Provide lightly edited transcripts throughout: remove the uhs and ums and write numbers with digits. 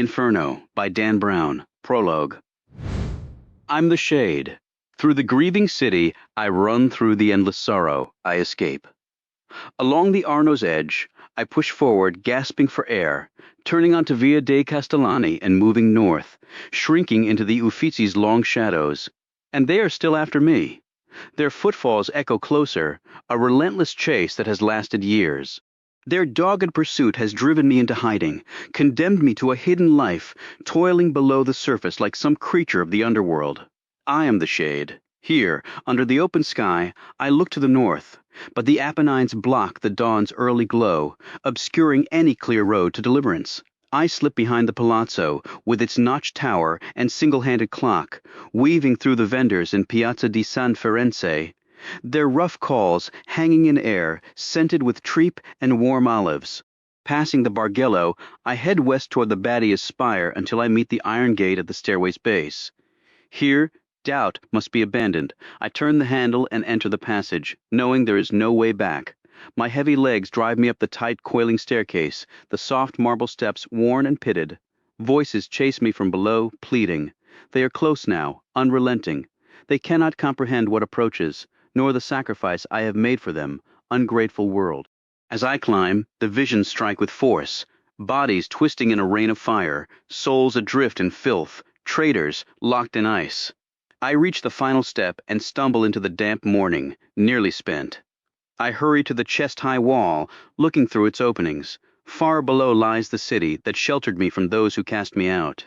Inferno by Dan Brown. Prologue. I'm the shade. Through the grieving city, I run. Through the endless sorrow, I escape. Along the Arno's edge, I push forward, gasping for air, turning onto Via dei Castellani and moving north, shrinking into the Uffizi's long shadows. And they are still after me. Their footfalls echo closer, a relentless chase that has lasted years. Their dogged pursuit has driven me into hiding, condemned me to a hidden life, toiling below the surface like some creature of the underworld. I am the shade. Here, under the open sky, I look to the north, but the Apennines block the dawn's early glow, obscuring any clear road to deliverance. I slip behind the palazzo, with its notched tower and single-handed clock, weaving through the vendors in Piazza di San Fiorenzo, their rough calls hanging in air, scented with treep and warm olives. Passing the Bargello, I head west toward the Battia's spire until I meet the iron gate at the stairway's base. Here, doubt must be abandoned. I turn the handle and enter the passage, knowing there is no way back. My heavy legs drive me up the tight, coiling staircase, the soft marble steps worn and pitted. Voices chase me from below, pleading. They are close now, unrelenting. They cannot comprehend what approaches, nor the sacrifice I have made for them, ungrateful world. As I climb, the visions strike with force, bodies twisting in a rain of fire, souls adrift in filth, traitors locked in ice. I reach the final step and stumble into the damp morning, nearly spent. I hurry to the chest-high wall, looking through its openings. Far below lies the city that sheltered me from those who cast me out.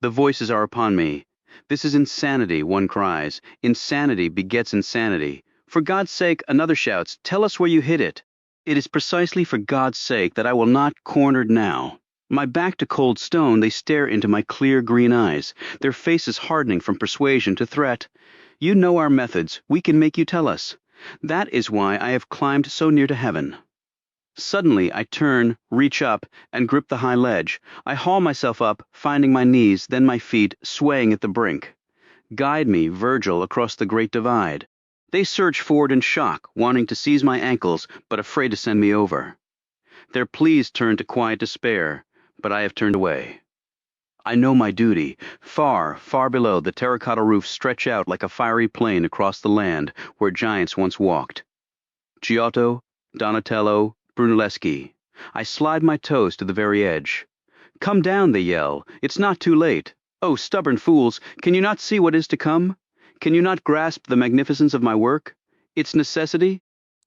The voices are upon me. This is insanity, one cries. Insanity begets insanity. For God's sake, another shouts, tell us where you hid it. It is precisely for God's sake that I will not cornered now. My back to cold stone, they stare into my clear green eyes, their faces hardening from persuasion to threat. You know our methods, we can make you tell us. That is why I have climbed so near to heaven. Suddenly I turn, reach up, and grip the high ledge. I haul myself up, finding my knees, then my feet, swaying at the brink. Guide me, Virgil, across the great divide. They surge forward in shock, wanting to seize my ankles, but afraid to send me over. Their pleas turn to quiet despair, but I have turned away. I know my duty. Far, far below, the terracotta roofs stretch out like a fiery plain across the land where giants once walked. Giotto, Donatello, Brunelleschi. I slide my toes to the very edge. Come down, they yell. It's not too late. Oh, stubborn fools, can you not see what is to come? Can you not grasp the magnificence of my work? Its necessity?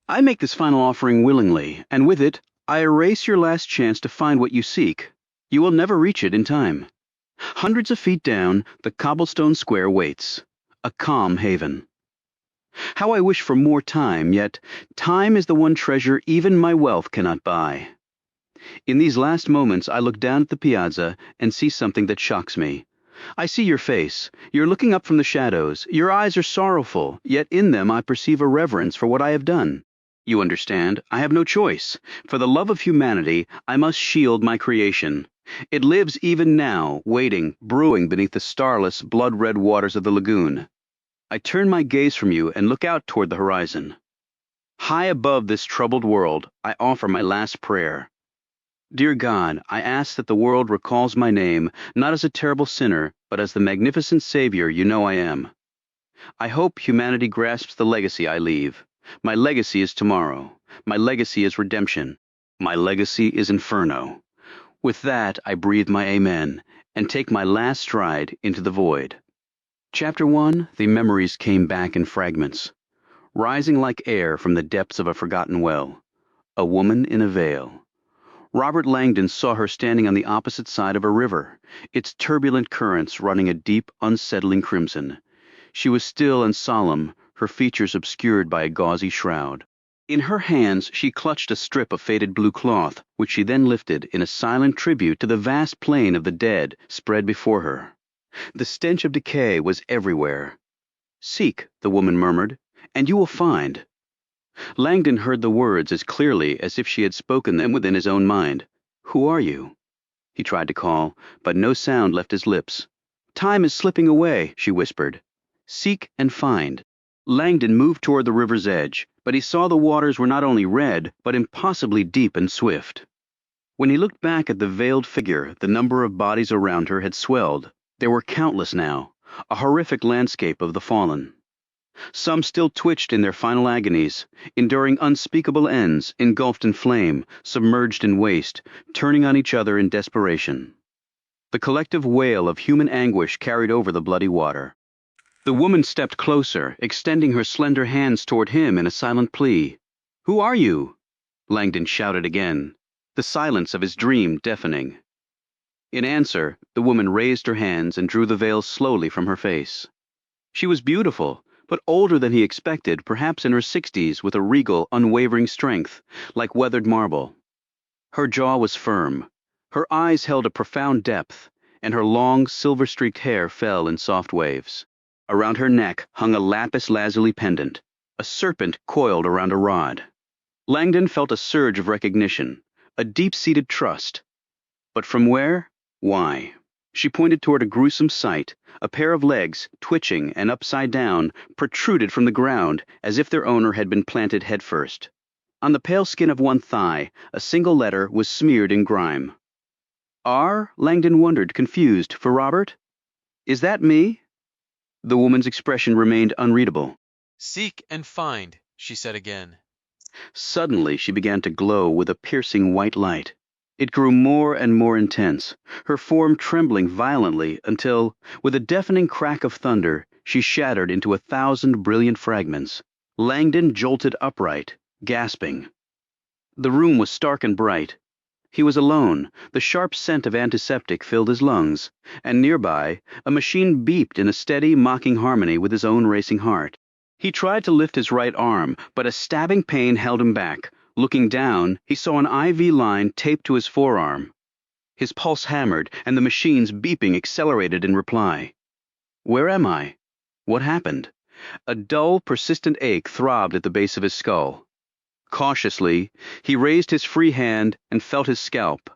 I make this final offering willingly, and with it, I erase your last chance to find what you seek. You will never reach it in time. Hundreds of feet down, the cobblestone square waits. A calm haven. How I wish for more time, yet time is the one treasure even my wealth cannot buy. In these last moments, I look down at the piazza and see something that shocks me. I see your face. You're looking up from the shadows. Your eyes are sorrowful, yet in them I perceive a reverence for what I have done. You understand, I have no choice. For the love of humanity, I must shield my creation. It lives even now, waiting, brewing beneath the starless, blood-red waters of the lagoon. I turn my gaze from you and look out toward the horizon. High above this troubled world, I offer my last prayer. Dear God, I ask that the world recalls my name, not as a terrible sinner, but as the magnificent Savior you know I am. I hope humanity grasps the legacy I leave. My legacy is tomorrow. My legacy is redemption. My legacy is Inferno. With that, I breathe my amen, and take my last stride into the void. Chapter 1, the memories came back in fragments, rising like air from the depths of a forgotten well. A woman in a veil. Robert Langdon saw her standing on the opposite side of a river, its turbulent currents running a deep, unsettling crimson. She was still and solemn, her features obscured by a gauzy shroud. In her hands she clutched a strip of faded blue cloth, which she then lifted in a silent tribute to the vast plain of the dead spread before her. The stench of decay was everywhere. Seek, the woman murmured, and you will find. Langdon heard the words as clearly as if she had spoken them within his own mind. Who are you? He tried to call, but no sound left his lips. Time is slipping away, she whispered. Seek and find. Langdon moved toward the river's edge, but he saw the waters were not only red, but impossibly deep and swift. When he looked back at the veiled figure, the number of bodies around her had swelled. There were countless now, a horrific landscape of the fallen. Some still twitched in their final agonies, enduring unspeakable ends, engulfed in flame, submerged in waste, turning on each other in desperation. The collective wail of human anguish carried over the bloody water. The woman stepped closer, extending her slender hands toward him in a silent plea. "Who are you?" Langdon shouted again, the silence of his dream deafening. In answer, the woman raised her hands and drew the veil slowly from her face. She was beautiful, but older than he expected, perhaps in her 60s, with a regal, unwavering strength, like weathered marble. Her jaw was firm, her eyes held a profound depth, and her long, silver-streaked hair fell in soft waves. Around her neck hung a lapis lazuli pendant, a serpent coiled around a rod. Langdon felt a surge of recognition, a deep-seated trust. But from where? Why? She pointed toward a gruesome sight. A pair of legs, twitching and upside down, protruded from the ground as if their owner had been planted headfirst. On the pale skin of one thigh, a single letter was smeared in grime. R? Langdon wondered, confused. For Robert? Is that me? The woman's expression remained unreadable. "Seek and find," she said again. Suddenly she began to glow with a piercing white light. It grew more and more intense, her form trembling violently until, with a deafening crack of thunder, she shattered into 1,000 brilliant fragments. Langdon jolted upright, gasping. The room was stark and bright. He was alone. The sharp scent of antiseptic filled his lungs, and nearby, a machine beeped in a steady, mocking harmony with his own racing heart. He tried to lift his right arm, but a stabbing pain held him back. Looking down, he saw an IV line taped to his forearm. His pulse hammered, and the machine's beeping accelerated in reply. Where am I? What happened? A dull, persistent ache throbbed at the base of his skull. Cautiously, he raised his free hand and felt his scalp.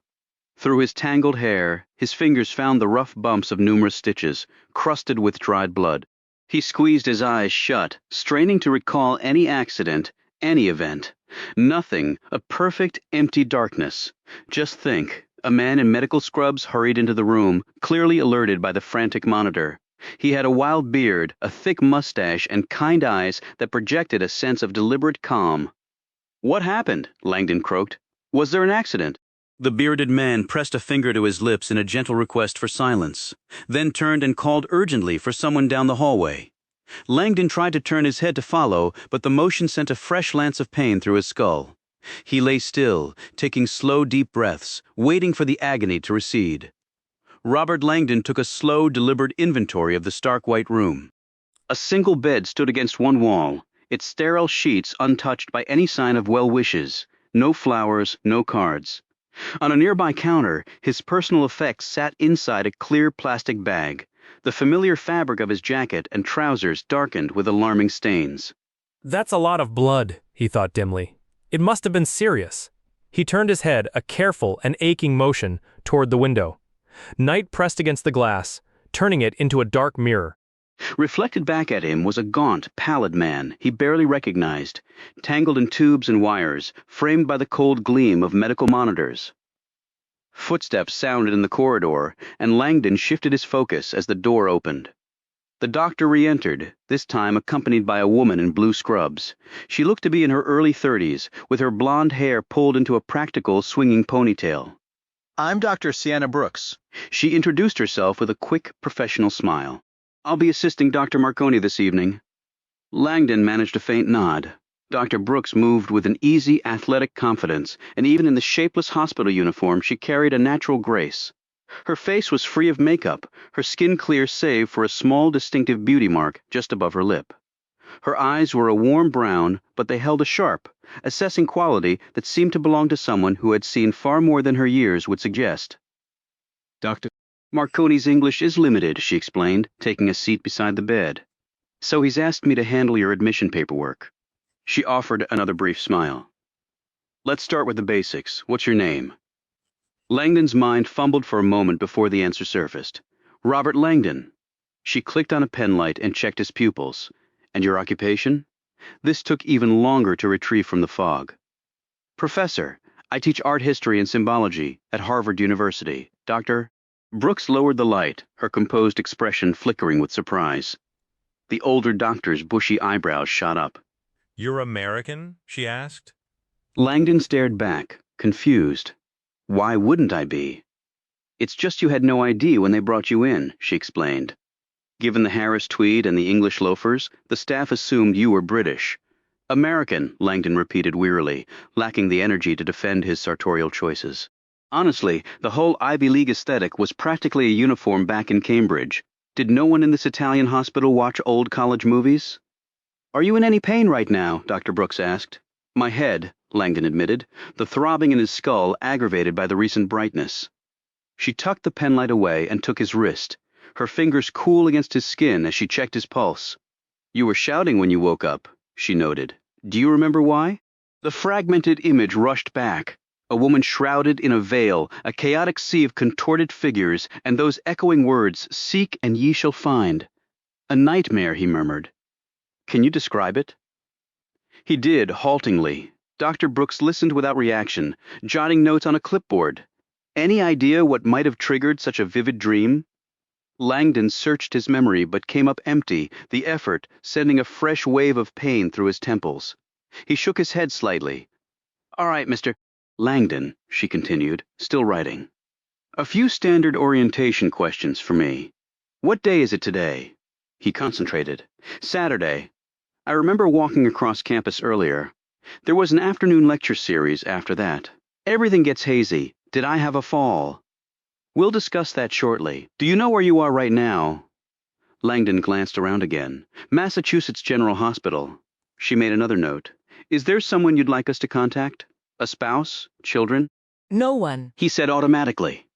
Through his tangled hair, his fingers found the rough bumps of numerous stitches, crusted with dried blood. He squeezed his eyes shut, straining to recall any accident, any event. Nothing, a perfect, empty darkness. Just think, a man in medical scrubs hurried into the room, clearly alerted by the frantic monitor. He had a wild beard, a thick mustache, and kind eyes that projected a sense of deliberate calm. "What happened?" Langdon croaked. "Was there an accident?" The bearded man pressed a finger to his lips in a gentle request for silence, then turned and called urgently for someone down the hallway. Langdon tried to turn his head to follow, but the motion sent a fresh lance of pain through his skull. He lay still, taking slow, deep breaths, waiting for the agony to recede. Robert Langdon took a slow, deliberate inventory of the stark white room. A single bed stood against one wall, its sterile sheets untouched by any sign of well wishes. No flowers, no cards. On a nearby counter, his personal effects sat inside a clear plastic bag. The familiar fabric of his jacket and trousers darkened with alarming stains. "That's a lot of blood," he thought dimly. "It must have been serious." He turned his head, a careful and aching motion, toward the window. Night pressed against the glass, turning it into a dark mirror. Reflected back at him was a gaunt, pallid man he barely recognized, tangled in tubes and wires, framed by the cold gleam of medical monitors. Footsteps sounded in the corridor, and Langdon shifted his focus as the door opened. The doctor re-entered, this time accompanied by a woman in blue scrubs. She looked to be in her early 30s, with her blonde hair pulled into a practical, swinging ponytail. "I'm Dr. Sienna Brooks." She introduced herself with a quick, professional smile. "I'll be assisting Dr. Marconi this evening." Langdon managed a faint nod. Dr. Brooks moved with an easy, athletic confidence, and even in the shapeless hospital uniform she carried a natural grace. Her face was free of makeup, her skin clear save for a small, distinctive beauty mark just above her lip. Her eyes were a warm brown, but they held a sharp, assessing quality that seemed to belong to someone who had seen far more than her years would suggest. Dr. "Marconi's English is limited," she explained, taking a seat beside the bed. "So he's asked me to handle your admission paperwork." She offered another brief smile. "Let's start with the basics. What's your name?" Langdon's mind fumbled for a moment before the answer surfaced. "Robert Langdon." She clicked on a pen light and checked his pupils. "And your occupation?" This took even longer to retrieve from the fog. "Professor. I teach art history and symbology at Harvard University. Dr. Brooks lowered the light, her composed expression flickering with surprise. The older doctor's bushy eyebrows shot up. "You're American?" she asked. Langdon stared back, confused. Why wouldn't I be? It's just you had no ID when they brought you in, she explained. Given the Harris tweed and the English loafers, the staff assumed you were British. American, Langdon repeated wearily, lacking the energy to defend his sartorial choices. Honestly, the whole Ivy League aesthetic was practically a uniform back in Cambridge. Did no one in this Italian hospital watch old college movies? Are you in any pain right now? Dr. Brooks asked. My head, Langdon admitted, the throbbing in his skull aggravated by the recent brightness. She tucked the penlight away and took his wrist, her fingers cool against his skin as she checked his pulse. You were shouting when you woke up, she noted. Do you remember why? The fragmented image rushed back. A woman shrouded in a veil, a chaotic sea of contorted figures, and those echoing words, "Seek and ye shall find." A nightmare, he murmured. Can you describe it? He did, haltingly. Dr. Brooks listened without reaction, jotting notes on a clipboard. Any idea what might have triggered such a vivid dream? Langdon searched his memory but came up empty, the effort sending a fresh wave of pain through his temples. He shook his head slightly. All right, Mr. Langdon, she continued, still writing. A few standard orientation questions for me. What day is it today? He concentrated. Saturday. I remember walking across campus earlier. There was an afternoon lecture series after that. Everything gets hazy. Did I have a fall? We'll discuss that shortly. Do you know where you are right now? Langdon glanced around again. Massachusetts General Hospital. She made another note. Is there someone you'd like us to contact? A spouse? Children? No one. He said automatically.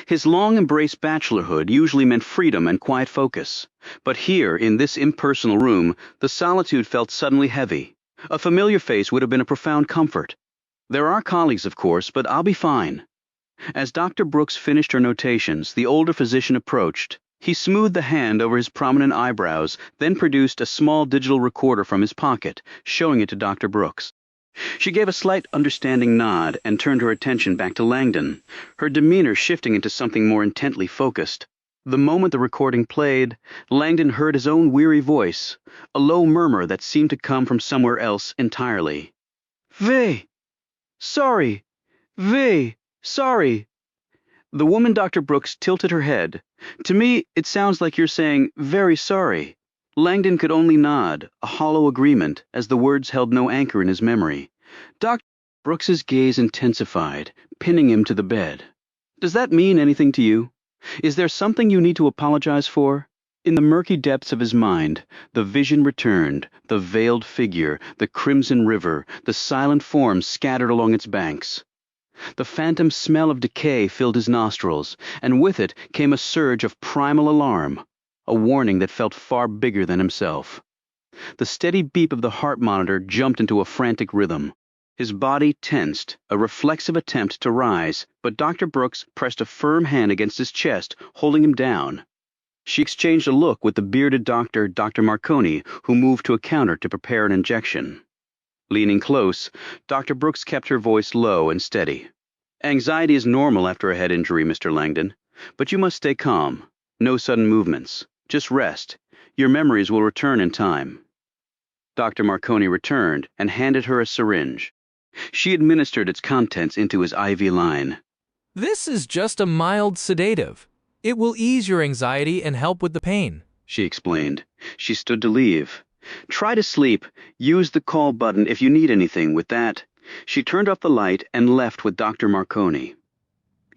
His long-embraced bachelorhood usually meant freedom and quiet focus. But here, in this impersonal room, the solitude felt suddenly heavy. A familiar face would have been a profound comfort. There are colleagues, of course, but I'll be fine. As Dr. Brooks finished her notations, the older physician approached. He smoothed the hand over his prominent eyebrows, then produced a small digital recorder from his pocket, showing it to Dr. Brooks. She gave a slight understanding nod and turned her attention back to Langdon, her demeanor shifting into something more intently focused. The moment the recording played, Langdon heard his own weary voice, a low murmur that seemed to come from somewhere else entirely. Vey! Sorry! Vey! Sorry! The woman Dr. Brooks tilted her head. To me, it sounds like you're saying, very sorry. Langdon could only nod, a hollow agreement, as the words held no anchor in his memory. Dr. Brooks's gaze intensified, pinning him to the bed. Does that mean anything to you? Is there something you need to apologize for? In the murky depths of his mind, the vision returned, the veiled figure, the crimson river, the silent forms scattered along its banks. The phantom smell of decay filled his nostrils, and with it came a surge of primal alarm, a warning that felt far bigger than himself. The steady beep of the heart monitor jumped into a frantic rhythm. His body tensed, a reflexive attempt to rise, but Dr. Brooks pressed a firm hand against his chest, holding him down. She exchanged a look with the bearded doctor, Dr. Marconi, who moved to a counter to prepare an injection. Leaning close, Dr. Brooks kept her voice low and steady. Anxiety is normal after a head injury, Mr. Langdon, but you must stay calm. No sudden movements. Just rest. Your memories will return in time. Dr. Marconi returned and handed her a syringe. She administered its contents into his IV line. This is just a mild sedative. It will ease your anxiety and help with the pain, She explained. She stood to leave. Try to sleep. Use the call button if you need anything. With that, she turned off the light and left with Dr. Marconi.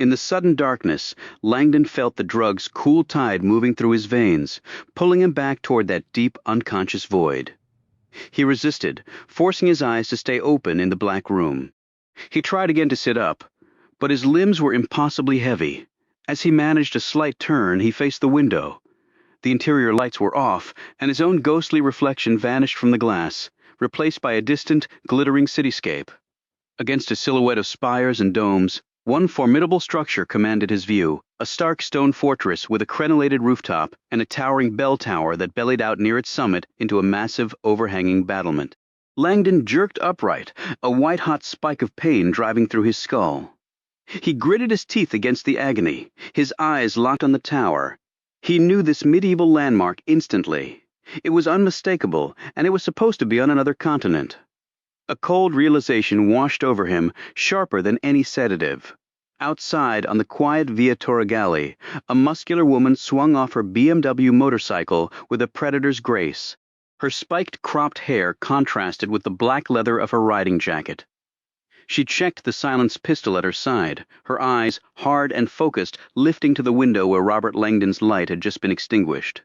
In the sudden darkness, Langdon felt the drug's cool tide moving through his veins, pulling him back toward that deep, unconscious void. He resisted, forcing his eyes to stay open in the black room. He tried again to sit up, but his limbs were impossibly heavy. As he managed a slight turn, he faced the window. The interior lights were off, and his own ghostly reflection vanished from the glass, replaced by a distant, glittering cityscape. Against a silhouette of spires and domes, one formidable structure commanded his view, a stark stone fortress with a crenellated rooftop and a towering bell tower that bellied out near its summit into a massive, overhanging battlement. Langdon jerked upright, a white-hot spike of pain driving through his skull. He gritted his teeth against the agony, his eyes locked on the tower. He knew this medieval landmark instantly. It was unmistakable, and it was supposed to be on another continent. A cold realization washed over him, sharper than any sedative. Outside, on the quiet Via Torrigalli, a muscular woman swung off her BMW motorcycle with a predator's grace. Her spiked cropped hair contrasted with the black leather of her riding jacket. She checked the silenced pistol at her side, her eyes, hard and focused, lifting to the window where Robert Langdon's light had just been extinguished.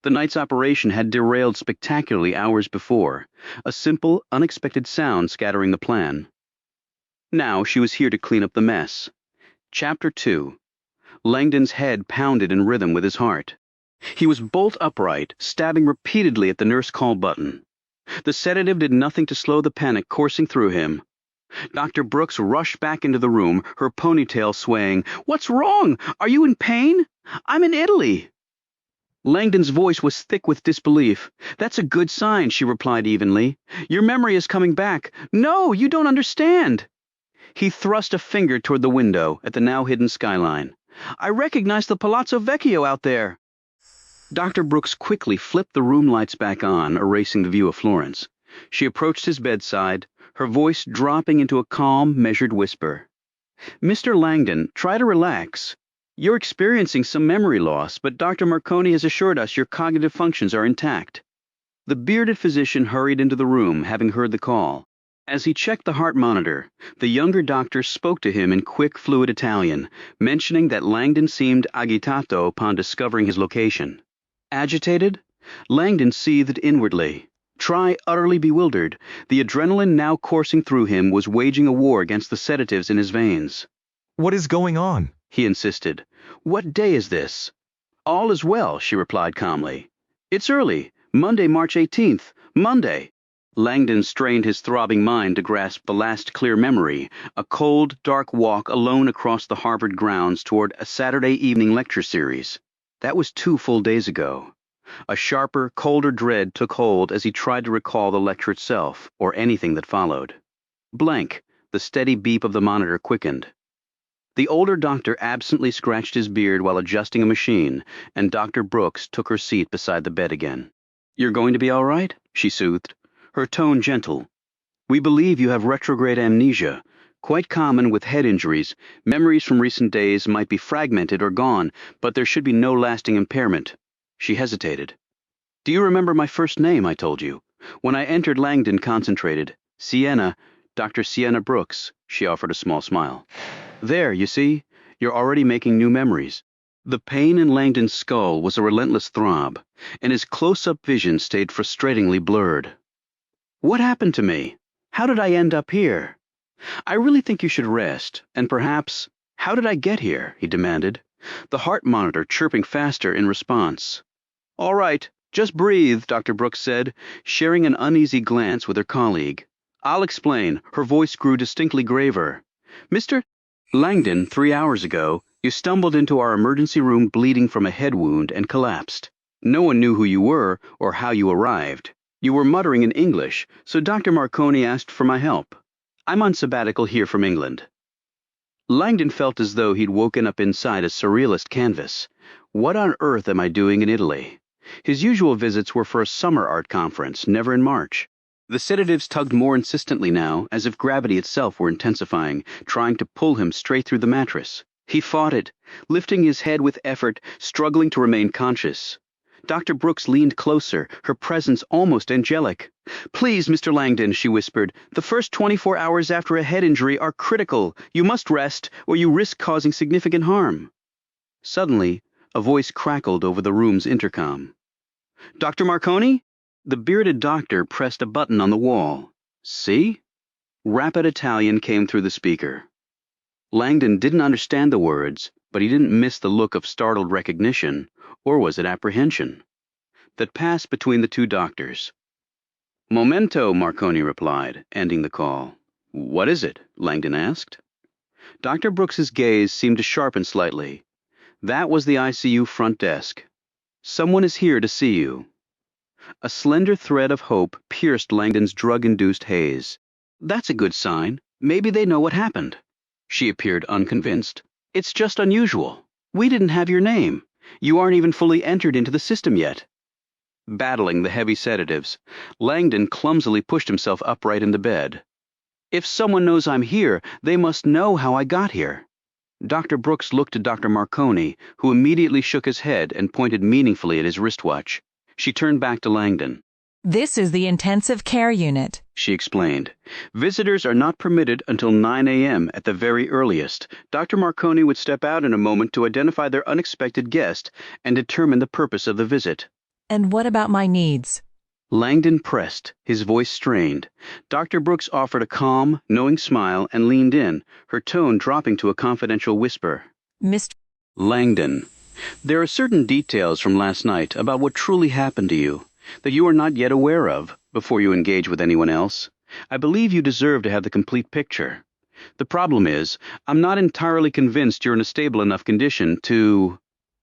The night's operation had derailed spectacularly hours before, a simple, unexpected sound scattering the plan. Now she was here to clean up the mess. Chapter 2. Langdon's head pounded in rhythm with his heart. He was bolt upright, stabbing repeatedly at the nurse call button. The sedative did nothing to slow the panic coursing through him. Dr. Brooks rushed back into the room, her ponytail swaying. "What's wrong? Are you in pain? I'm in Italy." Langdon's voice was thick with disbelief. "That's a good sign," she replied evenly. "Your memory is coming back. No, you don't understand." He thrust a finger toward the window at the now hidden skyline. "I recognize the Palazzo Vecchio out there." Dr. Brooks quickly flipped the room lights back on, erasing the view of Florence. She approached his bedside, her voice dropping into a calm, measured whisper. "Mr. Langdon, try to relax. You're experiencing some memory loss, but Dr. Marconi has assured us your cognitive functions are intact." The bearded physician hurried into the room, having heard the call. As he checked the heart monitor, the younger doctor spoke to him in quick, fluid Italian, mentioning that Langdon seemed agitato upon discovering his location. Agitated? Langdon seethed inwardly. Try utterly bewildered. The adrenaline now coursing through him was waging a war against the sedatives in his veins. "What is going on?" he insisted. "What day is this?" "All is well," she replied calmly. "It's early. Monday, March 18th. Monday." Langdon strained his throbbing mind to grasp the last clear memory, a cold, dark walk alone across the Harvard grounds toward a Saturday evening lecture series. That was 2 full days ago. A sharper, colder dread took hold as he tried to recall the lecture itself, or anything that followed. Blank, the steady beep of the monitor quickened. The older doctor absently scratched his beard while adjusting a machine, and Dr. Brooks took her seat beside the bed again. "You're going to be all right?" she soothed, her tone gentle. "We believe you have retrograde amnesia, quite common with head injuries. Memories from recent days might be fragmented or gone, but there should be no lasting impairment." She hesitated. "Do you remember my first name I told you? When I entered, Langdon concentrated. Sienna, Dr. Sienna Brooks," she offered a small smile. "There, you see, you're already making new memories." The pain in Langdon's skull was a relentless throb, and his close-up vision stayed frustratingly blurred. "What happened to me? How did I end up here? I really think you should rest, and perhaps, how did I get here?" he demanded, the heart monitor chirping faster in response. "All right, just breathe," Dr. Brooks said, sharing an uneasy glance with her colleague. "I'll explain." Her voice grew distinctly graver. "Mr. Langdon, 3 hours ago, you stumbled into our emergency room bleeding from a head wound and collapsed. No one knew who you were or how you arrived. You were muttering in English, so Dr. Marconi asked for my help. I'm on sabbatical here from England." Langdon felt as though he'd woken up inside a surrealist canvas. What on earth am I doing in Italy? His usual visits were for a summer art conference, never in March. The sedatives tugged more insistently now, as if gravity itself were intensifying, trying to pull him straight through the mattress. He fought it, lifting his head with effort, struggling to remain conscious. Dr. Brooks leaned closer, her presence almost angelic. "Please, Mr. Langdon," she whispered, "the first 24 hours after a head injury are critical. You must rest, or you risk causing significant harm." Suddenly, a voice crackled over the room's intercom. "Dr. Marconi?" The bearded doctor pressed a button on the wall. "See?" Rapid Italian came through the speaker. Langdon didn't understand the words, but he didn't miss the look of startled recognition, or was it apprehension, that passed between the two doctors. "Momento," Marconi replied, ending the call. "What is it?" Langdon asked. Dr. Brooks's gaze seemed to sharpen slightly. "That was the ICU front desk. Someone is here to see you." A slender thread of hope pierced Langdon's drug-induced haze. That's a good sign. Maybe they know what happened. She appeared unconvinced. It's just unusual. We didn't have your name. You aren't even fully entered into the system yet. Battling the heavy sedatives, Langdon clumsily pushed himself upright in the bed. If someone knows I'm here, they must know how I got here. Dr. Brooks looked at Dr. Marconi, who immediately shook his head and pointed meaningfully at his wristwatch. She turned back to Langdon. This is the intensive care unit, She explained. Visitors are not permitted until 9 a.m. at the very earliest. Dr. Marconi would step out in a moment to identify their unexpected guest and determine the purpose of the visit. And what about my needs? Langdon pressed, his voice strained. Dr. Brooks offered a calm, knowing smile and leaned in, her tone dropping to a confidential whisper. Mr. Langdon, there are certain details from last night about what truly happened to you that you are not yet aware of before you engage with anyone else. I believe you deserve to have the complete picture. The problem is, I'm not entirely convinced you're in a stable enough condition to...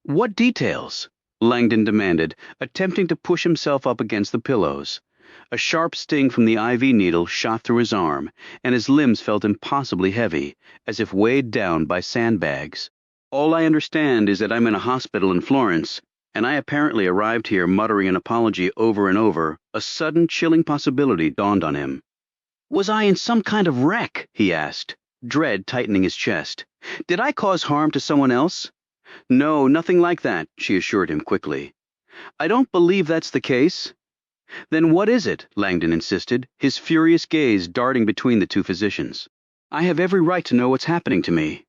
What details? Langdon demanded, attempting to push himself up against the pillows. A sharp sting from the IV needle shot through his arm, and his limbs felt impossibly heavy, as if weighed down by sandbags. All I understand is that I'm in a hospital in Florence, and I apparently arrived here muttering an apology over and over. A sudden, chilling possibility dawned on him. Was I in some kind of wreck? He asked, dread tightening his chest. Did I cause harm to someone else? No, nothing like that, she assured him quickly. I don't believe that's the case. Then what is it? Langdon insisted, his furious gaze darting between the two physicians. I have every right to know what's happening to me.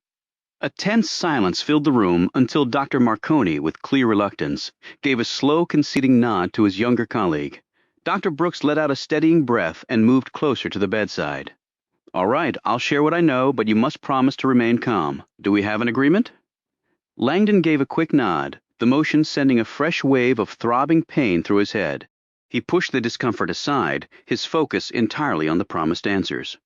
A tense silence filled the room until Dr. Marconi, with clear reluctance, gave a slow, conceding nod to his younger colleague. Dr. Brooks let out a steadying breath and moved closer to the bedside. All right, I'll share what I know, but you must promise to remain calm. Do we have an agreement? Langdon gave a quick nod, the motion sending a fresh wave of throbbing pain through his head. He pushed the discomfort aside, his focus entirely on the promised answers.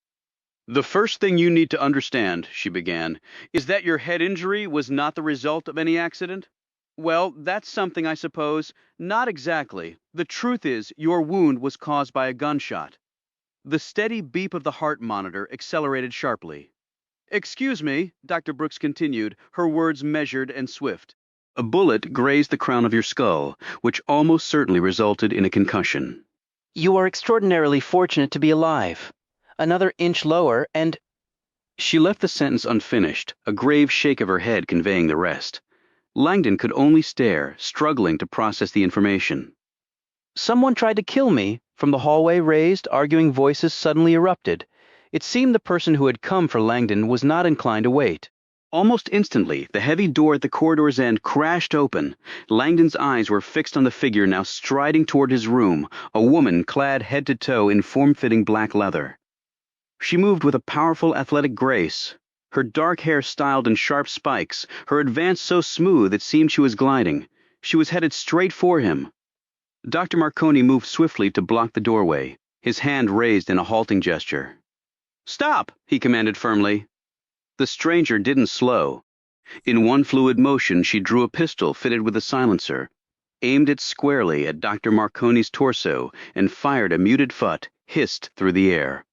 The first thing you need to understand, she began, is that your head injury was not the result of any accident. Well, that's something, I suppose. Not exactly. The truth is, your wound was caused by a gunshot. The steady beep of the heart monitor accelerated sharply. Excuse me, Dr. Brooks continued, her words measured and swift. A bullet grazed the crown of your skull, which almost certainly resulted in a concussion. You are extraordinarily fortunate to be alive. Another inch lower, and... She left the sentence unfinished, a grave shake of her head conveying the rest. Langdon could only stare, struggling to process the information. Someone tried to kill me. From the hallway, raised, arguing voices suddenly erupted. It seemed the person who had come for Langdon was not inclined to wait. Almost instantly, the heavy door at the corridor's end crashed open. Langdon's eyes were fixed on the figure now striding toward his room, a woman clad head to toe in form-fitting black leather. She moved with a powerful athletic grace, her dark hair styled in sharp spikes, her advance so smooth it seemed she was gliding. She was headed straight for him. Dr. Marconi moved swiftly to block the doorway, his hand raised in a halting gesture. Stop, he commanded firmly. The stranger didn't slow. In one fluid motion, she drew a pistol fitted with a silencer, aimed it squarely at Dr. Marconi's torso, and fired a muted phut, hissed through the air.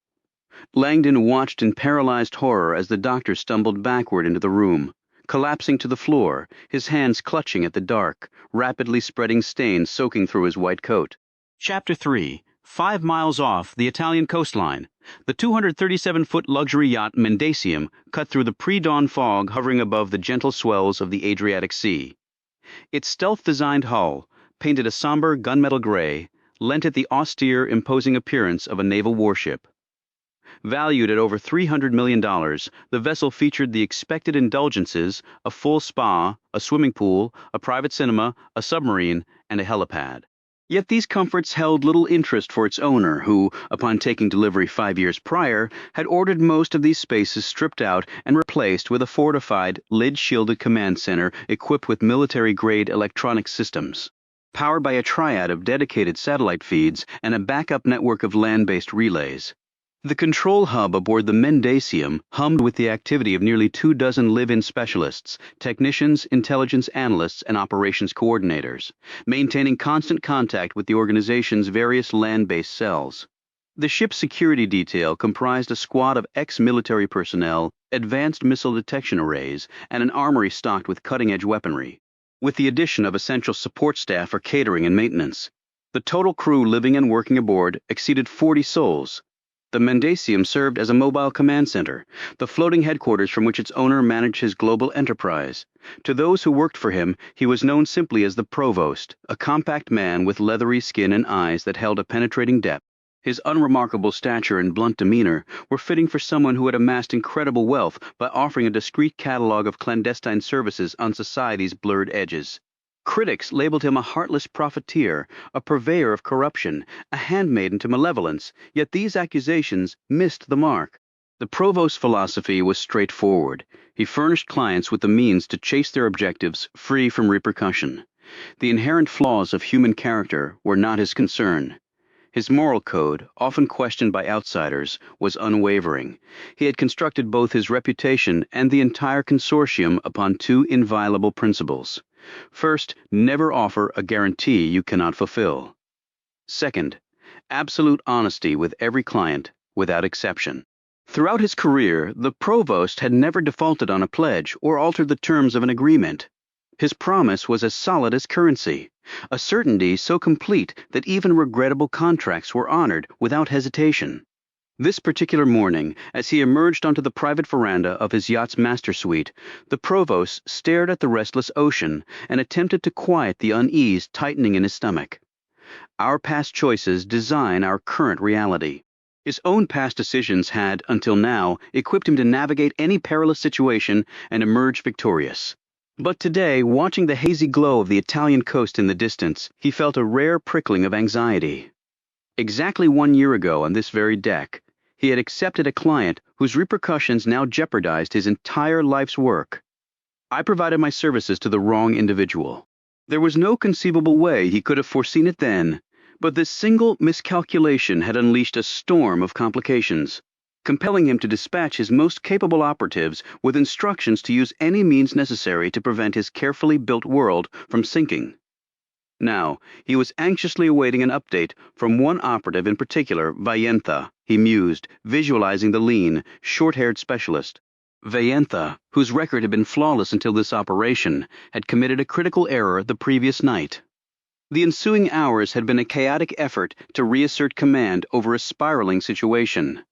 Langdon watched in paralyzed horror as the doctor stumbled backward into the room, collapsing to the floor, his hands clutching at the dark, rapidly spreading stains soaking through his white coat. Chapter 3. 5 miles off the Italian coastline, the 237-foot luxury yacht Mendacium cut through the pre-dawn fog hovering above the gentle swells of the Adriatic Sea. Its stealth-designed hull, painted a somber gunmetal gray, lent it the austere, imposing appearance of a naval warship. Valued at over $300 million, the vessel featured the expected indulgences: a full spa, a swimming pool, a private cinema, a submarine, and a helipad. Yet these comforts held little interest for its owner, who, upon taking delivery 5 years prior, had ordered most of these spaces stripped out and replaced with a fortified, lid-shielded command center equipped with military-grade electronic systems. Powered by a triad of dedicated satellite feeds and a backup network of land-based relays. The control hub aboard the Mendacium hummed with the activity of nearly 24 live-in specialists, technicians, intelligence analysts, and operations coordinators, maintaining constant contact with the organization's various land-based cells. The ship's security detail comprised a squad of ex-military personnel, advanced missile detection arrays, and an armory stocked with cutting-edge weaponry, with the addition of essential support staff for catering and maintenance. The total crew living and working aboard exceeded 40 souls. The Mendacium served as a mobile command center, the floating headquarters from which its owner managed his global enterprise. To those who worked for him, he was known simply as the Provost, a compact man with leathery skin and eyes that held a penetrating depth. His unremarkable stature and blunt demeanor were fitting for someone who had amassed incredible wealth by offering a discreet catalog of clandestine services on society's blurred edges. Critics labeled him a heartless profiteer, a purveyor of corruption, a handmaiden to malevolence, yet these accusations missed the mark. The Provost's philosophy was straightforward. He furnished clients with the means to chase their objectives free from repercussion. The inherent flaws of human character were not his concern. His moral code, often questioned by outsiders, was unwavering. He had constructed both his reputation and the entire consortium upon two inviolable principles. First, never offer a guarantee you cannot fulfill. Second, absolute honesty with every client, without exception. Throughout his career, the Provost had never defaulted on a pledge or altered the terms of an agreement. His promise was as solid as currency, a certainty so complete that even regrettable contracts were honored without hesitation. This particular morning, as he emerged onto the private veranda of his yacht's master suite, the Provost stared at the restless ocean and attempted to quiet the unease tightening in his stomach. Our past choices design our current reality. His own past decisions had, until now, equipped him to navigate any perilous situation and emerge victorious. But today, watching the hazy glow of the Italian coast in the distance, he felt a rare prickling of anxiety. Exactly 1 year ago on this very deck, he had accepted a client whose repercussions now jeopardized his entire life's work. I provided my services to the wrong individual. There was no conceivable way he could have foreseen it then, but this single miscalculation had unleashed a storm of complications, compelling him to dispatch his most capable operatives with instructions to use any means necessary to prevent his carefully built world from sinking. Now, he was anxiously awaiting an update from one operative in particular, Vayentha, he mused, visualizing the lean, short-haired specialist. Vayentha, whose record had been flawless until this operation, had committed a critical error the previous night. The ensuing hours had been a chaotic effort to reassert command over a spiraling situation.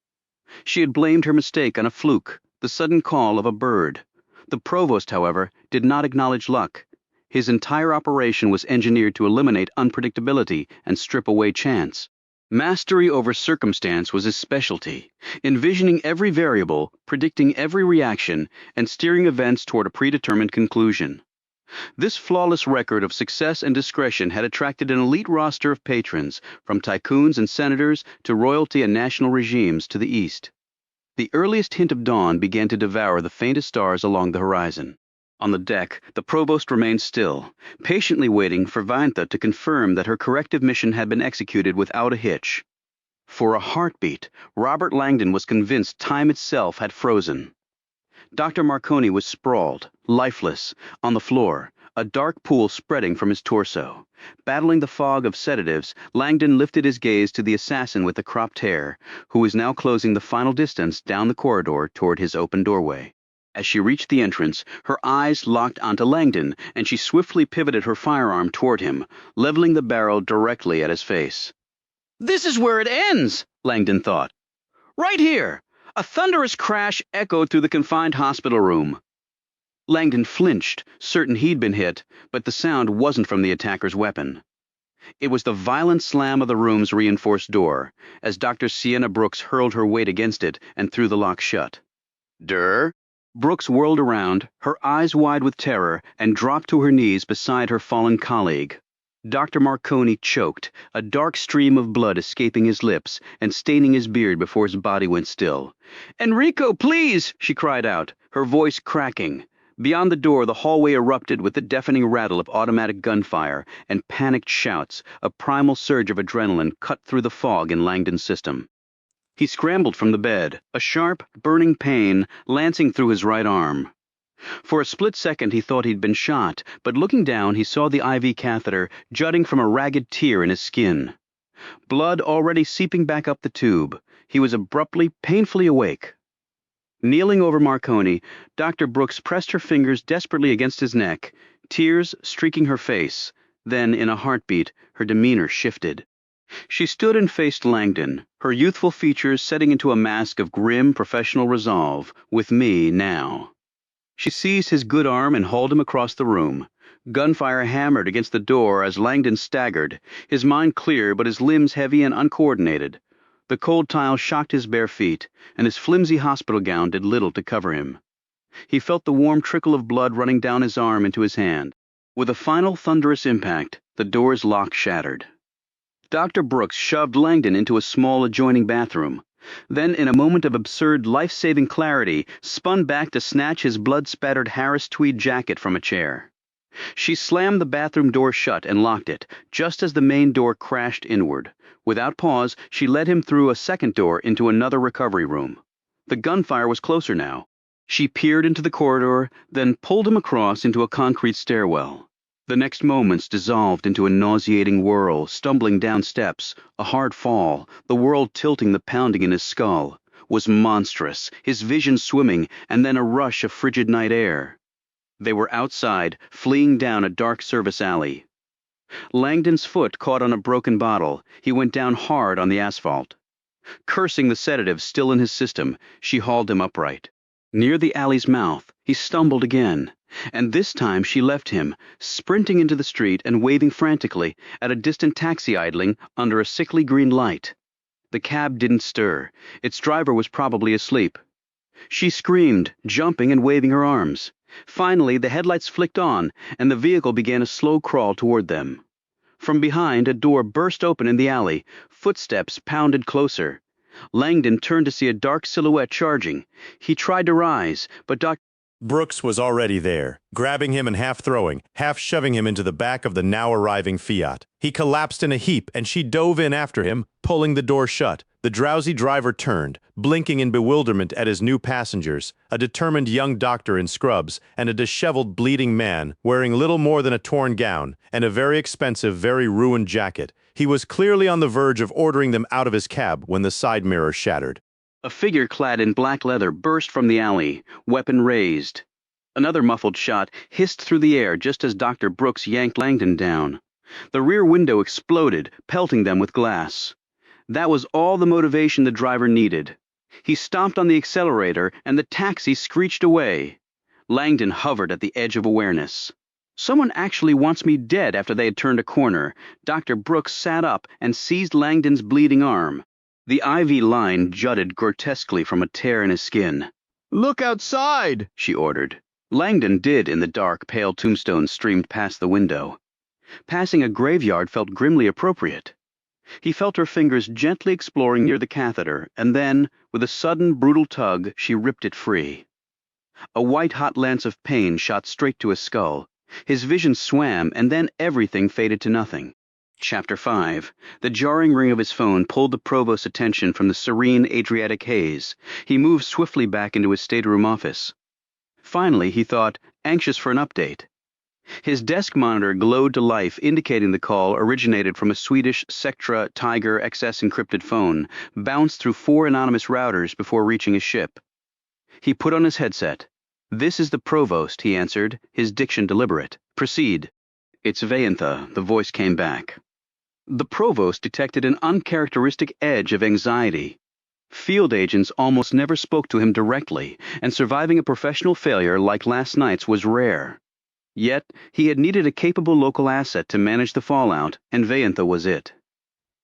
She had blamed her mistake on a fluke, the sudden call of a bird. The Provost, however, did not acknowledge luck. His entire operation was engineered to eliminate unpredictability and strip away chance. Mastery over circumstance was his specialty, envisioning every variable, predicting every reaction, and steering events toward a predetermined conclusion. This flawless record of success and discretion had attracted an elite roster of patrons, from tycoons and senators to royalty and national regimes to the east. The earliest hint of dawn began to devour the faintest stars along the horizon. On the deck, the Provost remained still, patiently waiting for Vayentha to confirm that her corrective mission had been executed without a hitch. For a heartbeat, Robert Langdon was convinced time itself had frozen. Dr. Marconi was sprawled, lifeless, on the floor, a dark pool spreading from his torso. Battling the fog of sedatives, Langdon lifted his gaze to the assassin with the cropped hair, who was now closing the final distance down the corridor toward his open doorway. As she reached the entrance, her eyes locked onto Langdon, and she swiftly pivoted her firearm toward him, leveling the barrel directly at his face. "This is where it ends," Langdon thought. "Right here!" A thunderous crash echoed through the confined hospital room. Langdon flinched, certain he'd been hit, but the sound wasn't from the attacker's weapon. It was the violent slam of the room's reinforced door, as Dr. Sienna Brooks hurled her weight against it and threw the lock shut. "Durr?" Brooks whirled around, her eyes wide with terror, and dropped to her knees beside her fallen colleague. Dr. Marconi choked, a dark stream of blood escaping his lips and staining his beard before his body went still. "Enrico, please!" she cried out, her voice cracking. Beyond the door, the hallway erupted with the deafening rattle of automatic gunfire and panicked shouts. A primal surge of adrenaline cut through the fog in Langdon's system. He scrambled from the bed, a sharp, burning pain lancing through his right arm. For a split second he thought he'd been shot, but looking down he saw the IV catheter jutting from a ragged tear in his skin. Blood already seeping back up the tube. He was abruptly, painfully awake. Kneeling over Marconi, Dr. Brooks pressed her fingers desperately against his neck, tears streaking her face. Then, in a heartbeat, her demeanor shifted. She stood and faced Langdon, her youthful features setting into a mask of grim professional resolve. With me now. She seized his good arm and hauled him across the room. Gunfire hammered against the door as Langdon staggered, his mind clear but his limbs heavy and uncoordinated. The cold tile shocked his bare feet, and his flimsy hospital gown did little to cover him. He felt the warm trickle of blood running down his arm into his hand. With a final thunderous impact, the door's lock shattered. Dr. Brooks shoved Langdon into a small adjoining bathroom. Then, in a moment of absurd life-saving clarity, spun back to snatch his blood-spattered Harris tweed jacket from a chair. She slammed the bathroom door shut and locked it, just as the main door crashed inward. Without pause, she led him through a second door into another recovery room. The gunfire was closer now. She peered into the corridor, then pulled him across into a concrete stairwell. The next moments dissolved into a nauseating whirl, stumbling down steps, a hard fall, the world tilting, the pounding in his skull. Was monstrous, his vision swimming, and then a rush of frigid night air. They were outside, fleeing down a dark service alley. Langdon's foot caught on a broken bottle. He went down hard on the asphalt. Cursing the sedative still in his system, she hauled him upright. Near the alley's mouth, he stumbled again. And this time she left him, sprinting into the street and waving frantically at a distant taxi idling under a sickly green light. The cab didn't stir. Its driver was probably asleep. She screamed, jumping and waving her arms. Finally, the headlights flicked on, and the vehicle began a slow crawl toward them. From behind, a door burst open in the alley. Footsteps pounded closer. Langdon turned to see a dark silhouette charging. He tried to rise, but Dr. Brooks was already there, grabbing him and half throwing, half shoving him into the back of the now arriving Fiat. He collapsed in a heap, and she dove in after him, pulling the door shut. The drowsy driver turned, blinking in bewilderment at his new passengers, a determined young doctor in scrubs, and a disheveled, bleeding man, wearing little more than a torn gown, and a very expensive, very ruined jacket. He was clearly on the verge of ordering them out of his cab when the side mirror shattered. A figure clad in black leather burst from the alley, weapon raised. Another muffled shot hissed through the air just as Dr. Brooks yanked Langdon down. The rear window exploded, pelting them with glass. That was all the motivation the driver needed. He stomped on the accelerator, and the taxi screeched away. Langdon hovered at the edge of awareness. Someone actually wants me dead after they had turned a corner. Dr. Brooks sat up and seized Langdon's bleeding arm. The IV line jutted grotesquely from a tear in his skin. Look outside, she ordered. Langdon did in the dark, pale tombstones streamed past the window. Passing a graveyard felt grimly appropriate. He felt her fingers gently exploring near the catheter, and then, with a sudden, brutal tug, she ripped it free. A white-hot lance of pain shot straight to his skull. His vision swam, and then everything faded to nothing. Chapter 5. The jarring ring of his phone pulled the provost's attention from the serene Adriatic haze. He moved swiftly back into his stateroom office. Finally, he thought, anxious for an update. His desk monitor glowed to life, indicating the call originated from a Swedish Sectra Tiger XS encrypted phone, bounced through 4 anonymous routers before reaching his ship. He put on his headset. "This is the provost," he answered, his diction deliberate. "Proceed." "It's Vayantha," the voice came back. The provost detected an uncharacteristic edge of anxiety. Field agents almost never spoke to him directly, and surviving a professional failure like last night's was rare. Yet, he had needed a capable local asset to manage the fallout, and Vayantha was it.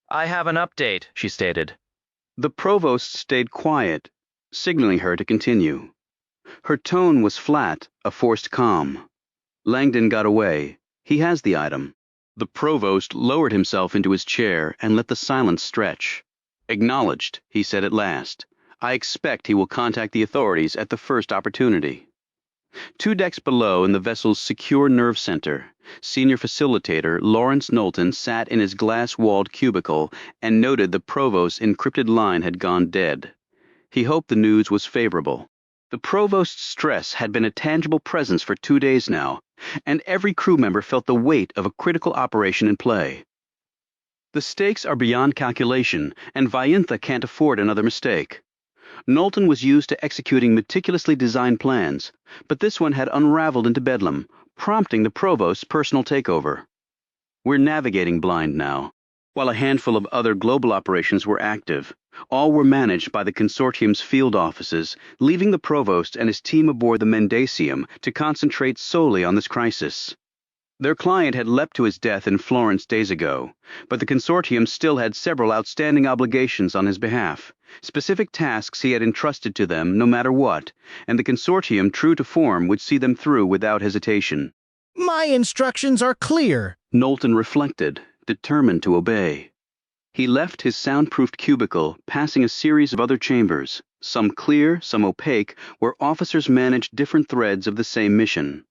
"I have an update," she stated. The provost stayed quiet, signaling her to continue. Her tone was flat, a forced calm. Langdon got away. He has the item. The provost lowered himself into his chair and let the silence stretch. "Acknowledged," he said at last. "I expect he will contact the authorities at the first opportunity." 2 decks below, in the vessel's secure nerve center, senior facilitator Lawrence Knowlton sat in his glass-walled cubicle and noted the provost's encrypted line had gone dead. He hoped the news was favorable. The provost's stress had been a tangible presence for 2 days now, and every crew member felt the weight of a critical operation in play. The stakes are beyond calculation, and Vayintha can't afford another mistake. Knowlton was used to executing meticulously designed plans, but this one had unraveled into bedlam, prompting the provost's personal takeover. We're navigating blind now. While a handful of other global operations were active, all were managed by the Consortium's field offices, leaving the provost and his team aboard the Mendacium to concentrate solely on this crisis. Their client had leapt to his death in Florence days ago, but the Consortium still had several outstanding obligations on his behalf, specific tasks he had entrusted to them no matter what, and the Consortium, true to form, would see them through without hesitation. My instructions are clear. Knowlton reflected, determined to obey. He left his soundproofed cubicle, passing a series of other chambers, some clear, some opaque, where officers managed different threads of the same mission.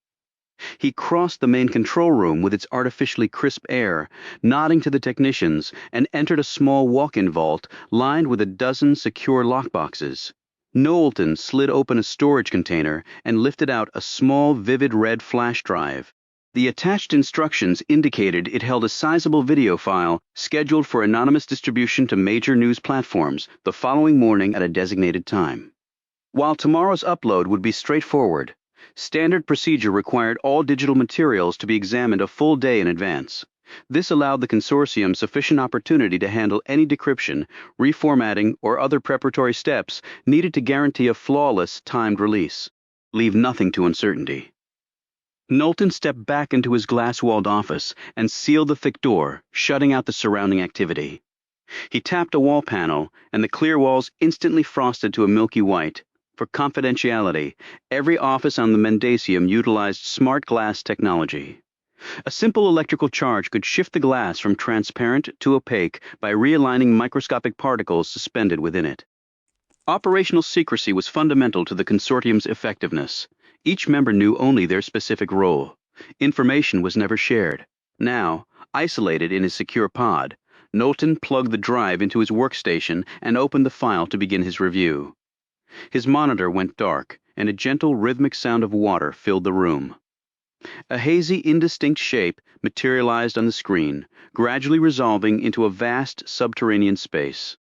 He crossed the main control room with its artificially crisp air, nodding to the technicians, and entered a small walk-in vault lined with a dozen secure lockboxes. Knowlton slid open a storage container and lifted out a small, vivid red flash drive. The attached instructions indicated it held a sizable video file scheduled for anonymous distribution to major news platforms the following morning at a designated time. While tomorrow's upload would be straightforward, standard procedure required all digital materials to be examined a full day in advance. This allowed the Consortium sufficient opportunity to handle any decryption, reformatting, or other preparatory steps needed to guarantee a flawless, timed release. Leave nothing to uncertainty. Knowlton stepped back into his glass-walled office and sealed the thick door, shutting out the surrounding activity. He tapped a wall panel, and the clear walls instantly frosted to a milky white. For confidentiality, every office on the Mendacium utilized smart glass technology. A simple electrical charge could shift the glass from transparent to opaque by realigning microscopic particles suspended within it. Operational secrecy was fundamental to the Consortium's effectiveness. Each member knew only their specific role. Information was never shared. Now, isolated in his secure pod, Knowlton plugged the drive into his workstation and opened the file to begin his review. His monitor went dark, and a gentle rhythmic sound of water filled the room. A hazy, indistinct shape materialized on the screen, gradually resolving into a vast subterranean space.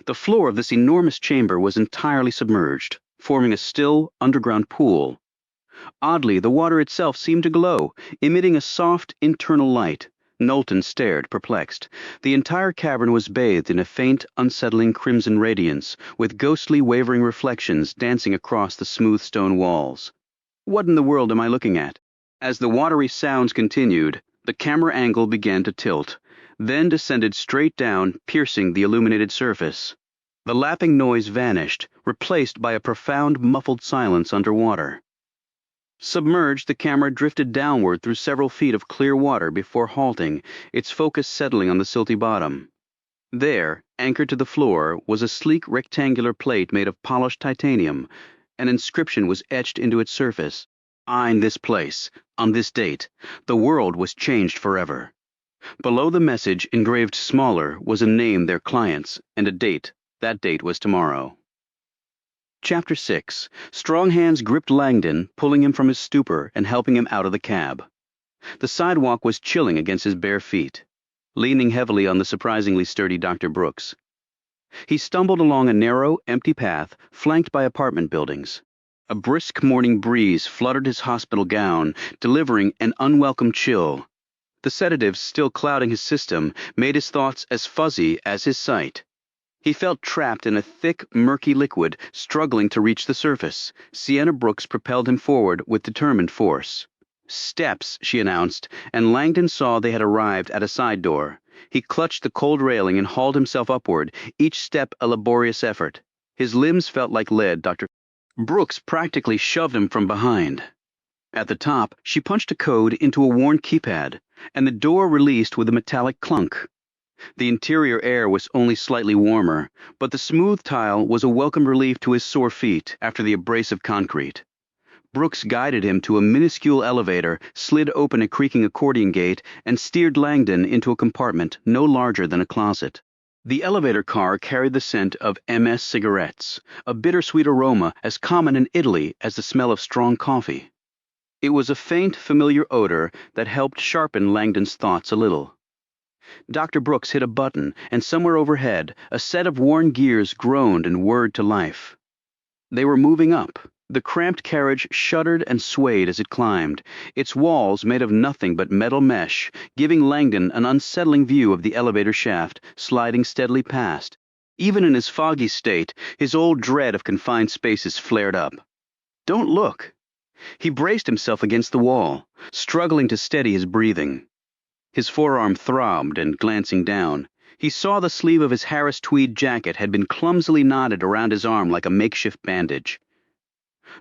The floor of this enormous chamber was entirely submerged, forming a still, underground pool. Oddly, the water itself seemed to glow, emitting a soft, internal light. Knowlton stared, perplexed. The entire cavern was bathed in a faint, unsettling crimson radiance, with ghostly, wavering reflections dancing across the smooth stone walls. What in the world am I looking at? As the watery sounds continued, the camera angle began to tilt, then descended straight down, piercing the illuminated surface. The lapping noise vanished, replaced by a profound, muffled silence underwater. Submerged, the camera drifted downward through several feet of clear water before halting, its focus settling on the silty bottom. There, anchored to the floor, was a sleek rectangular plate made of polished titanium. An inscription was etched into its surface. "In this place, on this date, the world was changed forever." Below the message, engraved smaller, was a name, their client's, and a date. That date was tomorrow. Chapter 6. Strong hands gripped Langdon, pulling him from his stupor and helping him out of the cab. The sidewalk was chilling against his bare feet, leaning heavily on the surprisingly sturdy Dr. Brooks. He stumbled along a narrow, empty path flanked by apartment buildings. A brisk morning breeze fluttered his hospital gown, delivering an unwelcome chill. The sedatives still clouding his system made his thoughts as fuzzy as his sight. He felt trapped in a thick, murky liquid, struggling to reach the surface. Sienna Brooks propelled him forward with determined force. "Steps," she announced, and Langdon saw they had arrived at a side door. He clutched the cold railing and hauled himself upward, each step a laborious effort. His limbs felt like lead. Dr. Brooks practically shoved him from behind. At the top, she punched a code into a worn keypad, and the door released with a metallic clunk. The interior air was only slightly warmer, but the smooth tile was a welcome relief to his sore feet after the abrasive concrete. Brooks guided him to a minuscule elevator, slid open a creaking accordion gate, and steered Langdon into a compartment no larger than a closet. The elevator car carried the scent of MS cigarettes, a bittersweet aroma as common in Italy as the smell of strong coffee. It was a faint, familiar odor that helped sharpen Langdon's thoughts a little. Dr. Brooks hit a button, and somewhere overhead, a set of worn gears groaned and whirred to life. They were moving up. The cramped carriage shuddered and swayed as it climbed, its walls made of nothing but metal mesh, giving Langdon an unsettling view of the elevator shaft sliding steadily past. Even in his foggy state, his old dread of confined spaces flared up. Don't look. He braced himself against the wall, struggling to steady his breathing. His forearm throbbed, and glancing down, he saw the sleeve of his Harris tweed jacket had been clumsily knotted around his arm like a makeshift bandage.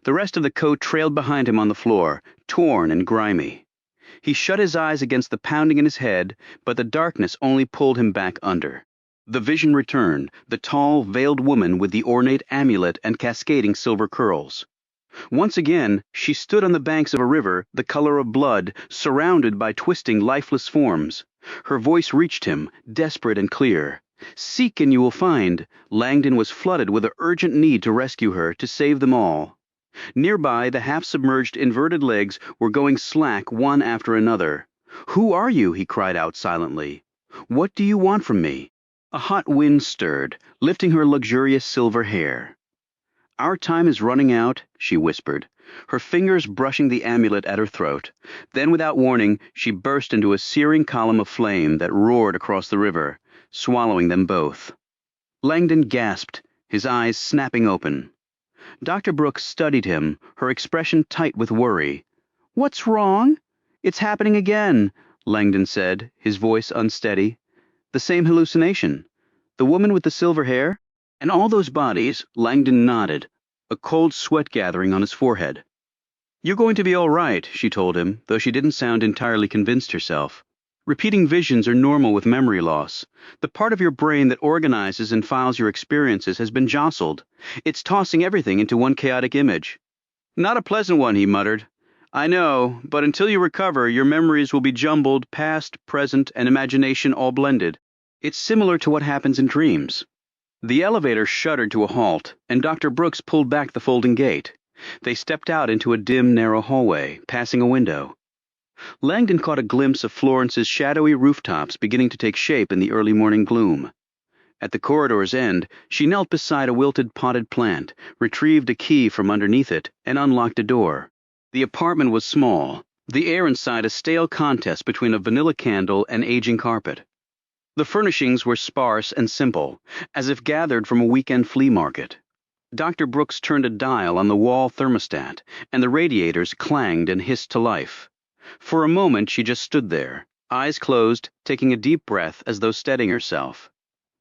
The rest of the coat trailed behind him on the floor, torn and grimy. He shut his eyes against the pounding in his head, but the darkness only pulled him back under. The vision returned, the tall, veiled woman with the ornate amulet and cascading silver curls. Once again, she stood on the banks of a river, the color of blood, surrounded by twisting, lifeless forms. Her voice reached him, desperate and clear. Seek and you will find. Langdon was flooded with an urgent need to rescue her, to save them all. Nearby, the half-submerged, inverted legs were going slack one after another. Who are you? He cried out silently. What do you want from me? A hot wind stirred, lifting her luxurious silver hair. Our time is running out, she whispered, her fingers brushing the amulet at her throat. Then, without warning, she burst into a searing column of flame that roared across the river, swallowing them both. Langdon gasped, his eyes snapping open. Dr. Brooks studied him, her expression tight with worry. What's wrong? It's happening again, Langdon said, his voice unsteady. The same hallucination. The woman with the silver hair? And all those bodies, Langdon nodded, a cold sweat gathering on his forehead. You're going to be all right, she told him, though she didn't sound entirely convinced herself. Repeating visions are normal with memory loss. The part of your brain that organizes and files your experiences has been jostled. It's tossing everything into one chaotic image. Not a pleasant one, he muttered. I know, but until you recover, your memories will be jumbled, past, present, and imagination all blended. It's similar to what happens in dreams. The elevator shuddered to a halt, and Dr. Brooks pulled back the folding gate. They stepped out into a dim, narrow hallway, passing a window. Langdon caught a glimpse of Florence's shadowy rooftops beginning to take shape in the early morning gloom. At the corridor's end, she knelt beside a wilted potted plant, retrieved a key from underneath it, and unlocked a door. The apartment was small, the air inside a stale contest between a vanilla candle and aging carpet. The furnishings were sparse and simple, as if gathered from a weekend flea market. Dr. Brooks turned a dial on the wall thermostat, and the radiators clanged and hissed to life. For a moment she just stood there, eyes closed, taking a deep breath as though steadying herself.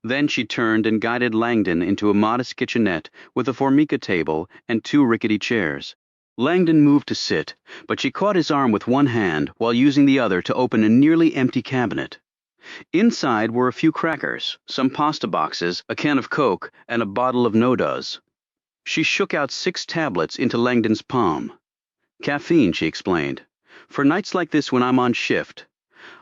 Then she turned and guided Langdon into a modest kitchenette with a formica table and 2 rickety chairs. Langdon moved to sit, but she caught his arm with one hand while using the other to open a nearly empty cabinet. Inside were a few crackers, some pasta boxes, a can of Coke, and a bottle of No-Doz. She shook out 6 tablets into Langdon's palm. Caffeine, she explained. For nights like this when I'm on shift.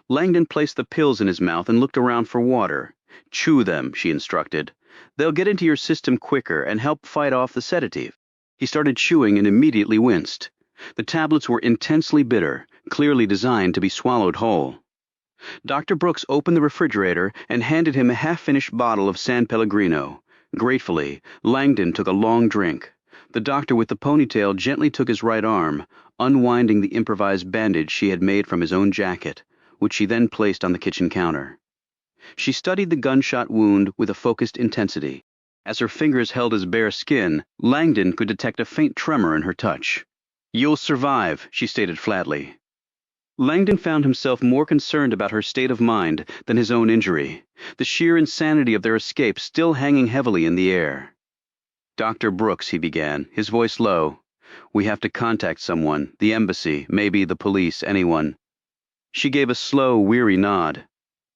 Langdon placed the pills in his mouth and looked around for water. Chew them, she instructed. They'll get into your system quicker and help fight off the sedative. He started chewing and immediately winced. The tablets were intensely bitter, clearly designed to be swallowed whole. Dr. Brooks opened the refrigerator and handed him a half-finished bottle of San Pellegrino. Gratefully, Langdon took a long drink. The doctor with the ponytail gently took his right arm, unwinding the improvised bandage she had made from his own jacket, which she then placed on the kitchen counter. She studied the gunshot wound with a focused intensity. As her fingers held his bare skin, Langdon could detect a faint tremor in her touch. You'll survive, she stated flatly. Langdon found himself more concerned about her state of mind than his own injury, the sheer insanity of their escape still hanging heavily in the air. Dr. Brooks, he began, his voice low. We have to contact someone, the embassy, maybe the police, anyone. She gave a slow, weary nod.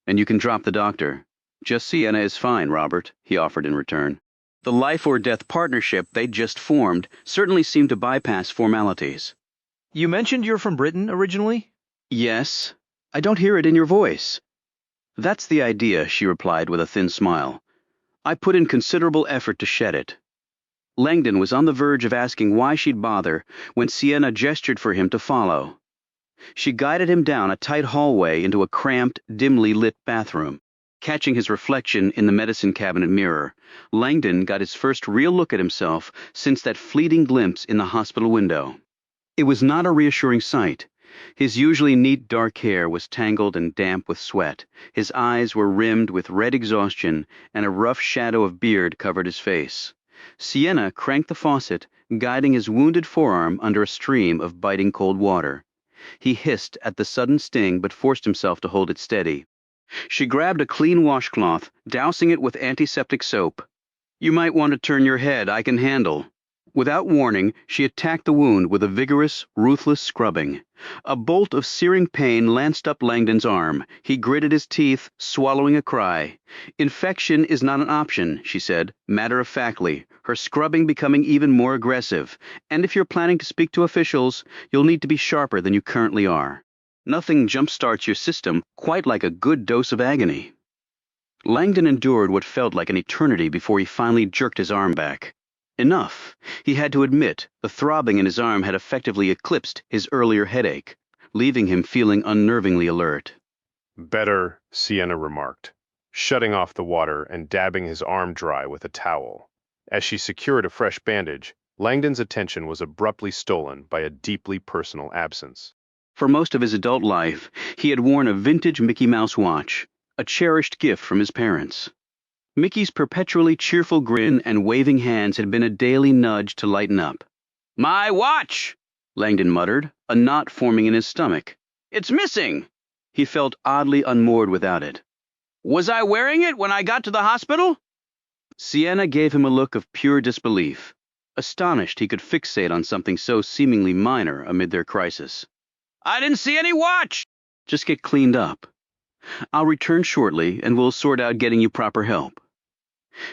And you can drop the doctor. Just Sienna is fine, Robert, he offered in return. The life-or-death partnership they'd just formed certainly seemed to bypass formalities. You mentioned you're from Britain originally? Yes. I don't hear it in your voice. That's the idea, she replied with a thin smile. I put in considerable effort to shed it. Langdon was on the verge of asking why she'd bother when Sienna gestured for him to follow. She guided him down a tight hallway into a cramped, dimly lit bathroom. Catching his reflection in the medicine cabinet mirror, Langdon got his first real look at himself since that fleeting glimpse in the hospital window. It was not a reassuring sight. His usually neat dark hair was tangled and damp with sweat, his eyes were rimmed with red exhaustion, and a rough shadow of beard covered his face. Sienna cranked the faucet, guiding his wounded forearm under a stream of biting cold water. He hissed at the sudden sting but forced himself to hold it steady. She grabbed a clean washcloth, dousing it with antiseptic soap. You might want to turn your head, I can handle. Without warning, she attacked the wound with a vigorous, ruthless scrubbing. A bolt of searing pain lanced up Langdon's arm. He gritted his teeth, swallowing a cry. Infection is not an option, she said, matter-of-factly, her scrubbing becoming even more aggressive. And if you're planning to speak to officials, you'll need to be sharper than you currently are. Nothing jumpstarts your system quite like a good dose of agony. Langdon endured what felt like an eternity before he finally jerked his arm back. Enough. He had to admit the throbbing in his arm had effectively eclipsed his earlier headache, leaving him feeling unnervingly alert. Better, Sienna remarked, shutting off the water and dabbing his arm dry with a towel. As she secured a fresh bandage, Langdon's attention was abruptly stolen by a deeply personal absence. For most of his adult life, he had worn a vintage Mickey Mouse watch, a cherished gift from his parents. Mickey's perpetually cheerful grin and waving hands had been a daily nudge to lighten up. "My watch!" Langdon muttered, a knot forming in his stomach. "It's missing!" He felt oddly unmoored without it. "Was I wearing it when I got to the hospital?" Sienna gave him a look of pure disbelief, astonished he could fixate on something so seemingly minor amid their crisis. "I didn't see any watch!" "Just get cleaned up. I'll return shortly and we'll sort out getting you proper help."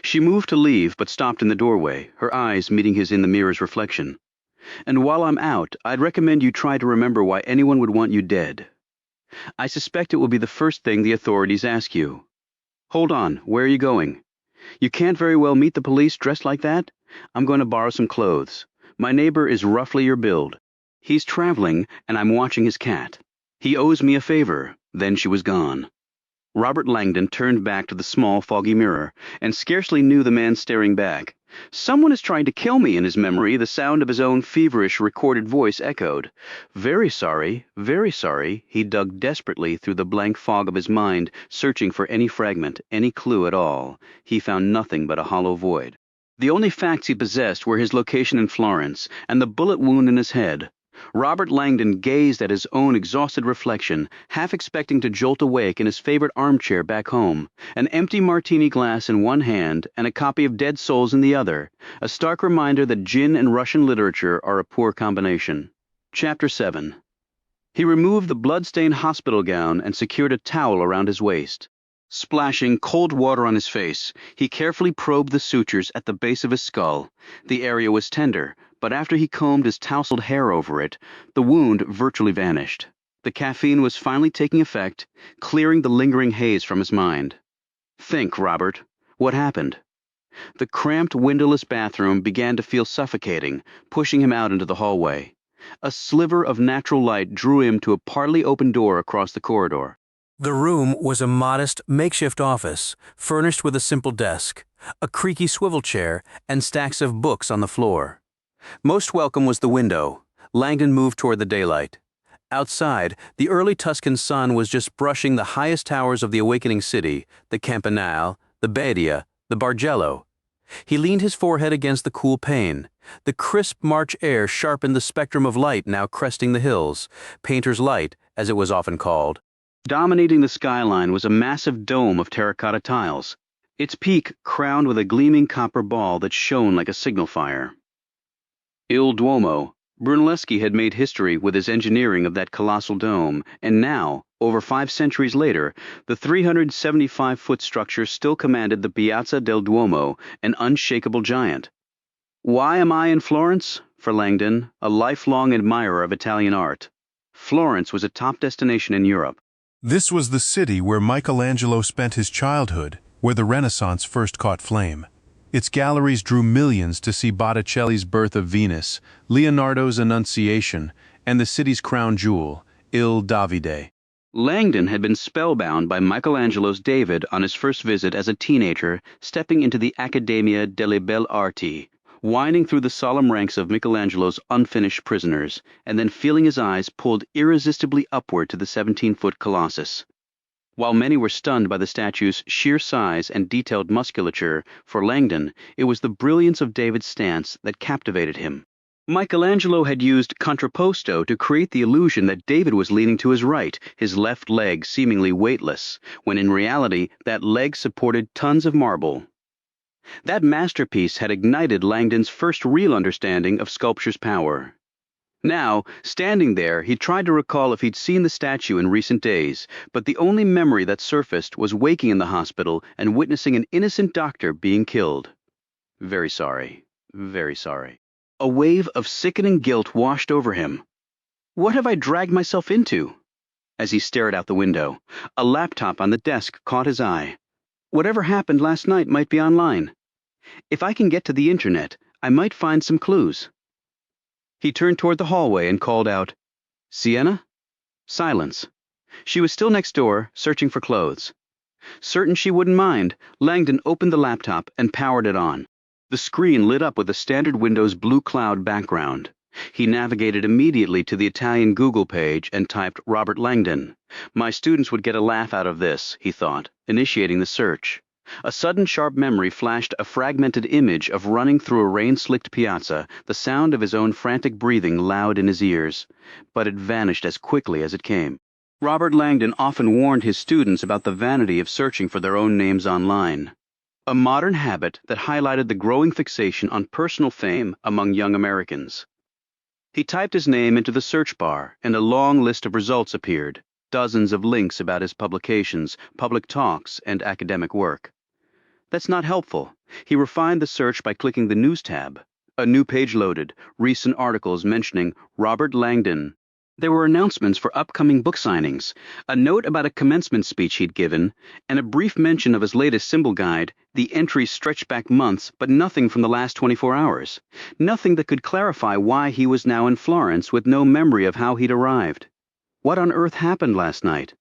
She moved to leave but stopped in the doorway, her eyes meeting his in the mirror's reflection. "And while I'm out, I'd recommend you try to remember why anyone would want you dead. I suspect it will be the first thing the authorities ask you. Hold on, where are you going? You can't very well meet the police dressed like that? I'm going to borrow some clothes. My neighbor is roughly your build. He's traveling, and I'm watching his cat. He owes me a favor." Then she was gone. Robert Langdon turned back to the small, foggy mirror, and scarcely knew the man staring back. "Someone is trying to kill me," in his memory, the sound of his own feverish, recorded voice echoed. Very sorry, he dug desperately through the blank fog of his mind, searching for any fragment, any clue at all. He found nothing but a hollow void. The only facts he possessed were his location in Florence, and the bullet wound in his head. Robert Langdon gazed at his own exhausted reflection, half expecting to jolt awake in his favorite armchair back home, an empty martini glass in one hand and a copy of Dead Souls in the other, a stark reminder that gin and Russian literature are a poor combination. Chapter 7. He removed the blood-stained hospital gown and secured a towel around his waist. Splashing cold water on his face, he carefully probed the sutures at the base of his skull. The area was tender, but after he combed his tousled hair over it, the wound virtually vanished. The caffeine was finally taking effect, clearing the lingering haze from his mind. Think, Robert. What happened? The cramped, windowless bathroom began to feel suffocating, pushing him out into the hallway. A sliver of natural light drew him to a partly open door across the corridor. The room was a modest, makeshift office, furnished with a simple desk, a creaky swivel chair, and stacks of books on the floor. Most welcome was the window. Langdon moved toward the daylight. Outside, the early Tuscan sun was just brushing the highest towers of the awakening city, the Campanile, the Badia, the Bargello. He leaned his forehead against the cool pane. The crisp March air sharpened the spectrum of light now cresting the hills, Painter's Light, as it was often called. Dominating the skyline was a massive dome of terracotta tiles, its peak crowned with a gleaming copper ball that shone like a signal fire. Il Duomo. Brunelleschi had made history with his engineering of that colossal dome, and now, Over 5 centuries later, the 375-foot structure still commanded the Piazza del Duomo, an unshakable giant. Why am I in Florence? For Langdon, a lifelong admirer of Italian art. Florence was a top destination in Europe. This was the city where Michelangelo spent his childhood, where the Renaissance first caught flame. Its galleries drew millions to see Botticelli's Birth of Venus, Leonardo's Annunciation, and the city's crown jewel, Il Davide. Langdon had been spellbound by Michelangelo's David on his first visit as a teenager, stepping into the Accademia delle Belle Arti, winding through the solemn ranks of Michelangelo's unfinished prisoners, and then feeling his eyes pulled irresistibly upward to the 17-foot Colossus. While many were stunned by the statue's sheer size and detailed musculature, for Langdon, it was the brilliance of David's stance that captivated him. Michelangelo had used contrapposto to create the illusion that David was leaning to his right, his left leg seemingly weightless, when in reality that leg supported tons of marble. That masterpiece had ignited Langdon's first real understanding of sculpture's power. Now, standing there, he tried to recall if he'd seen the statue in recent days, but the only memory that surfaced was waking in the hospital and witnessing an innocent doctor being killed. Very sorry. Very sorry. A wave of sickening guilt washed over him. What have I dragged myself into? As he stared out the window, a laptop on the desk caught his eye. Whatever happened last night might be online. If I can get to the internet, I might find some clues. He turned toward the hallway and called out, "Sienna?" Silence. She was still next door, searching for clothes. Certain she wouldn't mind, Langdon opened the laptop and powered it on. The screen lit up with a standard Windows blue cloud background. He navigated immediately to the Italian Google page and typed Robert Langdon. My students would get a laugh out of this, he thought, initiating the search. A sudden sharp memory flashed a fragmented image of running through a rain-slicked piazza, the sound of his own frantic breathing loud in his ears. But it vanished as quickly as it came. Robert Langdon often warned his students about the vanity of searching for their own names online. A modern habit that highlighted the growing fixation on personal fame among young Americans. He typed his name into the search bar, and a long list of results appeared, dozens of links about his publications, public talks, and academic work. That's not helpful. He refined the search by clicking the News tab. A new page loaded, recent articles mentioning Robert Langdon. There were announcements for upcoming book signings, a note about a commencement speech he'd given, and a brief mention of his latest symbol guide. The entries stretched back months, but nothing from the last 24 hours. Nothing that could clarify why he was now in Florence with no memory of how he'd arrived. What on earth happened last night?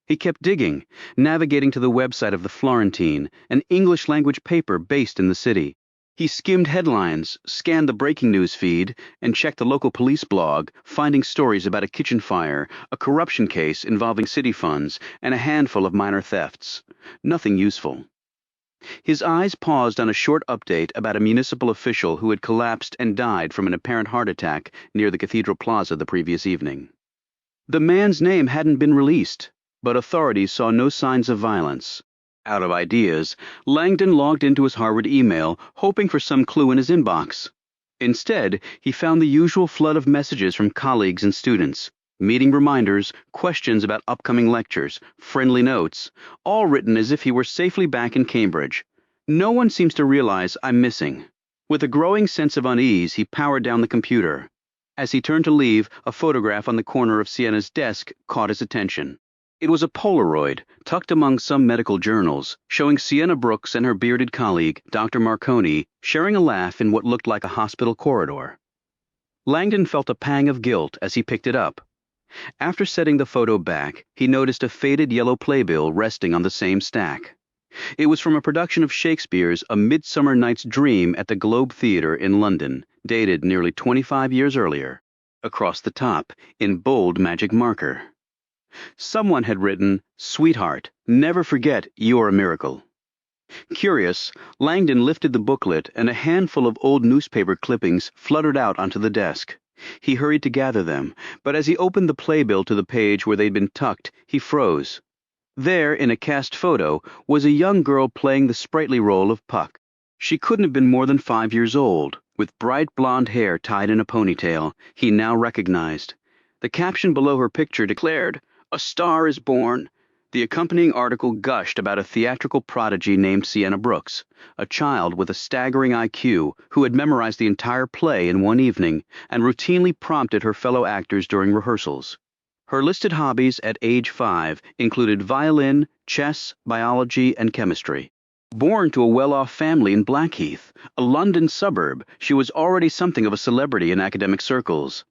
He kept digging, navigating to the website of the Florentine, an English-language paper based in the city. He skimmed headlines, scanned the breaking news feed, and checked the local police blog, finding stories about a kitchen fire, a corruption case involving city funds, and a handful of minor thefts. Nothing useful. His eyes paused on a short update about a municipal official who had collapsed and died from an apparent heart attack near the Cathedral Plaza the previous evening. The man's name hadn't been released, but authorities saw no signs of violence. Out of ideas, Langdon logged into his Harvard email, hoping for some clue in his inbox. Instead, he found the usual flood of messages from colleagues and students, meeting reminders, questions about upcoming lectures, friendly notes, all written as if he were safely back in Cambridge. No one seems to realize I'm missing. With a growing sense of unease, he powered down the computer. As he turned to leave, a photograph on the corner of Sienna's desk caught his attention. It was a Polaroid, tucked among some medical journals, showing Sienna Brooks and her bearded colleague, Dr. Marconi, sharing a laugh in what looked like a hospital corridor. Langdon felt a pang of guilt as he picked it up. After setting the photo back, he noticed a faded yellow playbill resting on the same stack. It was from a production of Shakespeare's A Midsummer Night's Dream at the Globe Theatre in London, dated nearly 25 years earlier. Across the top, in bold magic marker. Someone had written, "Sweetheart, never forget you're a miracle." Curious, Langdon lifted the booklet and a handful of old newspaper clippings fluttered out onto the desk. He hurried to gather them, but as he opened the playbill to the page where they'd been tucked, he froze. There, in a cast photo, was a young girl playing the sprightly role of Puck. She couldn't have been more than 5 years old, with bright blonde hair tied in a ponytail, he now recognized. The caption below her picture declared, A star is born. The accompanying article gushed about a theatrical prodigy named Sienna Brooks, a child with a staggering IQ who had memorized the entire play in one evening and routinely prompted her fellow actors during rehearsals. Her listed hobbies at age 5 included violin, chess, biology, and chemistry. Born to a well-off family in Blackheath, a London suburb, she was already something of a celebrity in academic circles.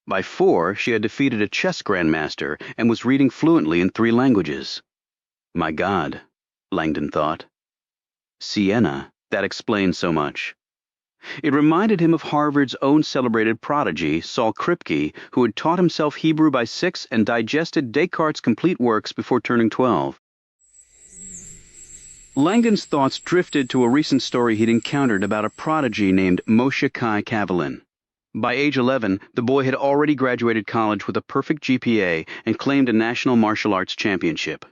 By 4, she had defeated a chess grandmaster and was reading fluently in 3 languages. My God, Langdon thought. Sienna, that explains so much. It reminded him of Harvard's own celebrated prodigy, Saul Kripke, who had taught himself Hebrew by 6 and digested Descartes' complete works before turning 12. Langdon's thoughts drifted to a recent story he'd encountered about a prodigy named Moshe Kai Kavalin. By age 11, the boy had already graduated college with a perfect GPA and claimed a national martial arts championship.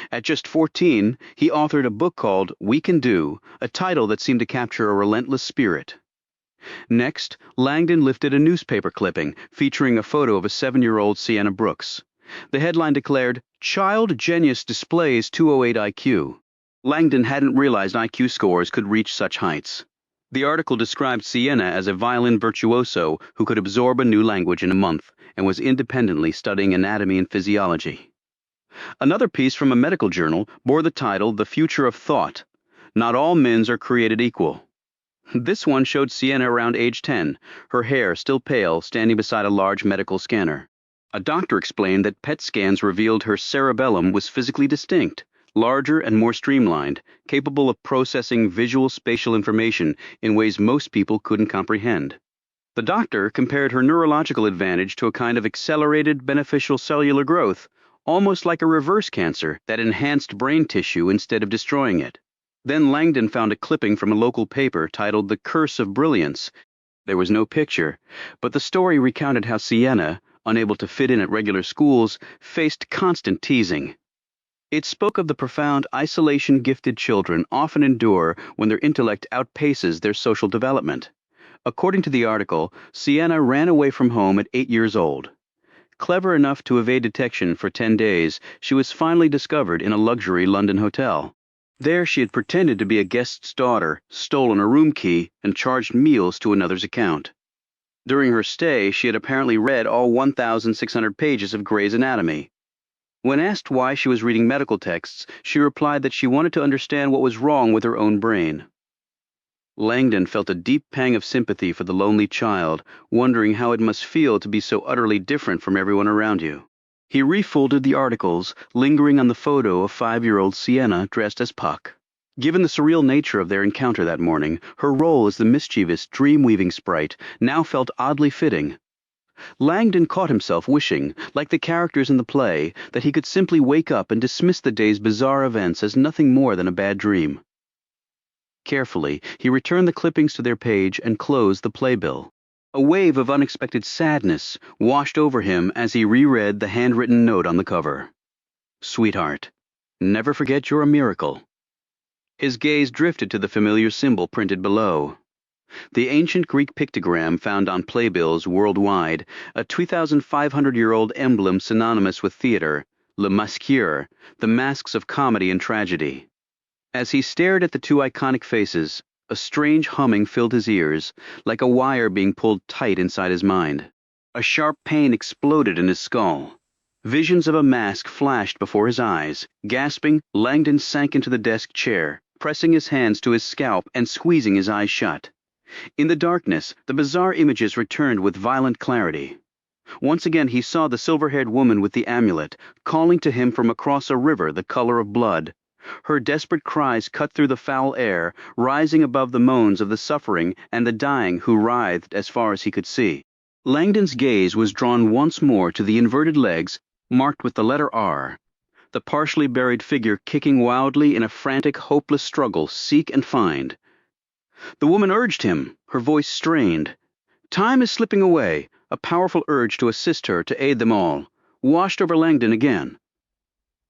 At just 14, he authored a book called We Can Do, a title that seemed to capture a relentless spirit. Next, Langdon lifted a newspaper clipping featuring a photo of a 7-year-old Sienna Brooks. The headline declared, "Child Genius Displays 208 IQ." Langdon hadn't realized IQ scores could reach such heights. The article described Sienna as a violin virtuoso who could absorb a new language in a month and was independently studying anatomy and physiology. Another piece from a medical journal bore the title The Future of Thought. Not all men are created equal. This one showed Sienna around age 10, her hair still pale, standing beside a large medical scanner. A doctor explained that PET scans revealed her cerebellum was physically distinct, larger and more streamlined, capable of processing visual spatial information in ways most people couldn't comprehend. The doctor compared her neurological advantage to a kind of accelerated beneficial cellular growth, almost like a reverse cancer that enhanced brain tissue instead of destroying it. Then Langdon found a clipping from a local paper titled The Curse of Brilliance. There was no picture, but the story recounted how Sienna, unable to fit in at regular schools, faced constant teasing. It spoke of the profound isolation gifted children often endure when their intellect outpaces their social development. According to the article, Sienna ran away from home at 8 years old. Clever enough to evade detection for 10 days, she was finally discovered in a luxury London hotel. There she had pretended to be a guest's daughter, stolen a room key, and charged meals to another's account. During her stay, she had apparently read all 1,600 pages of Gray's Anatomy. When asked why she was reading medical texts, she replied that she wanted to understand what was wrong with her own brain. Langdon felt a deep pang of sympathy for the lonely child, wondering how it must feel to be so utterly different from everyone around you. He refolded the articles, lingering on the photo of 5-year-old Sienna dressed as Puck. Given the surreal nature of their encounter that morning, her role as the mischievous, dream-weaving sprite now felt oddly fitting. Langdon caught himself wishing, like the characters in the play, that he could simply wake up and dismiss the day's bizarre events as nothing more than a bad dream. Carefully, he returned the clippings to their page and closed the playbill. A wave of unexpected sadness washed over him as he reread the handwritten note on the cover. "Sweetheart, never forget you're a miracle." His gaze drifted to the familiar symbol printed below. The ancient Greek pictogram found on playbills worldwide, a 2,500-year-old emblem synonymous with theater, le masqueur, the masks of comedy and tragedy. As he stared at the 2 iconic faces, a strange humming filled his ears, like a wire being pulled tight inside his mind. A sharp pain exploded in his skull. Visions of a mask flashed before his eyes. Gasping, Langdon sank into the desk chair, pressing his hands to his scalp and squeezing his eyes shut. In the darkness, the bizarre images returned with violent clarity. Once again he saw the silver-haired woman with the amulet, calling to him from across a river the color of blood. Her desperate cries cut through the foul air, rising above the moans of the suffering and the dying who writhed as far as he could see. Langdon's gaze was drawn once more to the inverted legs, marked with the letter R. The partially buried figure kicking wildly in a frantic, hopeless struggle, seek and find. The woman urged him, her voice strained. Time is slipping away, a powerful urge to assist her, to aid them all, washed over Langdon again.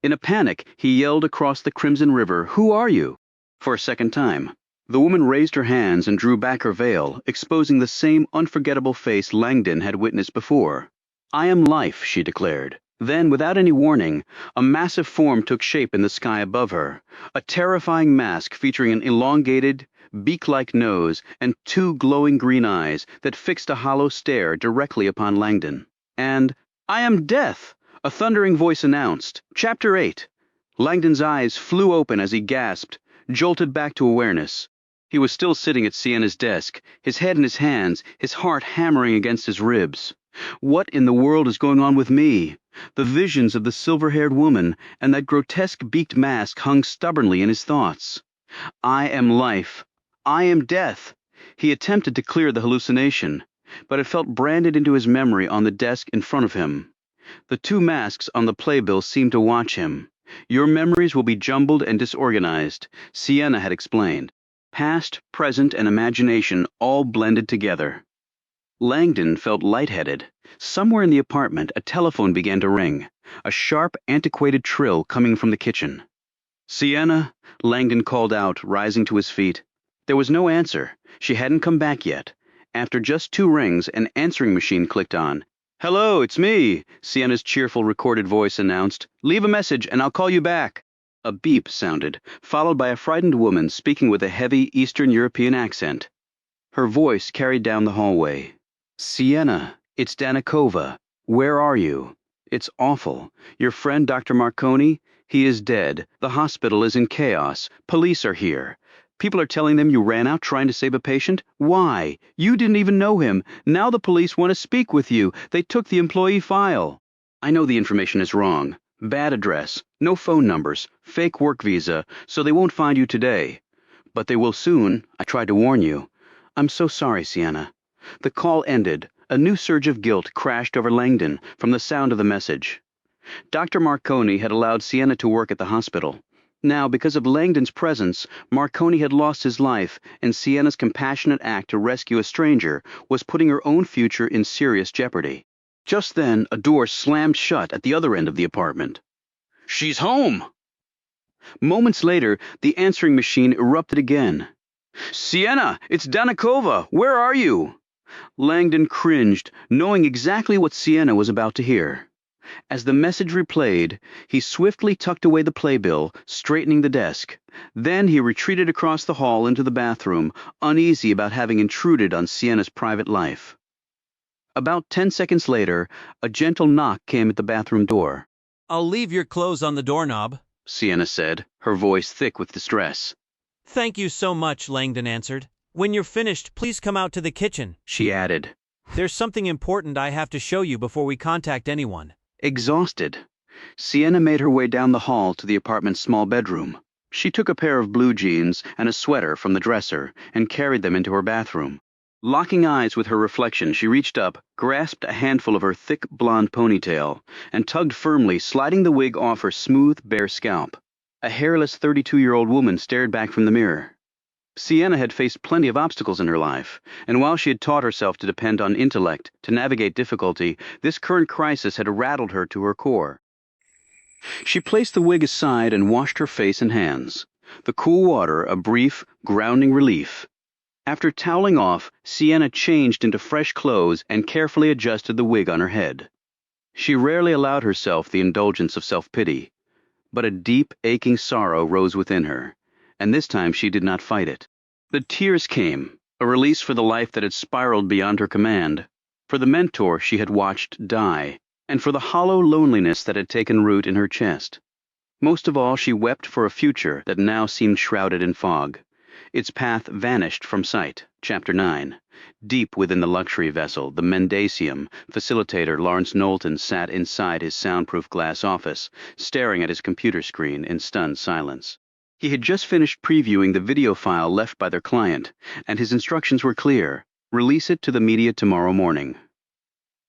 In a panic, he yelled across the crimson river, "Who are you?" For a second time. The woman raised her hands and drew back her veil, exposing the same unforgettable face Langdon had witnessed before. "I am life," she declared. Then, without any warning, a massive form took shape in the sky above her, a terrifying mask featuring an elongated, beak-like nose and two glowing green eyes that fixed a hollow stare directly upon Langdon. And, "I am Death!" a thundering voice announced. Chapter 8. Langdon's eyes flew open as he gasped, jolted back to awareness. He was still sitting at Sienna's desk, his head in his hands, his heart hammering against his ribs. What in the world is going on with me? The visions of the silver-haired woman and that grotesque beaked mask hung stubbornly in his thoughts. I am life. I am death. He attempted to clear the hallucination, but it felt branded into his memory on the desk in front of him. The two masks on the playbill seemed to watch him. Your memories will be jumbled and disorganized, Sienna had explained. Past, present, and imagination all blended together. Langdon felt lightheaded. Somewhere in the apartment, a telephone began to ring, a sharp, antiquated trill coming from the kitchen. "Sienna," Langdon called out, rising to his feet. There was no answer. She hadn't come back yet. After just 2 rings, an answering machine clicked on. "Hello, it's me," Sienna's cheerful recorded voice announced. "Leave a message and I'll call you back." A beep sounded, followed by a frightened woman speaking with a heavy Eastern European accent. Her voice carried down the hallway. "Sienna, it's Danikova. Where are you? It's awful. Your friend Dr. Marconi? He is dead. The hospital is in chaos. Police are here. People are telling them you ran out trying to save a patient? Why? You didn't even know him. Now the police want to speak with you. They took the employee file. I know the information is wrong. Bad address, no phone numbers, fake work visa, so they won't find you today. But they will soon. I tried to warn you. I'm so sorry, Sienna." The call ended. A new surge of guilt crashed over Langdon from the sound of the message. Dr. Marconi had allowed Sienna to work at the hospital. Now, because of Langdon's presence, Marconi had lost his life, and Sienna's compassionate act to rescue a stranger was putting her own future in serious jeopardy. Just then, a door slammed shut at the other end of the apartment. "She's home!" Moments later, the answering machine erupted again. "Sienna, it's Danikova! Where are you?" Langdon cringed, knowing exactly what Sienna was about to hear. As the message replayed, he swiftly tucked away the playbill, straightening the desk. Then he retreated across the hall into the bathroom, uneasy about having intruded on Sienna's private life. About 10 seconds later, a gentle knock came at the bathroom door. "I'll leave your clothes on the doorknob," Sienna said, her voice thick with distress. "Thank you so much," Langdon answered. "When you're finished, please come out to the kitchen," she added. "There's something important I have to show you before we contact anyone." Exhausted, Sienna made her way down the hall to the apartment's small bedroom. She took a pair of blue jeans and a sweater from the dresser and carried them into her bathroom. Locking eyes with her reflection, she reached up, grasped a handful of her thick blonde ponytail, and tugged firmly, sliding the wig off her smooth, bare scalp. A hairless 32-year-old woman stared back from the mirror. Sienna had faced plenty of obstacles in her life, and while she had taught herself to depend on intellect to navigate difficulty, this current crisis had rattled her to her core. She placed the wig aside and washed her face and hands. The cool water a brief, grounding relief. After toweling off, Sienna changed into fresh clothes and carefully adjusted the wig on her head. She rarely allowed herself the indulgence of self-pity, but a deep, aching sorrow rose within her, and this time she did not fight it. The tears came, a release for the life that had spiraled beyond her command, for the mentor she had watched die, and for the hollow loneliness that had taken root in her chest. Most of all, she wept for a future that now seemed shrouded in fog. Its path vanished from sight. Chapter 9. Deep within the luxury vessel, the Mendacium, facilitator Lawrence Knowlton sat inside his soundproof glass office, staring at his computer screen in stunned silence. He had just finished previewing the video file left by their client, and his instructions were clear: release it to the media tomorrow morning.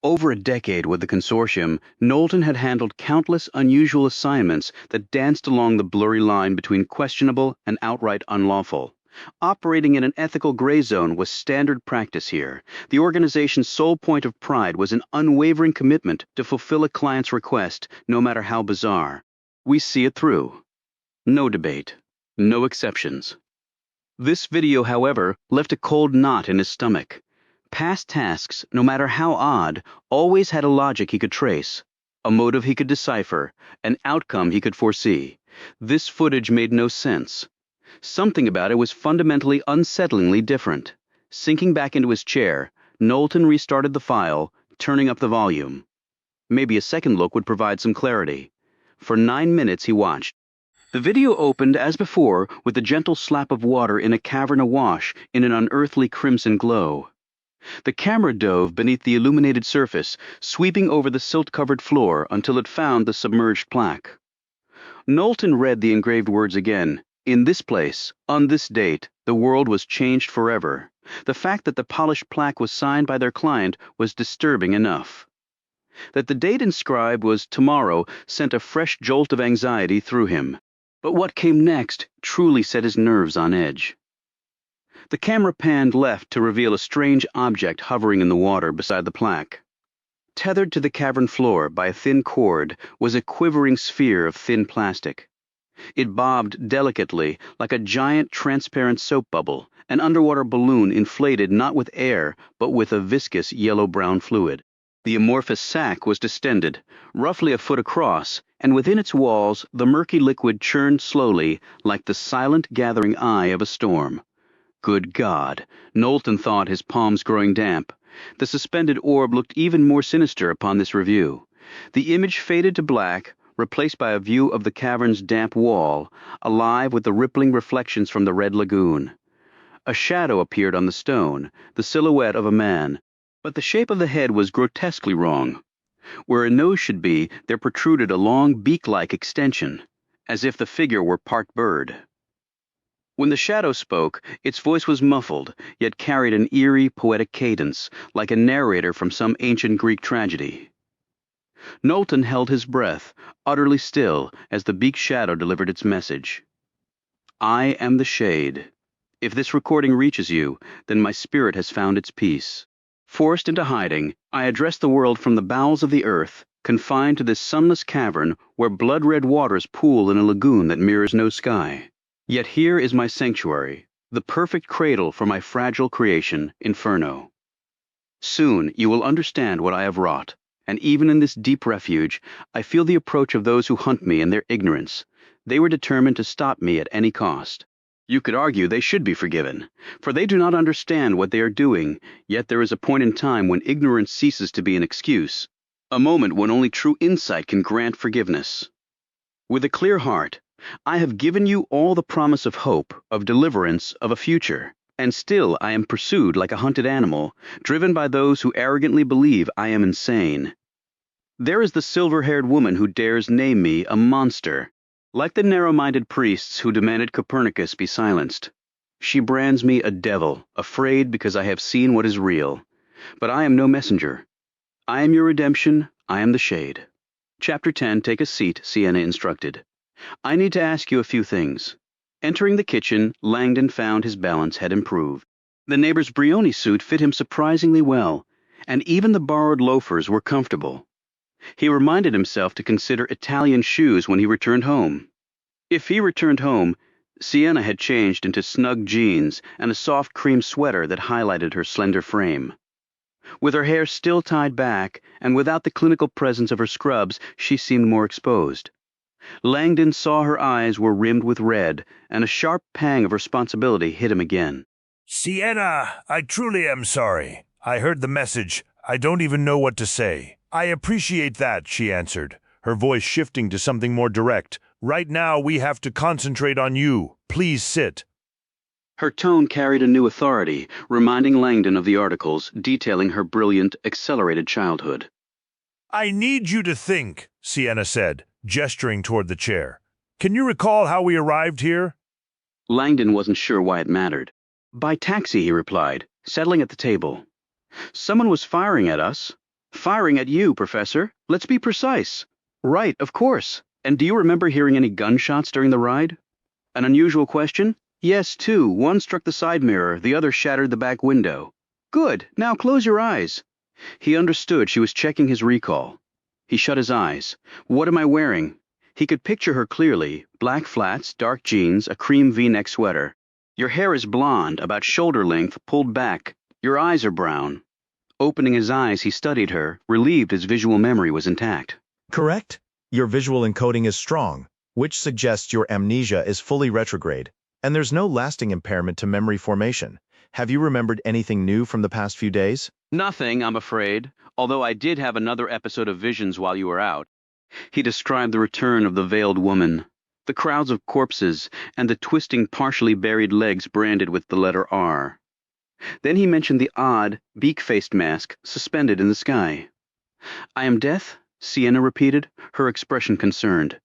Over a decade with the Consortium, Knowlton had handled countless unusual assignments that danced along the blurry line between questionable and outright unlawful. Operating in an ethical gray zone was standard practice here. The organization's sole point of pride was an unwavering commitment to fulfill a client's request, no matter how bizarre. We see it through. No debate. No exceptions. This video, however, left a cold knot in his stomach. Past tasks, no matter how odd, always had a logic he could trace. A motive he could decipher, an outcome he could foresee. This footage made no sense. Something about it was fundamentally unsettlingly different. Sinking back into his chair, Knowlton restarted the file, turning up the volume. Maybe a second look would provide some clarity. For 9 minutes he watched. The video opened as before with the gentle slap of water in a cavern awash in an unearthly crimson glow. The camera dove beneath the illuminated surface, sweeping over the silt-covered floor until it found the submerged plaque. Knowlton read the engraved words again. In this place, on this date, the world was changed forever. The fact that the polished plaque was signed by their client was disturbing enough. That the date inscribed was tomorrow sent a fresh jolt of anxiety through him. But what came next truly set his nerves on edge. The camera panned left to reveal a strange object hovering in the water beside the plaque. Tethered to the cavern floor by a thin cord was a quivering sphere of thin plastic. It bobbed delicately like a giant transparent soap bubble, an underwater balloon inflated not with air but with a viscous yellow-brown fluid. The amorphous sac was distended, roughly a foot across, and within its walls the murky liquid churned slowly like the silent gathering eye of a storm. Good God! Knowlton thought, his palms growing damp. The suspended orb looked even more sinister upon this review. The image faded to black, replaced by a view of the cavern's damp wall, alive with the rippling reflections from the red lagoon. A shadow appeared on the stone, the silhouette of a man, but the shape of the head was grotesquely wrong. Where a nose should be, there protruded a long beak-like extension, as if the figure were part bird. When the shadow spoke, its voice was muffled, yet carried an eerie, poetic cadence, like a narrator from some ancient Greek tragedy. Knowlton held his breath, utterly still, as the beaked shadow delivered its message. I am the shade. If this recording reaches you, then my spirit has found its peace. Forced into hiding, I address the world from the bowels of the earth, confined to this sunless cavern where blood-red waters pool in a lagoon that mirrors no sky. Yet here is my sanctuary, the perfect cradle for my fragile creation, Inferno. Soon you will understand what I have wrought, and even in this deep refuge, I feel the approach of those who hunt me in their ignorance. They were determined to stop me at any cost. You could argue they should be forgiven, for they do not understand what they are doing, yet there is a point in time when ignorance ceases to be an excuse, a moment when only true insight can grant forgiveness. With a clear heart, I have given you all the promise of hope, of deliverance, of a future, and still I am pursued like a hunted animal, driven by those who arrogantly believe I am insane. There is the silver-haired woman who dares name me a monster, like the narrow-minded priests who demanded Copernicus be silenced. She brands me a devil, afraid because I have seen what is real. But I am no messenger. I am your redemption, I am the shade. Chapter 10, take a seat, Sienna instructed. I need to ask you a few things. Entering the kitchen, Langdon found his balance had improved. The neighbor's Brioni suit fit him surprisingly well, and even the borrowed loafers were comfortable. He reminded himself to consider Italian shoes when he returned home. If he returned home, Sienna had changed into snug jeans and a soft cream sweater that highlighted her slender frame. With her hair still tied back, and without the clinical presence of her scrubs, she seemed more exposed. Langdon saw her eyes were rimmed with red, and a sharp pang of responsibility hit him again. Sienna, I truly am sorry. I heard the message. I don't even know what to say. I appreciate that, she answered, her voice shifting to something more direct. Right now we have to concentrate on you. Please sit. Her tone carried a new authority, reminding Langdon of the articles detailing her brilliant, accelerated childhood. I need you to think, Sienna said, gesturing toward the chair. Can you recall how we arrived here? Langdon wasn't sure why it mattered. By taxi, he replied, settling at the table. Someone was firing at us. Firing at you, Professor. Let's be precise. Right, of course. And do you remember hearing any gunshots during the ride? An unusual question? Yes, two. One struck the side mirror, the other shattered the back window. Good. Now close your eyes. He understood she was checking his recall. He shut his eyes. What am I wearing? He could picture her clearly. Black flats, dark jeans, a cream V-neck sweater. Your hair is blonde, about shoulder length, pulled back. Your eyes are brown. Opening his eyes, he studied her, relieved his visual memory was intact. Correct? Your visual encoding is strong, which suggests your amnesia is fully retrograde, and there's no lasting impairment to memory formation. Have you remembered anything new from the past few days? Nothing, I'm afraid, although I did have another episode of visions while you were out. He described the return of the veiled woman, the crowds of corpses, and the twisting, partially buried legs branded with the letter R. Then he mentioned the odd, beak-faced mask suspended in the sky. I am death? Sienna repeated, her expression concerned.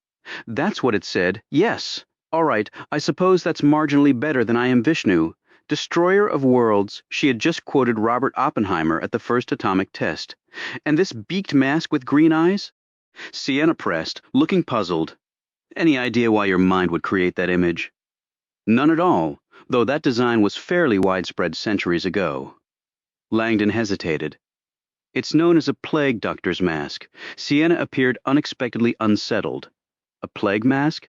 That's what it said, yes. All right, I suppose that's marginally better than I am Vishnu. Destroyer of worlds, she had just quoted Robert Oppenheimer at the first atomic test. And this beaked mask with green eyes? Sienna pressed, looking puzzled. Any idea why your mind would create that image? None at all, though that design was fairly widespread centuries ago. Langdon hesitated. It's known as a plague doctor's mask. Sienna appeared unexpectedly unsettled. A plague mask?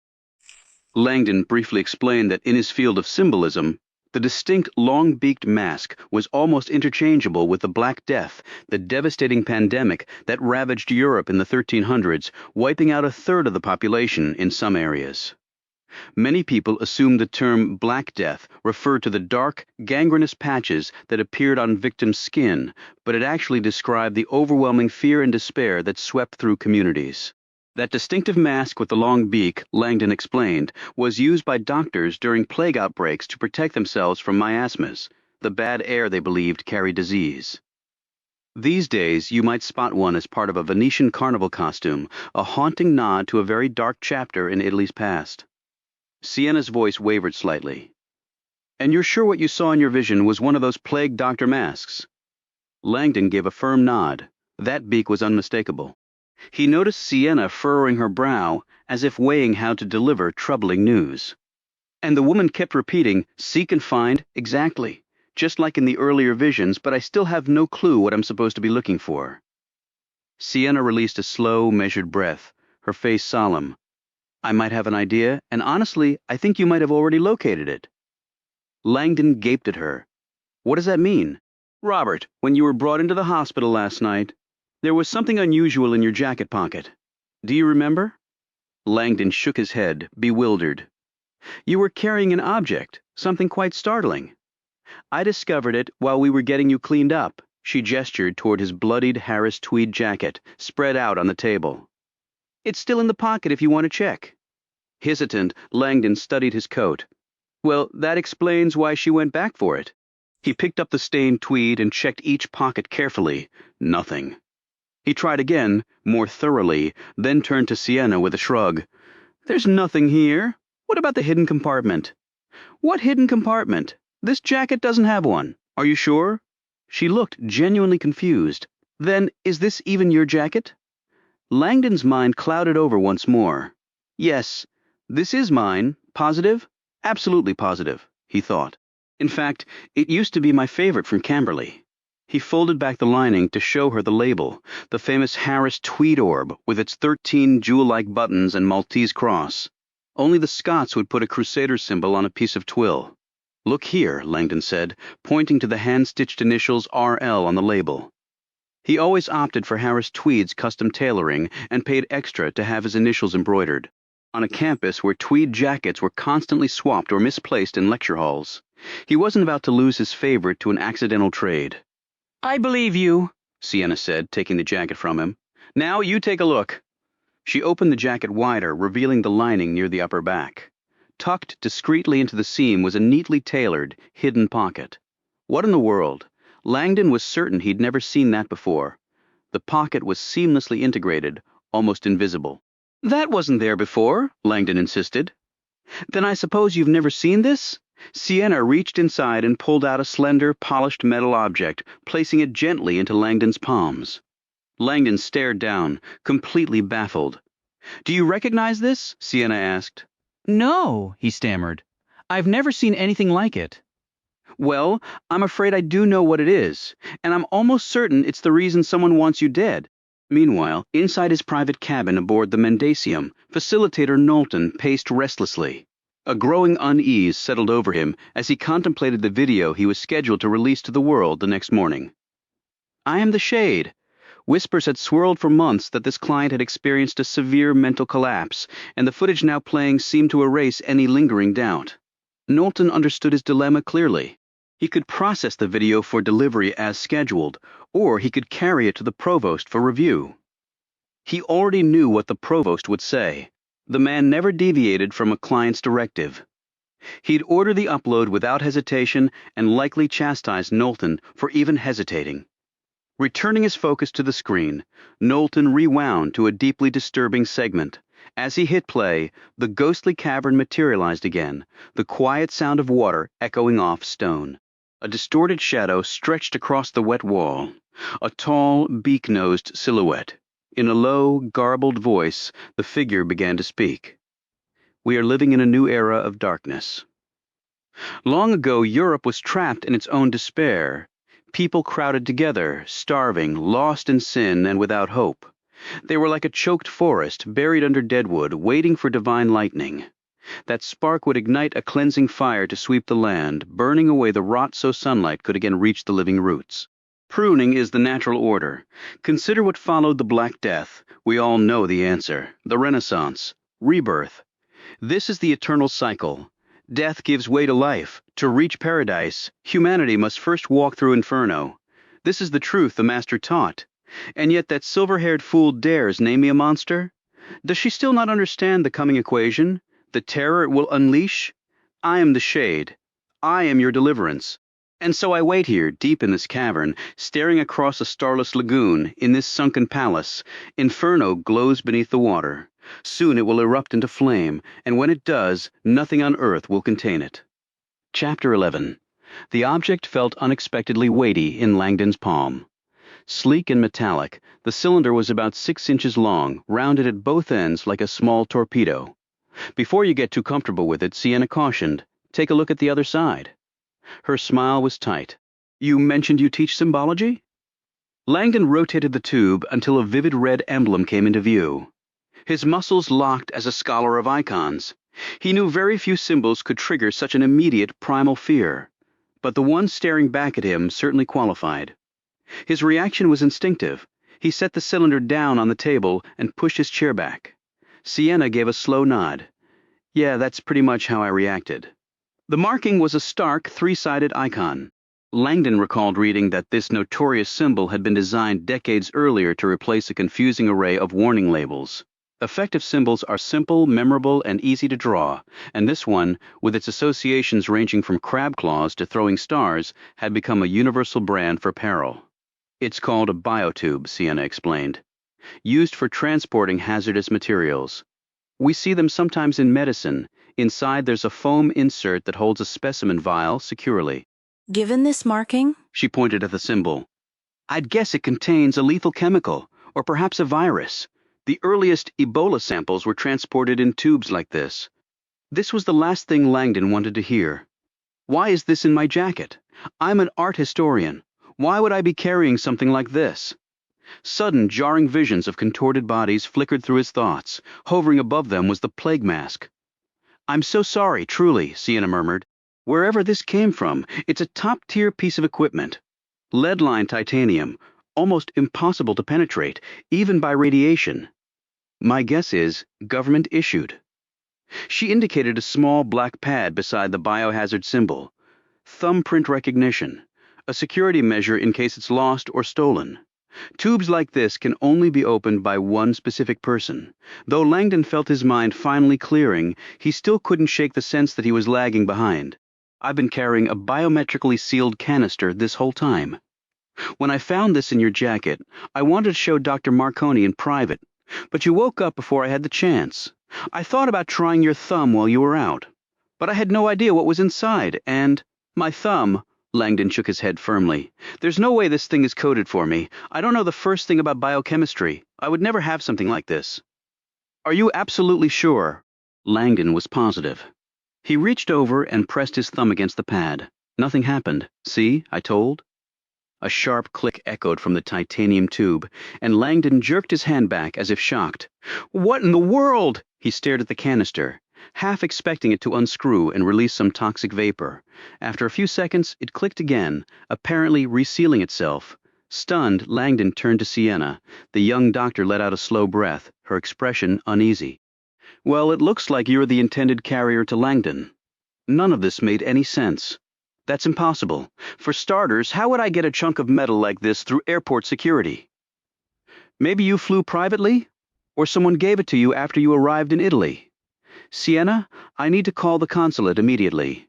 Langdon briefly explained that in his field of symbolism, the distinct long-beaked mask was almost interchangeable with the Black Death, the devastating pandemic that ravaged Europe in the 1300s, wiping out a third of the population in some areas. Many people assumed the term Black Death referred to the dark, gangrenous patches that appeared on victims' skin, but it actually described the overwhelming fear and despair that swept through communities. That distinctive mask with the long beak, Langdon explained, was used by doctors during plague outbreaks to protect themselves from miasmas, the bad air they believed carried disease. These days, you might spot one as part of a Venetian carnival costume, a haunting nod to a very dark chapter in Italy's past. Sienna's voice wavered slightly. And you're sure what you saw in your vision was one of those plague doctor masks? Langdon gave a firm nod. That beak was unmistakable. He noticed Sienna furrowing her brow, as if weighing how to deliver troubling news. And the woman kept repeating, seek and find, exactly, just like in the earlier visions, but I still have no clue what I'm supposed to be looking for. Sienna released a slow, measured breath, her face solemn. I might have an idea, and honestly, I think you might have already located it. Langdon gaped at her. What does that mean? Robert, when you were brought into the hospital last night, there was something unusual in your jacket pocket. Do you remember? Langdon shook his head, bewildered. You were carrying an object, something quite startling. I discovered it while we were getting you cleaned up. She gestured toward his bloodied Harris tweed jacket, spread out on the table. It's still in the pocket if you want to check. Hesitant, Langdon studied his coat. Well, that explains why she went back for it. He picked up the stained tweed and checked each pocket carefully. Nothing. He tried again, more thoroughly, then turned to Sienna with a shrug. There's nothing here. What about the hidden compartment? What hidden compartment? This jacket doesn't have one. Are you sure? She looked genuinely confused. Then, is this even your jacket? Langdon's mind clouded over once more. Yes, this is mine. Positive? Absolutely positive, he thought. In fact, it used to be my favorite from Camberley. He folded back the lining to show her the label, the famous Harris tweed orb with its 13 jewel-like buttons and Maltese cross. Only the Scots would put a crusader symbol on a piece of twill. Look here, Langdon said, pointing to the hand-stitched initials RL on the label. He always opted for Harris Tweed's custom tailoring and paid extra to have his initials embroidered. On a campus where tweed jackets were constantly swapped or misplaced in lecture halls, he wasn't about to lose his favorite to an accidental trade. I believe you, Sienna said, taking the jacket from him. Now you take a look. She opened the jacket wider, revealing the lining near the upper back. Tucked discreetly into the seam was a neatly tailored, hidden pocket. What in the world? Langdon was certain he'd never seen that before. The pocket was seamlessly integrated, almost invisible. That wasn't there before, Langdon insisted. Then I suppose you've never seen this? Sienna reached inside and pulled out a slender, polished metal object, placing it gently into Langdon's palms. Langdon stared down, completely baffled. Do you recognize this? Sienna asked. No, he stammered. I've never seen anything like it. Well, I'm afraid I do know what it is, and I'm almost certain it's the reason someone wants you dead. Meanwhile, inside his private cabin aboard the Mendacium, Facilitator Knowlton paced restlessly. A growing unease settled over him as he contemplated the video he was scheduled to release to the world the next morning. I am the Shade. Whispers had swirled for months that this client had experienced a severe mental collapse, and the footage now playing seemed to erase any lingering doubt. Knowlton understood his dilemma clearly. He could process the video for delivery as scheduled, or he could carry it to the provost for review. He already knew what the provost would say. The man never deviated from a client's directive. He'd order the upload without hesitation and likely chastise Knowlton for even hesitating. Returning his focus to the screen, Knowlton rewound to a deeply disturbing segment. As he hit play, the ghostly cavern materialized again, the quiet sound of water echoing off stone. A distorted shadow stretched across the wet wall, a tall, beak-nosed silhouette. In a low, garbled voice, the figure began to speak. We are living in a new era of darkness. Long ago, Europe was trapped in its own despair. People crowded together, starving, lost in sin, and without hope. They were like a choked forest, buried under deadwood, waiting for divine lightning. That spark would ignite a cleansing fire to sweep the land, burning away the rot so sunlight could again reach the living roots. Pruning is the natural order. Consider what followed the Black Death. We all know the answer. The Renaissance. Rebirth. This is the eternal cycle. Death gives way to life. To reach paradise, humanity must first walk through Inferno. This is the truth the Master taught. And yet that silver-haired fool dares name me a monster? Does she still not understand the coming equation? The terror it will unleash? I am the shade. I am your deliverance. And so I wait here, deep in this cavern, staring across a starless lagoon, in this sunken palace. Inferno glows beneath the water. Soon it will erupt into flame, and when it does, nothing on earth will contain it. Chapter 11. The object felt unexpectedly weighty in Langdon's palm. Sleek and metallic, the cylinder was about 6 inches long, rounded at both ends like a small torpedo. Before you get too comfortable with it, Sienna cautioned, take a look at the other side. Her smile was tight. You mentioned you teach symbology? Langdon rotated the tube until a vivid red emblem came into view. His muscles locked as a scholar of icons. He knew very few symbols could trigger such an immediate primal fear, but the one staring back at him certainly qualified. His reaction was instinctive. He set the cylinder down on the table and pushed his chair back. Sienna gave a slow nod. Yeah, that's pretty much how I reacted. The marking was a stark, three-sided icon. Langdon recalled reading that this notorious symbol had been designed decades earlier to replace a confusing array of warning labels. Effective symbols are simple, memorable, and easy to draw, and this one, with its associations ranging from crab claws to throwing stars, had become a universal brand for peril. It's called a biotube, Sienna explained, used for transporting hazardous materials. We see them sometimes in medicine. Inside there's a foam insert that holds a specimen vial securely. Given this marking? She pointed at the symbol. I'd guess it contains a lethal chemical, or perhaps a virus. The earliest Ebola samples were transported in tubes like this. This was the last thing Langdon wanted to hear. Why is this in my jacket? I'm an art historian. Why would I be carrying something like this? Sudden, jarring visions of contorted bodies flickered through his thoughts. Hovering above them was the plague mask. I'm so sorry, truly, Sienna murmured. Wherever this came from, it's a top-tier piece of equipment. Lead-lined titanium, almost impossible to penetrate, even by radiation. My guess is government issued. She indicated a small black pad beside the biohazard symbol. Thumbprint recognition, a security measure in case it's lost or stolen. Tubes like this can only be opened by one specific person. Though Langdon felt his mind finally clearing, he still couldn't shake the sense that he was lagging behind. I've been carrying a biometrically sealed canister this whole time. When I found this in your jacket, I wanted to show Dr. Marconi in private, but you woke up before I had the chance. I thought about trying your thumb while you were out, but I had no idea what was inside, and my thumb. Langdon shook his head firmly. There's no way this thing is coded for me. I don't know the first thing about biochemistry. I would never have something like this. Are you absolutely sure? Langdon was positive. He reached over and pressed his thumb against the pad. Nothing happened. See, I told. A sharp click echoed from the titanium tube, and Langdon jerked his hand back as if shocked. What in the world? He stared at the canister, half expecting it to unscrew and release some toxic vapor. After a few seconds, it clicked again, apparently resealing itself. Stunned, Langdon turned to Sienna. The young doctor let out a slow breath, her expression uneasy. Well, it looks like you're the intended carrier to Langdon. None of this made any sense. That's impossible. For starters, how would I get a chunk of metal like this through airport security? Maybe you flew privately? Or someone gave it to you after you arrived in Italy? Sienna, I need to call the consulate immediately.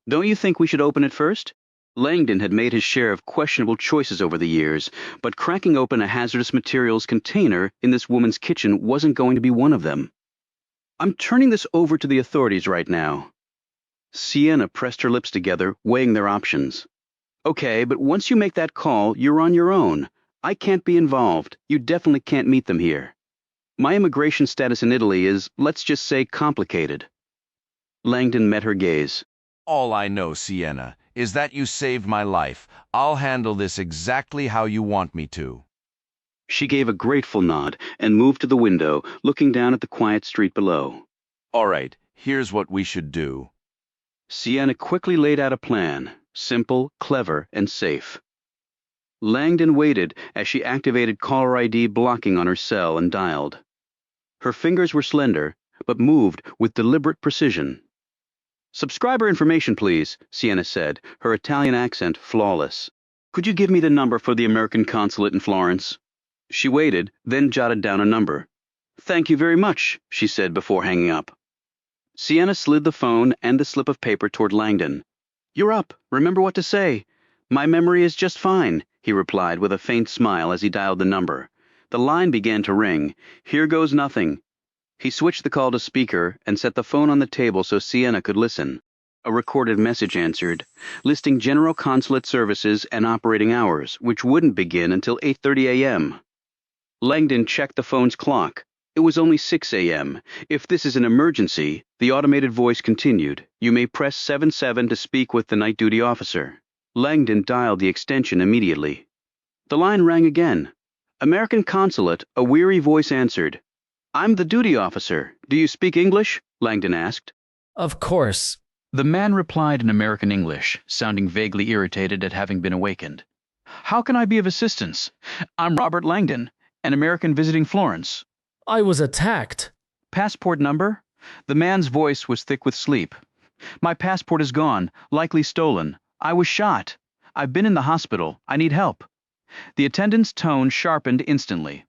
Don't you think we should open it first? Langdon had made his share of questionable choices over the years, but cracking open a hazardous materials container in this woman's kitchen wasn't going to be one of them. I'm turning this over to the authorities right now. Sienna pressed her lips together, weighing their options. Okay, but once you make that call, you're on your own. I can't be involved. You definitely can't meet them here. My immigration status in Italy is, let's just say, complicated. Langdon met her gaze. All I know, Sienna, is that you saved my life. I'll handle this exactly how you want me to. She gave a grateful nod and moved to the window, looking down at the quiet street below. All right, here's what we should do. Sienna quickly laid out a plan, simple, clever, and safe. Langdon waited as she activated caller ID blocking on her cell and dialed. Her fingers were slender, but moved with deliberate precision. Subscriber information, please, Sienna said, her Italian accent flawless. Could you give me the number for the American consulate in Florence? She waited, then jotted down a number. Thank you very much, she said before hanging up. Sienna slid the phone and the slip of paper toward Langdon. You're up. Remember what to say. My memory is just fine, he replied with a faint smile as he dialed the number. The line began to ring. Here goes nothing. He switched the call to speaker and set the phone on the table so Sienna could listen. A recorded message answered, listing general consulate services and operating hours, which wouldn't begin until 8:30 a.m. Langdon checked the phone's clock. It was only 6 a.m. If this is an emergency, the automated voice continued, you may press 77 to speak with the night duty officer. Langdon dialed the extension immediately. The line rang again. American consulate, a weary voice answered. I'm the duty officer. Do you speak English? Langdon asked. Of course. The man replied in American English, sounding vaguely irritated at having been awakened. How can I be of assistance? I'm Robert Langdon, an American visiting Florence. I was attacked. Passport number? The man's voice was thick with sleep. My passport is gone, likely stolen. I was shot. I've been in the hospital. I need help. The attendant's tone sharpened instantly.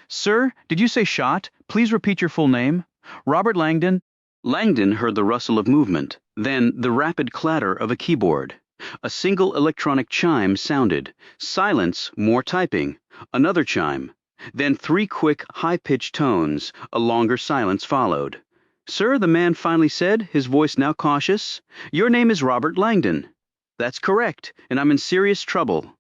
Sir, did you say shot? Please repeat your full name. Robert Langdon. Langdon heard the rustle of movement, then the rapid clatter of a keyboard. A single electronic chime sounded. Silence, more typing. Another chime. Then 3 quick, high-pitched tones. A longer silence followed. Sir, the man finally said, his voice now cautious, your name is Robert Langdon. That's correct, and I'm in serious trouble.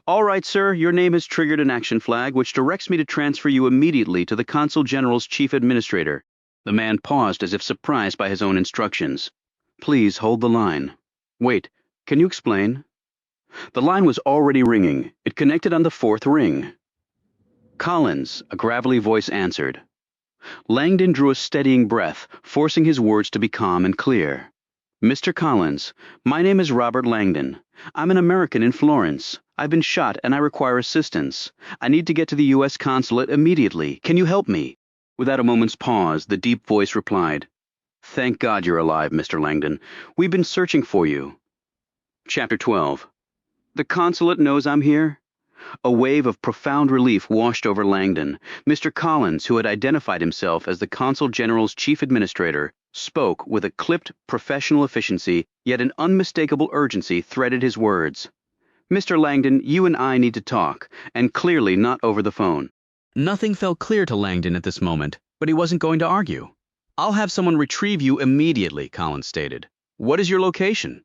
All right, sir, your name has triggered an action flag which directs me to transfer you immediately to the Consul General's chief administrator. The man paused as if surprised by his own instructions. Please hold the line. Wait, can you explain? The line was already ringing. It connected on the 4th ring. Collins, a gravelly voice answered. Langdon drew a steadying breath, forcing his words to be calm and clear. Mr. Collins, my name is Robert Langdon. I'm an American in Florence. I've been shot and I require assistance. I need to get to the U.S. consulate immediately. Can you help me? Without a moment's pause, the deep voice replied, Thank God you're alive, Mr. Langdon. We've been searching for you. Chapter 12. The consulate knows I'm here? A wave of profound relief washed over Langdon. Mr. Collins, who had identified himself as the Consul General's chief administrator, spoke with a clipped, professional efficiency, yet an unmistakable urgency threaded his words. Mr. Langdon, you and I need to talk, and clearly not over the phone. Nothing felt clear to Langdon at this moment, but he wasn't going to argue. I'll have someone retrieve you immediately, Collins stated. What is your location?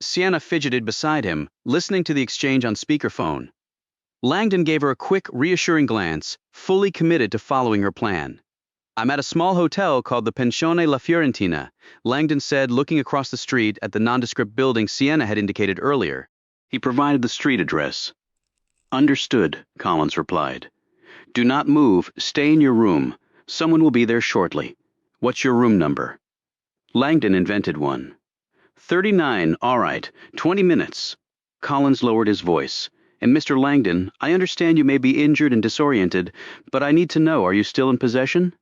Sienna fidgeted beside him, listening to the exchange on speakerphone. Langdon gave her a quick, reassuring glance, fully committed to following her plan. I'm at a small hotel called the Pensione La Fiorentina, Langdon said, looking across the street at the nondescript building Sienna had indicated earlier. He provided the street address. Understood, Collins replied. Do not move. Stay in your room. Someone will be there shortly. What's your room number? Langdon invented one. 39, all right. 20 minutes. Collins lowered his voice. And Mr. Langdon, I understand you may be injured and disoriented, but I need to know, are you still in possession?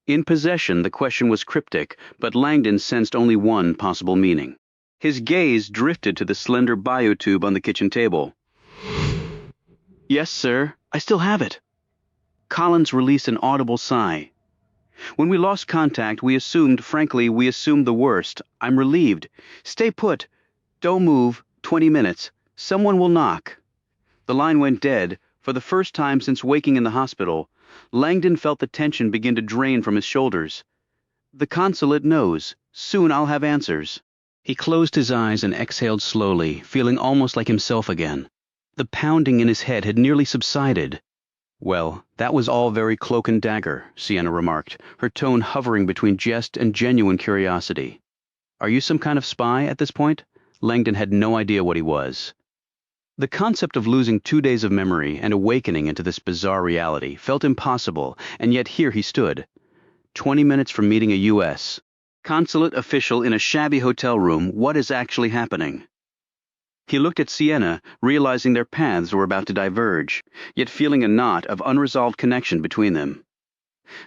In possession, the question was cryptic, but Langdon sensed only one possible meaning. His gaze drifted to the slender biotube on the kitchen table. Yes, sir, I still have it. Collins released an audible sigh. When we lost contact, we assumed the worst. I'm relieved. Stay put. Don't move. 20 minutes. Someone will knock. The line went dead. For the first time since waking in the hospital, Langdon felt the tension begin to drain from his shoulders. The consulate knows. Soon I'll have answers. He closed his eyes and exhaled slowly, feeling almost like himself again. The pounding in his head had nearly subsided. Well, that was all very cloak and dagger, Sienna remarked, her tone hovering between jest and genuine curiosity. Are you some kind of spy at this point? Langdon had no idea what he was. The concept of losing 2 days of memory and awakening into this bizarre reality felt impossible, and yet here he stood. 20 minutes from meeting a U.S. consulate official in a shabby hotel room. What is actually happening? He looked at Sienna, realizing their paths were about to diverge, yet feeling a knot of unresolved connection between them.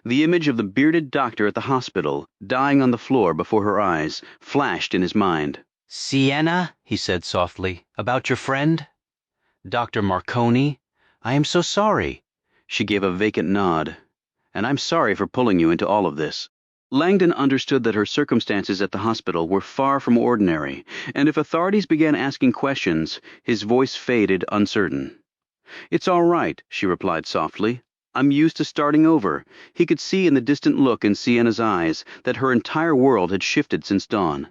The image of the bearded doctor at the hospital, dying on the floor before her eyes, flashed in his mind. Sienna, he said softly, about your friend? Dr. Marconi? I am so sorry. She gave a vacant nod. And I'm sorry for pulling you into all of this. Langdon understood that her circumstances at the hospital were far from ordinary, and if authorities began asking questions, his voice faded uncertain. It's all right, she replied softly. I'm used to starting over. He could see in the distant look in Sienna's eyes that her entire world had shifted since dawn.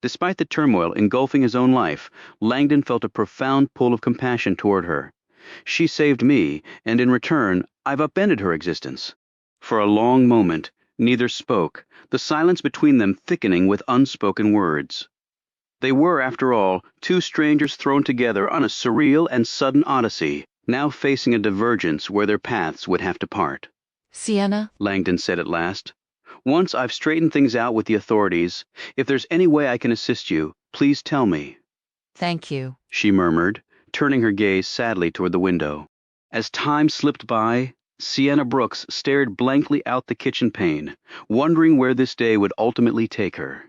Despite the turmoil engulfing his own life, Langdon felt a profound pull of compassion toward her. She saved me, and in return, I've upended her existence. For a long moment, neither spoke, the silence between them thickening with unspoken words. They were, after all, two strangers thrown together on a surreal and sudden odyssey, now facing a divergence where their paths would have to part. Sienna? Langdon said at last. Once I've straightened things out with the authorities, if there's any way I can assist you, please tell me. Thank you, She murmured, turning her gaze sadly toward the window. As time slipped by, Sienna Brooks stared blankly out the kitchen pane, wondering where this day would ultimately take her.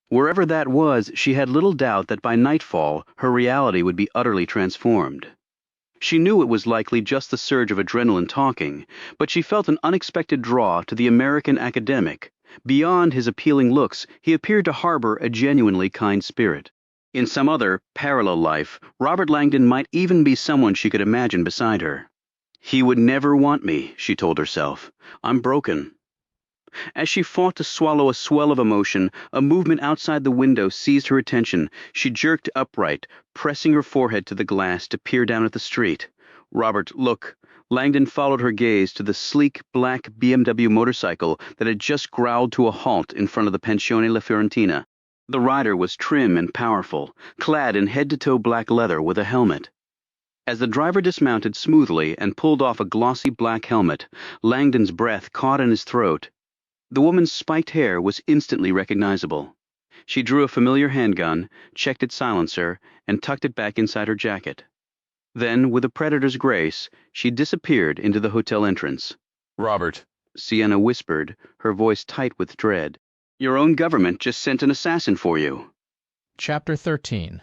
Wherever that was, she had little doubt that by nightfall her reality would be utterly transformed. She knew it was likely just the surge of adrenaline talking, but she felt an unexpected draw to the American academic. Beyond his appealing looks, he appeared to harbor a genuinely kind spirit. In some other, parallel life, Robert Langdon might even be someone she could imagine beside her. He would never want me, she told herself. I'm broken. As she fought to swallow a swell of emotion, a movement outside the window seized her attention. She jerked upright, pressing her forehead to the glass to peer down at the street. Robert, look. Langdon followed her gaze to the sleek black BMW motorcycle that had just growled to a halt in front of the Pensione La Fiorentina. The rider was trim and powerful, clad in head-to-toe black leather with a helmet. As the driver dismounted smoothly and pulled off a glossy black helmet, Langdon's breath caught in his throat. The woman's spiked hair was instantly recognizable. She drew a familiar handgun, checked its silencer, and tucked it back inside her jacket. Then, with a predator's grace, she disappeared into the hotel entrance. Robert, Sienna whispered, her voice tight with dread. Your own government just sent an assassin for you. Chapter 13.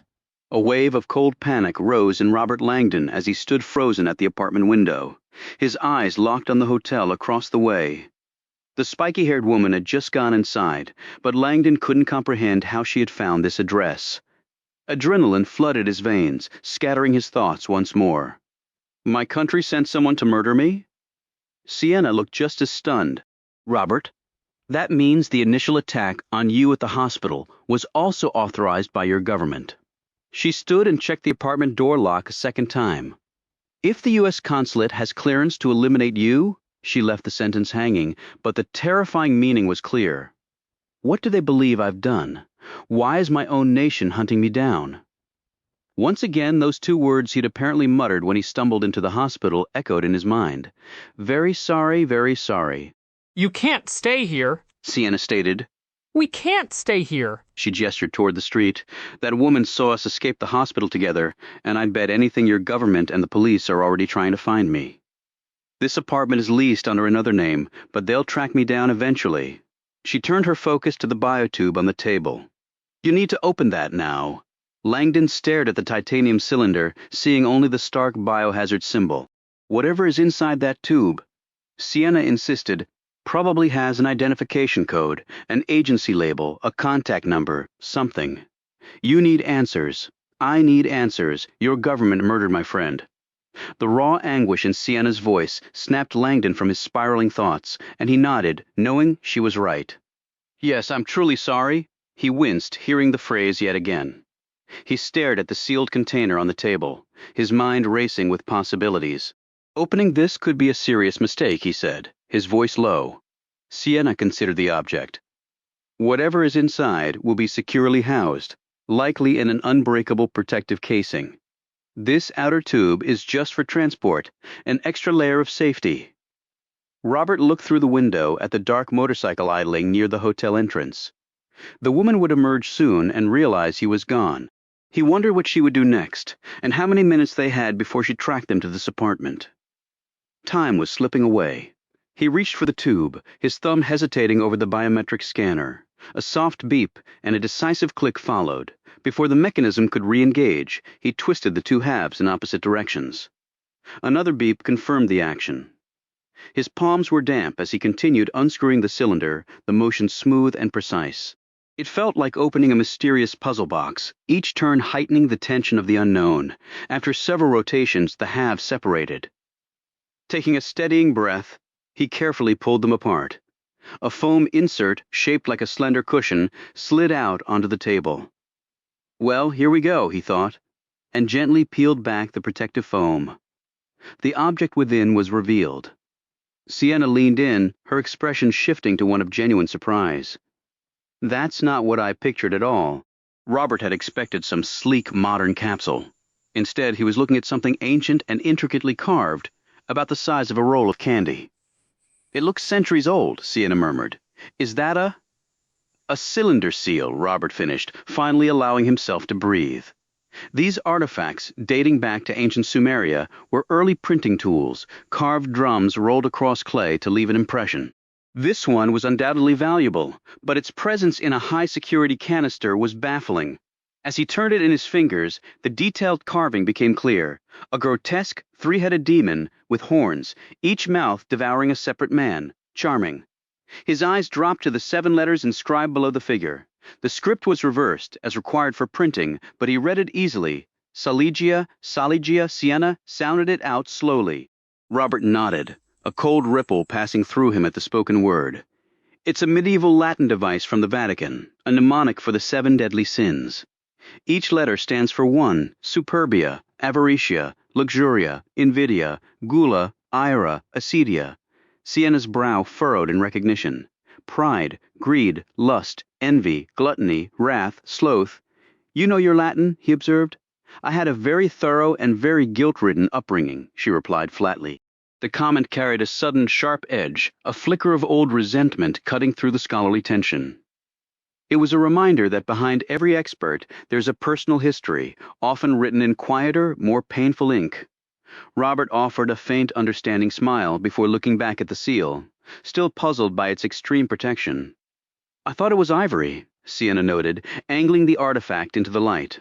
A wave of cold panic rose in Robert Langdon as he stood frozen at the apartment window, his eyes locked on the hotel across the way. The spiky-haired woman had just gone inside, but Langdon couldn't comprehend how she had found this address. Adrenaline flooded his veins, scattering his thoughts once more. My country sent someone to murder me? Sienna looked just as stunned. Robert, that means the initial attack on you at the hospital was also authorized by your government. She stood and checked the apartment door lock a second time. If the U.S. consulate has clearance to eliminate you, she left the sentence hanging, but the terrifying meaning was clear. What do they believe I've done? Why is my own nation hunting me down? Once again, those two words he'd apparently muttered when he stumbled into the hospital echoed in his mind. Very sorry, very sorry. You can't stay here, Sienna stated. We can't stay here. She gestured toward the street. That woman saw us escape the hospital together, and I'd bet anything your government and the police are already trying to find me. This apartment is leased under another name, but they'll track me down eventually. She turned her focus to the biotube on the table. You need to open that now. Langdon stared at the titanium cylinder, seeing only the stark biohazard symbol. Whatever is inside that tube, Sienna insisted, probably has an identification code, an agency label, a contact number, something. You need answers. I need answers. Your government murdered my friend. The raw anguish in Sienna's voice snapped Langdon from his spiraling thoughts, and he nodded, knowing she was right. Yes, I'm truly sorry. He winced, hearing the phrase yet again. He stared at the sealed container on the table, his mind racing with possibilities. Opening this could be a serious mistake, he said, his voice low. Sienna considered the object. Whatever is inside will be securely housed, likely in an unbreakable protective casing. This outer tube is just for transport, an extra layer of safety. Robert looked through the window at the dark motorcycle idling near the hotel entrance. The woman would emerge soon and realize he was gone. He wondered what she would do next, and how many minutes they had before she tracked them to this apartment. Time was slipping away. He reached for the tube, his thumb hesitating over the biometric scanner. A soft beep and a decisive click followed. Before the mechanism could re-engage, he twisted the two halves in opposite directions. Another beep confirmed the action. His palms were damp as he continued unscrewing the cylinder, the motion smooth and precise. It felt like opening a mysterious puzzle box, each turn heightening the tension of the unknown. After several rotations, the halves separated. Taking a steadying breath, he carefully pulled them apart. A foam insert, shaped like a slender cushion, slid out onto the table. Well, here we go, he thought, and gently peeled back the protective foam. The object within was revealed. Sienna leaned in, her expression shifting to one of genuine surprise. That's not what I pictured at all. Robert had expected some sleek, modern capsule. Instead, he was looking at something ancient and intricately carved, about the size of a roll of candy. It looks centuries old, Sienna murmured. Is that a cylinder seal, Robert finished, finally allowing himself to breathe. These artifacts, dating back to ancient Sumeria, were early printing tools, carved drums rolled across clay to leave an impression. This one was undoubtedly valuable, but its presence in a high-security canister was baffling. As he turned it in his fingers, the detailed carving became clear. A grotesque, three-headed demon with horns, each mouth devouring a separate man. Charming. His eyes dropped to the 7 letters inscribed below the figure. The script was reversed, as required for printing, but he read it easily. Saligia, Sienna sounded it out slowly. Robert nodded, a cold ripple passing through him at the spoken word. It's a medieval Latin device from the Vatican, a mnemonic for the 7 deadly sins. Each letter stands for one: superbia, avaritia, luxuria, invidia, gula, ira, acedia. Sienna's brow furrowed in recognition. Pride, greed, lust, envy, gluttony, wrath, sloth. You know your Latin, he observed. I had a very thorough and very guilt-ridden upbringing, she replied flatly. The comment carried a sudden sharp edge, a flicker of old resentment cutting through the scholarly tension. It was a reminder that behind every expert there's a personal history, often written in quieter, more painful ink. Robert offered a faint understanding smile before looking back at the seal, still puzzled by its extreme protection. I thought it was ivory, Sienna noted, angling the artifact into the light.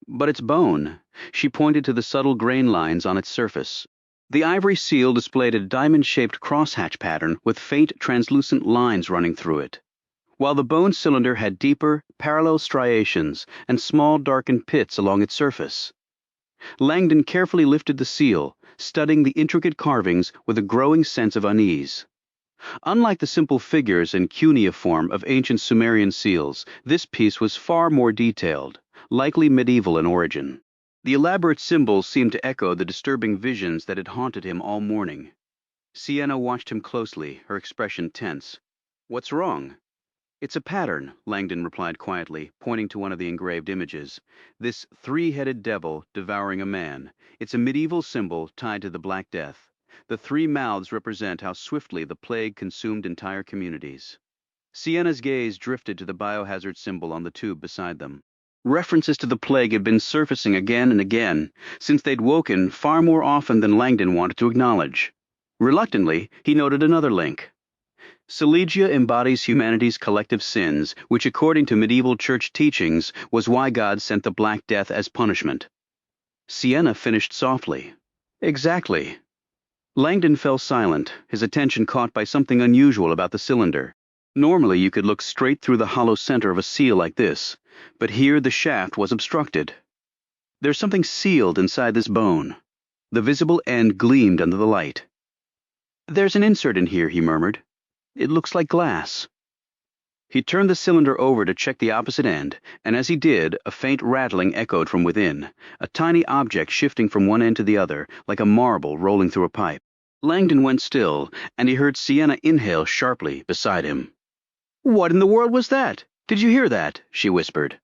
But it's bone. She pointed to the subtle grain lines on its surface. The ivory seal displayed a diamond-shaped crosshatch pattern with faint translucent lines running through it, while the bone cylinder had deeper, parallel striations and small darkened pits along its surface. Langdon carefully lifted the seal, studying the intricate carvings with a growing sense of unease. Unlike the simple figures and cuneiform of ancient Sumerian seals, this piece was far more detailed, likely medieval in origin. The elaborate symbols seemed to echo the disturbing visions that had haunted him all morning. Sienna watched him closely, her expression tense. What's wrong? It's a pattern, Langdon replied quietly, pointing to one of the engraved images. This 3-headed devil devouring a man. It's a medieval symbol tied to the Black Death. The 3 mouths represent how swiftly the plague consumed entire communities. Sienna's gaze drifted to the biohazard symbol on the tube beside them. References to the plague had been surfacing again and again, since they'd woken far more often than Langdon wanted to acknowledge. Reluctantly, he noted another link. Silegia embodies humanity's collective sins, which according to medieval church teachings was why God sent the Black Death as punishment. Sienna finished softly. Exactly. Langdon fell silent, his attention caught by something unusual about the cylinder. Normally you could look straight through the hollow center of a seal like this, but here the shaft was obstructed. There's something sealed inside this bone. The visible end gleamed under the light. There's an insert in here, he murmured. It looks like glass. He turned the cylinder over to check the opposite end, and as he did, a faint rattling echoed from within, a tiny object shifting from one end to the other, like a marble rolling through a pipe. Langdon went still, and he heard Sienna inhale sharply beside him. "What in the world was that? Did you hear that?" she whispered.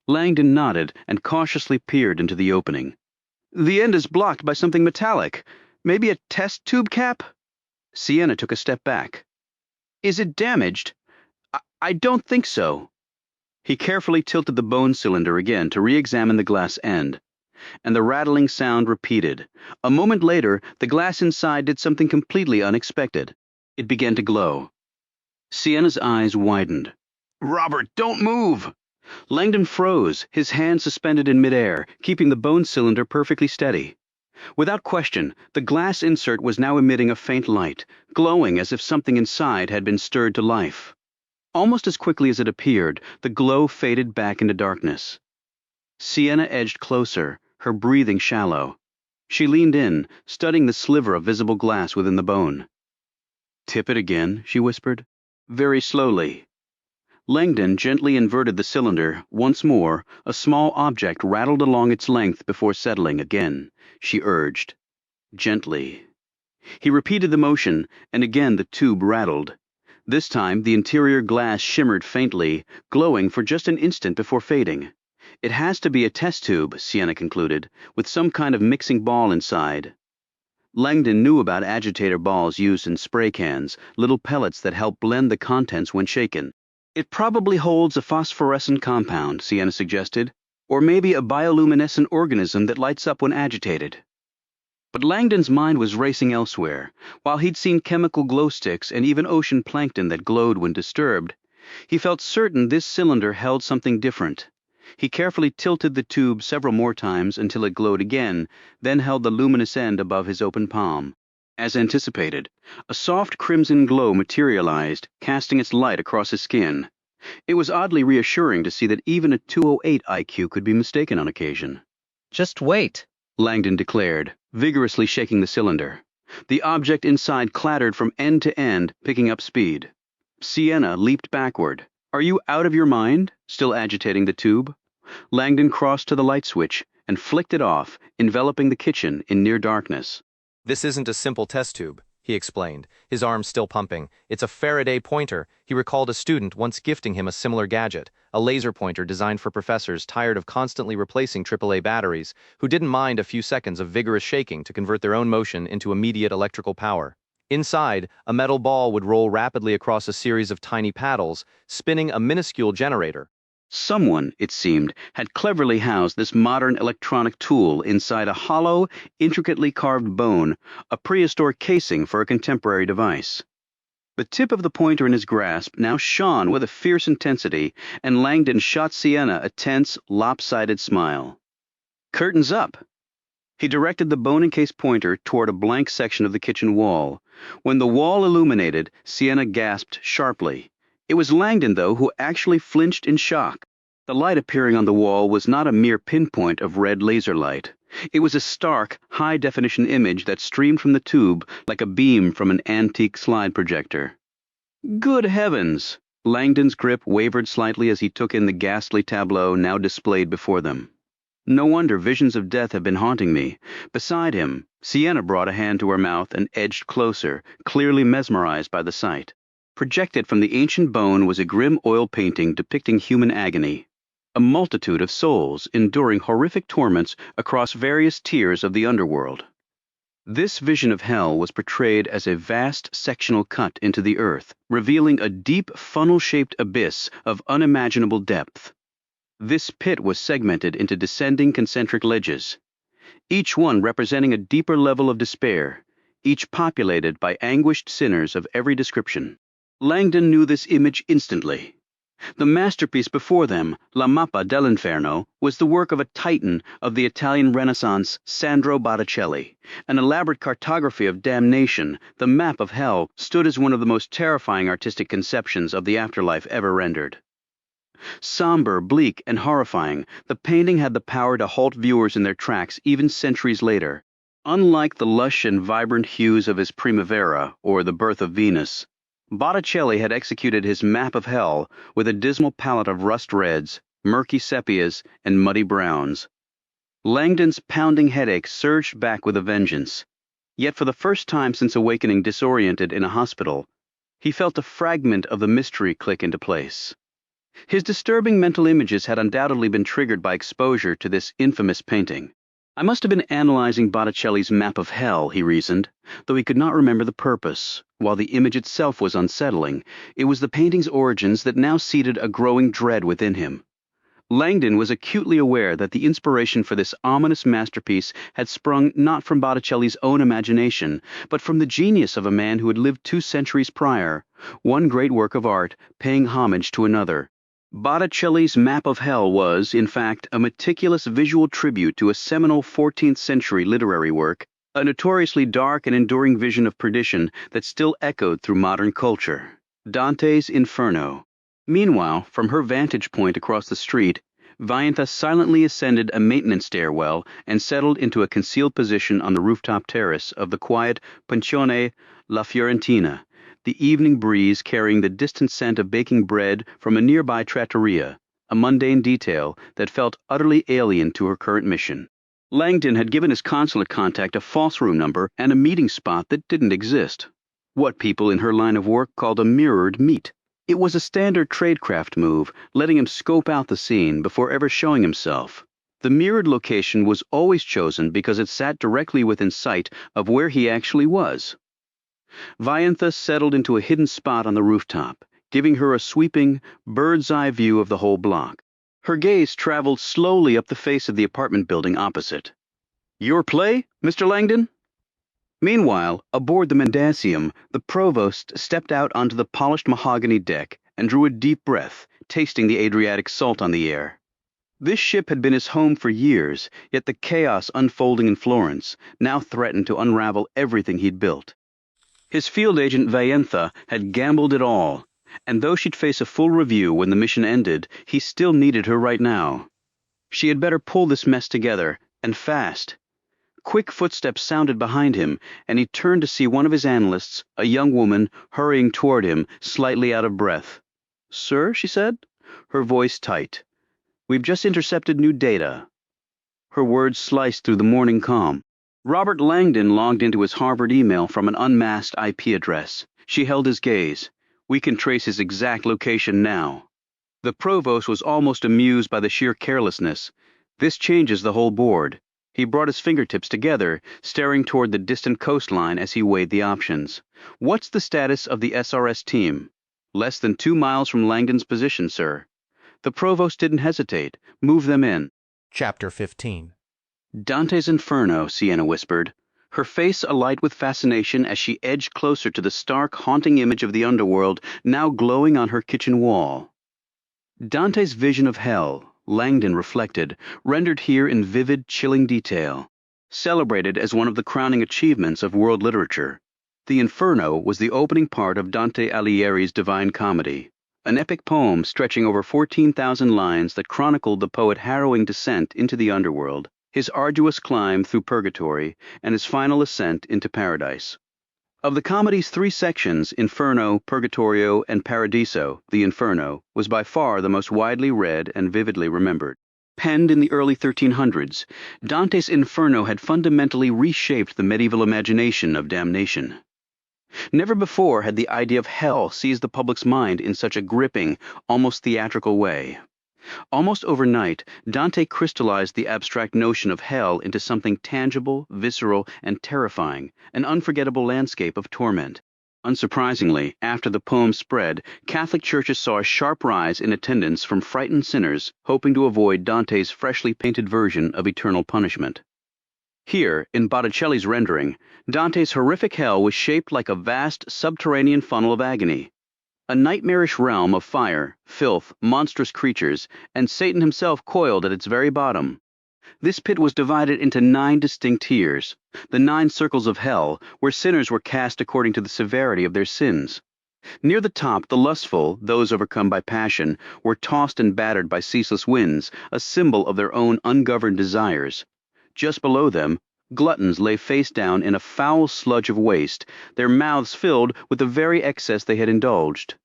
Langdon nodded and cautiously peered into the opening. "The end is blocked by something metallic. Maybe a test tube cap?" Sienna took a step back. "Is it damaged?" I don't think so." He carefully tilted the bone cylinder again to re-examine the glass end, and the rattling sound repeated. A moment later, the glass inside did something completely unexpected. It began to glow. Sienna's eyes widened. "Robert, don't move!" Langdon froze, his hand suspended in midair, keeping the bone cylinder perfectly steady. Without question, the glass insert was now emitting a faint light, glowing as if something inside had been stirred to life. Almost as quickly as it appeared, the glow faded back into darkness. Sienna edged closer, her breathing shallow. She leaned in, studying the sliver of visible glass within the bone. "Tip it again," she whispered. Very slowly. Langdon gently inverted the cylinder. Once more, a small object rattled along its length before settling again, she urged. Gently. He repeated the motion, and again the tube rattled. This time, the interior glass shimmered faintly, glowing for just an instant before fading. It has to be a test tube, Sienna concluded, with some kind of mixing ball inside. Langdon knew about agitator balls used in spray cans, little pellets that help blend the contents when shaken. It probably holds a phosphorescent compound, Sienna suggested, or maybe a bioluminescent organism that lights up when agitated. But Langdon's mind was racing elsewhere. While he'd seen chemical glow sticks and even ocean plankton that glowed when disturbed, he felt certain this cylinder held something different. He carefully tilted the tube several more times until it glowed again, then held the luminous end above his open palm. As anticipated, a soft crimson glow materialized, casting its light across his skin. It was oddly reassuring to see that even a 208 IQ could be mistaken on occasion. "Just wait," Langdon declared, vigorously shaking the cylinder. The object inside clattered from end to end, picking up speed. Sienna leaped backward. "Are you out of your mind?" Still agitating the tube. Langdon crossed to the light switch and flicked it off, enveloping the kitchen in near darkness. "This isn't a simple test tube," he explained, his arm still pumping. "It's a Faraday pointer." He recalled a student once gifting him a similar gadget, a laser pointer designed for professors tired of constantly replacing AAA batteries, who didn't mind a few seconds of vigorous shaking to convert their own motion into immediate electrical power. Inside, a metal ball would roll rapidly across a series of tiny paddles, spinning a minuscule generator. Someone, it seemed, had cleverly housed this modern electronic tool inside a hollow, intricately carved bone, a prehistoric casing for a contemporary device. The tip of the pointer in his grasp now shone with a fierce intensity, and Langdon shot Sienna a tense, lopsided smile. "Curtains up." He directed the bone-encased pointer toward a blank section of the kitchen wall. When the wall illuminated, Sienna gasped sharply. It was Langdon, though, who actually flinched in shock. The light appearing on the wall was not a mere pinpoint of red laser light. It was a stark, high-definition image that streamed from the tube like a beam from an antique slide projector. Good heavens! Langdon's grip wavered slightly as he took in the ghastly tableau now displayed before them. No wonder visions of death have been haunting me. Beside him, Sienna brought a hand to her mouth and edged closer, clearly mesmerized by the sight. Projected from the ancient bone was a grim oil painting depicting human agony. A multitude of souls enduring horrific torments across various tiers of the underworld. This vision of hell was portrayed as a vast sectional cut into the earth, revealing a deep funnel-shaped abyss of unimaginable depth. This pit was segmented into descending concentric ledges, each one representing a deeper level of despair, each populated by anguished sinners of every description. Langdon knew this image instantly. The masterpiece before them, La Mappa dell'Inferno, was the work of a titan of the Italian Renaissance, Sandro Botticelli. An elaborate cartography of damnation, the map of hell, stood as one of the most terrifying artistic conceptions of the afterlife ever rendered. Somber, bleak, and horrifying, the painting had the power to halt viewers in their tracks even centuries later. Unlike the lush and vibrant hues of his Primavera, or The Birth of Venus, Botticelli had executed his map of hell with a dismal palette of rust reds, murky sepias, and muddy browns. Langdon's pounding headache surged back with a vengeance. Yet for the first time since awakening disoriented in a hospital, he felt a fragment of the mystery click into place. His disturbing mental images had undoubtedly been triggered by exposure to this infamous painting. I must have been analyzing Botticelli's map of hell, he reasoned, though he could not remember the purpose. While the image itself was unsettling, it was the painting's origins that now seeded a growing dread within him. Langdon was acutely aware that the inspiration for this ominous masterpiece had sprung not from Botticelli's own imagination, but from the genius of a man who had lived 2 centuries prior, one great work of art paying homage to another. Botticelli's Map of Hell was, in fact, a meticulous visual tribute to a seminal 14th-century literary work, a notoriously dark and enduring vision of perdition that still echoed through modern culture. Dante's Inferno. Meanwhile, from her vantage point across the street, Vaiantha silently ascended a maintenance stairwell and settled into a concealed position on the rooftop terrace of the quiet Pensione La Fiorentina, the evening breeze carrying the distant scent of baking bread from a nearby trattoria, a mundane detail that felt utterly alien to her current mission. Langdon had given his consulate contact a false room number and a meeting spot that didn't exist. What people in her line of work called a mirrored meet. It was a standard tradecraft move, letting him scope out the scene before ever showing himself. The mirrored location was always chosen because it sat directly within sight of where he actually was. Vaiantha settled into a hidden spot on the rooftop, giving her a sweeping, bird's-eye view of the whole block. Her gaze traveled slowly up the face of the apartment building opposite. "Your play, Mr. Langdon?" Meanwhile, aboard the Mendacium, the provost stepped out onto the polished mahogany deck and drew a deep breath, tasting the Adriatic salt on the air. This ship had been his home for years, yet the chaos unfolding in Florence now threatened to unravel everything he'd built. His field agent Vaiantha had gambled it all, and though she'd face a full review when the mission ended, he still needed her right now. She had better pull this mess together, and fast. Quick footsteps sounded behind him, and he turned to see one of his analysts, a young woman, hurrying toward him, slightly out of breath. "Sir," she said, her voice tight, "we've just intercepted new data." Her words sliced through the morning calm. Robert Langdon logged into his Harvard email from an unmasked IP address. She held his gaze. "We can trace his exact location now." The provost was almost amused by the sheer carelessness. "This changes the whole board." He brought his fingertips together, staring toward the distant coastline as he weighed the options. "What's the status of the SRS team?" "Less than 2 miles from Langdon's position, sir." The provost didn't hesitate. "Move them in." Chapter 15. "Dante's Inferno," Sienna whispered, her face alight with fascination as she edged closer to the stark, haunting image of the underworld now glowing on her kitchen wall. Dante's vision of hell, Langdon reflected, rendered here in vivid, chilling detail. Celebrated as one of the crowning achievements of world literature, the Inferno was the opening part of Dante Alighieri's Divine Comedy, an epic poem stretching over 14,000 lines that chronicled the poet's harrowing descent into the underworld, his arduous climb through purgatory, and his final ascent into paradise. Of the comedy's 3 sections, Inferno, Purgatorio, and Paradiso, the Inferno was by far the most widely read and vividly remembered. Penned in the early 1300s, Dante's Inferno had fundamentally reshaped the medieval imagination of damnation. Never before had the idea of hell seized the public's mind in such a gripping, almost theatrical way. Almost overnight, Dante crystallized the abstract notion of hell into something tangible, visceral, and terrifying, an unforgettable landscape of torment. Unsurprisingly, after the poem spread, Catholic churches saw a sharp rise in attendance from frightened sinners hoping to avoid Dante's freshly painted version of eternal punishment. Here, in Botticelli's rendering, Dante's horrific hell was shaped like a vast subterranean funnel of agony. A nightmarish realm of fire, filth, monstrous creatures, and Satan himself coiled at its very bottom. This pit was divided into 9 distinct tiers, the 9 circles of hell, where sinners were cast according to the severity of their sins. Near the top, the lustful, those overcome by passion, were tossed and battered by ceaseless winds, a symbol of their own ungoverned desires. Just below them, gluttons lay face down in a foul sludge of waste, their mouths filled with the very excess they had indulged.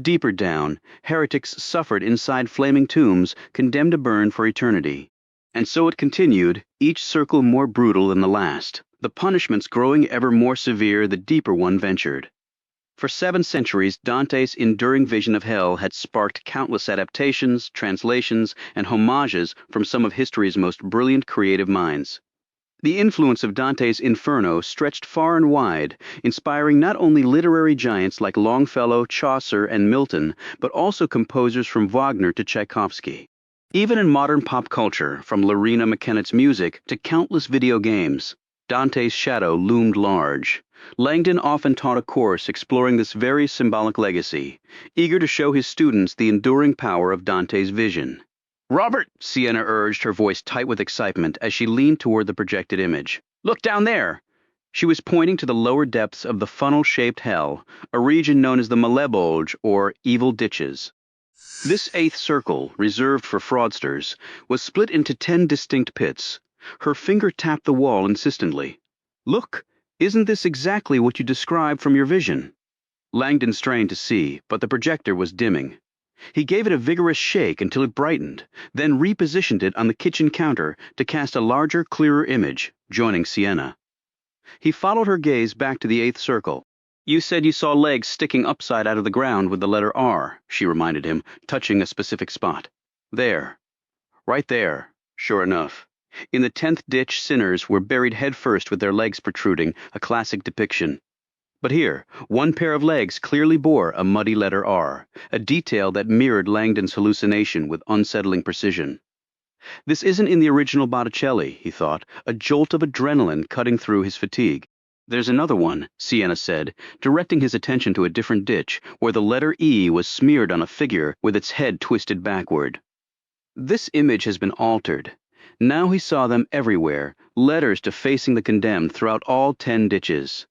Deeper down, heretics suffered inside flaming tombs, condemned to burn for eternity. And so it continued, each circle more brutal than the last, the punishments growing ever more severe the deeper one ventured. For 7 centuries, Dante's enduring vision of hell had sparked countless adaptations, translations, and homages from some of history's most brilliant creative minds. The influence of Dante's Inferno stretched far and wide, inspiring not only literary giants like Longfellow, Chaucer, and Milton, but also composers from Wagner to Tchaikovsky. Even in modern pop culture, from Lorena McKennett's music to countless video games, Dante's shadow loomed large. Langdon often taught a course exploring this very symbolic legacy, eager to show his students the enduring power of Dante's vision. "Robert," Sienna urged, her voice tight with excitement as she leaned toward the projected image. "Look down there!" She was pointing to the lower depths of the funnel-shaped hell, a region known as the Malebolge, or evil ditches. This 8th circle, reserved for fraudsters, was split into 10 distinct pits. Her finger tapped the wall insistently. "Look, isn't this exactly what you described from your vision?" Langdon strained to see, but the projector was dimming. He gave it a vigorous shake until it brightened, then repositioned it on the kitchen counter to cast a larger, clearer image, joining Sienna. He followed her gaze back to the 8th circle. "You said you saw legs sticking upside out of the ground with the letter R," she reminded him, touching a specific spot. "There. Right there. Sure enough. In the 10th ditch, sinners were buried headfirst with their legs protruding, a classic depiction. But here, one pair of legs clearly bore a muddy letter R, a detail that mirrored Langdon's hallucination with unsettling precision. This isn't in the original Botticelli, he thought, a jolt of adrenaline cutting through his fatigue. "There's another one," Sienna said, directing his attention to a different ditch, where the letter E was smeared on a figure with its head twisted backward. This image has been altered. Now he saw them everywhere, letters defacing the condemned throughout all 10 ditches.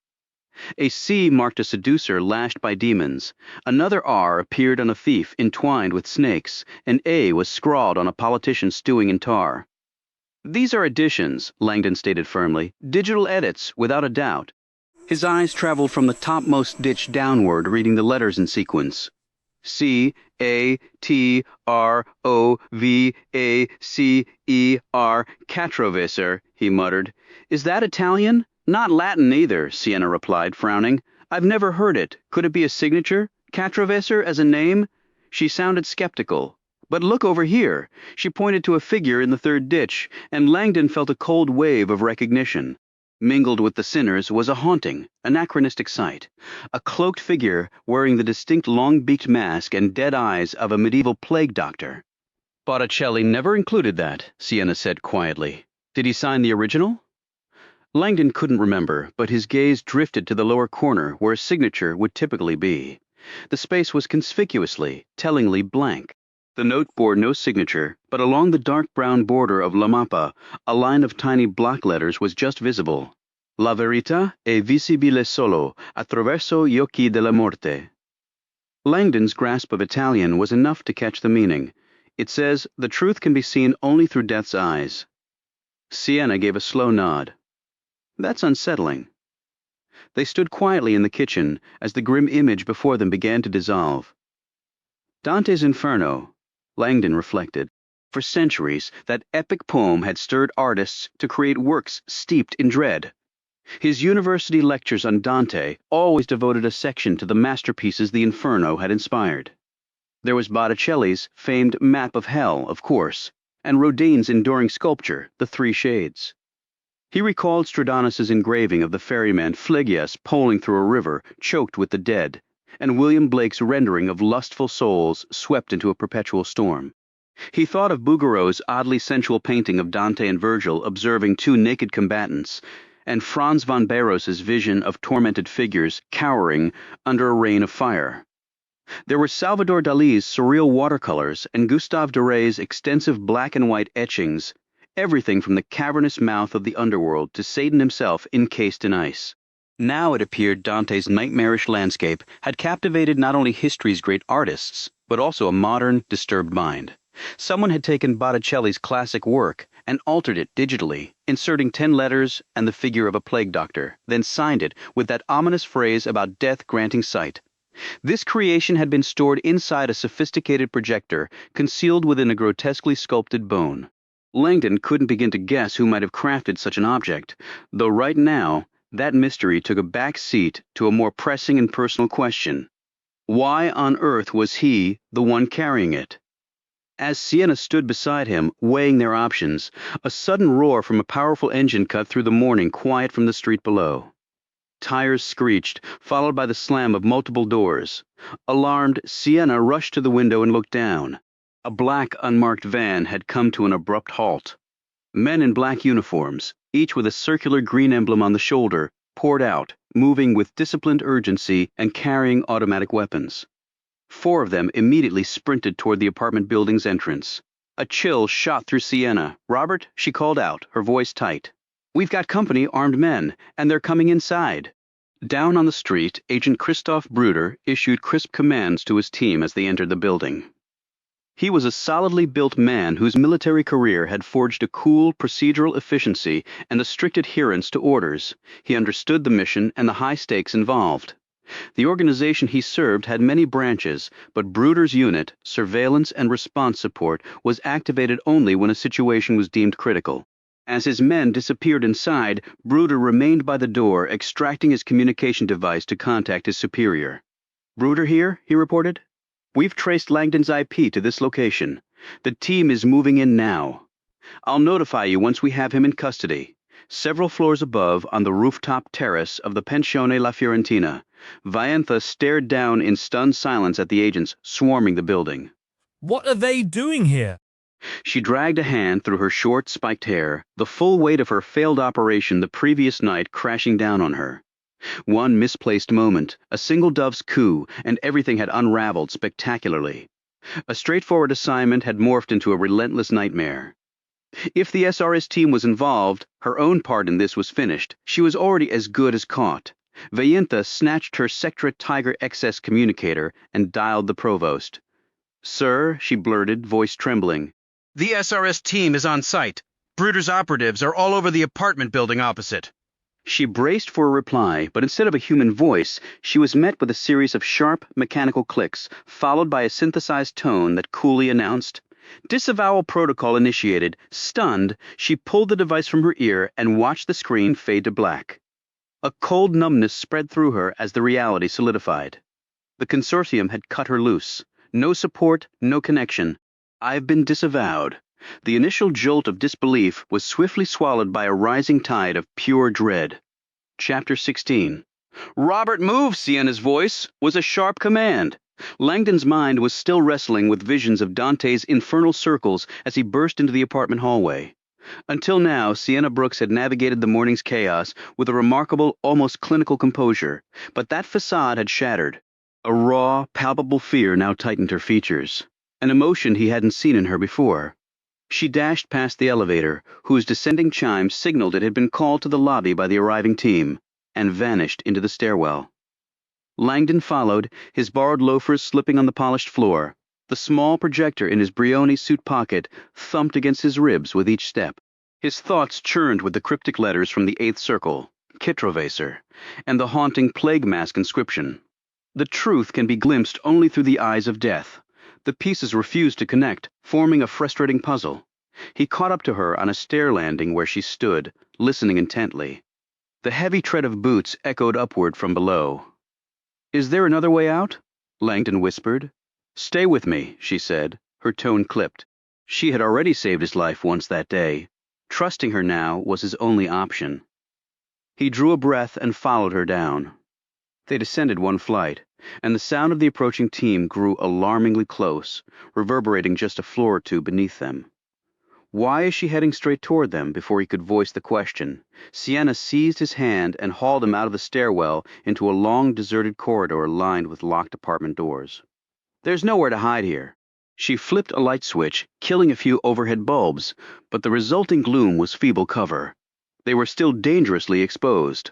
A C marked a seducer lashed by demons. Another R appeared on a thief entwined with snakes, and A was scrawled on a politician stewing in tar. "These are additions," Langdon stated firmly, "digital edits, without a doubt." His eyes traveled from the topmost ditch downward, reading the letters in sequence. C-A-T-R-O-V-A-C-E-R, catastrophe, he muttered. "Is that Italian?" "Not Latin either," Sienna replied, frowning. "I've never heard it. Could it be a signature? Catastrophe as a name?" She sounded skeptical. "But look over here." She pointed to a figure in the 3rd ditch, and Langdon felt a cold wave of recognition. Mingled with the sinners was a haunting, anachronistic sight. A cloaked figure wearing the distinct long-beaked mask and dead eyes of a medieval plague doctor. "Botticelli never included that," Sienna said quietly. "Did he sign the original?" Langdon couldn't remember, but his gaze drifted to the lower corner where a signature would typically be. The space was conspicuously, tellingly blank. The note bore no signature, but along the dark brown border of La Mappa, a line of tiny block letters was just visible. "La verità è visibile solo attraverso gli occhi della morte." Langdon's grasp of Italian was enough to catch the meaning. It says, "The truth can be seen only through death's eyes." Sienna gave a slow nod. "That's unsettling." They stood quietly in the kitchen as the grim image before them began to dissolve. Dante's Inferno, Langdon reflected. For centuries, that epic poem had stirred artists to create works steeped in dread. His university lectures on Dante always devoted a section to the masterpieces the Inferno had inspired. There was Botticelli's famed Map of Hell, of course, and Rodin's enduring sculpture, The Three Shades. He recalled Stradonis's engraving of the ferryman Phlegias poling through a river choked with the dead, and William Blake's rendering of lustful souls swept into a perpetual storm. He thought of Bouguereau's oddly sensual painting of Dante and Virgil observing two naked combatants, and Franz von Baros's vision of tormented figures cowering under a rain of fire. There were Salvador Dali's surreal watercolors and Gustave Doré's extensive black and white etchings, everything from the cavernous mouth of the underworld to Satan himself encased in ice. Now it appeared Dante's nightmarish landscape had captivated not only history's great artists, but also a modern, disturbed mind. Someone had taken Botticelli's classic work and altered it digitally, inserting 10 letters and the figure of a plague doctor, then signed it with that ominous phrase about death granting sight. This creation had been stored inside a sophisticated projector, concealed within a grotesquely sculpted bone. Langdon couldn't begin to guess who might have crafted such an object, though right now, that mystery took a back seat to a more pressing and personal question. Why on earth was he the one carrying it? As Sienna stood beside him, weighing their options, a sudden roar from a powerful engine cut through the morning quiet from the street below. Tires screeched, followed by the slam of multiple doors. Alarmed, Sienna rushed to the window and looked down. A black, unmarked van had come to an abrupt halt. Men in black uniforms, each with a circular green emblem on the shoulder, poured out, moving with disciplined urgency and carrying automatic weapons. 4 of them immediately sprinted toward the apartment building's entrance. A chill shot through Sienna. "Robert," she called out, her voice tight. "We've got company, armed men, and they're coming inside." Down on the street, Agent Christoph Bruder issued crisp commands to his team as they entered the building. He was a solidly built man whose military career had forged a cool, procedural efficiency and a strict adherence to orders. He understood the mission and the high stakes involved. The organization he served had many branches, but Bruder's unit, surveillance and response support, was activated only when a situation was deemed critical. As his men disappeared inside, Bruder remained by the door, extracting his communication device to contact his superior. "Bruder here," he reported. "We've traced Langdon's IP to this location. The team is moving in now. I'll notify you once we have him in custody." Several floors above, on the rooftop terrace of the Pensione La Fiorentina, Vaientha stared down in stunned silence at the agents swarming the building. "What are they doing here?" She dragged a hand through her short, spiked hair, the full weight of her failed operation the previous night crashing down on her. One misplaced moment, a single dove's coup, and everything had unraveled spectacularly. A straightforward assignment had morphed into a relentless nightmare. If the SRS team was involved, her own part in this was finished. She was already as good as caught. Vaientha snatched her Sectra Tiger XS communicator and dialed the provost. "Sir," she blurted, voice trembling. "The SRS team is on site. Bruder's operatives are all over the apartment building opposite." She braced for a reply, but instead of a human voice, she was met with a series of sharp, mechanical clicks, followed by a synthesized tone that coolly announced, "Disavowal protocol initiated." Stunned, she pulled the device from her ear and watched the screen fade to black. A cold numbness spread through her as the reality solidified. The Consortium had cut her loose. No support, no connection. "I've been disavowed." The initial jolt of disbelief was swiftly swallowed by a rising tide of pure dread. Chapter 16. "Robert, move!" Sienna's voice was a sharp command. Langdon's mind was still wrestling with visions of Dante's infernal circles as he burst into the apartment hallway. Until now, Sienna Brooks had navigated the morning's chaos with a remarkable, almost clinical composure, but that facade had shattered. A raw, palpable fear now tightened her features, an emotion he hadn't seen in her before. She dashed past the elevator, whose descending chime signaled it had been called to the lobby by the arriving team, and vanished into the stairwell. Langdon followed, his borrowed loafers slipping on the polished floor. The small projector in his Brioni suit pocket thumped against his ribs with each step. His thoughts churned with the cryptic letters from the 8th circle, Kittrovaser, and the haunting plague mask inscription. The truth can be glimpsed only through the eyes of death. The pieces refused to connect, forming a frustrating puzzle. He caught up to her on a stair landing where she stood, listening intently. The heavy tread of boots echoed upward from below. "Is there another way out?" Langdon whispered. Stay with me, she said, her tone clipped. She had already saved his life once that day. Trusting her now was his only option. He drew a breath and followed her down. They descended one flight, and the sound of the approaching team grew alarmingly close, reverberating just a floor or two beneath them. Why is she heading straight toward them? Before he could voice the question, Sienna seized his hand and hauled him out of the stairwell into a long deserted corridor lined with locked apartment doors. There's nowhere to hide here. She flipped a light switch, killing a few overhead bulbs, but the resulting gloom was feeble cover. They were still dangerously exposed.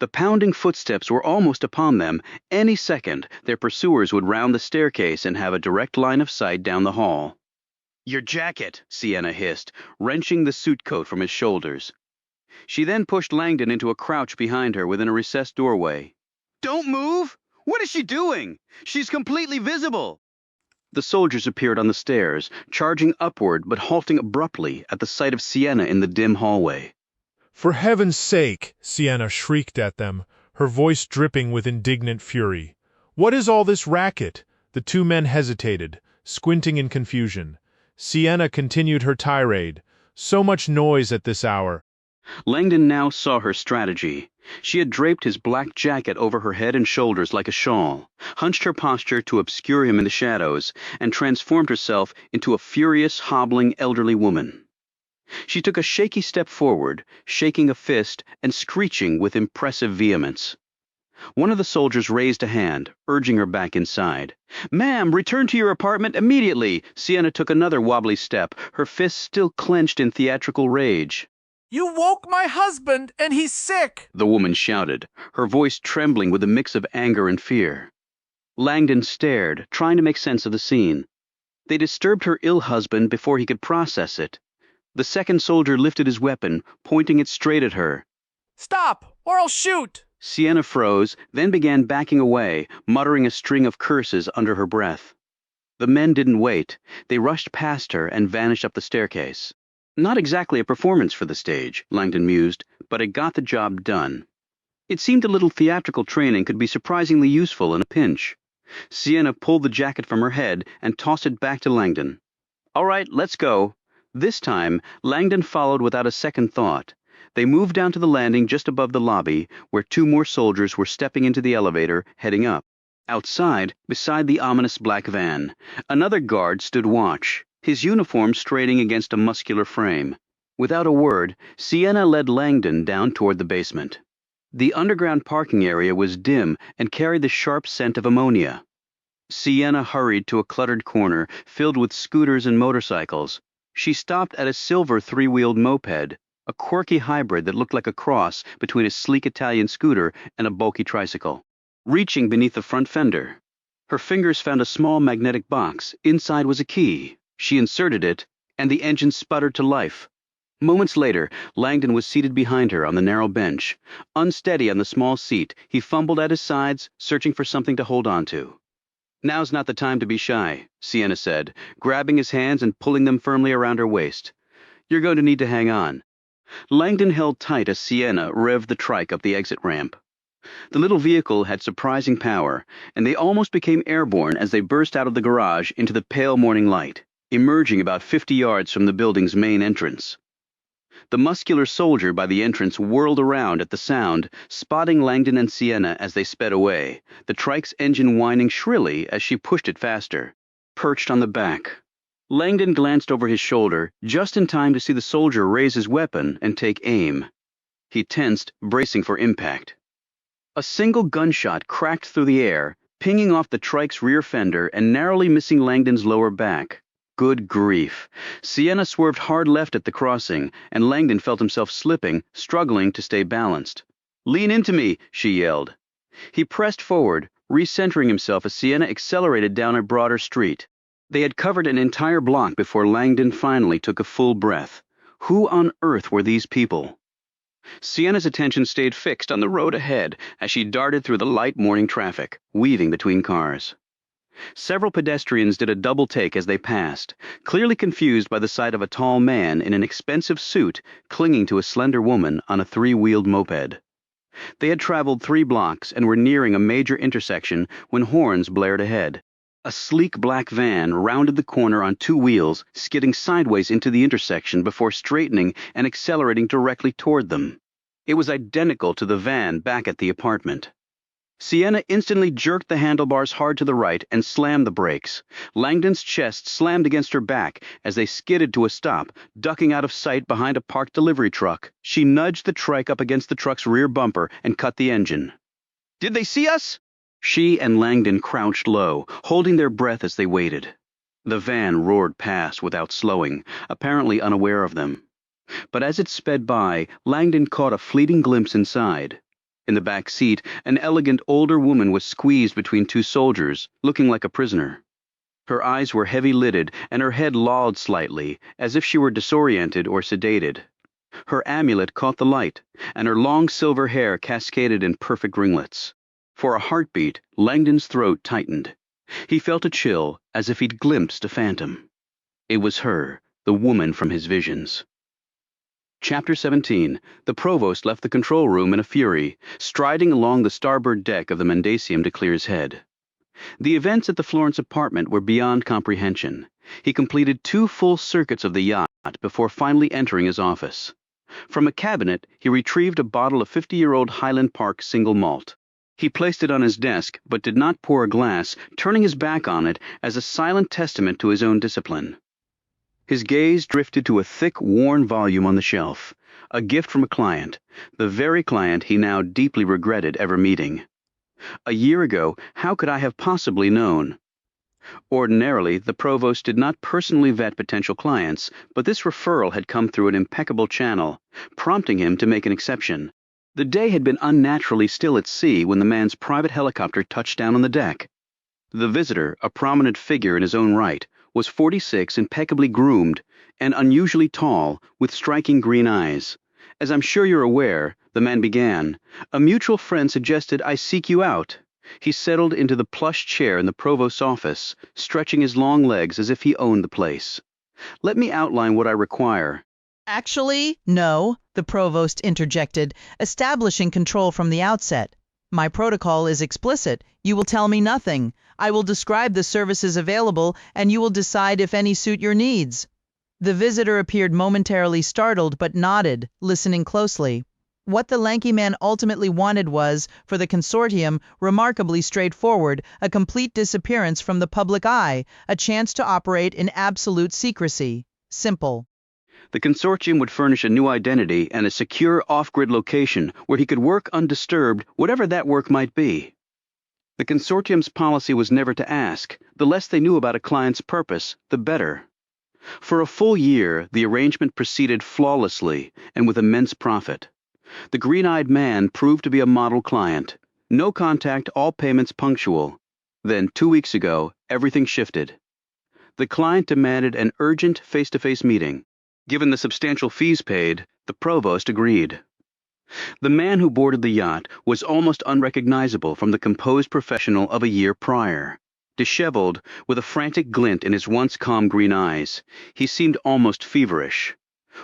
The pounding footsteps were almost upon them. Any second, their pursuers would round the staircase and have a direct line of sight down the hall. Your jacket, Sienna hissed, wrenching the suit coat from his shoulders. She then pushed Langdon into a crouch behind her within a recessed doorway. Don't move! What is she doing? She's completely visible! The soldiers appeared on the stairs, charging upward but halting abruptly at the sight of Sienna in the dim hallway. For heaven's sake, Sienna shrieked at them, her voice dripping with indignant fury. What is all this racket? The two men hesitated, squinting in confusion. Sienna continued her tirade. So much noise at this hour. Langdon now saw her strategy. She had draped his black jacket over her head and shoulders like a shawl, hunched her posture to obscure him in the shadows, and transformed herself into a furious, hobbling elderly woman. She took a shaky step forward, shaking a fist and screeching with impressive vehemence. One of the soldiers raised a hand, urging her back inside. Ma'am, return to your apartment immediately! Sienna took another wobbly step, her fists still clenched in theatrical rage. You woke my husband, and he's sick! The woman shouted, her voice trembling with a mix of anger and fear. Langdon stared, trying to make sense of the scene. They disturbed her ill husband before he could process it. The second soldier lifted his weapon, pointing it straight at her. Stop, or I'll shoot! Sienna froze, then began backing away, muttering a string of curses under her breath. The men didn't wait. They rushed past her and vanished up the staircase. Not exactly a performance for the stage, Langdon mused, but it got the job done. It seemed a little theatrical training could be surprisingly useful in a pinch. Sienna pulled the jacket from her head and tossed it back to Langdon. All right, let's go. This time, Langdon followed without a second thought. They moved down to the landing just above the lobby, where two more soldiers were stepping into the elevator, heading up. Outside, beside the ominous black van, another guard stood watch, his uniform straining against a muscular frame. Without a word, Sienna led Langdon down toward the basement. The underground parking area was dim and carried the sharp scent of ammonia. Sienna hurried to a cluttered corner filled with scooters and motorcycles. She stopped at a silver three-wheeled moped, a quirky hybrid that looked like a cross between a sleek Italian scooter and a bulky tricycle. Reaching beneath the front fender, her fingers found a small magnetic box. Inside was a key. She inserted it, and the engine sputtered to life. Moments later, Langdon was seated behind her on the narrow bench. Unsteady on the small seat, he fumbled at his sides, searching for something to hold on to. Now's not the time to be shy, Sienna said, grabbing his hands and pulling them firmly around her waist. You're going to need to hang on. Langdon held tight as Sienna revved the trike up the exit ramp. The little vehicle had surprising power, and they almost became airborne as they burst out of the garage into the pale morning light, emerging about 50 yards from the building's main entrance. The muscular soldier by the entrance whirled around at the sound, spotting Langdon and Sienna as they sped away, the trike's engine whining shrilly as she pushed it faster. Perched on the back, Langdon glanced over his shoulder, just in time to see the soldier raise his weapon and take aim. He tensed, bracing for impact. A single gunshot cracked through the air, pinging off the trike's rear fender and narrowly missing Langdon's lower back. Good grief. Sienna swerved hard left at the crossing, and Langdon felt himself slipping, struggling to stay balanced. Lean into me, she yelled. He pressed forward, recentering himself as Sienna accelerated down a broader street. They had covered an entire block before Langdon finally took a full breath. Who on earth were these people? Sienna's attention stayed fixed on the road ahead as she darted through the light morning traffic, weaving between cars. Several pedestrians did a double take as they passed, clearly confused by the sight of a tall man in an expensive suit clinging to a slender woman on a three-wheeled moped. They had traveled 3 blocks and were nearing a major intersection when horns blared ahead. A sleek black van rounded the corner on two wheels, skidding sideways into the intersection before straightening and accelerating directly toward them. It was identical to the van back at the apartment. Sienna instantly jerked the handlebars hard to the right and slammed the brakes. Langdon's chest slammed against her back as they skidded to a stop, ducking out of sight behind a parked delivery truck. She nudged the trike up against the truck's rear bumper and cut the engine. "Did they see us?" She and Langdon crouched low, holding their breath as they waited. The van roared past without slowing, apparently unaware of them. But as it sped by, Langdon caught a fleeting glimpse inside. In the back seat, an elegant older woman was squeezed between two soldiers, looking like a prisoner. Her eyes were heavy-lidded, and her head lolled slightly, as if she were disoriented or sedated. Her amulet caught the light, and her long silver hair cascaded in perfect ringlets. For a heartbeat, Langdon's throat tightened. He felt a chill, as if he'd glimpsed a phantom. It was her, the woman from his visions. Chapter 17. The provost left the control room in a fury, striding along the starboard deck of the Mendacium to clear his head. The events at the Florence apartment were beyond comprehension. He completed 2 full circuits of the yacht before finally entering his office. From a cabinet, he retrieved a bottle of 50-year-old Highland Park single malt. He placed it on his desk, but did not pour a glass, turning his back on it as a silent testament to his own discipline. His gaze drifted to a thick, worn volume on the shelf, a gift from a client, the very client he now deeply regretted ever meeting. A year ago, how could I have possibly known? Ordinarily, the provost did not personally vet potential clients, but this referral had come through an impeccable channel, prompting him to make an exception. The day had been unnaturally still at sea when the man's private helicopter touched down on the deck. The visitor, a prominent figure in his own right, was 46, impeccably groomed, and unusually tall, with striking green eyes. "As I'm sure you're aware," the man began, "a mutual friend suggested I seek you out." He settled into the plush chair in the provost's office, stretching his long legs as if he owned the place. "Let me outline what I require." "Actually, no," the provost interjected, establishing control from the outset. "My protocol is explicit. You will tell me nothing. I will describe the services available, and you will decide if any suit your needs." The visitor appeared momentarily startled but nodded, listening closely. What the lanky man ultimately wanted was, for the Consortium, remarkably straightforward, a complete disappearance from the public eye, a chance to operate in absolute secrecy. Simple. The Consortium would furnish a new identity and a secure off-grid location where he could work undisturbed, whatever that work might be. The Consortium's policy was never to ask. The less they knew about a client's purpose, the better. For a full year, the arrangement proceeded flawlessly and with immense profit. The green-eyed man proved to be a model client. No contact, all payments punctual. Then, 2 weeks ago, everything shifted. The client demanded an urgent face-to-face meeting. Given the substantial fees paid, the provost agreed. The man who boarded the yacht was almost unrecognizable from the composed professional of a year prior. Disheveled, with a frantic glint in his once calm green eyes, he seemed almost feverish.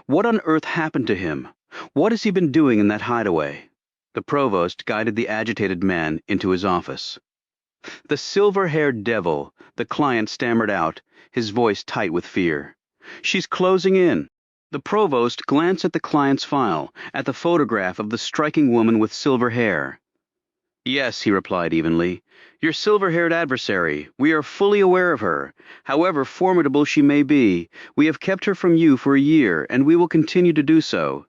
What on earth happened to him? What has he been doing in that hideaway? The provost guided the agitated man into his office. "The silver-haired devil," the client stammered out, his voice tight with fear. "She's closing in." The provost glanced at the client's file, at the photograph of the striking woman with silver hair. "Yes," he replied evenly, "your silver-haired adversary. We are fully aware of her. However formidable she may be, we have kept her from you for a year, and we will continue to do so."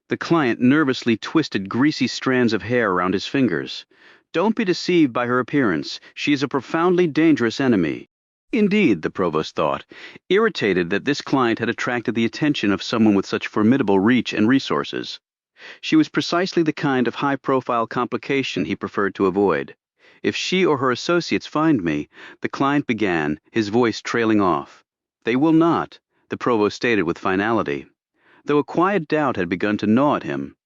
The client nervously twisted greasy strands of hair around his fingers. "Don't be deceived by her appearance. She is a profoundly dangerous enemy." Indeed, the provost thought, irritated that this client had attracted the attention of someone with such formidable reach and resources. She was precisely the kind of high-profile complication he preferred to avoid. "If she or her associates find me," the client began, his voice trailing off. "They will not," the provost stated with finality, though a quiet doubt had begun to gnaw at him.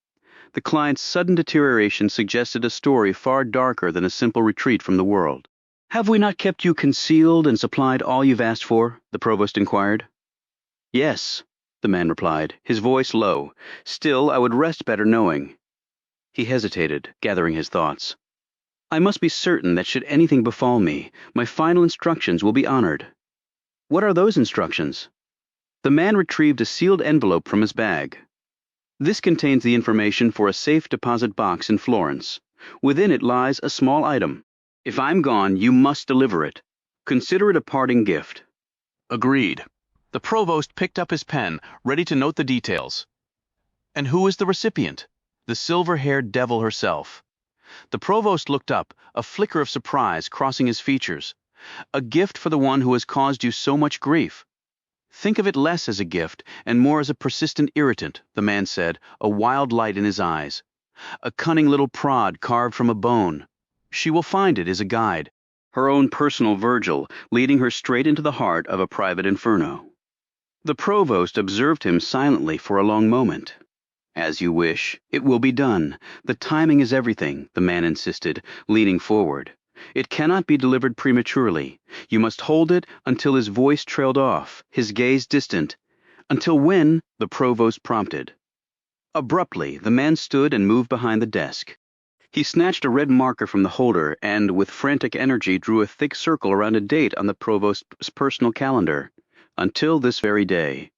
The client's sudden deterioration suggested a story far darker than a simple retreat from the world. "Have we not kept you concealed and supplied all you've asked for?" the provost inquired. "Yes," the man replied, his voice low. "Still, I would rest better knowing." He hesitated, gathering his thoughts. I must be certain that should anything befall me, my final instructions will be honored. What are those instructions? The man retrieved a sealed envelope from his bag. This contains the information for a safe deposit box in Florence. Within it lies a small item. If I'm gone, you must deliver it. Consider it a parting gift. Agreed. The provost picked up his pen, ready to note the details. And who is the recipient? The silver-haired devil herself. The provost looked up, a flicker of surprise crossing his features. A gift for the one who has caused you so much grief. Think of it less as a gift and more as a persistent irritant, the man said, a wild light in his eyes. A cunning little prod carved from a bone. She will find it as a guide, her own personal Virgil, leading her straight into the heart of a private Inferno. The provost observed him silently for a long moment. As you wish, it will be done. The timing is everything, the man insisted, leaning forward. It cannot be delivered prematurely. You must hold it until his voice trailed off, his gaze distant. Until when? The provost prompted. Abruptly, the man stood and moved behind the desk. He snatched a red marker from the holder and, with frantic energy, drew a thick circle around a date on the provost's personal calendar. Until this very day.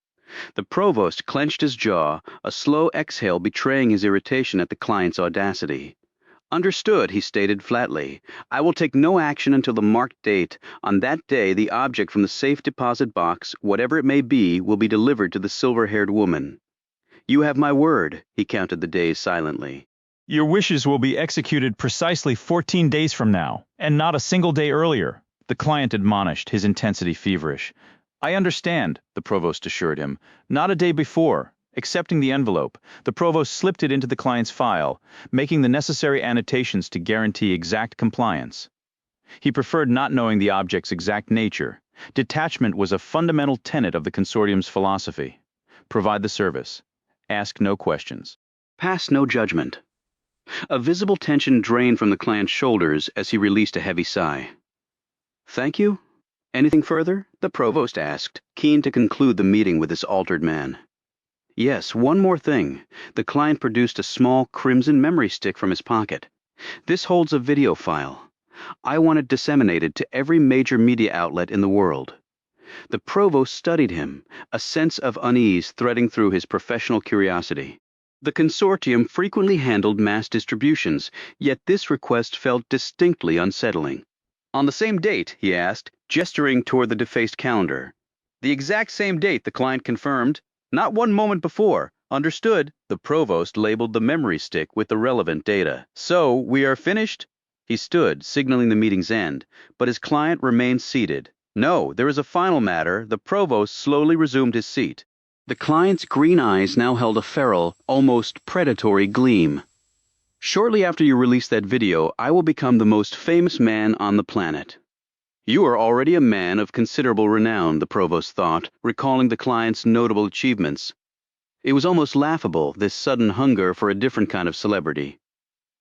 The provost clenched his jaw, a slow exhale betraying his irritation at the client's audacity. Understood, he stated flatly. I will take no action until the marked date. On that day, the object from the safe deposit box, whatever it may be, will be delivered to the silver-haired woman. You have my word, he counted the days silently. Your wishes will be executed precisely 14 days from now, and not a single day earlier, the client admonished, his intensity feverish. I understand, the provost assured him. Not a day before. Accepting the envelope, the provost slipped it into the client's file, making the necessary annotations to guarantee exact compliance. He preferred not knowing the object's exact nature. Detachment was a fundamental tenet of the Consortium's philosophy. Provide the service. Ask no questions. Pass no judgment. A visible tension drained from the client's shoulders as he released a heavy sigh. Thank you? Anything further? The provost asked, keen to conclude the meeting with this altered man. Yes, one more thing. The client produced a small crimson memory stick from his pocket. This holds a video file. I want it disseminated to every major media outlet in the world. The provost studied him, a sense of unease threading through his professional curiosity. The Consortium frequently handled mass distributions, yet this request felt distinctly unsettling. On the same date, he asked, gesturing toward the defaced calendar. The exact same date, the client confirmed. Not one moment before. Understood. The provost labeled the memory stick with the relevant data. So, we are finished? He stood, signaling the meeting's end, but his client remained seated. No, there is a final matter. The provost slowly resumed his seat. The client's green eyes now held a feral, almost predatory gleam. Shortly after you release that video, I will become the most famous man on the planet. You are already a man of considerable renown, the provost thought, recalling the client's notable achievements. It was almost laughable, this sudden hunger for a different kind of celebrity.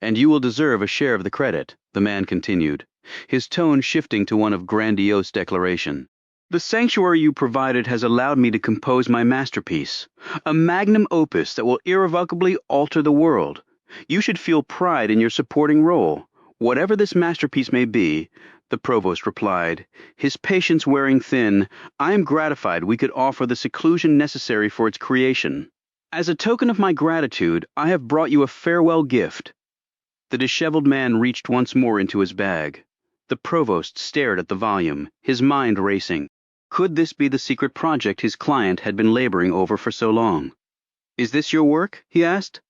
And you will deserve a share of the credit, the man continued, his tone shifting to one of grandiose declaration. The sanctuary you provided has allowed me to compose my masterpiece, a magnum opus that will irrevocably alter the world. You should feel pride in your supporting role. Whatever this masterpiece may be, the provost replied, his patience wearing thin, I am gratified we could offer the seclusion necessary for its creation. As a token of my gratitude, I have brought you a farewell gift. The disheveled man reached once more into his bag. The provost stared at the volume, his mind racing. Could this be the secret project his client had been laboring over for so long? Is this your work? He asked.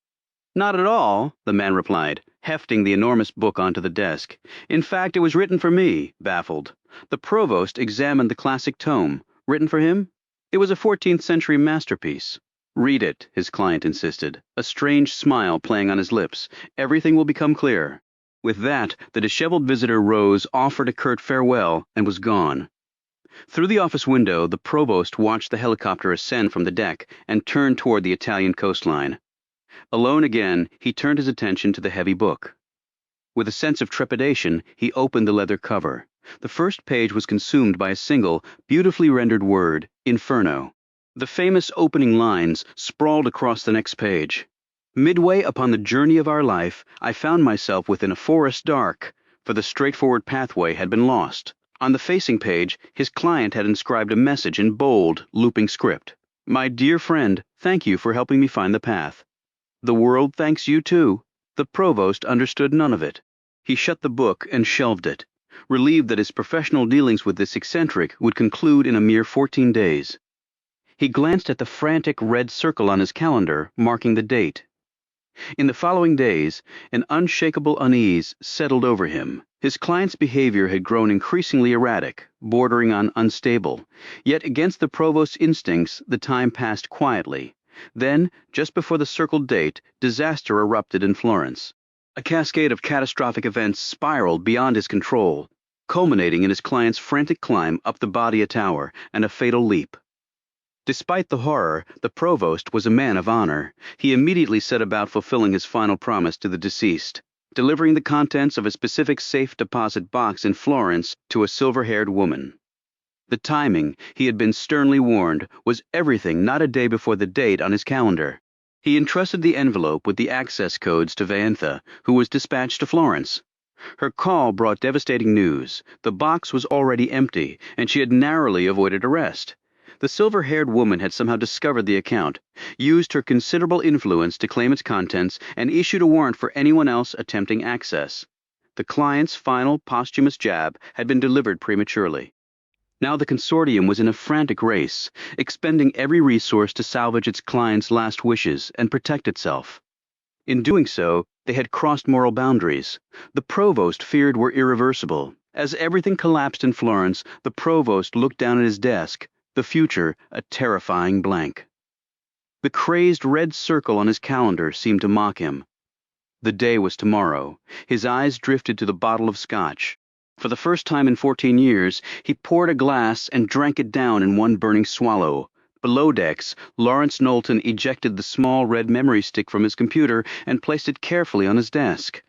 Not at all, the man replied, hefting the enormous book onto the desk. In fact, it was written for me, baffled. The provost examined the classic tome. Written for him? It was a 14th century masterpiece. Read it, his client insisted, a strange smile playing on his lips. Everything will become clear. With that, the disheveled visitor rose, offered a curt farewell, and was gone. Through the office window, the provost watched the helicopter ascend from the deck and turn toward the Italian coastline. Alone again, he turned his attention to the heavy book. With a sense of trepidation, he opened the leather cover. The first page was consumed by a single, beautifully rendered word, Inferno. The famous opening lines sprawled across the next page. Midway upon the journey of our life, I found myself within a forest dark, for the straightforward pathway had been lost. On the facing page, his client had inscribed a message in bold, looping script. "My dear friend, thank you for helping me find the path." "The world thanks you too." The provost understood none of it. He shut the book and shelved it, relieved that his professional dealings with this eccentric would conclude in a mere 14 days. He glanced at the frantic red circle on his calendar, marking the date. In the following days, an unshakable unease settled over him. His client's behavior had grown increasingly erratic, bordering on unstable. Yet against the provost's instincts, the time passed quietly. Then, just before the circled date, disaster erupted in Florence. A cascade of catastrophic events spiraled beyond his control, culminating in his client's frantic climb up the Badia Tower and a fatal leap. Despite the horror, the provost was a man of honor. He immediately set about fulfilling his final promise to the deceased, delivering the contents of a specific safe deposit box in Florence to a silver-haired woman. The timing, he had been sternly warned, was everything not a day before the date on his calendar. He entrusted the envelope with the access codes to Vaintha, who was dispatched to Florence. Her call brought devastating news. The box was already empty, and she had narrowly avoided arrest. The silver-haired woman had somehow discovered the account, used her considerable influence to claim its contents, and issued a warrant for anyone else attempting access. The client's final posthumous jab had been delivered prematurely. Now the Consortium was in a frantic race, expending every resource to salvage its client's last wishes and protect itself. In doing so, they had crossed moral boundaries. The provost feared were irreversible. As everything collapsed in Florence, the provost looked down at his desk, the future a terrifying blank. The crazed red circle on his calendar seemed to mock him. The day was tomorrow. His eyes drifted to the bottle of scotch. For the first time in 14 years, he poured a glass and drank it down in one burning swallow. Below decks, Lawrence Knowlton ejected the small red memory stick from his computer and placed it carefully on his desk.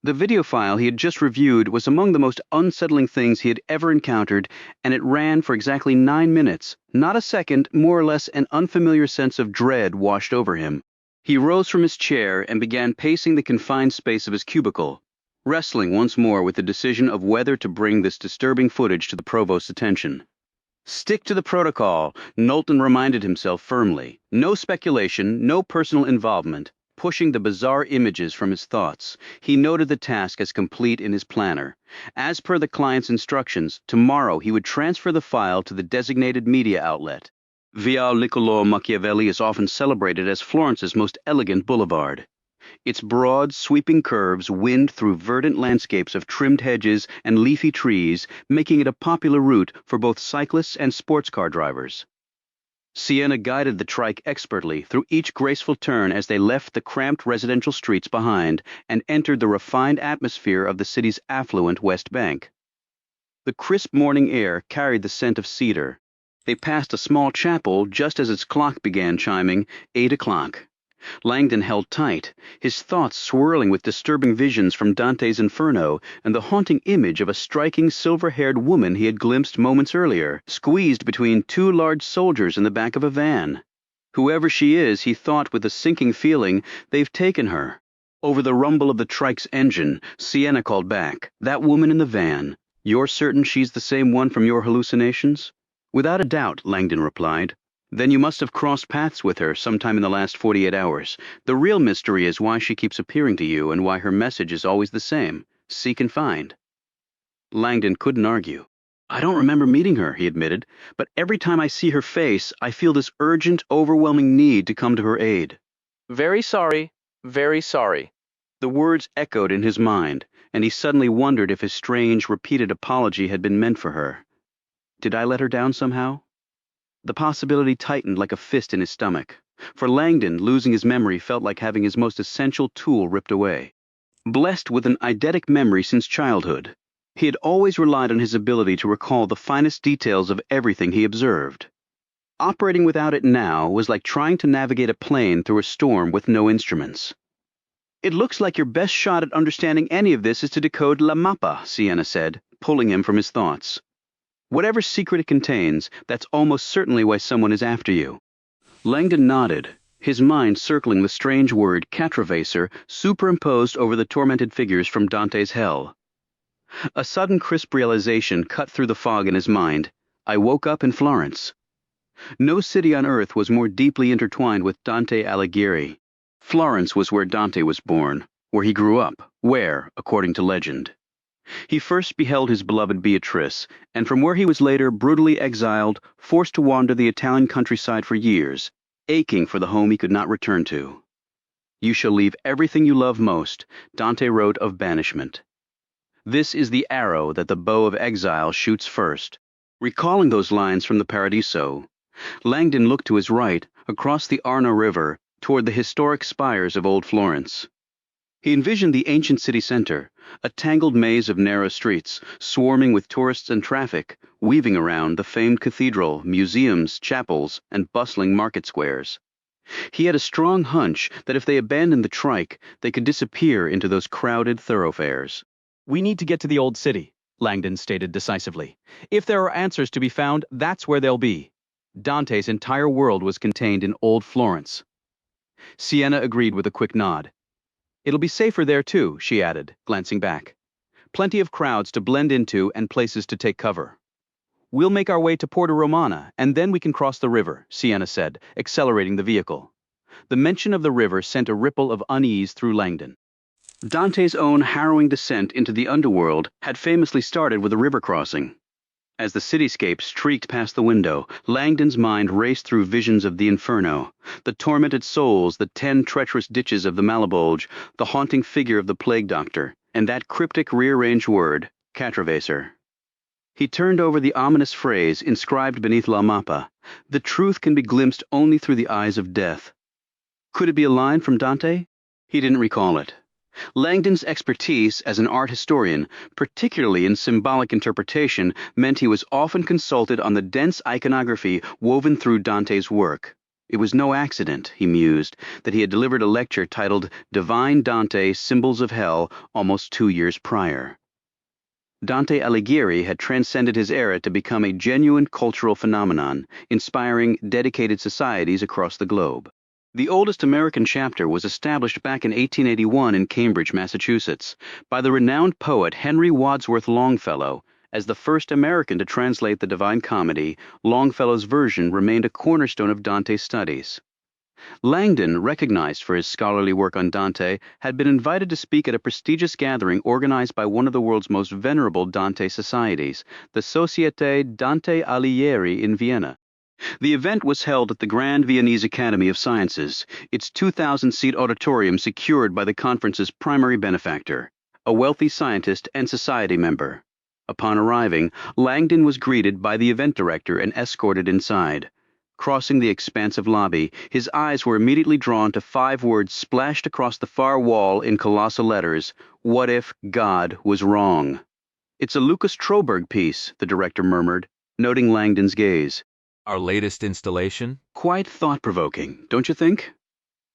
The video file he had just reviewed was among the most unsettling things he had ever encountered, and it ran for exactly 9 minutes. Not a second, more or less an unfamiliar sense of dread washed over him. He rose from his chair and began pacing the confined space of his cubicle, wrestling once more with the decision of whether to bring this disturbing footage to the provost's attention. Stick to the protocol, Knowlton reminded himself firmly. No speculation, no personal involvement. Pushing the bizarre images from his thoughts, he noted the task as complete in his planner. As per the client's instructions, tomorrow he would transfer the file to the designated media outlet. Via Niccolò Machiavelli is often celebrated as Florence's most elegant boulevard. Its broad, sweeping curves wind through verdant landscapes of trimmed hedges and leafy trees, making it a popular route for both cyclists and sports car drivers. Sienna guided the trike expertly through each graceful turn as they left the cramped residential streets behind and entered the refined atmosphere of the city's affluent West Bank. The crisp morning air carried the scent of cedar. They passed a small chapel just as its clock began chiming 8 o'clock. Langdon held tight, his thoughts swirling with disturbing visions from Dante's Inferno and the haunting image of a striking silver-haired woman he had glimpsed moments earlier, squeezed between 2 large soldiers in the back of a van. Whoever she is, he thought with a sinking feeling, they've taken her. Over the rumble of the trike's engine, Sienna called back, "That woman in the van. You're certain she's the same one from your hallucinations?" "Without a doubt," Langdon replied. "Then you must have crossed paths with her sometime in the last 48 hours. The real mystery is why she keeps appearing to you and why her message is always the same. Seek and find." Langdon couldn't argue. "I don't remember meeting her," he admitted, "but every time I see her face, I feel this urgent, overwhelming need to come to her aid." Very sorry, very sorry. The words echoed in his mind, and he suddenly wondered if his strange, repeated apology had been meant for her. Did I let her down somehow? The possibility tightened like a fist in his stomach. For Langdon, losing his memory felt like having his most essential tool ripped away. Blessed with an eidetic memory since childhood, he had always relied on his ability to recall the finest details of everything he observed. Operating without it now was like trying to navigate a plane through a storm with no instruments. "It looks like your best shot at understanding any of this is to decode La Mappa," Sienna said, pulling him from his thoughts. "Whatever secret it contains, that's almost certainly why someone is after you." Langdon nodded, his mind circling the strange word catastrophe superimposed over the tormented figures from Dante's Hell. A sudden crisp realization cut through the fog in his mind. I woke up in Florence. No city on earth was more deeply intertwined with Dante Alighieri. Florence was where Dante was born, where he grew up, where, according to legend, he first beheld his beloved Beatrice, and from where he was later brutally exiled, forced to wander the Italian countryside for years, aching for the home he could not return to. You shall leave everything you love most, Dante wrote of banishment. This is the arrow that the bow of exile shoots first. Recalling those lines from the Paradiso, Langdon looked to his right, across the Arno River, toward the historic spires of old Florence. He envisioned the ancient city center, a tangled maze of narrow streets, swarming with tourists and traffic, weaving around the famed cathedral, museums, chapels, and bustling market squares. He had a strong hunch that if they abandoned the trike, they could disappear into those crowded thoroughfares. We need to get to the old city, Langdon stated decisively. If there are answers to be found, that's where they'll be. Dante's entire world was contained in old Florence. Sienna agreed with a quick nod. It'll be safer there too, she added, glancing back. Plenty of crowds to blend into and places to take cover. We'll make our way to Porta Romana, and then we can cross the river, Sienna said, accelerating the vehicle. The mention of the river sent a ripple of unease through Langdon. Dante's own harrowing descent into the underworld had famously started with a river crossing. As the cityscape streaked past the window, Langdon's mind raced through visions of the Inferno, the tormented souls, the 10 treacherous ditches of the Malebolge, the haunting figure of the plague doctor, and that cryptic rearranged word, catastrophe. He turned over the ominous phrase inscribed beneath La Mappa. The truth can be glimpsed only through the eyes of death. Could it be a line from Dante? He didn't recall it. Langdon's expertise as an art historian, particularly in symbolic interpretation, meant he was often consulted on the dense iconography woven through Dante's work. It was no accident, he mused, that he had delivered a lecture titled Divine Dante, Symbols of Hell almost 2 years prior. Dante Alighieri had transcended his era to become a genuine cultural phenomenon, inspiring dedicated societies across the globe. The oldest American chapter was established back in 1881 in Cambridge, Massachusetts, by the renowned poet Henry Wadsworth Longfellow. As the first American to translate the Divine Comedy, Longfellow's version remained a cornerstone of Dante's studies. Langdon, recognized for his scholarly work on Dante, had been invited to speak at a prestigious gathering organized by one of the world's most venerable Dante societies, the Societe Dante Alighieri in Vienna. The event was held at the Grand Viennese Academy of Sciences, its 2,000-seat auditorium secured by the conference's primary benefactor, a wealthy scientist and society member. Upon arriving, Langdon was greeted by the event director and escorted inside. Crossing the expansive lobby, his eyes were immediately drawn to 5 words splashed across the far wall in colossal letters: "What if God was wrong?" "It's a Lucas Troberg piece," the director murmured, noting Langdon's gaze. Our latest installation? Quite thought-provoking, don't you think?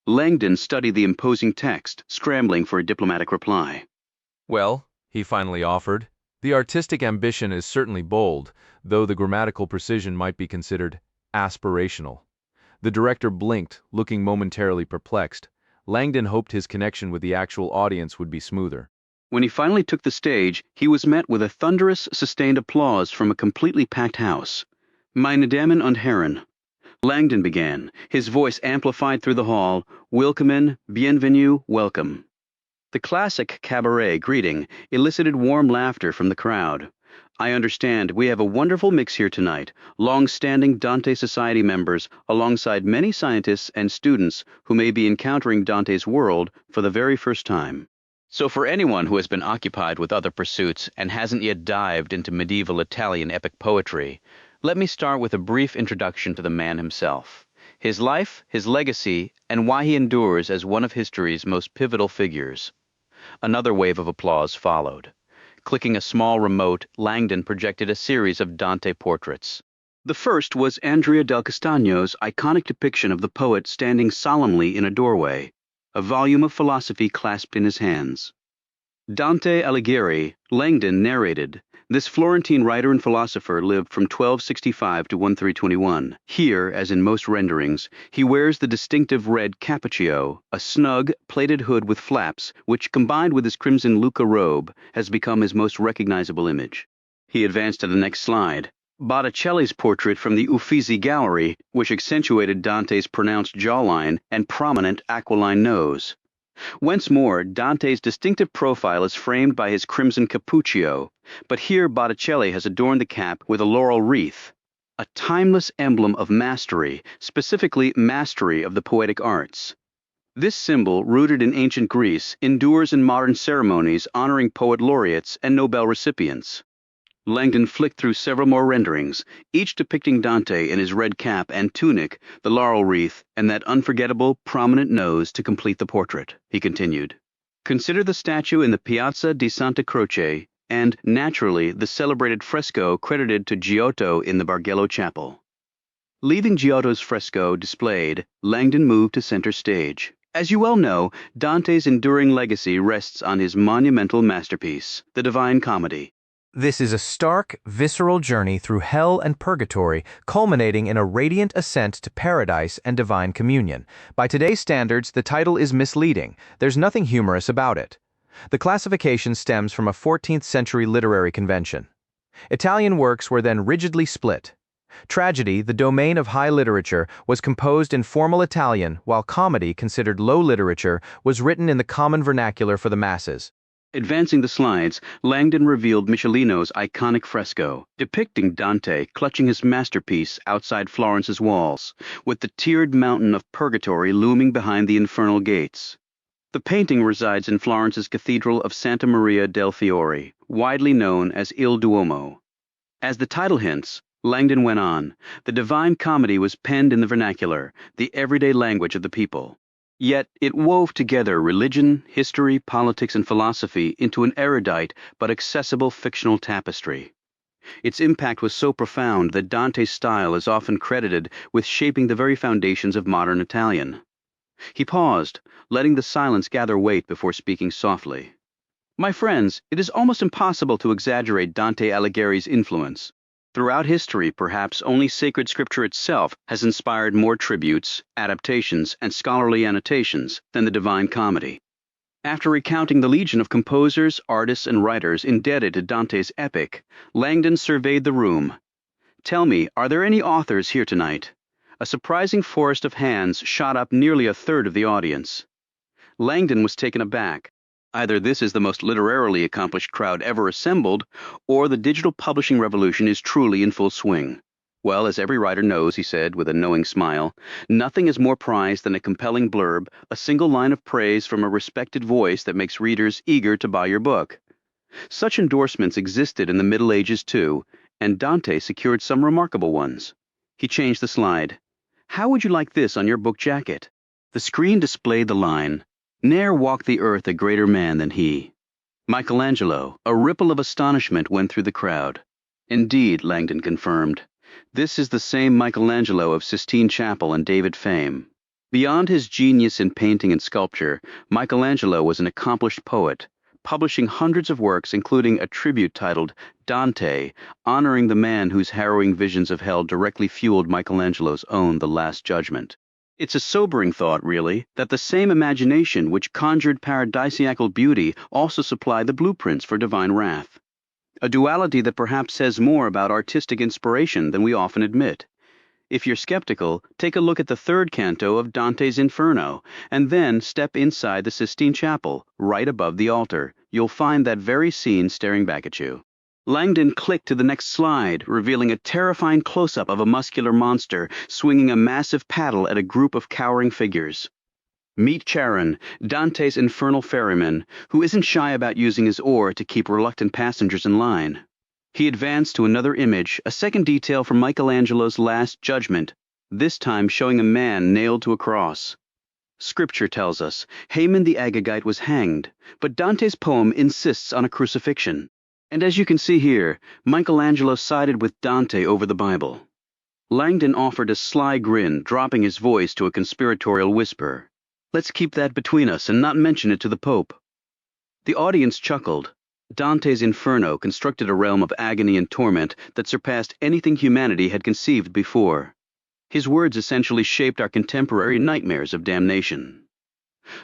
Langdon studied the imposing text, scrambling for a diplomatic reply. Well, he finally offered, the artistic ambition is certainly bold, though the grammatical precision might be considered aspirational. The director blinked, looking momentarily perplexed. Langdon hoped his connection with the actual audience would be smoother. When he finally took the stage, he was met with a thunderous, sustained applause from a completely packed house. Meine Damen und Herren, Langdon began, his voice amplified through the hall. Willkommen, bienvenue, welcome. The classic cabaret greeting elicited warm laughter from the crowd. I understand we have a wonderful mix here tonight, long-standing Dante Society members alongside many scientists and students who may be encountering Dante's world for the very first time. So for anyone who has been occupied with other pursuits and hasn't yet dived into medieval Italian epic poetry, let me start with a brief introduction to the man himself, his life, his legacy, and why he endures as one of history's most pivotal figures. Another wave of applause followed. Clicking a small remote, Langdon projected a series of Dante portraits. The first was Andrea del Castagno's iconic depiction of the poet standing solemnly in a doorway, a volume of philosophy clasped in his hands. Dante Alighieri, Langdon narrated, This Florentine writer and philosopher lived from 1265 to 1321. Here, as in most renderings, he wears the distinctive red cappuccio, a snug, plaited hood with flaps, which, combined with his crimson Lucca robe, has become his most recognizable image. He advanced to the next slide. Botticelli's portrait from the Uffizi Gallery, which accentuated Dante's pronounced jawline and prominent aquiline nose. Once more, Dante's distinctive profile is framed by his crimson cappuccio, but here Botticelli has adorned the cap with a laurel wreath, a timeless emblem of mastery, specifically mastery of the poetic arts. This symbol, rooted in ancient Greece, endures in modern ceremonies honoring poet laureates and Nobel recipients. Langdon flicked through several more renderings, each depicting Dante in his red cap and tunic, the laurel wreath, and that unforgettable, prominent nose to complete the portrait. He continued. Consider the statue in the Piazza di Santa Croce, and, naturally, the celebrated fresco credited to Giotto in the Bargello Chapel. Leaving Giotto's fresco displayed, Langdon moved to center stage. As you well know, Dante's enduring legacy rests on his monumental masterpiece, the Divine Comedy. This is a stark, visceral journey through hell and purgatory, culminating in a radiant ascent to paradise and divine communion. By today's standards, the title is misleading. There's nothing humorous about it. The classification stems from a 14th century literary convention. Italian works were then rigidly split. Tragedy, the domain of high literature, was composed in formal Italian, while comedy, considered low literature, was written in the common vernacular for the masses. Advancing the slides, Langdon revealed Michelino's iconic fresco, depicting Dante clutching his masterpiece outside Florence's walls, with the tiered mountain of purgatory looming behind the infernal gates. The painting resides in Florence's Cathedral of Santa Maria del Fiore, widely known as Il Duomo. As the title hints, Langdon went on, the Divine Comedy was penned in the vernacular, the everyday language of the people. Yet it wove together religion, history, politics, and philosophy into an erudite but accessible fictional tapestry. Its impact was so profound that Dante's style is often credited with shaping the very foundations of modern Italian. He paused, letting the silence gather weight before speaking softly. My friends, it is almost impossible to exaggerate Dante Alighieri's influence. Throughout history, perhaps only sacred scripture itself has inspired more tributes, adaptations, and scholarly annotations than the Divine Comedy. After recounting the legion of composers, artists, and writers indebted to Dante's epic, Langdon surveyed the room. Tell me, are there any authors here tonight? A surprising forest of hands shot up nearly a third of the audience. Langdon was taken aback. Either this is the most literarily accomplished crowd ever assembled, or the digital publishing revolution is truly in full swing. Well, as every writer knows, he said with a knowing smile, nothing is more prized than a compelling blurb, a single line of praise from a respected voice that makes readers eager to buy your book. Such endorsements existed in the Middle Ages too, and Dante secured some remarkable ones. He changed the slide. How would you like this on your book jacket? The screen displayed the line, "Ne'er walked the earth a greater man than he." Michelangelo, a ripple of astonishment went through the crowd. Indeed, Langdon confirmed. This is the same Michelangelo of Sistine Chapel and David fame. Beyond his genius in painting and sculpture, Michelangelo was an accomplished poet, publishing hundreds of works including a tribute titled Dante, honoring the man whose harrowing visions of hell directly fueled Michelangelo's own The Last Judgment. It's a sobering thought, really, that the same imagination which conjured paradisiacal beauty also supplied the blueprints for divine wrath. A duality that perhaps says more about artistic inspiration than we often admit. If you're skeptical, take a look at the third canto of Dante's Inferno, and then step inside the Sistine Chapel, right above the altar. You'll find that very scene staring back at you. Langdon clicked to the next slide, revealing a terrifying close-up of a muscular monster swinging a massive paddle at a group of cowering figures. Meet Charon, Dante's infernal ferryman, who isn't shy about using his oar to keep reluctant passengers in line. He advanced to another image, a second detail from Michelangelo's Last Judgment, this time showing a man nailed to a cross. Scripture tells us Haman the Agagite was hanged, but Dante's poem insists on a crucifixion. And as you can see here, Michelangelo sided with Dante over the Bible. Langdon offered a sly grin, dropping his voice to a conspiratorial whisper. Let's keep that between us and not mention it to the Pope. The audience chuckled. Dante's Inferno constructed a realm of agony and torment that surpassed anything humanity had conceived before. His words essentially shaped our contemporary nightmares of damnation.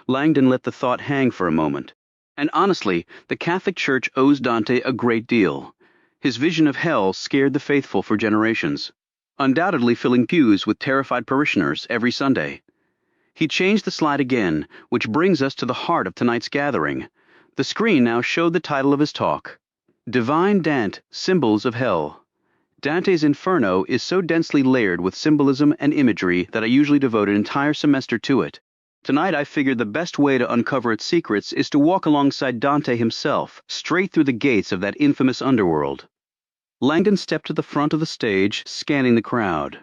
Langdon let the thought hang for a moment. And honestly, the Catholic Church owes Dante a great deal. His vision of hell scared the faithful for generations, undoubtedly filling pews with terrified parishioners every Sunday. He changed the slide again, which brings us to the heart of tonight's gathering. The screen now showed the title of his talk, Divine Dante, Symbols of Hell. Dante's Inferno is so densely layered with symbolism and imagery that I usually devote an entire semester to it. Tonight I figured the best way to uncover its secrets is to walk alongside Dante himself, straight through the gates of that infamous underworld. Langdon stepped to the front of the stage, scanning the crowd.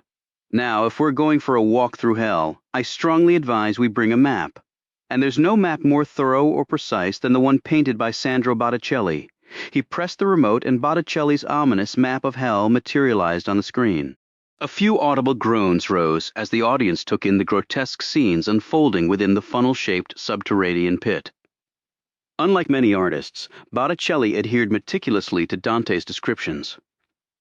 Now, if we're going for a walk through hell, I strongly advise we bring a map. And there's no map more thorough or precise than the one painted by Sandro Botticelli. He pressed the remote and Botticelli's ominous map of hell materialized on the screen. A few audible groans rose as the audience took in the grotesque scenes unfolding within the funnel-shaped subterranean pit. Unlike many artists, Botticelli adhered meticulously to Dante's descriptions.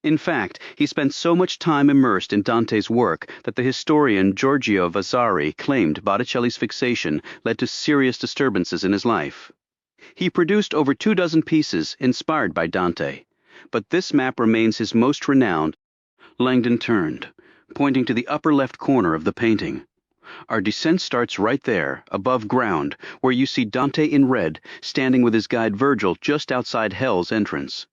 In fact, he spent so much time immersed in Dante's work that the historian Giorgio Vasari claimed Botticelli's fixation led to serious disturbances in his life. He produced over 24 pieces inspired by Dante, but this map remains his most renowned. Langdon turned, pointing to the upper left corner of the painting. Our descent starts right there, above ground, where you see Dante in red, standing with his guide Virgil just outside Hell's entrance.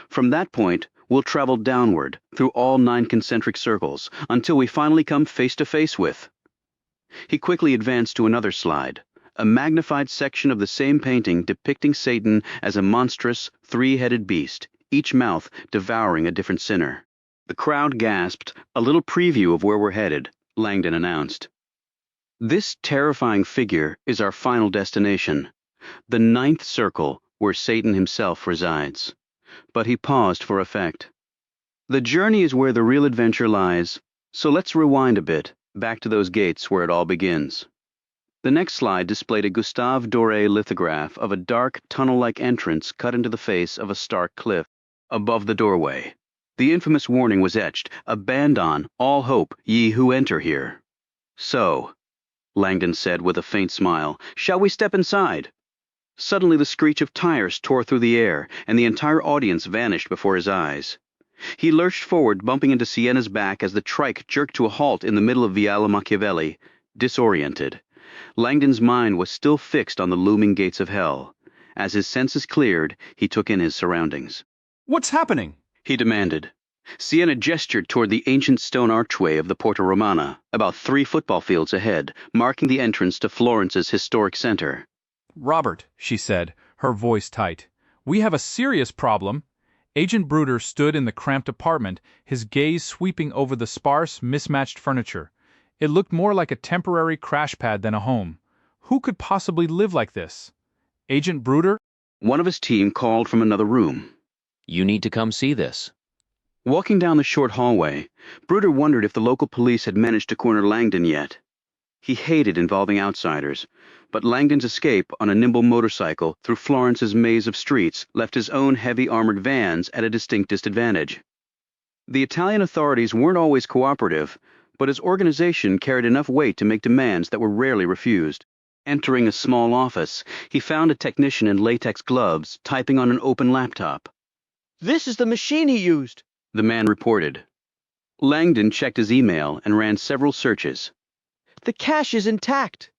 From that point, we'll travel downward, through all 9 concentric circles, until we finally come face to face with. He quickly advanced to another slide, a magnified section of the same painting depicting Satan as a monstrous, 3-headed beast, each mouth devouring a different sinner. The crowd gasped. A little preview of where we're headed, Langdon announced. This terrifying figure is our final destination, the 9th circle where Satan himself resides. But he paused for effect. The journey is where the real adventure lies, so let's rewind a bit, back to those gates where it all begins. The next slide displayed a Gustave Doré lithograph of a dark, tunnel-like entrance cut into the face of a stark cliff. Above the doorway, the infamous warning was etched, "Abandon all hope, ye who enter here." "So," Langdon said with a faint smile, "shall we step inside?" Suddenly the screech of tires tore through the air, and the entire audience vanished before his eyes. He lurched forward, bumping into Sienna's back as the trike jerked to a halt in the middle of Viale Machiavelli, disoriented. Langdon's mind was still fixed on the looming gates of hell. As his senses cleared, he took in his surroundings. "What's happening?" he demanded. Sienna gestured toward the ancient stone archway of the Porta Romana, about 3 football fields ahead, marking the entrance to Florence's historic center. "Robert," she said, her voice tight, "we have a serious problem." Agent Bruder stood in the cramped apartment, his gaze sweeping over the sparse, mismatched furniture. It looked more like a temporary crash pad than a home. Who could possibly live like this? Agent Bruder? One of his team called from another room. "You need to come see this." Walking down the short hallway, Bruder wondered if the local police had managed to corner Langdon yet. He hated involving outsiders, but Langdon's escape on a nimble motorcycle through Florence's maze of streets left his own heavy armored vans at a distinct disadvantage. The Italian authorities weren't always cooperative, but his organization carried enough weight to make demands that were rarely refused. Entering a small office, he found a technician in latex gloves typing on an open laptop. "This is the machine he used," the man reported. Langdon checked his email and ran several searches. "The cache is intact."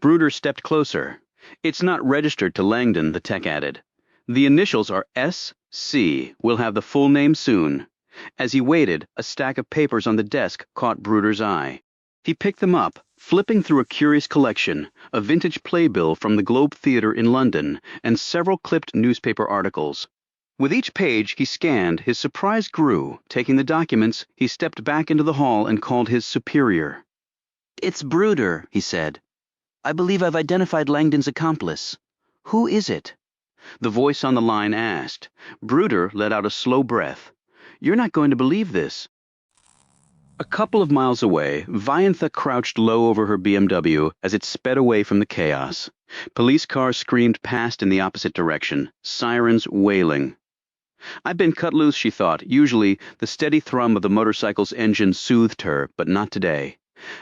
Bruder stepped closer. "It's not registered to Langdon," the tech added. "The initials are S.C. We'll have the full name soon." As he waited, a stack of papers on the desk caught Bruder's eye. He picked them up, flipping through a curious collection, a vintage playbill from the Globe Theatre in London, and several clipped newspaper articles. With each page he scanned, his surprise grew. Taking the documents, he stepped back into the hall and called his superior. "It's Bruder," he said. "I believe I've identified Langdon's accomplice. Who is it?" The voice on the line asked. Bruder let out a slow breath. "You're not going to believe this." A couple of miles away, Viantha crouched low over her BMW as it sped away from the chaos. Police cars screamed past in the opposite direction, sirens wailing. I've been cut loose, she thought. Usually, the steady thrum of the motorcycle's engine soothed her, but not today.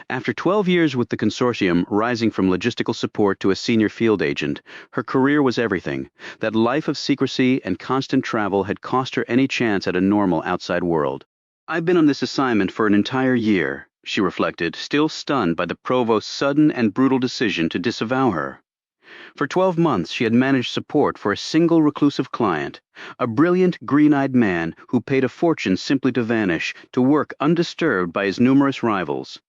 After 12 years with the Consortium, rising from logistical support to a senior field agent, her career was everything. That life of secrecy and constant travel had cost her any chance at a normal outside world. I've been on this assignment for an entire year, she reflected, still stunned by the provost's sudden and brutal decision to disavow her. For 12 months she had managed support for a single reclusive client, a brilliant, green-eyed man who paid a fortune simply to vanish, to work undisturbed by his numerous rivals.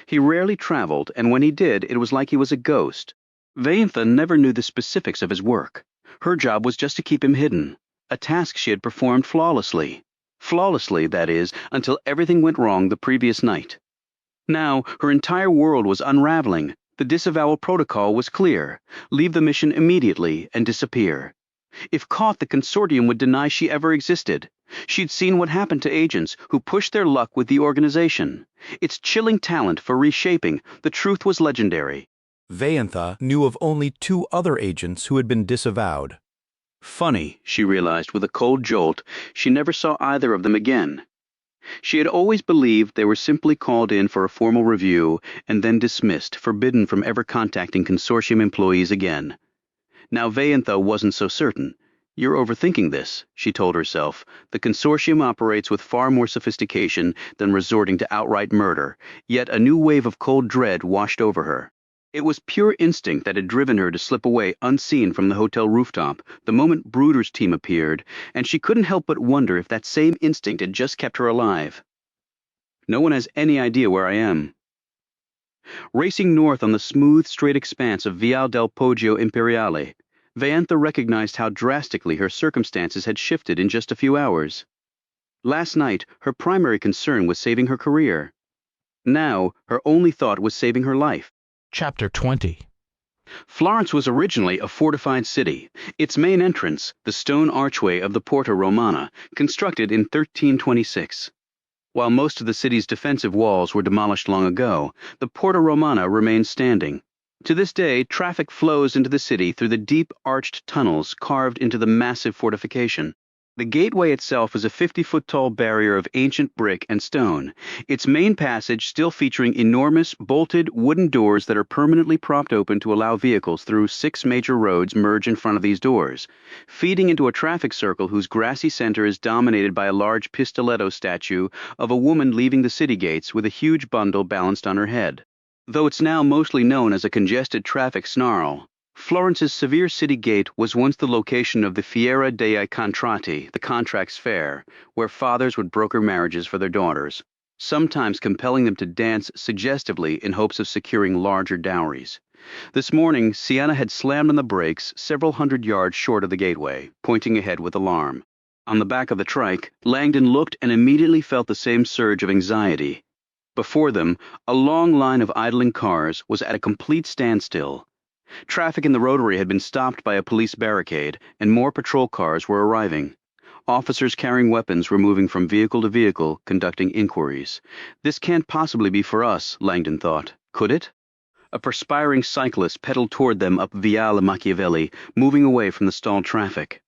He rarely traveled, and when he did, it was like he was a ghost. Vaintha never knew the specifics of his work. Her job was just to keep him hidden, a task she had performed flawlessly. Flawlessly, that is, until everything went wrong the previous night. Now, her entire world was unraveling. The disavowal protocol was clear. Leave the mission immediately and disappear. If caught, the Consortium would deny she ever existed. She'd seen what happened to agents who pushed their luck with the organization. Its chilling talent for reshaping, the truth was legendary. Vaintha knew of only 2 other agents who had been disavowed. Funny, she realized with a cold jolt, she never saw either of them again. She had always believed they were simply called in for a formal review and then dismissed, forbidden from ever contacting Consortium employees again. Now Vaintha wasn't so certain. You're overthinking this, she told herself. The Consortium operates with far more sophistication than resorting to outright murder, yet a new wave of cold dread washed over her. It was pure instinct that had driven her to slip away unseen from the hotel rooftop the moment Bruder's team appeared, and she couldn't help but wonder if that same instinct had just kept her alive. No one has any idea where I am. Racing north on the smooth, straight expanse of Viale del Poggio Imperiale, Vaintha recognized how drastically her circumstances had shifted in just a few hours. Last night, her primary concern was saving her career. Now, her only thought was saving her life. Chapter 20. Florence was originally a fortified city. Its main entrance, the stone archway of the Porta Romana, constructed in 1326. While most of the city's defensive walls were demolished long ago, the Porta Romana remains standing. To this day, traffic flows into the city through the deep arched tunnels carved into the massive fortification. The gateway itself is a 50-foot-tall barrier of ancient brick and stone, its main passage still featuring enormous, bolted wooden doors that are permanently propped open to allow vehicles through 6 major roads merge in front of these doors, feeding into a traffic circle whose grassy center is dominated by a large pistoletto statue of a woman leaving the city gates with a huge bundle balanced on her head. Though it's now mostly known as a congested traffic snarl, Florence's severe city gate was once the location of the Fiera dei Contratti, the contracts fair, where fathers would broker marriages for their daughters, sometimes compelling them to dance suggestively in hopes of securing larger dowries. This morning, Sienna had slammed on the brakes several hundred yards short of the gateway, pointing ahead with alarm. On the back of the trike, Langdon looked and immediately felt the same surge of anxiety. Before them, a long line of idling cars was at a complete standstill. Traffic in the rotary had been stopped by a police barricade, and more patrol cars were arriving. Officers carrying weapons were moving from vehicle to vehicle, conducting inquiries. This can't possibly be for us, Langdon thought. Could it? A perspiring cyclist pedaled toward them up Viale Machiavelli, moving away from the stalled traffic.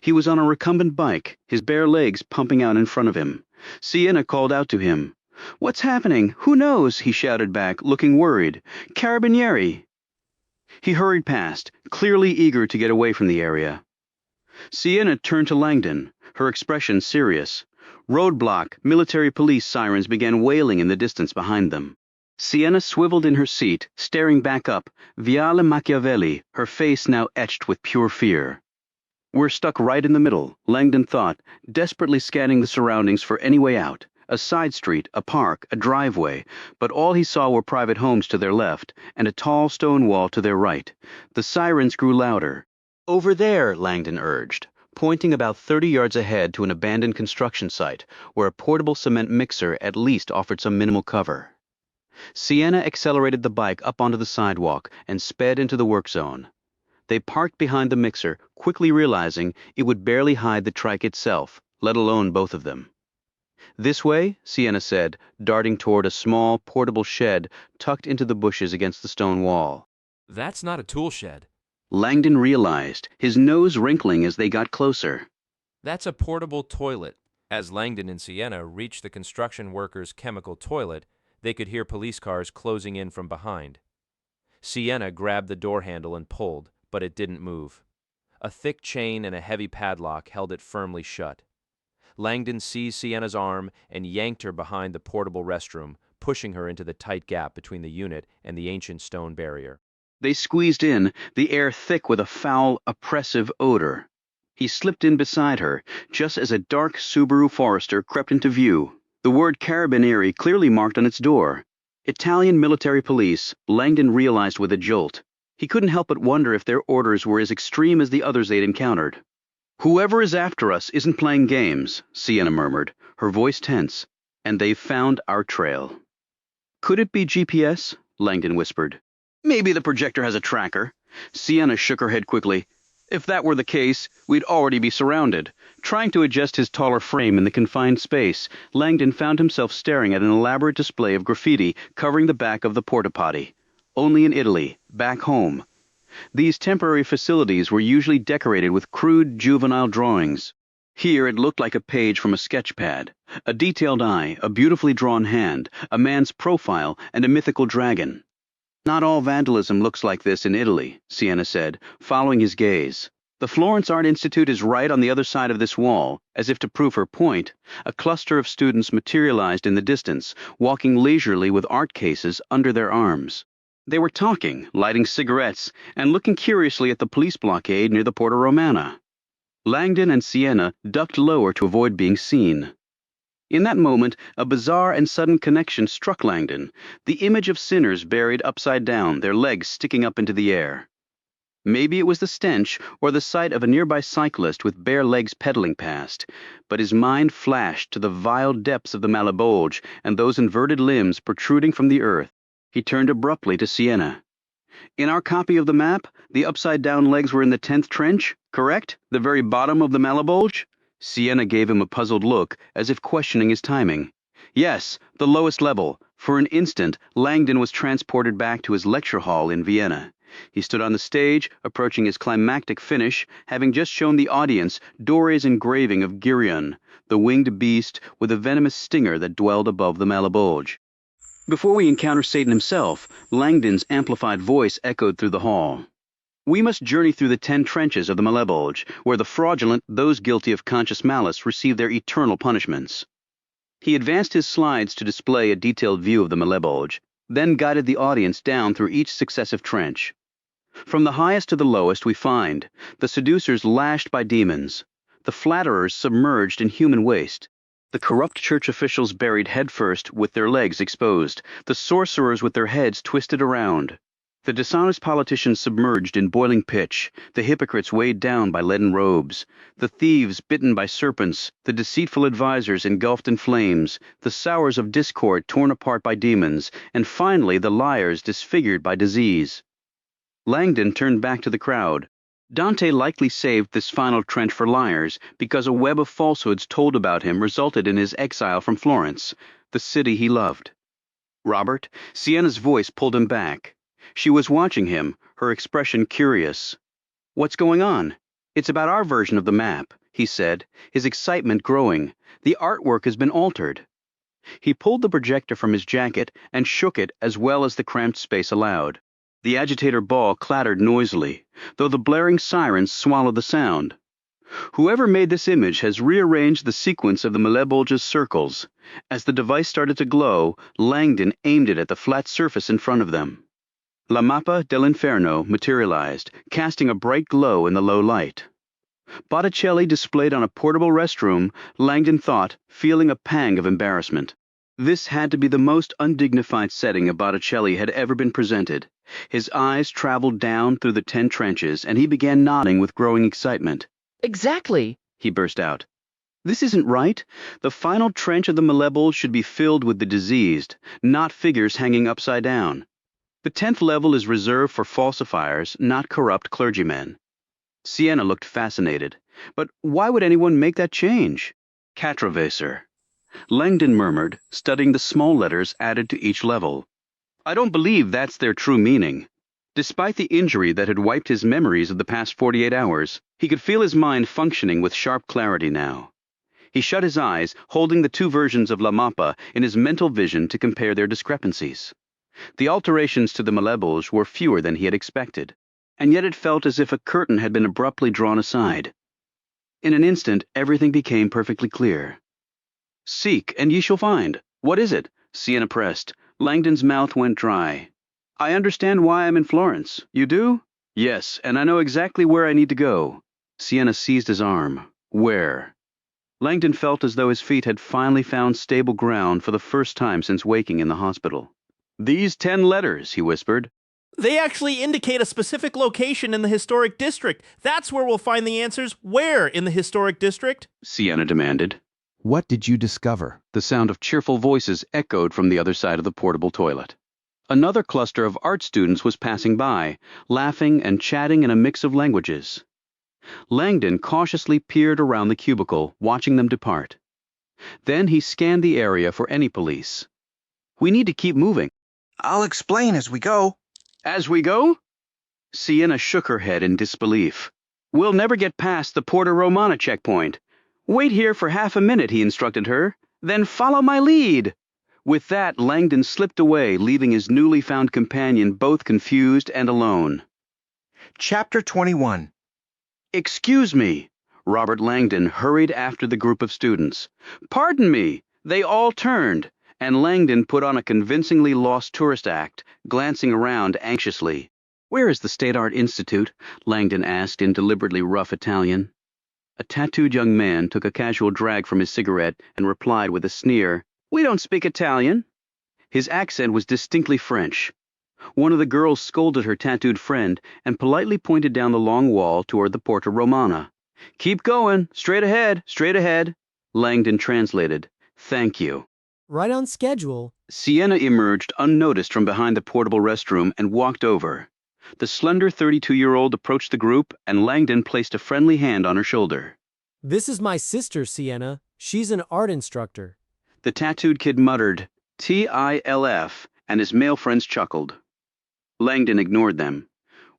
He was on a recumbent bike, his bare legs pumping out in front of him. Sienna called out to him. "What's happening? Who knows?" he shouted back, looking worried. "Carabinieri!" He hurried past, clearly eager to get away from the area. Sienna turned to Langdon, her expression serious. Roadblock, military police sirens began wailing in the distance behind them. Sienna swiveled in her seat, staring back up, Viale Machiavelli, her face now etched with pure fear. We're stuck right in the middle, Langdon thought, desperately scanning the surroundings for any way out. A side street, a park, a driveway, but all he saw were private homes to their left and a tall stone wall to their right. The sirens grew louder. "Over there," Langdon urged, pointing about 30 yards ahead to an abandoned construction site where a portable cement mixer at least offered some minimal cover. Sienna accelerated the bike up onto the sidewalk and sped into the work zone. They parked behind the mixer, quickly realizing it would barely hide the trike itself, let alone both of them. "This way," Sienna said, darting toward a small, portable shed tucked into the bushes against the stone wall. That's not a tool shed. Langdon realized, his nose wrinkling as they got closer. That's a portable toilet. As Langdon and Sienna reached the construction workers' chemical toilet, they could hear police cars closing in from behind. Sienna grabbed the door handle and pulled, but it didn't move. A thick chain and a heavy padlock held it firmly shut. Langdon seized Sienna's arm and yanked her behind the portable restroom, pushing her into the tight gap between the unit and the ancient stone barrier. They squeezed in, the air thick with a foul, oppressive odor. He slipped in beside her, just as a dark Subaru Forester crept into view, the word Carabinieri clearly marked on its door. Italian military police, Langdon realized with a jolt. He couldn't help but wonder if their orders were as extreme as the others they'd encountered. "Whoever is after us isn't playing games," Sienna murmured, her voice tense, "and they've found our trail." "Could it be GPS?" Langdon whispered. "Maybe the projector has a tracker." Sienna shook her head quickly. "If that were the case, we'd already be surrounded." Trying to adjust his taller frame in the confined space, Langdon found himself staring at an elaborate display of graffiti covering the back of the porta-potty. Only in Italy, back home. These temporary facilities were usually decorated with crude juvenile drawings. Here it looked like a page from a sketch pad. A detailed eye, a beautifully drawn hand, a man's profile, and a mythical dragon. "Not all vandalism looks like this in Italy," Sienna said, following his gaze. "The Florence Art Institute is right on the other side of this wall." As if to prove her point, a cluster of students materialized in the distance, walking leisurely with art cases under their arms. They were talking, lighting cigarettes, and looking curiously at the police blockade near the Porta Romana. Langdon and Sienna ducked lower to avoid being seen. In that moment, a bizarre and sudden connection struck Langdon, the image of sinners buried upside down, their legs sticking up into the air. Maybe it was the stench or the sight of a nearby cyclist with bare legs pedaling past, but his mind flashed to the vile depths of the Malebolge and those inverted limbs protruding from the earth. He turned abruptly to Sienna. "In our copy of the map, the upside-down legs were in the 10th trench, correct? The very bottom of the Malebolge?" Sienna gave him a puzzled look, as if questioning his timing. "Yes, the lowest level." For an instant, Langdon was transported back to his lecture hall in Vienna. He stood on the stage, approaching his climactic finish, having just shown the audience Dore's engraving of Geryon, the winged beast with a venomous stinger that dwelled above the Malebolge. Before we encounter Satan himself, Langdon's amplified voice echoed through the hall. "We must journey through the 10 trenches of the Malebolge, where the fraudulent, those guilty of conscious malice, receive their eternal punishments." He advanced his slides to display a detailed view of the Malebolge, then guided the audience down through each successive trench. From the highest to the lowest we find the seducers lashed by demons, the flatterers submerged in human waste, the corrupt church officials buried headfirst with their legs exposed, the sorcerers with their heads twisted around, the dishonest politicians submerged in boiling pitch, the hypocrites weighed down by leaden robes, the thieves bitten by serpents, the deceitful advisers engulfed in flames, the sowers of discord torn apart by demons, and finally the liars disfigured by disease. Langdon turned back to the crowd. Dante likely saved this final trench for liars because a web of falsehoods told about him resulted in his exile from Florence, the city he loved. "Robert," Sienna's voice pulled him back. She was watching him, her expression curious. "What's going on?" "It's about our version of the map," he said, his excitement growing. "The artwork has been altered." He pulled the projector from his jacket and shook it as well as the cramped space allowed. The agitator ball clattered noisily, though the blaring sirens swallowed the sound. Whoever made this image has rearranged the sequence of the Malebolge's circles. As the device started to glow, Langdon aimed it at the flat surface in front of them. La Mappa dell'Inferno materialized, casting a bright glow in the low light. Botticelli displayed on a portable restroom, Langdon thought, feeling a pang of embarrassment. This had to be the most undignified setting a Botticelli had ever been presented. His eyes traveled down through the 10 trenches, and he began nodding with growing excitement. "Exactly," he burst out. "This isn't right. The final trench of the Malebolge should be filled with the diseased, not figures hanging upside down. The 10th level is reserved for falsifiers, not corrupt clergymen." Sienna looked fascinated. "But why would anyone make that change?" "Catastrophe, sir," Langdon murmured, studying the small letters added to each level. "I don't believe that's their true meaning." Despite the injury that had wiped his memories of the past 48 hours, he could feel his mind functioning with sharp clarity now. He shut his eyes, holding the two versions of La Mappa in his mental vision to compare their discrepancies. The alterations to the Malebolge were fewer than he had expected, and yet it felt as if a curtain had been abruptly drawn aside. In an instant, everything became perfectly clear. "Seek, and ye shall find. What is it?" Sienna pressed. Langdon's mouth went dry. "I understand why I'm in Florence. You do?" "Yes, and I know exactly where I need to go." Sienna seized his arm. "Where?" Langdon felt as though his feet had finally found stable ground for the first time since waking in the hospital. "These 10 letters," he whispered. They actually indicate a specific location in the historic district. That's where we'll find the answers. Where in the historic district? Sienna demanded. "What did you discover?" The sound of cheerful voices echoed from the other side of the portable toilet. Another cluster of art students was passing by, laughing and chatting in a mix of languages. Langdon cautiously peered around the cubicle, watching them depart. Then he scanned the area for any police. "We need to keep moving." "I'll explain as we go." "As we go?" Sienna shook her head in disbelief. "We'll never get past the Porta Romana checkpoint. Wait here for half a minute," he instructed her. "Then follow my lead." With that, Langdon slipped away, leaving his newly found companion both confused and alone. Chapter 21. "Excuse me." Robert Langdon hurried after the group of students. "Pardon me." They all turned, and Langdon put on a convincingly lost tourist act, glancing around anxiously. "Where is the State Art Institute?" Langdon asked in deliberately rough Italian. A tattooed young man took a casual drag from his cigarette and replied with a sneer, "We don't speak Italian." His accent was distinctly French. One of the girls scolded her tattooed friend and politely pointed down the long wall toward the Porta Romana. "Keep going, straight ahead, straight ahead." Langdon translated, "Thank you." Right on schedule. Sienna emerged unnoticed from behind the portable restroom and walked over. The slender 32-year-old approached the group, and Langdon placed a friendly hand on her shoulder. "This is my sister, Sienna. She's an art instructor." The tattooed kid muttered, "TILF," and his male friends chuckled. Langdon ignored them.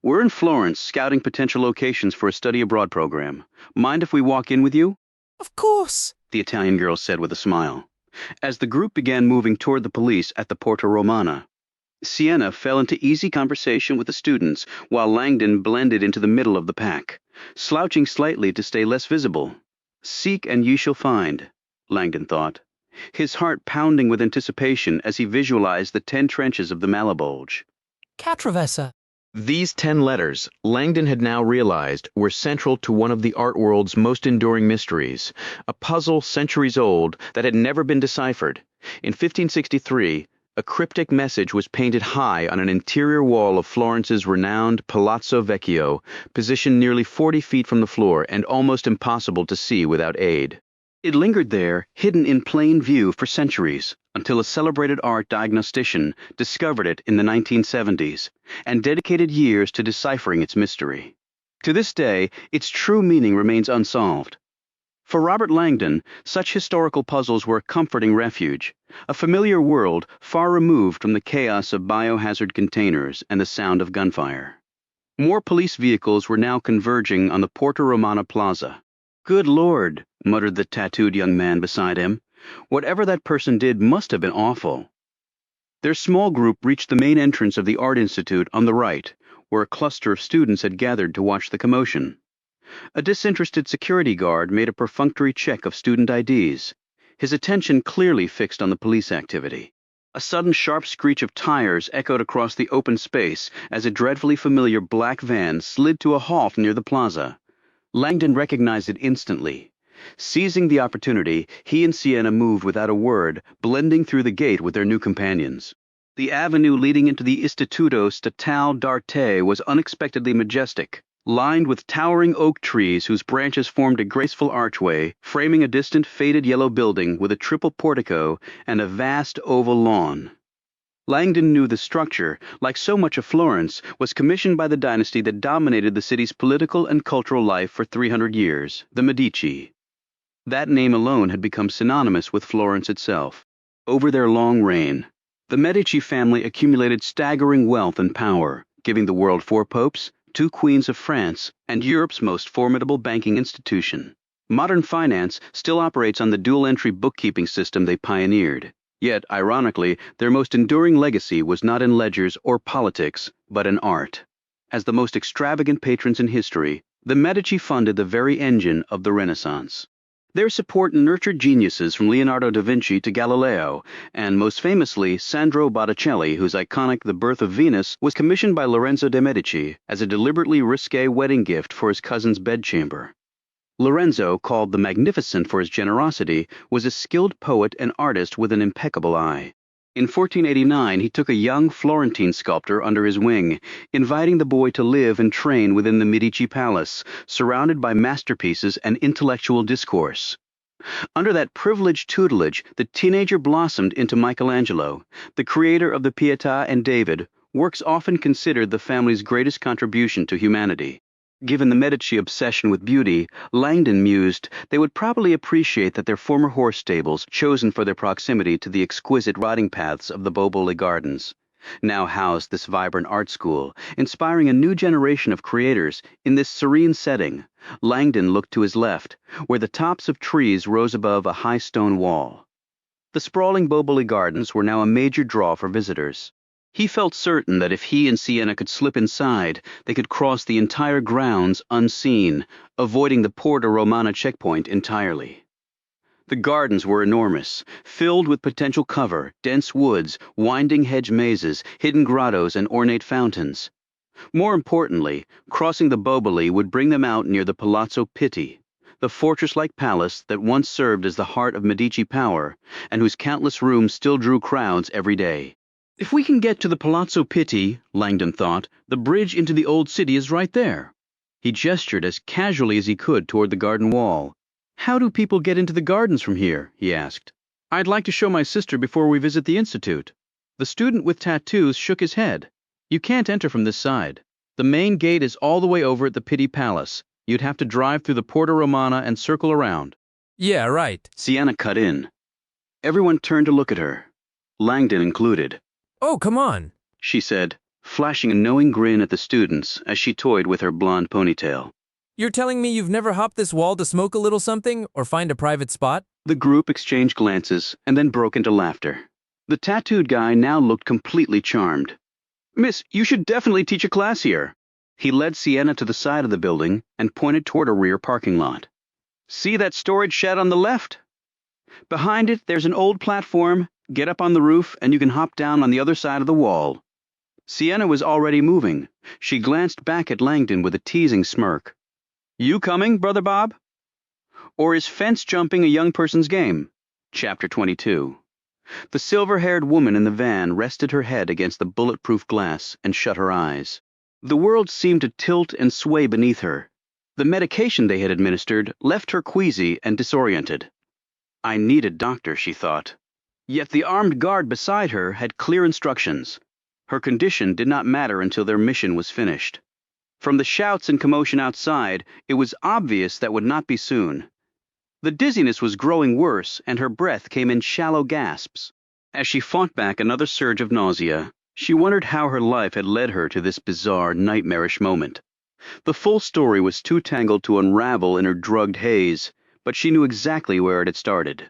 "We're in Florence, scouting potential locations for a study abroad program. Mind if we walk in with you?" "Of course," the Italian girl said with a smile. As the group began moving toward the police at the Porta Romana, Sienna fell into easy conversation with the students, while Langdon blended into the middle of the pack, slouching slightly to stay less visible. "Seek and ye shall find," Langdon thought, his heart pounding with anticipation as he visualized the 10 trenches of the Malebolge. Catravessa. These 10 letters, Langdon had now realized, were central to one of the art world's most enduring mysteries, a puzzle centuries old that had never been deciphered. In 1563, a cryptic message was painted high on an interior wall of Florence's renowned Palazzo Vecchio, positioned nearly 40 feet from the floor and almost impossible to see without aid. It lingered there, hidden in plain view for centuries, until a celebrated art diagnostician discovered it in the 1970s and dedicated years to deciphering its mystery. To this day, its true meaning remains unsolved. For Robert Langdon, such historical puzzles were a comforting refuge, a familiar world far removed from the chaos of biohazard containers and the sound of gunfire. More police vehicles were now converging on the Porta Romana Plaza. "Good Lord," muttered the tattooed young man beside him. "Whatever that person did must have been awful." Their small group reached the main entrance of the Art Institute on the right, where a cluster of students had gathered to watch the commotion. A disinterested security guard made a perfunctory check of student IDs, his attention clearly fixed on the police activity. A sudden sharp screech of tires echoed across the open space as a dreadfully familiar black van slid to a halt near the plaza. Langdon recognized it instantly. Seizing the opportunity, he and Sienna moved without a word, blending through the gate with their new companions. The avenue leading into the Istituto Statale d'Arte was unexpectedly majestic, lined with towering oak trees whose branches formed a graceful archway, framing a distant faded yellow building with a triple portico and a vast oval lawn. Langdon knew the structure, like so much of Florence, was commissioned by the dynasty that dominated the city's political and cultural life for 300 years, the Medici. That name alone had become synonymous with Florence itself. Over their long reign, the Medici family accumulated staggering wealth and power, giving the world 4 popes, 2 queens of France, and Europe's most formidable banking institution. Modern finance still operates on the dual-entry bookkeeping system they pioneered. Yet, ironically, their most enduring legacy was not in ledgers or politics, but in art. As the most extravagant patrons in history, the Medici funded the very engine of the Renaissance. Their support nurtured geniuses from Leonardo da Vinci to Galileo, and most famously Sandro Botticelli, whose iconic The Birth of Venus was commissioned by Lorenzo de' Medici as a deliberately risque wedding gift for his cousin's bedchamber. Lorenzo, called the Magnificent for his generosity, was a skilled poet and artist with an impeccable eye. In 1489, he took a young Florentine sculptor under his wing, inviting the boy to live and train within the Medici palace, surrounded by masterpieces and intellectual discourse. Under that privileged tutelage, the teenager blossomed into Michelangelo, the creator of the Pietà and David, works often considered the family's greatest contribution to humanity. Given the Medici obsession with beauty, Langdon mused they would probably appreciate that their former horse stables, chosen for their proximity to the exquisite riding paths of the Boboli Gardens, now housed this vibrant art school, inspiring a new generation of creators. In this serene setting, Langdon looked to his left, where the tops of trees rose above a high stone wall. The sprawling Boboli Gardens were now a major draw for visitors. He felt certain that if he and Sienna could slip inside, they could cross the entire grounds unseen, avoiding the Porta Romana checkpoint entirely. The gardens were enormous, filled with potential cover, dense woods, winding hedge mazes, hidden grottos, and ornate fountains. More importantly, crossing the Boboli would bring them out near the Palazzo Pitti, the fortress-like palace that once served as the heart of Medici power, and whose countless rooms still drew crowds every day. If we can get to the Palazzo Pitti, Langdon thought, the bridge into the old city is right there. He gestured as casually as he could toward the garden wall. How do people get into the gardens from here? He asked. I'd like to show my sister before we visit the institute. The student with tattoos shook his head. You can't enter from this side. The main gate is all the way over at the Pitti Palace. You'd have to drive through the Porta Romana and circle around. Yeah, right. Sienna cut in. Everyone turned to look at her, Langdon included. Oh, come on, she said, flashing a knowing grin at the students as she toyed with her blonde ponytail. You're telling me you've never hopped this wall to smoke a little something or find a private spot? The group exchanged glances and then broke into laughter. The tattooed guy now looked completely charmed. Miss, you should definitely teach a class here. He led Sienna to the side of the building and pointed toward a rear parking lot. See that storage shed on the left? Behind it, there's an old platform. Get up on the roof, and you can hop down on the other side of the wall. Sienna was already moving. She glanced back at Langdon with a teasing smirk. You coming, Brother Bob? Or is fence jumping a young person's game? Chapter 22. The silver-haired woman in the van rested her head against the bulletproof glass and shut her eyes. The world seemed to tilt and sway beneath her. The medication they had administered left her queasy and disoriented. I need a doctor, she thought. Yet the armed guard beside her had clear instructions. Her condition did not matter until their mission was finished. From the shouts and commotion outside, it was obvious that would not be soon. The dizziness was growing worse, and her breath came in shallow gasps. As she fought back another surge of nausea, she wondered how her life had led her to this bizarre, nightmarish moment. The full story was too tangled to unravel in her drugged haze, but she knew exactly where it had started.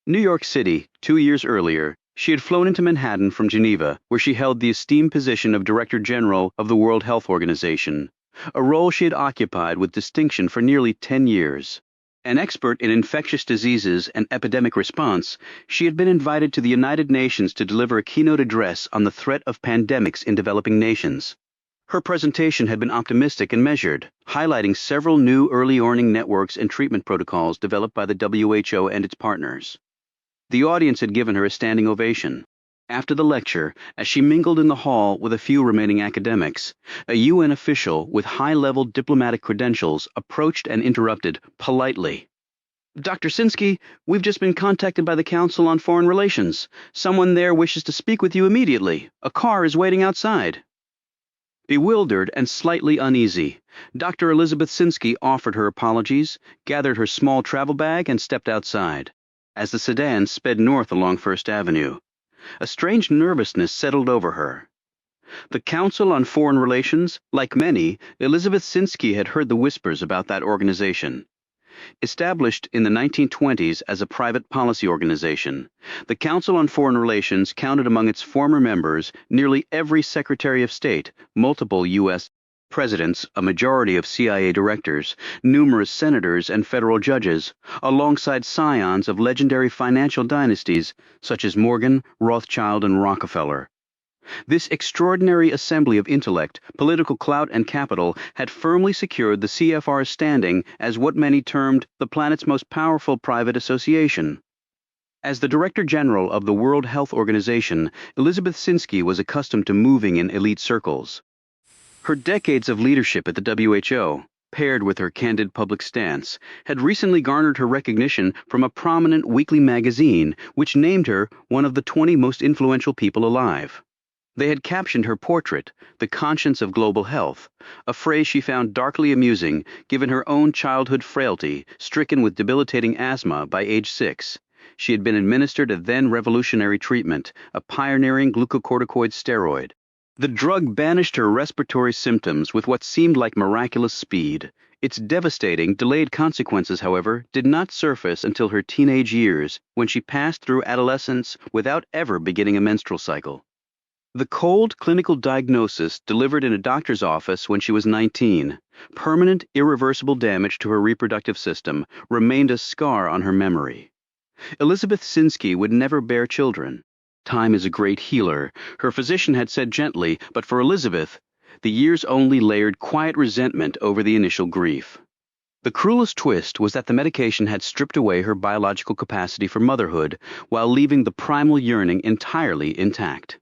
New York City, 2 years earlier, she had flown into Manhattan from Geneva, where she held the esteemed position of Director General of the World Health Organization, a role she had occupied with distinction for nearly 10 years. An expert in infectious diseases and epidemic response, she had been invited to the United Nations to deliver a keynote address on the threat of pandemics in developing nations. Her presentation had been optimistic and measured, highlighting several new early warning networks and treatment protocols developed by the WHO and its partners. The audience had given her a standing ovation. After the lecture, as she mingled in the hall with a few remaining academics, a UN official with high-level diplomatic credentials approached and interrupted politely. Dr. Sinsky, we've just been contacted by the Council on Foreign Relations. Someone there wishes to speak with you immediately. A car is waiting outside. Bewildered and slightly uneasy, Dr. Elizabeth Sinsky offered her apologies, gathered her small travel bag, and stepped outside. As the sedan sped north along First Avenue, a strange nervousness settled over her. The Council on Foreign Relations, like many, Elizabeth Sinsky had heard the whispers about that organization. Established in the 1920s as a private policy organization, the Council on Foreign Relations counted among its former members nearly every Secretary of State, multiple U.S. presidents, a majority of CIA directors, numerous senators and federal judges, alongside scions of legendary financial dynasties such as Morgan, Rothschild, and Rockefeller. This extraordinary assembly of intellect, political clout, and capital had firmly secured the CFR's standing as what many termed the planet's most powerful private association. As the Director General of the World Health Organization, Elizabeth Sinsky was accustomed to moving in elite circles. Her decades of leadership at the WHO, paired with her candid public stance, had recently garnered her recognition from a prominent weekly magazine which named her one of the 20 most influential people alive. They had captioned her portrait, "The Conscience of Global Health," a phrase she found darkly amusing given her own childhood frailty, stricken with debilitating asthma by age 6. She had been administered a then-revolutionary treatment, a pioneering glucocorticoid steroid. The drug banished her respiratory symptoms with what seemed like miraculous speed. Its devastating, delayed consequences, however, did not surface until her teenage years, when she passed through adolescence without ever beginning a menstrual cycle. The cold clinical diagnosis delivered in a doctor's office when she was 19, permanent, irreversible damage to her reproductive system, remained a scar on her memory. Elizabeth Sinsky would never bear children. Time is a great healer, her physician had said gently, but for Elizabeth, the years only layered quiet resentment over the initial grief. The cruelest twist was that the medication had stripped away her biological capacity for motherhood while leaving the primal yearning entirely intact.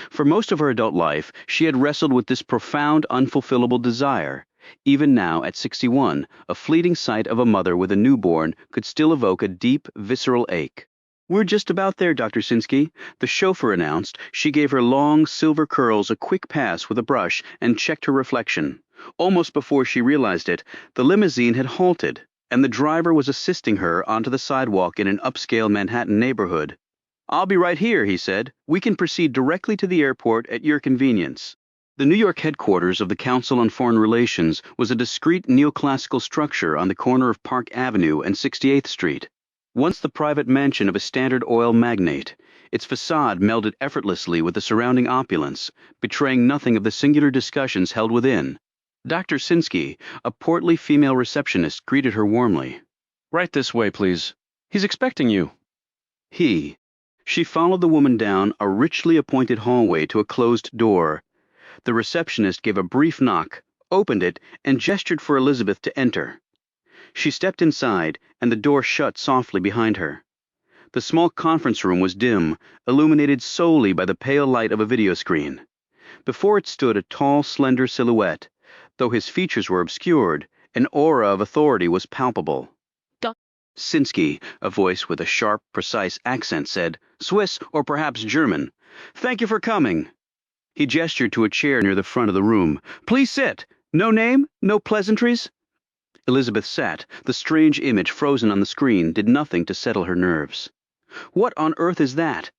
For most of her adult life, she had wrestled with this profound, unfulfillable desire. Even now, at 61, a fleeting sight of a mother with a newborn could still evoke a deep, visceral ache. "We're just about there, Dr. Sinsky," the chauffeur announced. She gave her long, silver curls a quick pass with a brush and checked her reflection. Almost before she realized it, the limousine had halted, and the driver was assisting her onto the sidewalk in an upscale Manhattan neighborhood. "I'll be right here," he said. "We can proceed directly to the airport at your convenience." The New York headquarters of the Council on Foreign Relations was a discreet neoclassical structure on the corner of Park Avenue and 68th Street. Once the private mansion of a Standard Oil magnate, its facade melded effortlessly with the surrounding opulence, betraying nothing of the singular discussions held within. Dr. Sinsky, a portly female receptionist, greeted her warmly. "Right this way, please. He's expecting you." She followed the woman down a richly appointed hallway to a closed door. The receptionist gave a brief knock, opened it, and gestured for Elizabeth to enter. She stepped inside, and the door shut softly behind her. The small conference room was dim, illuminated solely by the pale light of a video screen. Before it stood a tall, slender silhouette. Though his features were obscured, an aura of authority was palpable. Sinsky, a voice with a sharp, precise accent, said, "Swiss or perhaps German. Thank you for coming." He gestured to a chair near the front of the room. "Please sit. No name? No pleasantries?" Elizabeth sat. The strange image frozen on the screen did nothing to settle her nerves. "What on earth is that?"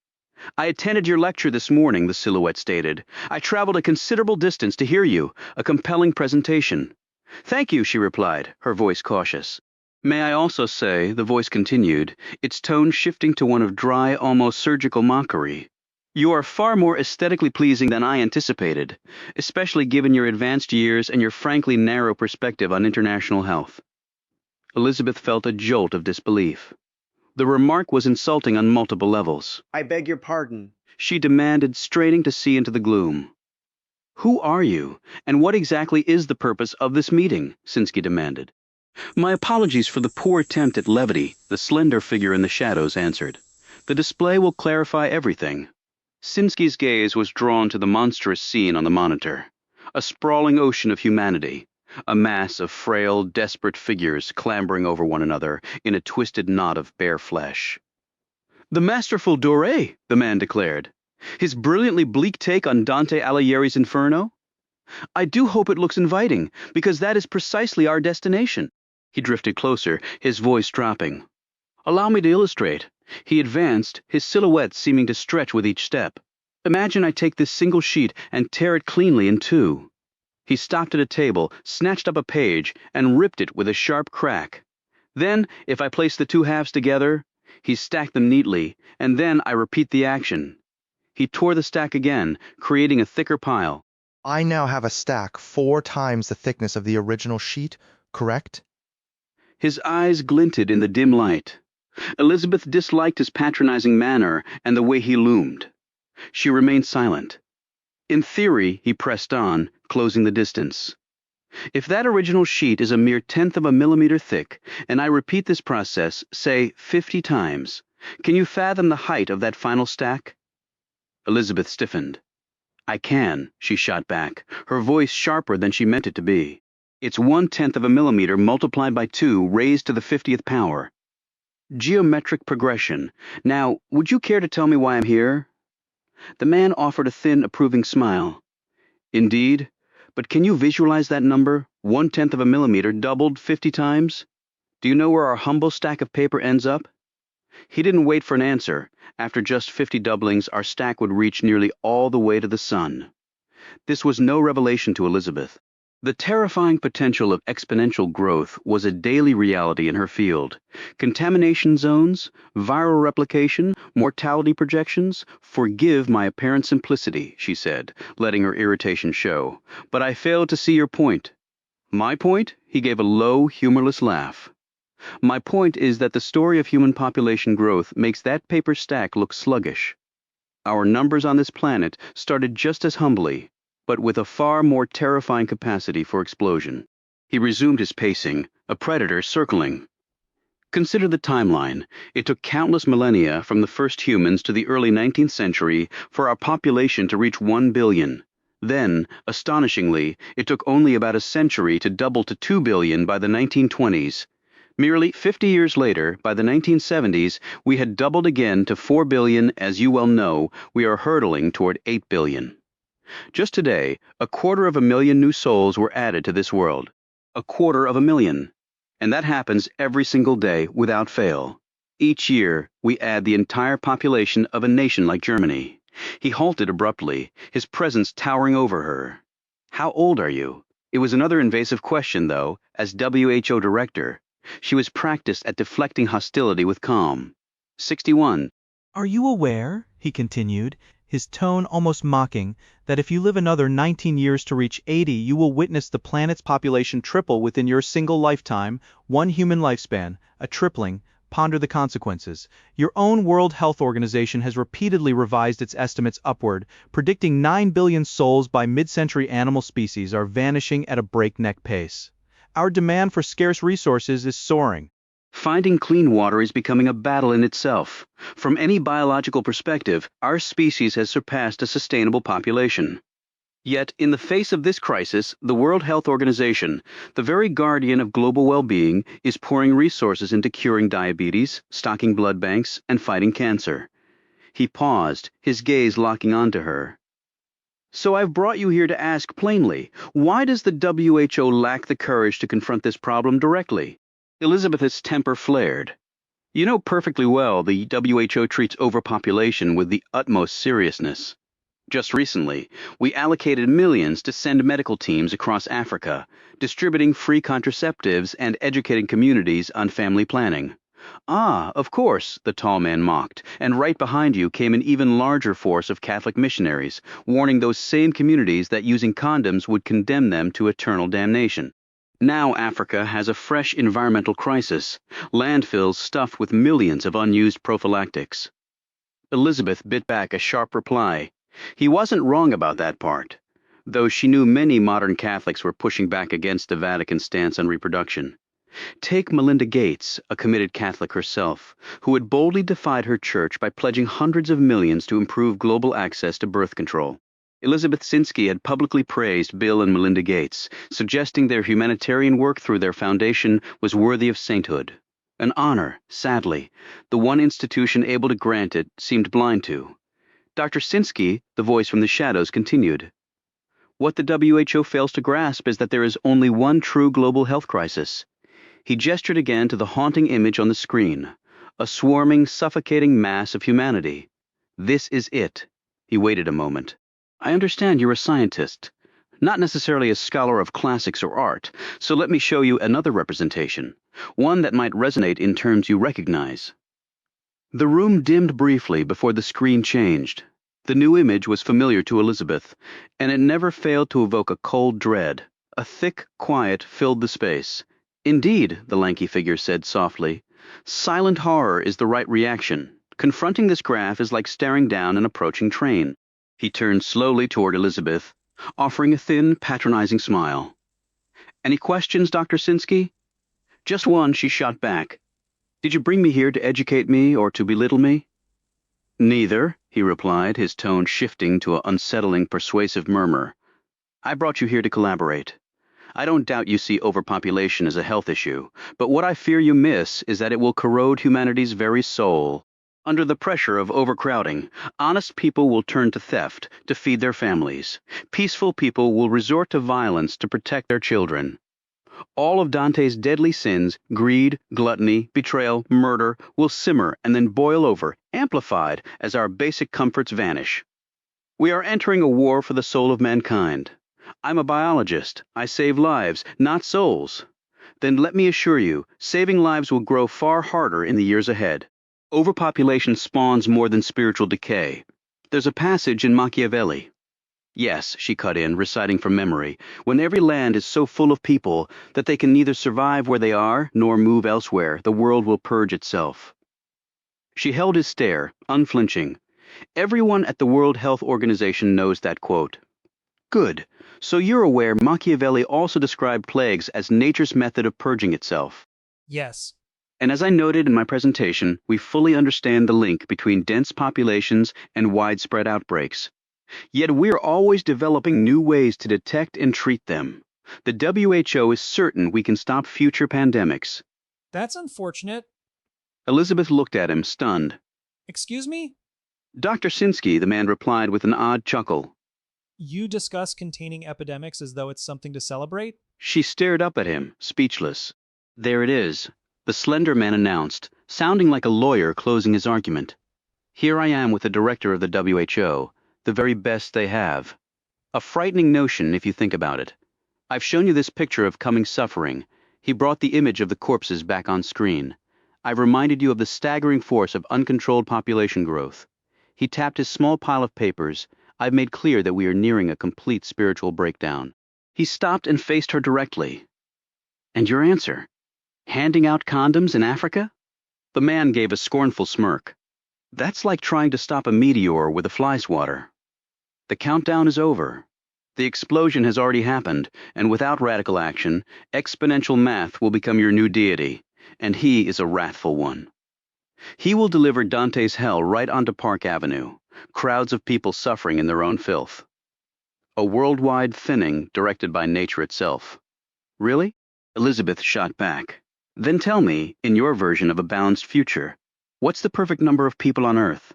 "I attended your lecture this morning," the silhouette stated. "I traveled a considerable distance to hear you, a compelling presentation." "Thank you," she replied, her voice cautious. "May I also say," the voice continued, its tone shifting to one of dry, almost surgical mockery, "you are far more aesthetically pleasing than I anticipated, especially given your advanced years and your frankly narrow perspective on international health." Elizabeth felt a jolt of disbelief. The remark was insulting on multiple levels. "I beg your pardon," she demanded, straining to see into the gloom. "Who are you, and what exactly is the purpose of this meeting?" Sinsky demanded. "My apologies for the poor attempt at levity," the slender figure in the shadows answered. "The display will clarify everything." Sinsky's gaze was drawn to the monstrous scene on the monitor. A sprawling ocean of humanity. A mass of frail, desperate figures clambering over one another in a twisted knot of bare flesh. "The masterful Doré," the man declared. "His brilliantly bleak take on Dante Alighieri's Inferno? I do hope it looks inviting, because that is precisely our destination." He drifted closer, his voice dropping. "Allow me to illustrate." He advanced, his silhouette seeming to stretch with each step. Imagine I take this single sheet and tear it cleanly in two. He stopped at a table, snatched up a page, and ripped it with a sharp crack. Then, if I place the two halves together, he stacked them neatly, and then I repeat the action. He tore the stack again, creating a thicker pile. I now have a stack 4 times the thickness of the original sheet, correct? His eyes glinted in the dim light. Elizabeth disliked his patronizing manner and the way he loomed. She remained silent. In theory, he pressed on, closing the distance. If that original sheet is a mere 1/10 of a millimeter thick, and I repeat this process, say, 50 times, can you fathom the height of that final stack? Elizabeth stiffened. I can, she shot back, her voice sharper than she meant it to be. It's 1/10 of a millimeter multiplied by 2 raised to the 50th power. Geometric progression. Now, would you care to tell me why I'm here? The man offered a thin, approving smile. Indeed, but can you visualize that number, 1/10 of a millimeter doubled 50 times? Do you know where our humble stack of paper ends up? He didn't wait for an answer. After just 50 doublings, our stack would reach nearly all the way to the sun. This was no revelation to Elizabeth. The terrifying potential of exponential growth was a daily reality in her field. Contamination zones, viral replication, mortality projections. Forgive my apparent simplicity, she said, letting her irritation show. But I failed to see your point. My point? He gave a low, humorless laugh. My point is that the story of human population growth makes that paper stack look sluggish. Our numbers on this planet started just as humbly, but with a far more terrifying capacity for explosion. He resumed his pacing, a predator circling. Consider the timeline. It took countless millennia from the first humans to the early 19th century for our population to reach 1 billion. Then, astonishingly, it took only about a century to double to 2 billion by the 1920s. Merely 50 years later, by the 1970s, we had doubled again to 4 billion. As you well know, we are hurtling toward 8 billion. Just today, 250,000 new souls were added to this world. 250,000. And that happens every single day without fail. Each year, we add the entire population of a nation like Germany. He halted abruptly, his presence towering over her. How old are you? It was another invasive question, though, as WHO director. She was practiced at deflecting hostility with calm. 61. Are you aware, he continued, his tone almost mocking, that if you live another 19 years to reach 80, you will witness the planet's population triple within your single lifetime, one human lifespan, a tripling. Ponder the consequences. Your own World Health Organization has repeatedly revised its estimates upward, predicting 9 billion souls by mid-century. Animal species are vanishing at a breakneck pace. Our demand for scarce resources is soaring. Finding clean water is becoming a battle in itself. From any biological perspective, our species has surpassed a sustainable population. Yet, in the face of this crisis, the World Health Organization, the very guardian of global well-being, is pouring resources into curing diabetes, stocking blood banks, and fighting cancer. He paused, his gaze locking onto her. So I've brought you here to ask plainly, why does the WHO lack the courage to confront this problem directly? Elizabeth's temper flared. You know perfectly well the WHO treats overpopulation with the utmost seriousness. Just recently, we allocated millions to send medical teams across Africa, distributing free contraceptives and educating communities on family planning. Ah, of course, the tall man mocked, and right behind you came an even larger force of Catholic missionaries, warning those same communities that using condoms would condemn them to eternal damnation. Now Africa has a fresh environmental crisis, landfills stuffed with millions of unused prophylactics. Elizabeth bit back a sharp reply. He wasn't wrong about that part, though she knew many modern Catholics were pushing back against the Vatican's stance on reproduction. Take Melinda Gates, a committed Catholic herself, who had boldly defied her church by pledging hundreds of millions to improve global access to birth control. Elizabeth Sinsky had publicly praised Bill and Melinda Gates, suggesting their humanitarian work through their foundation was worthy of sainthood. An honor, sadly, the one institution able to grant it seemed blind to. Dr. Sinsky, the voice from the shadows, continued. What the WHO fails to grasp is that there is only one true global health crisis. He gestured again to the haunting image on the screen, a swarming, suffocating mass of humanity. This is it. He waited a moment. I understand you're a scientist, not necessarily a scholar of classics or art, so let me show you another representation, one that might resonate in terms you recognize. The room dimmed briefly before the screen changed. The new image was familiar to Elizabeth, and it never failed to evoke a cold dread. A thick quiet filled the space. Indeed, the lanky figure said softly, silent horror is the right reaction. Confronting this graph is like staring down an approaching train. He turned slowly toward Elizabeth, offering a thin, patronizing smile. Any questions, Dr. Sinsky? Just one, she shot back. Did you bring me here to educate me or to belittle me? Neither, he replied, his tone shifting to an unsettling, persuasive murmur. I brought you here to collaborate. I don't doubt you see overpopulation as a health issue, but what I fear you miss is that it will corrode humanity's very soul. Under the pressure of overcrowding, honest people will turn to theft to feed their families. Peaceful people will resort to violence to protect their children. All of Dante's deadly sins, greed, gluttony, betrayal, murder, will simmer and then boil over, amplified as our basic comforts vanish. We are entering a war for the soul of mankind. I'm a biologist. I save lives, not souls. Then let me assure you, saving lives will grow far harder in the years ahead. Overpopulation spawns more than spiritual decay. There's a passage in Machiavelli. Yes, she cut in, reciting from memory, when every land is so full of people that they can neither survive where they are nor move elsewhere, the world will purge itself. She held his stare, unflinching. Everyone at the World Health Organization knows that quote. Good. So you're aware Machiavelli also described plagues as nature's method of purging itself. Yes. And as I noted in my presentation, we fully understand the link between dense populations and widespread outbreaks. Yet we're always developing new ways to detect and treat them. The WHO is certain we can stop future pandemics. That's unfortunate. Elizabeth looked at him, stunned. Excuse me? Dr. Sinsky, the man replied with an odd chuckle. You discuss containing epidemics as though it's something to celebrate? She stared up at him, speechless. There it is, the slender man announced, sounding like a lawyer closing his argument. Here I am with the director of the WHO, the very best they have. A frightening notion if you think about it. I've shown you this picture of coming suffering. He brought the image of the corpses back on screen. I've reminded you of the staggering force of uncontrolled population growth. He tapped his small pile of papers. I've made clear that we are nearing a complete spiritual breakdown. He stopped and faced her directly. And your answer? Handing out condoms in Africa? The man gave a scornful smirk. That's like trying to stop a meteor with a fly swatter. The countdown is over. The explosion has already happened, and without radical action, exponential math will become your new deity, and he is a wrathful one. He will deliver Dante's hell right onto Park Avenue, crowds of people suffering in their own filth. A worldwide thinning directed by nature itself. Really? Elizabeth shot back. Then tell me, in your version of a balanced future, what's the perfect number of people on Earth?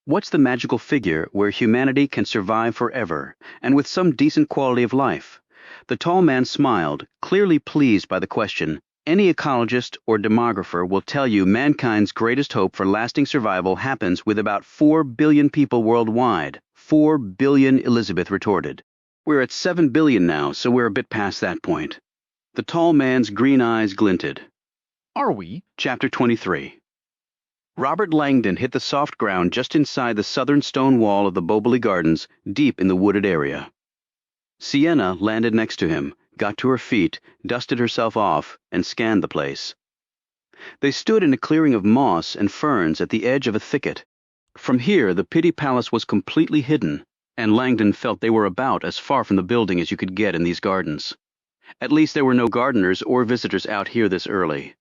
What's the magical figure where humanity can survive forever, and with some decent quality of life? The tall man smiled, clearly pleased by the question. Any ecologist or demographer will tell you mankind's greatest hope for lasting survival happens with about 4 billion people worldwide. 4 billion, Elizabeth retorted. We're at 7 billion now, so we're a bit past that point. The tall man's green eyes glinted. Are we? Chapter 23. Robert Langdon hit the soft ground just inside the southern stone wall of the Boboli Gardens, deep in the wooded area. Sienna landed next to him, got to her feet, dusted herself off, and scanned the place. They stood in a clearing of moss and ferns at the edge of a thicket. From here, the Pitti Palace was completely hidden, and Langdon felt they were about as far from the building as you could get in these gardens. At least there were no gardeners or visitors out here this early.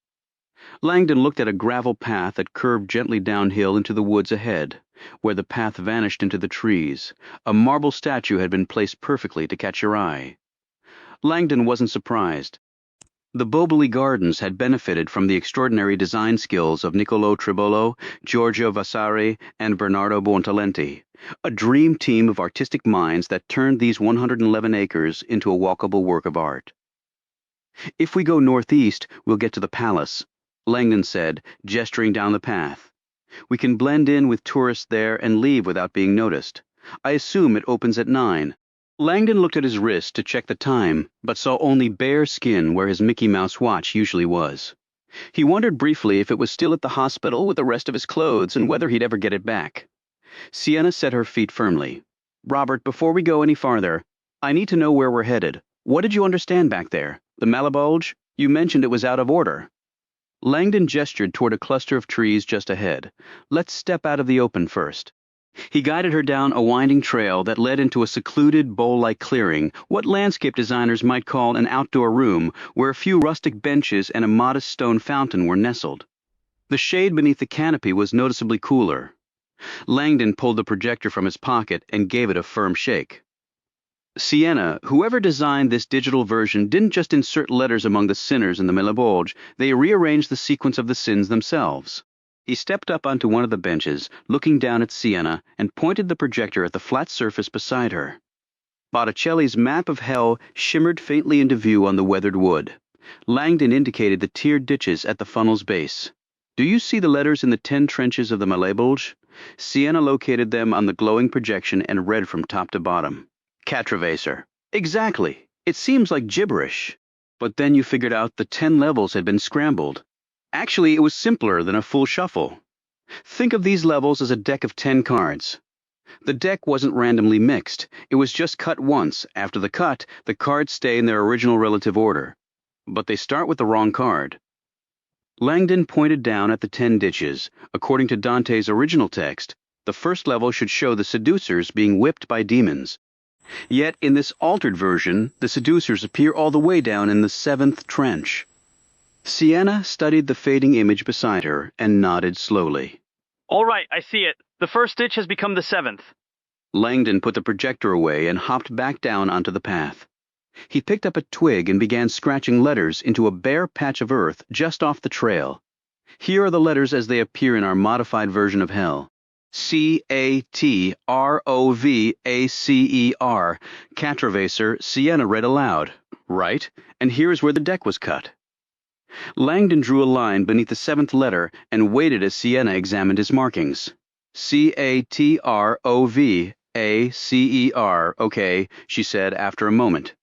Langdon looked at a gravel path that curved gently downhill into the woods ahead, where the path vanished into the trees. A marble statue had been placed perfectly to catch your eye. Langdon wasn't surprised. The Boboli Gardens had benefited from the extraordinary design skills of Niccolò Tribolo, Giorgio Vasari, and Bernardo Buontalenti, a dream team of artistic minds that turned these 111 acres into a walkable work of art. If we go northeast, we'll get to the palace, Langdon said, gesturing down the path. We can blend in with tourists there and leave without being noticed. I assume it opens at 9. Langdon looked at his wrist to check the time, but saw only bare skin where his Mickey Mouse watch usually was. He wondered briefly if it was still at the hospital with the rest of his clothes and whether he'd ever get it back. Sienna set her feet firmly. Robert, before we go any farther, I need to know where we're headed. What did you understand back there? The Malabulge? You mentioned it was out of order. Langdon gestured toward a cluster of trees just ahead. Let's step out of the open first. He guided her down a winding trail that led into a secluded, bowl-like clearing, what landscape designers might call an outdoor room, where a few rustic benches and a modest stone fountain were nestled. The shade beneath the canopy was noticeably cooler. Langdon pulled the projector from his pocket and gave it a firm shake. Sienna, whoever designed this digital version didn't just insert letters among the sinners in the Malabulge, they rearranged the sequence of the sins themselves. He stepped up onto one of the benches, looking down at Sienna, and pointed the projector at the flat surface beside her. Botticelli's map of hell shimmered faintly into view on the weathered wood. Langdon indicated the tiered ditches at the funnel's base. Do you see the letters in the 10 trenches of the Malabulge? Sienna located them on the glowing projection and read from top to bottom. Catastrophe. Exactly. It seems like gibberish. But then you figured out the 10 levels had been scrambled. Actually, it was simpler than a full shuffle. Think of these levels as a deck of 10 cards. The deck wasn't randomly mixed. It was just cut once. After the cut, the cards stay in their original relative order. But they start with the wrong card. Langdon pointed down at the 10 ditches. According to Dante's original text, the first level should show the seducers being whipped by demons. Yet, in this altered version, the seducers appear all the way down in the 7th trench. Sienna studied the fading image beside her and nodded slowly. All right, I see it. The first ditch has become the 7th. Langdon put the projector away and hopped back down onto the path. He picked up a twig and began scratching letters into a bare patch of earth just off the trail. Here are the letters as they appear in our modified version of hell. C-A-T-R-O-V-A-C-E-R. Catastrophe, Sienna read aloud. Right, and here's where the deck was cut. Langdon drew a line beneath the 7th letter and waited as Sienna examined his markings. C-A-T-R-O-V-A-C-E-R. Okay, she said after a moment.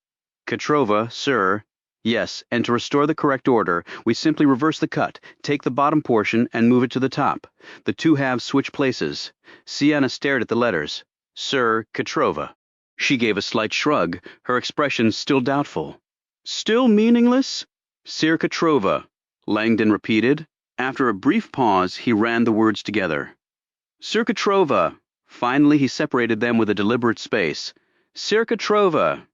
Catastrophe, sir. Yes, and to restore the correct order, we simply reverse the cut, take the bottom portion and move it to the top. The two halves switch places. Sienna stared at the letters. Sir, Catastrophe. She gave a slight shrug, her expression still doubtful. Still meaningless? Sir Catastrophe, Langdon repeated. After a brief pause, he ran the words together. Sir Catastrophe. Finally, he separated them with a deliberate space. Sir Catastrophe.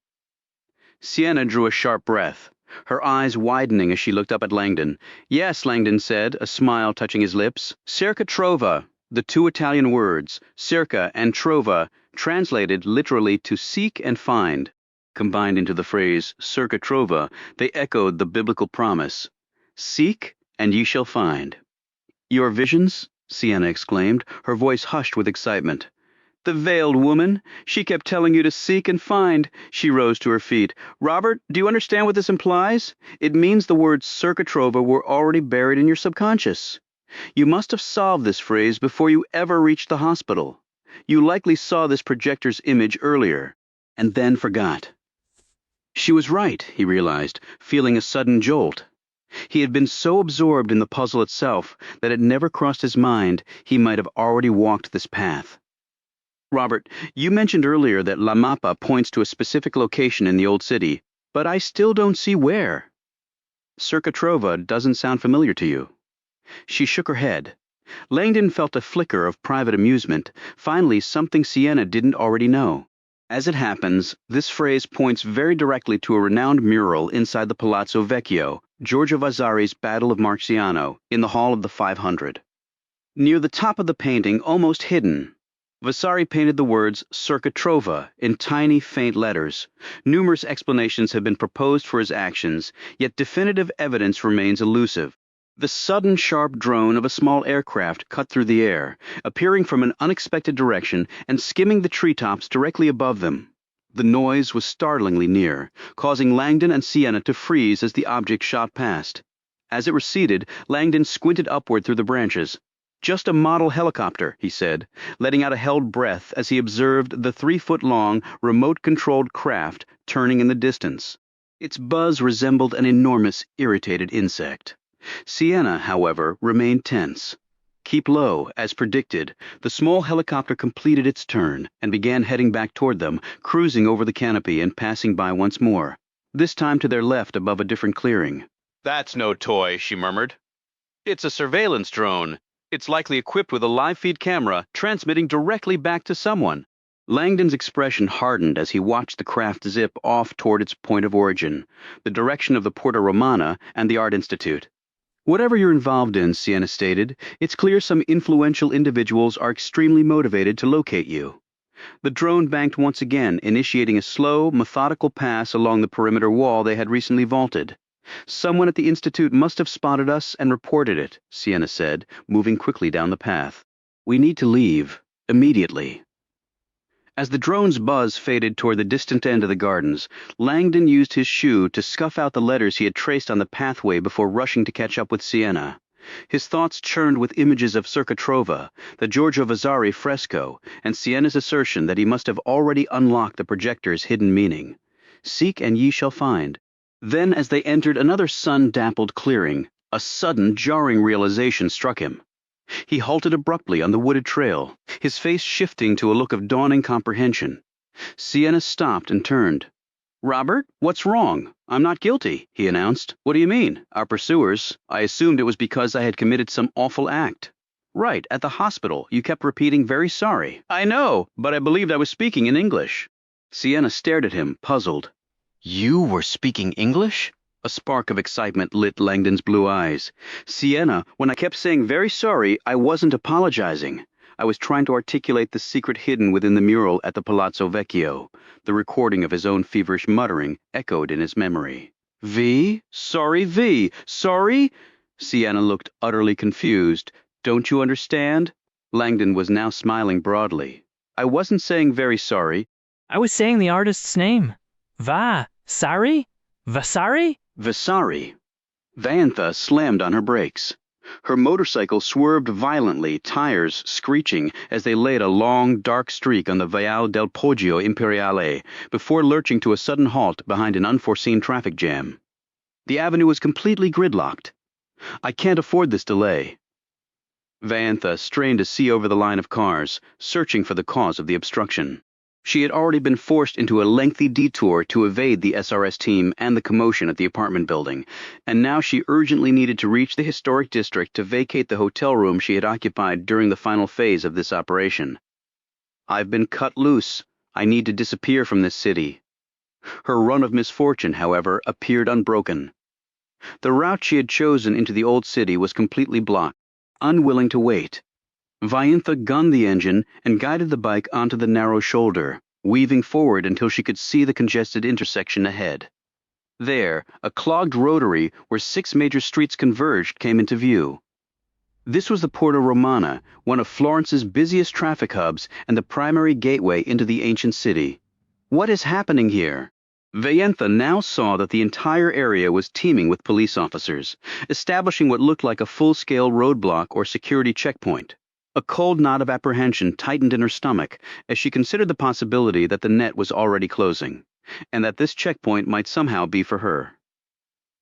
Sienna drew a sharp breath, her eyes widening as she looked up at Langdon. Yes, Langdon said, a smile touching his lips. Cerca trova, the two Italian words, cerca and trova, translated literally to seek and find. Combined into the phrase cerca trova, they echoed the biblical promise, seek and ye shall find. Your visions? Sienna exclaimed, her voice hushed with excitement. The veiled woman! She kept telling you to seek and find. She rose to her feet. Robert, do you understand what this implies? It means the words cerca trova were already buried in your subconscious. You must have solved this phrase before you ever reached the hospital. You likely saw this projector's image earlier, and then forgot. She was right, he realized, feeling a sudden jolt. He had been so absorbed in the puzzle itself that it never crossed his mind he might have already walked this path. Robert, you mentioned earlier that La Mappa points to a specific location in the old city, but I still don't see where. Cerca Trova doesn't sound familiar to you. She shook her head. Langdon felt a flicker of private amusement, finally something Sienna didn't already know. As it happens, this phrase points very directly to a renowned mural inside the Palazzo Vecchio, Giorgio Vasari's Battle of Marciano, in the Hall of the 500. Near the top of the painting, almost hidden, Vasari painted the words Cerca Trova in tiny, faint letters. Numerous explanations have been proposed for his actions, yet definitive evidence remains elusive. The sudden sharp drone of a small aircraft cut through the air, appearing from an unexpected direction and skimming the treetops directly above them. The noise was startlingly near, causing Langdon and Sienna to freeze as the object shot past. As it receded, Langdon squinted upward through the branches. Just a model helicopter, he said, letting out a held breath as he observed the 3-foot-long, remote-controlled craft turning in the distance. Its buzz resembled an enormous, irritated insect. Sienna, however, remained tense. Keep low, as predicted, the small helicopter completed its turn and began heading back toward them, cruising over the canopy and passing by once more, this time to their left above a different clearing. "That's no toy," she murmured. "It's a surveillance drone. It's likely equipped with a live-feed camera transmitting directly back to someone." Langdon's expression hardened as he watched the craft zip off toward its point of origin, the direction of the Porta Romana and the Art Institute. "Whatever you're involved in," Sienna stated, "it's clear some influential individuals are extremely motivated to locate you." The drone banked once again, initiating a slow, methodical pass along the perimeter wall they had recently vaulted. "Someone at the Institute must have spotted us and reported it," Sienna said, moving quickly down the path. "We need to leave, immediately." As the drone's buzz faded toward the distant end of the gardens, Langdon used his shoe to scuff out the letters he had traced on the pathway before rushing to catch up with Sienna. His thoughts churned with images of Circa Trova, the Giorgio Vasari fresco, and Sienna's assertion that he must have already unlocked the projector's hidden meaning. "Seek and ye shall find." Then, as they entered another sun-dappled clearing, a sudden, jarring realization struck him. He halted abruptly on the wooded trail, his face shifting to a look of dawning comprehension. Sienna stopped and turned. "Robert, what's wrong? I'm not guilty," he announced. "What do you mean? Our pursuers? I assumed it was because I had committed some awful act." "Right, at the hospital, you kept repeating 'very sorry.'" "I know, but I believed I was speaking in English." Sienna stared at him, puzzled. "You were speaking English?" A spark of excitement lit Langdon's blue eyes. "Sienna, when I kept saying 'very sorry,' I wasn't apologizing. I was trying to articulate the secret hidden within the mural at the Palazzo Vecchio." The recording of his own feverish muttering echoed in his memory. "V? Sorry, V? Sorry?" Sienna looked utterly confused. "Don't you understand?" Langdon was now smiling broadly. "I wasn't saying 'very sorry.'" "I was saying the artist's name. Vasari? Vasari?" Vasari. Vantha slammed on her brakes. Her motorcycle swerved violently, tires screeching as they laid a long, dark streak on the Viale del Poggio Imperiale before lurching to a sudden halt behind an unforeseen traffic jam. The avenue was completely gridlocked. "I can't afford this delay." Vantha strained to see over the line of cars, searching for the cause of the obstruction. She had already been forced into a lengthy detour to evade the SRS team and the commotion at the apartment building, and now she urgently needed to reach the historic district to vacate the hotel room she had occupied during the final phase of this operation. "I've been cut loose. I need to disappear from this city." Her run of misfortune, however, appeared unbroken. The route she had chosen into the old city was completely blocked. Unwilling to wait, Vayantha gunned the engine and guided the bike onto the narrow shoulder, weaving forward until she could see the congested intersection ahead. There, a clogged rotary where 6 major streets converged came into view. This was the Porta Romana, one of Florence's busiest traffic hubs and the primary gateway into the ancient city. What is happening here? Vayantha now saw that the entire area was teeming with police officers, establishing what looked like a full-scale roadblock or security checkpoint. A cold knot of apprehension tightened in her stomach as she considered the possibility that the net was already closing, and that this checkpoint might somehow be for her.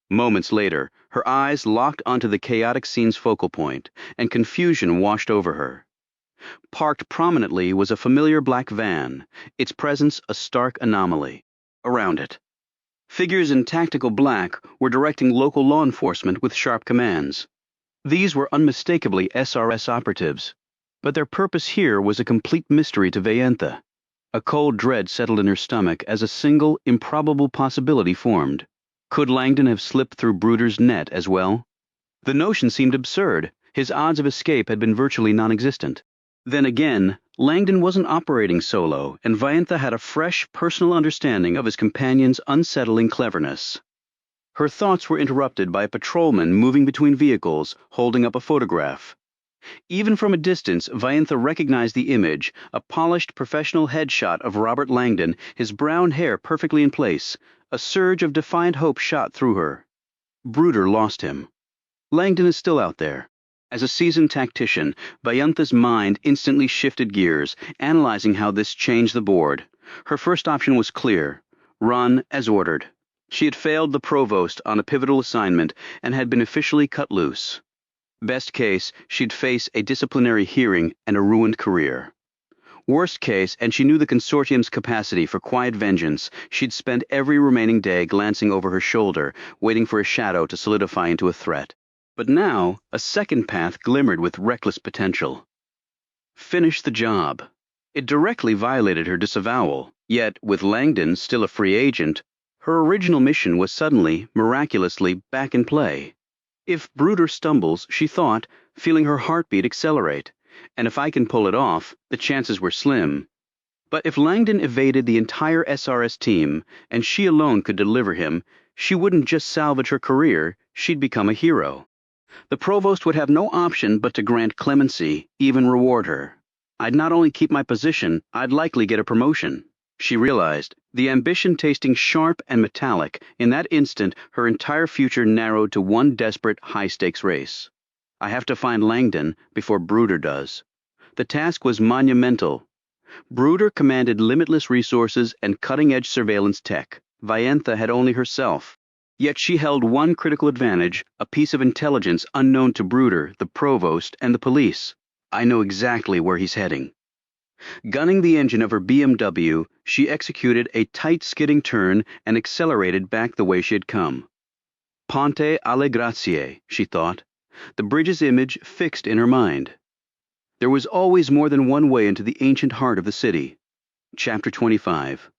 Moments later, her eyes locked onto the chaotic scene's focal point, and confusion washed over her. Parked prominently was a familiar black van, its presence a stark anomaly. Around it, figures in tactical black were directing local law enforcement with sharp commands. These were unmistakably SRS operatives, but their purpose here was a complete mystery to Vayantha. A cold dread settled in her stomach as a single, improbable possibility formed. Could Langdon have slipped through Bruder's net as well? The notion seemed absurd. His odds of escape had been virtually non-existent. Then again, Langdon wasn't operating solo, and Vayantha had a fresh, personal understanding of his companion's unsettling cleverness. Her thoughts were interrupted by a patrolman moving between vehicles, holding up a photograph. Even from a distance, Vayantha recognized the image, a polished professional headshot of Robert Langdon, his brown hair perfectly in place. A surge of defiant hope shot through her. Bruder lost him. Langdon is still out there. As a seasoned tactician, Vayantha's mind instantly shifted gears, analyzing how this changed the board. Her first option was clear: run as ordered. She had failed the provost on a pivotal assignment and had been officially cut loose. Best case, she'd face a disciplinary hearing and a ruined career. Worst case, and she knew the Consortium's capacity for quiet vengeance, she'd spend every remaining day glancing over her shoulder, waiting for a shadow to solidify into a threat. But now, a second path glimmered with reckless potential. Finish the job. It directly violated her disavowal, yet, with Langdon still a free agent, her original mission was suddenly, miraculously, back in play. If Bruder stumbles, she thought, feeling her heartbeat accelerate, and if I can pull it off, the chances were slim. But if Langdon evaded the entire SRS team, and she alone could deliver him, she wouldn't just salvage her career, she'd become a hero. The provost would have no option but to grant clemency, even reward her. I'd not only keep my position, I'd likely get a promotion. She realized, the ambition tasting sharp and metallic. In that instant, her entire future narrowed to one desperate, high-stakes race. I have to find Langdon before Bruder does. The task was monumental. Bruder commanded limitless resources and cutting-edge surveillance tech. Vayantha had only herself. Yet she held one critical advantage, a piece of intelligence unknown to Bruder, the provost, and the police. I know exactly where he's heading. Gunning the engine of her BMW, she executed a tight skidding turn and accelerated back the way she had come. Ponte alle Grazie, she thought, the bridge's image fixed in her mind. There was always more than one way into the ancient heart of the city. Chapter 25.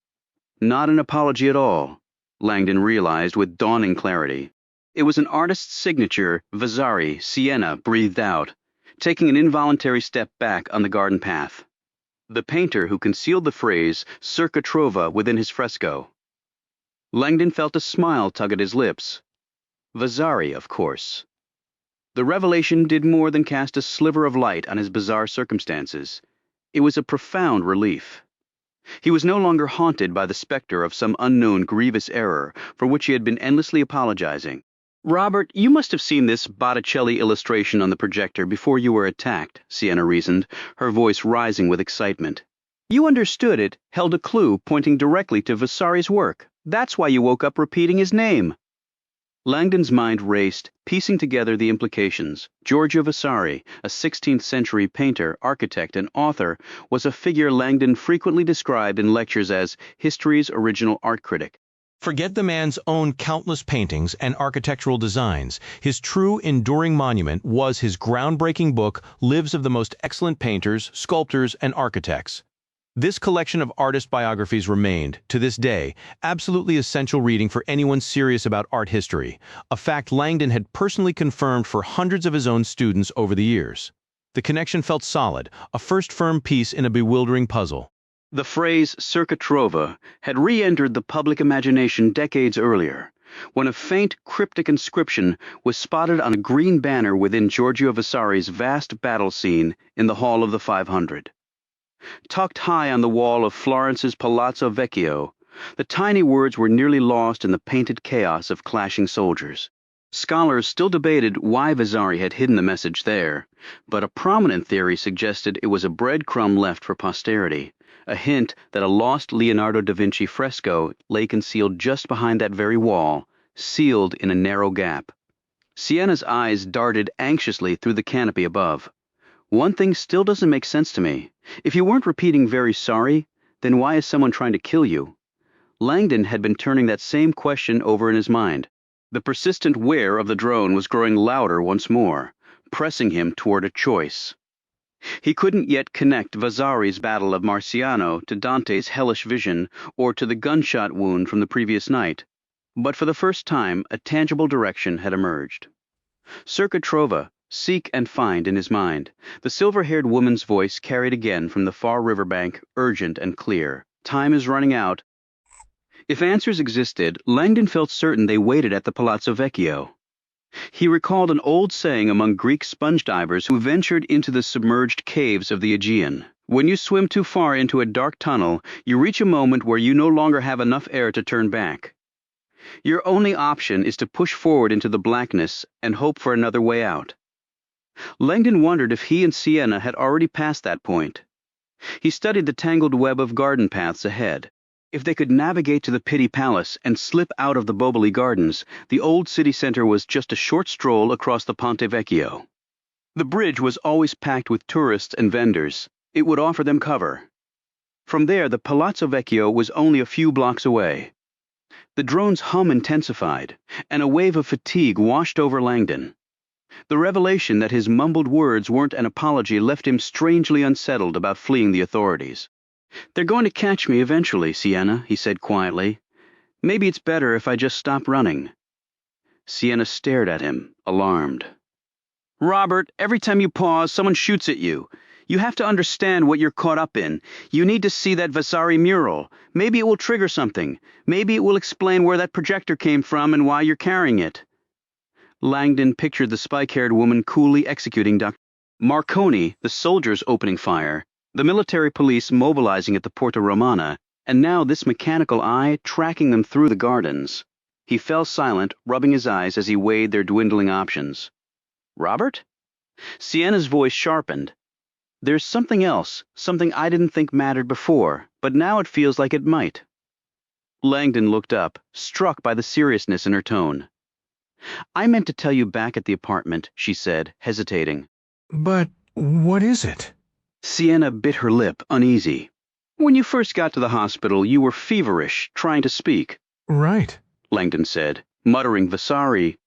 Not an apology at all, Langdon realized with dawning clarity. It was an artist's signature, Vasari, Sienna, breathed out, taking an involuntary step back on the garden path. The painter who concealed the phrase circa trova within his fresco. Langdon felt a smile tug at his lips. Vasari, of course. The revelation did more than cast a sliver of light on his bizarre circumstances. It was a profound relief. He was no longer haunted by the specter of some unknown grievous error for which he had been endlessly apologizing. Robert, you must have seen this Botticelli illustration on the projector before you were attacked, Sienna reasoned, her voice rising with excitement. You understood it, held a clue pointing directly to Vasari's work. That's why you woke up repeating his name. Langdon's mind raced, piecing together the implications. Giorgio Vasari, a 16th-century painter, architect, and author, was a figure Langdon frequently described in lectures as history's original art critic. Forget the man's own countless paintings and architectural designs. His true enduring monument was his groundbreaking book, Lives of the Most Excellent Painters, Sculptors, and Architects. This collection of artist biographies remained, to this day, absolutely essential reading for anyone serious about art history, a fact Langdon had personally confirmed for hundreds of his own students over the years. The connection felt solid, a first firm piece in a bewildering puzzle. The phrase circa trova had re-entered the public imagination decades earlier, when a faint cryptic inscription was spotted on a green banner within Giorgio Vasari's vast battle scene in the Hall of the 500. Tucked high on the wall of Florence's Palazzo Vecchio, the tiny words were nearly lost in the painted chaos of clashing soldiers. Scholars still debated why Vasari had hidden the message there, but a prominent theory suggested it was a breadcrumb left for posterity, a hint that a lost Leonardo da Vinci fresco lay concealed just behind that very wall, sealed in a narrow gap. Sienna's eyes darted anxiously through the canopy above. One thing still doesn't make sense to me. If you weren't repeating very sorry, then why is someone trying to kill you? Langdon had been turning that same question over in his mind. The persistent whir of the drone was growing louder once more, pressing him toward a choice. He couldn't yet connect Vasari's Battle of Marciano to Dante's hellish vision or to the gunshot wound from the previous night, but for the first time a tangible direction had emerged. Circa trova, seek and find in his mind. The silver-haired woman's voice carried again from the far riverbank, urgent and clear. Time is running out. If answers existed, Langdon felt certain they waited at the Palazzo Vecchio. He recalled an old saying among Greek sponge divers who ventured into the submerged caves of the Aegean. When you swim too far into a dark tunnel, you reach a moment where you no longer have enough air to turn back. Your only option is to push forward into the blackness and hope for another way out. Langdon wondered if he and Sienna had already passed that point. He studied the tangled web of garden paths ahead. If they could navigate to the Pitti Palace and slip out of the Boboli Gardens, the old city center was just a short stroll across the Ponte Vecchio. The bridge was always packed with tourists and vendors. It would offer them cover. From there, the Palazzo Vecchio was only a few blocks away. The drone's hum intensified, and a wave of fatigue washed over Langdon. The revelation that his mumbled words weren't an apology left him strangely unsettled about fleeing the authorities. "They're going to catch me eventually, Sienna," he said quietly. "Maybe it's better if I just stop running." Sienna stared at him, alarmed. "Robert, every time you pause, someone shoots at you. You have to understand what you're caught up in. You need to see that Vasari mural. Maybe it will trigger something. Maybe it will explain where that projector came from and why you're carrying it." Langdon pictured the spike-haired woman coolly executing Dr. Marconi, the soldiers opening fire, the military police mobilizing at the Porta Romana, and now this mechanical eye tracking them through the gardens. He fell silent, rubbing his eyes as he weighed their dwindling options. "Robert?" Sienna's voice sharpened. "There's something else, something I didn't think mattered before, but now it feels like it might." Langdon looked up, struck by the seriousness in her tone. "I meant to tell you back at the apartment," she said, hesitating. "But what is it?" Sienna bit her lip, uneasy. "When you first got to the hospital, you were feverish, trying to speak." "Right," Langdon said, muttering Vasari.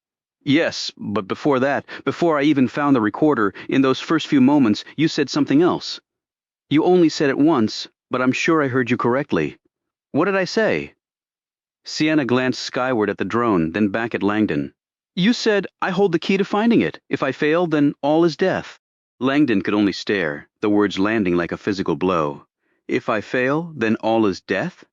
"Yes, but before that, before I even found the recorder, in those first few moments, you said something else. You only said it once, but I'm sure I heard you correctly. What did I say?" Sienna glanced skyward at the drone, then back at Langdon. "You said, 'I hold the key to finding it. If I fail, then all is death.'" Langdon could only stare, the words landing like a physical blow. "If I fail, then all is death?"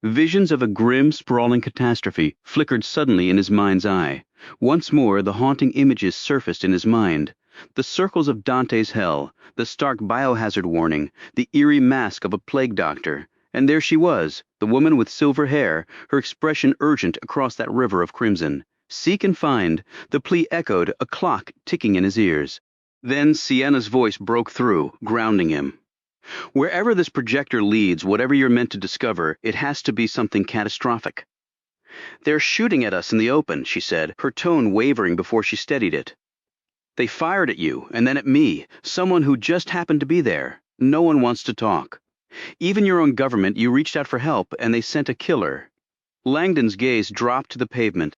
Visions of a grim, sprawling catastrophe flickered suddenly in his mind's eye. Once more the haunting images surfaced in his mind. The circles of Dante's hell, the stark biohazard warning, the eerie mask of a plague doctor. And there she was, the woman with silver hair, her expression urgent across that river of crimson. Seek and find, the plea echoed, a clock ticking in his ears. Then Sienna's voice broke through, grounding him. "Wherever this projector leads, whatever you're meant to discover, it has to be something catastrophic." "They're shooting at us in the open," she said, her tone wavering before she steadied it. "They fired at you, and then at me, someone who just happened to be there. No one wants to talk. Even your own government, you reached out for help, and they sent a killer." Langdon's gaze dropped to the pavement.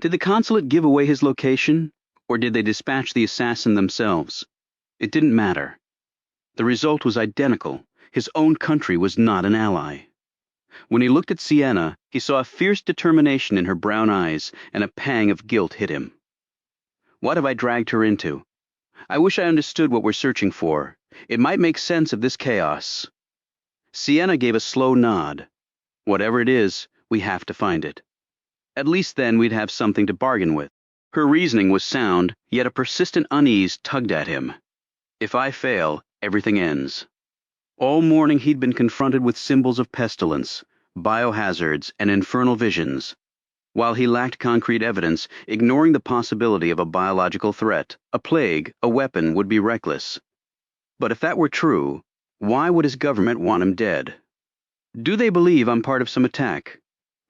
Did the consulate give away his location, or did they dispatch the assassin themselves? It didn't matter. The result was identical. His own country was not an ally. When he looked at Sienna, he saw a fierce determination in her brown eyes, and a pang of guilt hit him. What have I dragged her into? I wish I understood what we're searching for. It might make sense of this chaos. Sienna gave a slow nod. Whatever it is, we have to find it. At least then we'd have something to bargain with. Her reasoning was sound, yet a persistent unease tugged at him. If I fail, everything ends. All morning he'd been confronted with symbols of pestilence, biohazards, and infernal visions. While he lacked concrete evidence, ignoring the possibility of a biological threat, a plague, a weapon would be reckless. But if that were true, why would his government want him dead? Do they believe I'm part of some attack?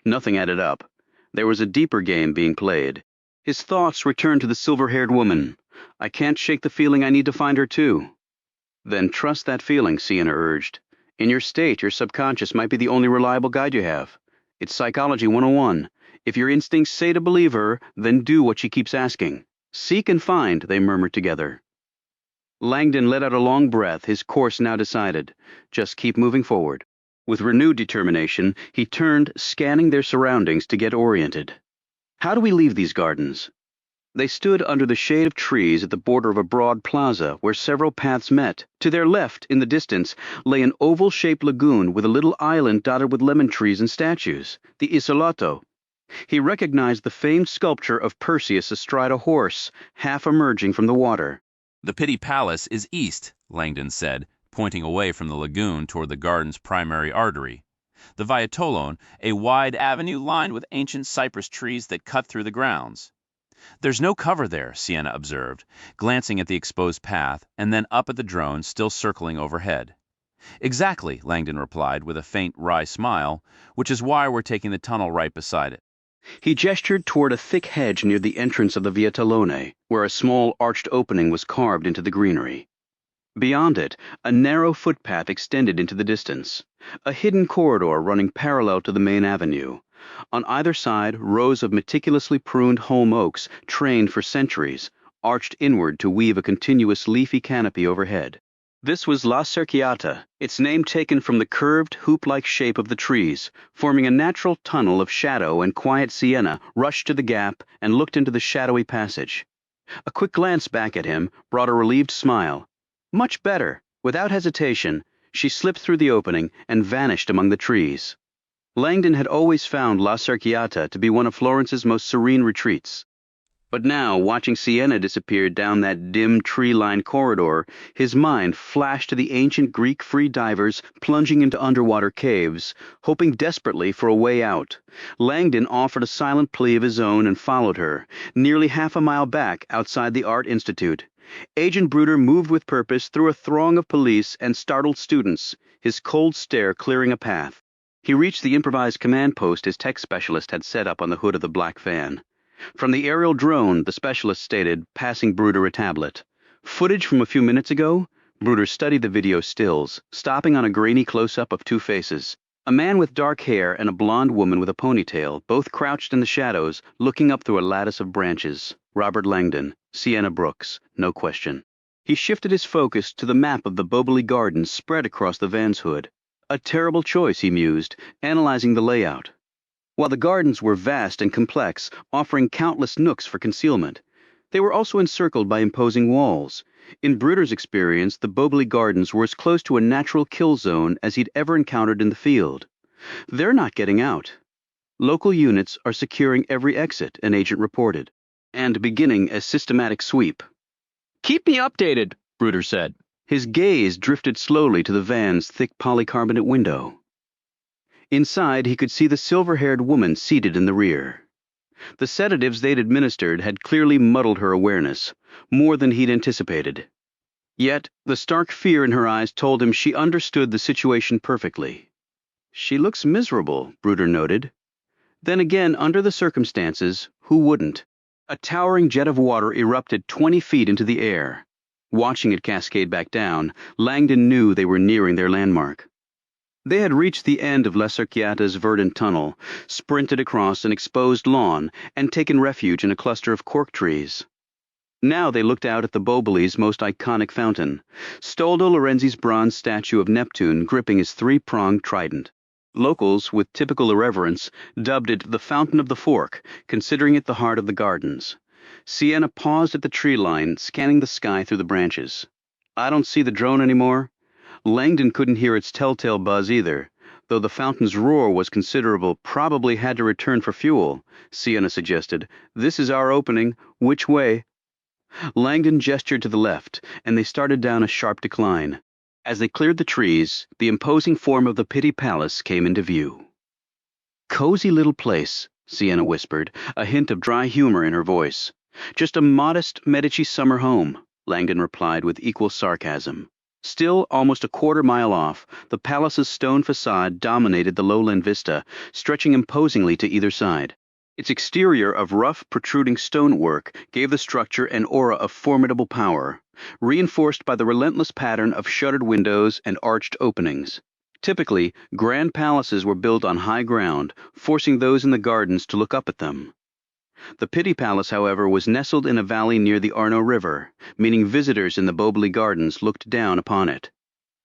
Nothing added up. There was a deeper game being played. His thoughts returned to the silver-haired woman. I can't shake the feeling I need to find her too. Then trust that feeling, Sienna urged. In your state, your subconscious might be the only reliable guide you have. It's Psychology 101. If your instincts say to believe her, then do what she keeps asking. Seek and find, they murmured together. Langdon let out a long breath, his course now decided. Just keep moving forward. With renewed determination, he turned, scanning their surroundings to get oriented. How do we leave these gardens? They stood under the shade of trees at the border of a broad plaza where several paths met. To their left, in the distance, lay an oval-shaped lagoon with a little island dotted with lemon trees and statues, the Isolato. He recognized the famed sculpture of Perseus astride a horse, half emerging from the water. "The Pitti Palace is east," Langdon said, pointing away from the lagoon toward the garden's primary artery. "The Via Tolone, a wide avenue lined with ancient cypress trees that cut through the grounds. There's no cover there, Sienna observed, glancing at the exposed path and then up at the drone still circling overhead. Exactly, Langdon replied with a faint, wry smile, which is why we're taking the tunnel right beside it. He gestured toward a thick hedge near the entrance of the Via Tallone, where a small arched opening was carved into the greenery. Beyond it, a narrow footpath extended into the distance, a hidden corridor running parallel to the main avenue. On either side, rows of meticulously pruned holm oaks, trained for centuries, arched inward to weave a continuous leafy canopy overhead. This was La Cerchiata, its name taken from the curved, hoop-like shape of the trees, forming a natural tunnel of shadow, and quiet Sienna rushed to the gap and looked into the shadowy passage. A quick glance back at him brought a relieved smile. Much better. Without hesitation, she slipped through the opening and vanished among the trees. Langdon had always found La Cerchiata to be one of Florence's most serene retreats. But now, watching Sienna disappear down that dim, tree-lined corridor, his mind flashed to the ancient Greek free divers plunging into underwater caves, hoping desperately for a way out. Langdon offered a silent plea of his own and followed her, nearly half a mile back outside the Art Institute. Agent Bruder moved with purpose through a throng of police and startled students, his cold stare clearing a path. He reached the improvised command post his tech specialist had set up on the hood of the black van. From the aerial drone, the specialist stated, passing Bruder a tablet. Footage from a few minutes ago? Bruder studied the video stills, stopping on a grainy close-up of two faces. A man with dark hair and a blonde woman with a ponytail, both crouched in the shadows, looking up through a lattice of branches. Robert Langdon, Sienna Brooks, no question. He shifted his focus to the map of the Boboli Gardens spread across the van's hood. A terrible choice, he mused, analyzing the layout. While the gardens were vast and complex, offering countless nooks for concealment, they were also encircled by imposing walls. In Bruder's experience, the Boboli Gardens were as close to a natural kill zone as he'd ever encountered in the field. They're not getting out. Local units are securing every exit, an agent reported, and beginning a systematic sweep. Keep me updated, Bruder said. His gaze drifted slowly to the van's thick polycarbonate window. Inside, he could see the silver-haired woman seated in the rear. The sedatives they'd administered had clearly muddled her awareness, more than he'd anticipated. Yet, the stark fear in her eyes told him she understood the situation perfectly. She looks miserable, Bruder noted. Then again, under the circumstances, who wouldn't? A towering jet of water erupted 20 feet into the air. Watching it cascade back down, Langdon knew they were nearing their landmark. They had reached the end of La Cerchiata's verdant tunnel, sprinted across an exposed lawn, and taken refuge in a cluster of cork trees. Now they looked out at the Boboli's most iconic fountain, Stoldo Lorenzi's bronze statue of Neptune gripping his three-pronged trident. Locals, with typical irreverence, dubbed it the Fountain of the Fork, considering it the heart of the gardens. Sienna paused at the tree line, scanning the sky through the branches. I don't see the drone anymore. Langdon couldn't hear its telltale buzz either. Though the fountain's roar was considerable, probably had to return for fuel, Sienna suggested. This is our opening. Which way? Langdon gestured to the left, and they started down a sharp decline. As they cleared the trees, the imposing form of the Pitti Palace came into view. Cozy little place, Sienna whispered, a hint of dry humor in her voice. Just a modest Medici summer home, Langdon replied with equal sarcasm. Still, almost a quarter-mile off, the palace's stone facade dominated the lowland vista, stretching imposingly to either side. Its exterior of rough, protruding stonework gave the structure an aura of formidable power, reinforced by the relentless pattern of shuttered windows and arched openings. Typically, grand palaces were built on high ground, forcing those in the gardens to look up at them. The Pitti Palace, however, was nestled in a valley near the Arno River, meaning visitors in the Boboli Gardens looked down upon it.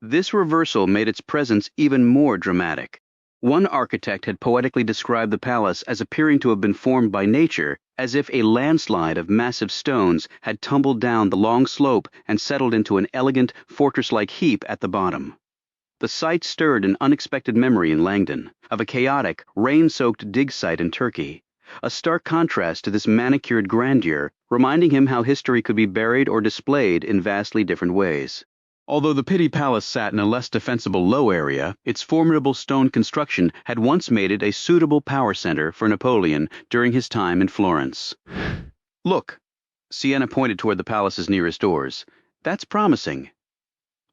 This reversal made its presence even more dramatic. One architect had poetically described the palace as appearing to have been formed by nature, as if a landslide of massive stones had tumbled down the long slope and settled into an elegant, fortress-like heap at the bottom. The sight stirred an unexpected memory in Langdon, of a chaotic, rain-soaked dig site in Turkey. A stark contrast to this manicured grandeur, reminding him how history could be buried or displayed in vastly different ways. Although the Pitti Palace sat in a less defensible low area, its formidable stone construction had once made it a suitable power center for Napoleon during his time in Florence. Look. Sienna pointed toward the palace's nearest doors. That's promising.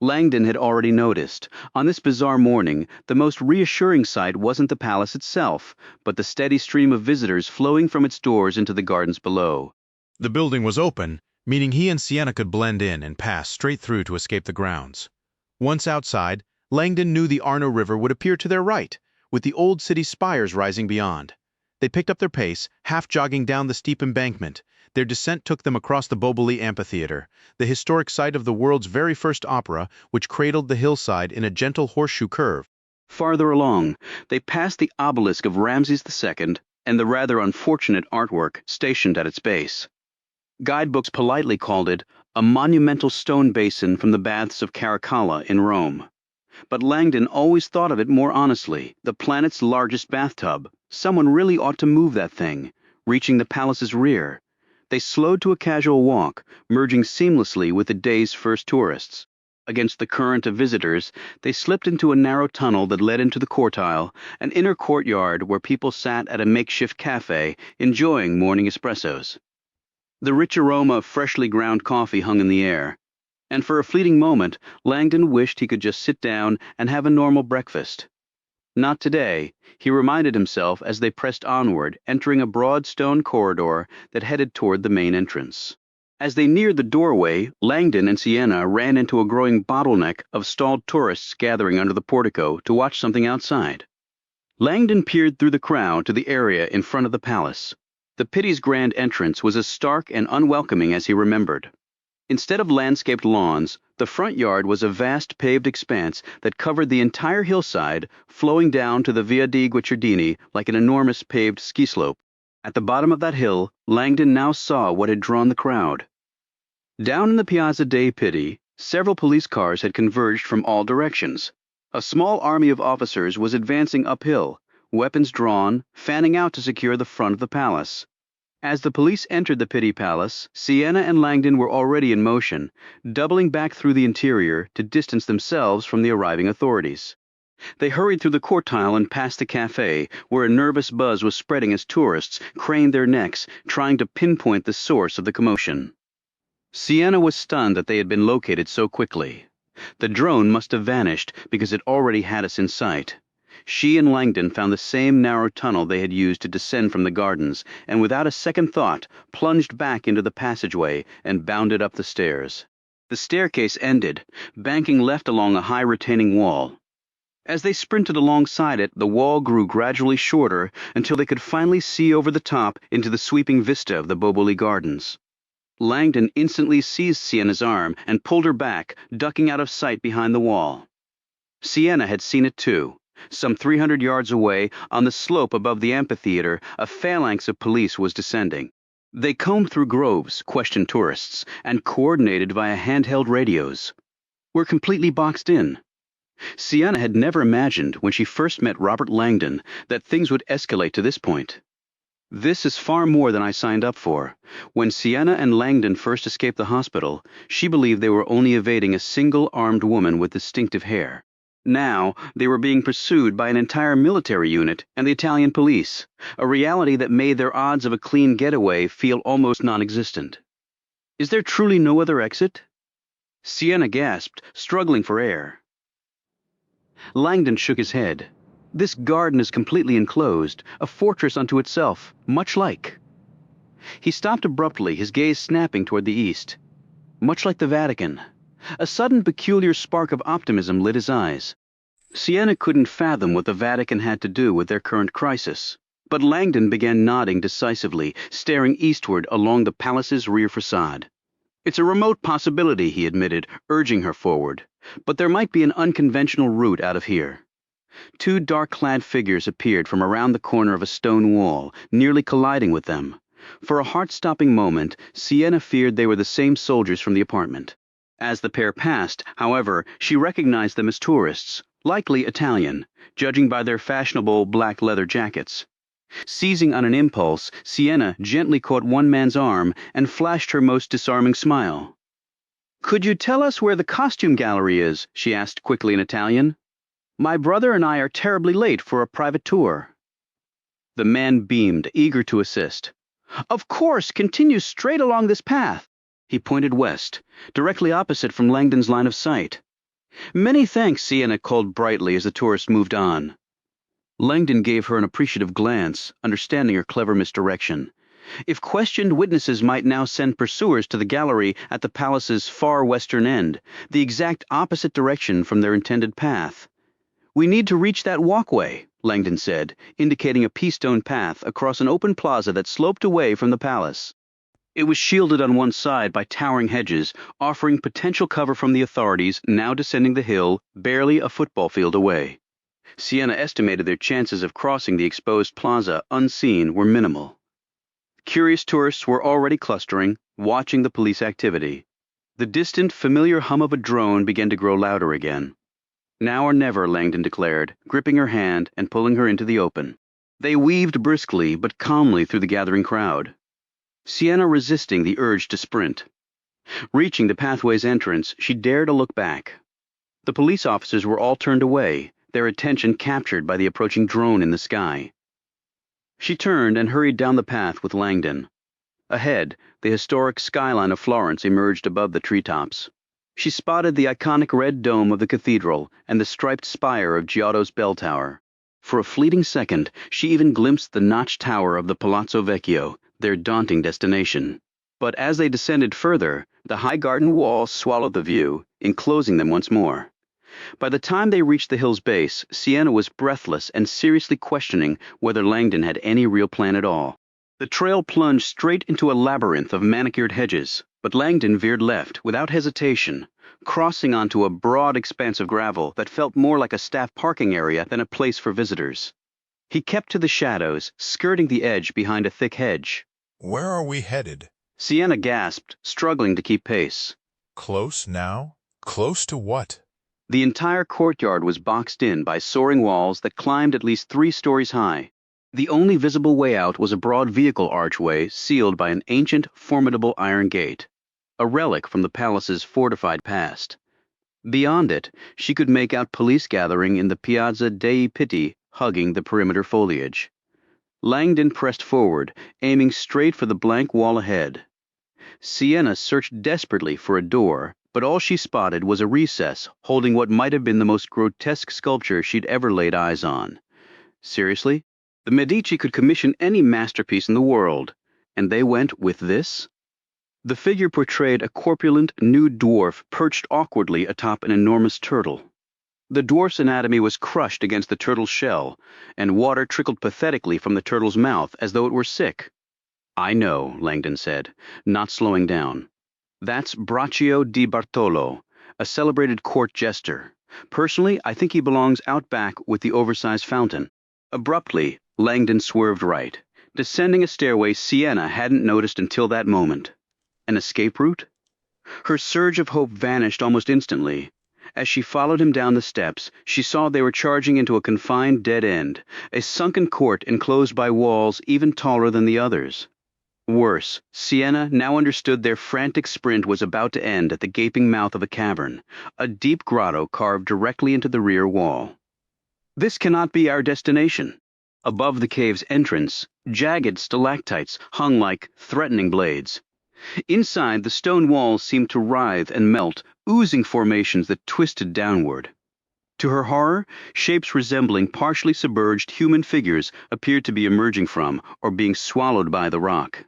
Langdon had already noticed. On this bizarre morning, the most reassuring sight wasn't the palace itself, but the steady stream of visitors flowing from its doors into the gardens below. The building was open, meaning he and Sienna could blend in and pass straight through to escape the grounds. Once outside, Langdon knew the Arno River would appear to their right, with the old city spires rising beyond. They picked up their pace, half jogging down the steep embankment. Their descent took them across the Boboli Amphitheater, the historic site of the world's very first opera, which cradled the hillside in a gentle horseshoe curve. Farther along, they passed the obelisk of Ramses II and the rather unfortunate artwork stationed at its base. Guidebooks politely called it a monumental stone basin from the baths of Caracalla in Rome. But Langdon always thought of it more honestly, the planet's largest bathtub. Someone really ought to move that thing, reaching the palace's rear. They slowed to a casual walk, merging seamlessly with the day's first tourists. Against the current of visitors, they slipped into a narrow tunnel that led into the cortile, an inner courtyard where people sat at a makeshift cafe, enjoying morning espressos. The rich aroma of freshly ground coffee hung in the air, and for a fleeting moment, Langdon wished he could just sit down and have a normal breakfast. Not today, he reminded himself as they pressed onward, entering a broad stone corridor that headed toward the main entrance. As they neared the doorway, Langdon and Sienna ran into a growing bottleneck of stalled tourists gathering under the portico to watch something outside. Langdon peered through the crowd to the area in front of the palace. The Pity's grand entrance was as stark and unwelcoming as he remembered. Instead of landscaped lawns, the front yard was a vast paved expanse that covered the entire hillside, flowing down to the Via dei Guicciardini like an enormous paved ski slope. At the bottom of that hill, Langdon now saw what had drawn the crowd. Down in the Piazza dei Pitti, several police cars had converged from all directions. A small army of officers was advancing uphill, weapons drawn, fanning out to secure the front of the palace. As the police entered the Pitti Palace, Sienna and Langdon were already in motion, doubling back through the interior to distance themselves from the arriving authorities. They hurried through the cortile and past the cafe, where a nervous buzz was spreading as tourists craned their necks, trying to pinpoint the source of the commotion. Sienna was stunned that they had been located so quickly. The drone must have vanished because it already had us in sight. She and Langdon found the same narrow tunnel they had used to descend from the gardens, and without a second thought, plunged back into the passageway and bounded up the stairs. The staircase ended, banking left along a high retaining wall. As they sprinted alongside it, the wall grew gradually shorter until they could finally see over the top into the sweeping vista of the Boboli Gardens. Langdon instantly seized Sienna's arm and pulled her back, ducking out of sight behind the wall. Sienna had seen it too. Some 300 yards away, on the slope above the amphitheater, a phalanx of police was descending. They combed through groves, questioned tourists, and coordinated via handheld radios. We're completely boxed in. Sienna had never imagined, when she first met Robert Langdon, that things would escalate to this point. This is far more than I signed up for. When Sienna and Langdon first escaped the hospital, she believed they were only evading a single armed woman with distinctive hair. Now, they were being pursued by an entire military unit and the Italian police, a reality that made their odds of a clean getaway feel almost non-existent. Is there truly no other exit? Sienna gasped, struggling for air. Langdon shook his head. This garden is completely enclosed, a fortress unto itself, much like. He stopped abruptly, his gaze snapping toward the east. Much like the Vatican. A sudden peculiar spark of optimism lit his eyes. Sienna couldn't fathom what the Vatican had to do with their current crisis. But Langdon began nodding decisively, staring eastward along the palace's rear facade. It's a remote possibility, he admitted, urging her forward. But there might be an unconventional route out of here. Two dark-clad figures appeared from around the corner of a stone wall, nearly colliding with them. For a heart-stopping moment, Sienna feared they were the same soldiers from the apartment. As the pair passed, however, she recognized them as tourists, likely Italian, judging by their fashionable black leather jackets. Seizing on an impulse, Sienna gently caught one man's arm and flashed her most disarming smile. "Could you tell us where the costume gallery is?" she asked quickly in Italian. "My brother and I are terribly late for a private tour." The man beamed, eager to assist. Of course, continue straight along this path. He pointed west, directly opposite from Langdon's line of sight. Many thanks, Sienna called brightly as the tourist moved on. Langdon gave her an appreciative glance, understanding her clever misdirection. If questioned, witnesses might now send pursuers to the gallery at the palace's far western end, the exact opposite direction from their intended path. We need to reach that walkway, Langdon said, indicating a pea-stone path across an open plaza that sloped away from the palace. It was shielded on one side by towering hedges, offering potential cover from the authorities now descending the hill barely a football field away. Sienna estimated their chances of crossing the exposed plaza unseen were minimal. Curious tourists were already clustering, watching the police activity. The distant, familiar hum of a drone began to grow louder again. Now or never, Langdon declared, gripping her hand and pulling her into the open. They weaved briskly but calmly through the gathering crowd, Sienna resisting the urge to sprint. Reaching the pathway's entrance, she dared to look back. The police officers were all turned away, their attention captured by the approaching drone in the sky. She turned and hurried down the path with Langdon. Ahead, the historic skyline of Florence emerged above the treetops. She spotted the iconic red dome of the cathedral and the striped spire of Giotto's bell tower. For a fleeting second, she even glimpsed the notched tower of the Palazzo Vecchio, their daunting destination. But as they descended further, the high garden wall swallowed the view, enclosing them once more. By the time they reached the hill's base, Sienna was breathless and seriously questioning whether Langdon had any real plan at all. The trail plunged straight into a labyrinth of manicured hedges, but Langdon veered left without hesitation, crossing onto a broad expanse of gravel that felt more like a staff parking area than a place for visitors. He kept to the shadows, skirting the edge behind a thick hedge. Where are we headed? Sienna gasped, struggling to keep pace. Close now? Close to what? The entire courtyard was boxed in by soaring walls that climbed at least 3 stories high. The only visible way out was a broad vehicle archway sealed by an ancient, formidable iron gate, a relic from the palace's fortified past. Beyond it, she could make out police gathering in the Piazza dei Pitti, hugging the perimeter foliage. Langdon pressed forward, aiming straight for the blank wall ahead. Sienna searched desperately for a door, but all she spotted was a recess holding what might have been the most grotesque sculpture she'd ever laid eyes on. Seriously? The Medici could commission any masterpiece in the world, and they went with this? The figure portrayed a corpulent, nude dwarf perched awkwardly atop an enormous turtle. The dwarf's anatomy was crushed against the turtle's shell, and water trickled pathetically from the turtle's mouth as though it were sick. I know, Langdon said, not slowing down. That's Braccio di Bartolo, a celebrated court jester. Personally, I think he belongs out back with the oversized fountain. Abruptly, Langdon swerved right, descending a stairway Sienna hadn't noticed until that moment. An escape route? Her surge of hope vanished almost instantly. As she followed him down the steps, she saw they were charging into a confined dead end, a sunken court enclosed by walls even taller than the others. Worse, Sienna now understood their frantic sprint was about to end at the gaping mouth of a cavern, a deep grotto carved directly into the rear wall. This cannot be our destination. Above the cave's entrance, jagged stalactites hung like threatening blades. Inside, the stone walls seemed to writhe and melt, oozing formations that twisted downward. To her horror, shapes resembling partially submerged human figures appeared to be emerging from or being swallowed by the rock.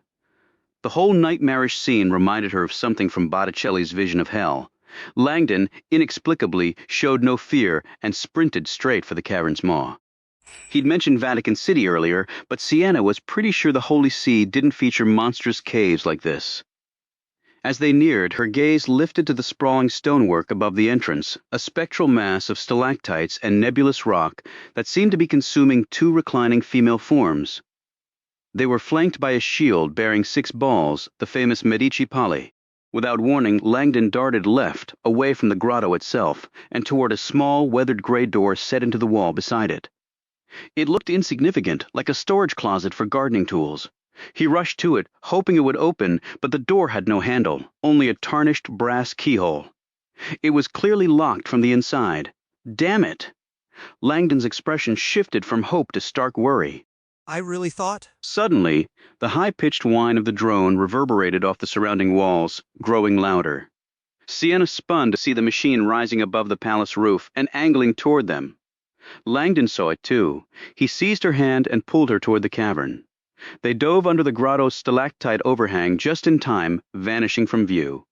The whole nightmarish scene reminded her of something from Botticelli's Vision of Hell. Langdon, inexplicably, showed no fear and sprinted straight for the cavern's maw. He'd mentioned Vatican City earlier, but Sienna was pretty sure the Holy See didn't feature monstrous caves like this. As they neared, her gaze lifted to the sprawling stonework above the entrance, a spectral mass of stalactites and nebulous rock that seemed to be consuming 2 reclining female forms. They were flanked by a shield bearing 6 balls, the famous Medici Pali. Without warning, Langdon darted left, away from the grotto itself, and toward a small, weathered gray door set into the wall beside it. It looked insignificant, like a storage closet for gardening tools. He rushed to it, hoping it would open, but the door had no handle, only a tarnished brass keyhole. It was clearly locked from the inside. Damn it! Langdon's expression shifted from hope to stark worry. I really thought... Suddenly, the high-pitched whine of the drone reverberated off the surrounding walls, growing louder. Sienna spun to see the machine rising above the palace roof and angling toward them. Langdon saw it too. He seized her hand and pulled her toward the cavern. They dove under the grotto's stalactite overhang just in time, vanishing from view.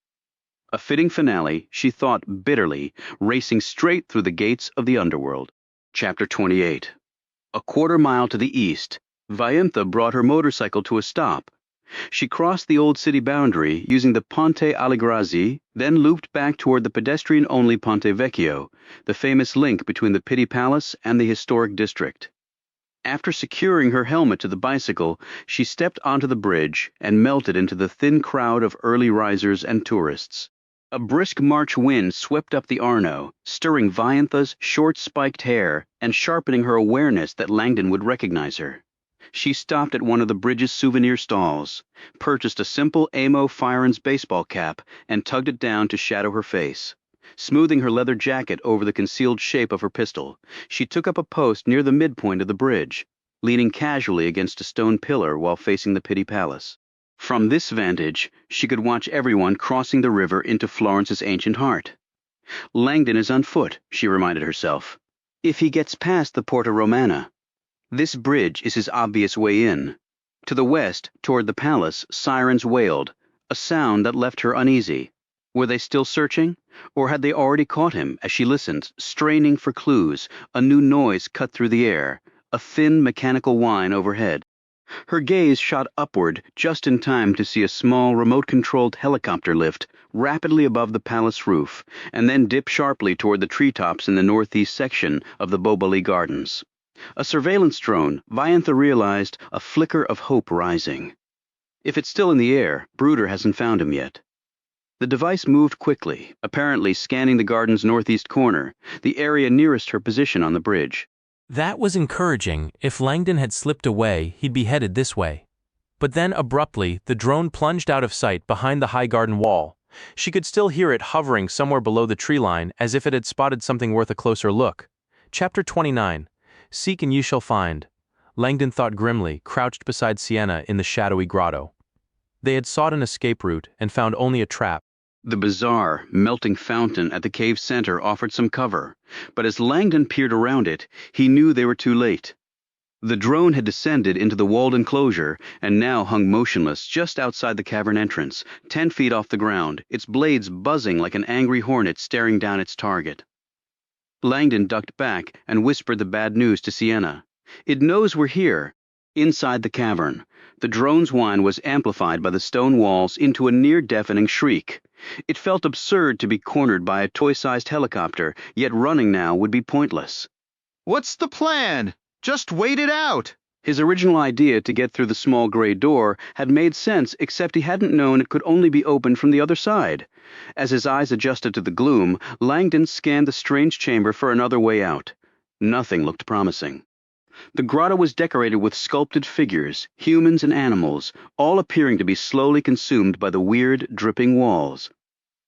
A fitting finale, she thought bitterly, racing straight through the gates of the underworld. Chapter 28. A quarter-mile to the east, Vaintha brought her motorcycle to a stop. She crossed the old city boundary using the Ponte Allegrazi, then looped back toward the pedestrian-only Ponte Vecchio, the famous link between the Pitti Palace and the historic district. After securing her helmet to the bicycle, she stepped onto the bridge and melted into the thin crowd of early risers and tourists. A brisk March wind swept up the Arno, stirring Vaintha's short-spiked hair and sharpening her awareness that Langdon would recognize her. She stopped at one of the bridge's souvenir stalls, purchased a simple Amo Firen's baseball cap, and tugged it down to shadow her face. Smoothing her leather jacket over the concealed shape of her pistol, she took up a post near the midpoint of the bridge, leaning casually against a stone pillar while facing the Pitti Palace. From this vantage, she could watch everyone crossing the river into Florence's ancient heart. Langdon is on foot, she reminded herself. If he gets past the Porta Romana. This bridge is his obvious way in. To the west, toward the palace, sirens wailed, a sound that left her uneasy. Were they still searching? Or had they already caught him as she listened, straining for clues? A new noise cut through the air, a thin mechanical whine overhead. Her gaze shot upward just in time to see a small remote-controlled helicopter lift rapidly above the palace roof, and then dip sharply toward the treetops in the northeast section of the Boboli Gardens. A surveillance drone, Vaintha realized, a flicker of hope rising. If it's still in the air, Bruder hasn't found him yet. The device moved quickly, apparently scanning the garden's northeast corner, the area nearest her position on the bridge. That was encouraging. If Langdon had slipped away, he'd be headed this way. But then abruptly, the drone plunged out of sight behind the high garden wall. She could still hear it hovering somewhere below the tree line, as if it had spotted something worth a closer look. Chapter 29. Seek and you shall find. Langdon thought grimly, crouched beside Sienna in the shadowy grotto. They had sought an escape route and found only a trap. The bizarre, melting fountain at the cave's center offered some cover, but as Langdon peered around it, he knew they were too late. The drone had descended into the walled enclosure and now hung motionless just outside the cavern entrance, 10 feet off the ground, its blades buzzing like an angry hornet staring down its target. Langdon ducked back and whispered the bad news to Sienna. It knows we're here. Inside the cavern, the drone's whine was amplified by the stone walls into a near-deafening shriek. It felt absurd to be cornered by a toy-sized helicopter, yet running now would be pointless. What's the plan? Just wait it out. His original idea to get through the small gray door had made sense, except he hadn't known it could only be opened from the other side. As his eyes adjusted to the gloom, Langdon scanned the strange chamber for another way out. Nothing looked promising. The grotto was decorated with sculpted figures, humans and animals, all appearing to be slowly consumed by the weird, dripping walls.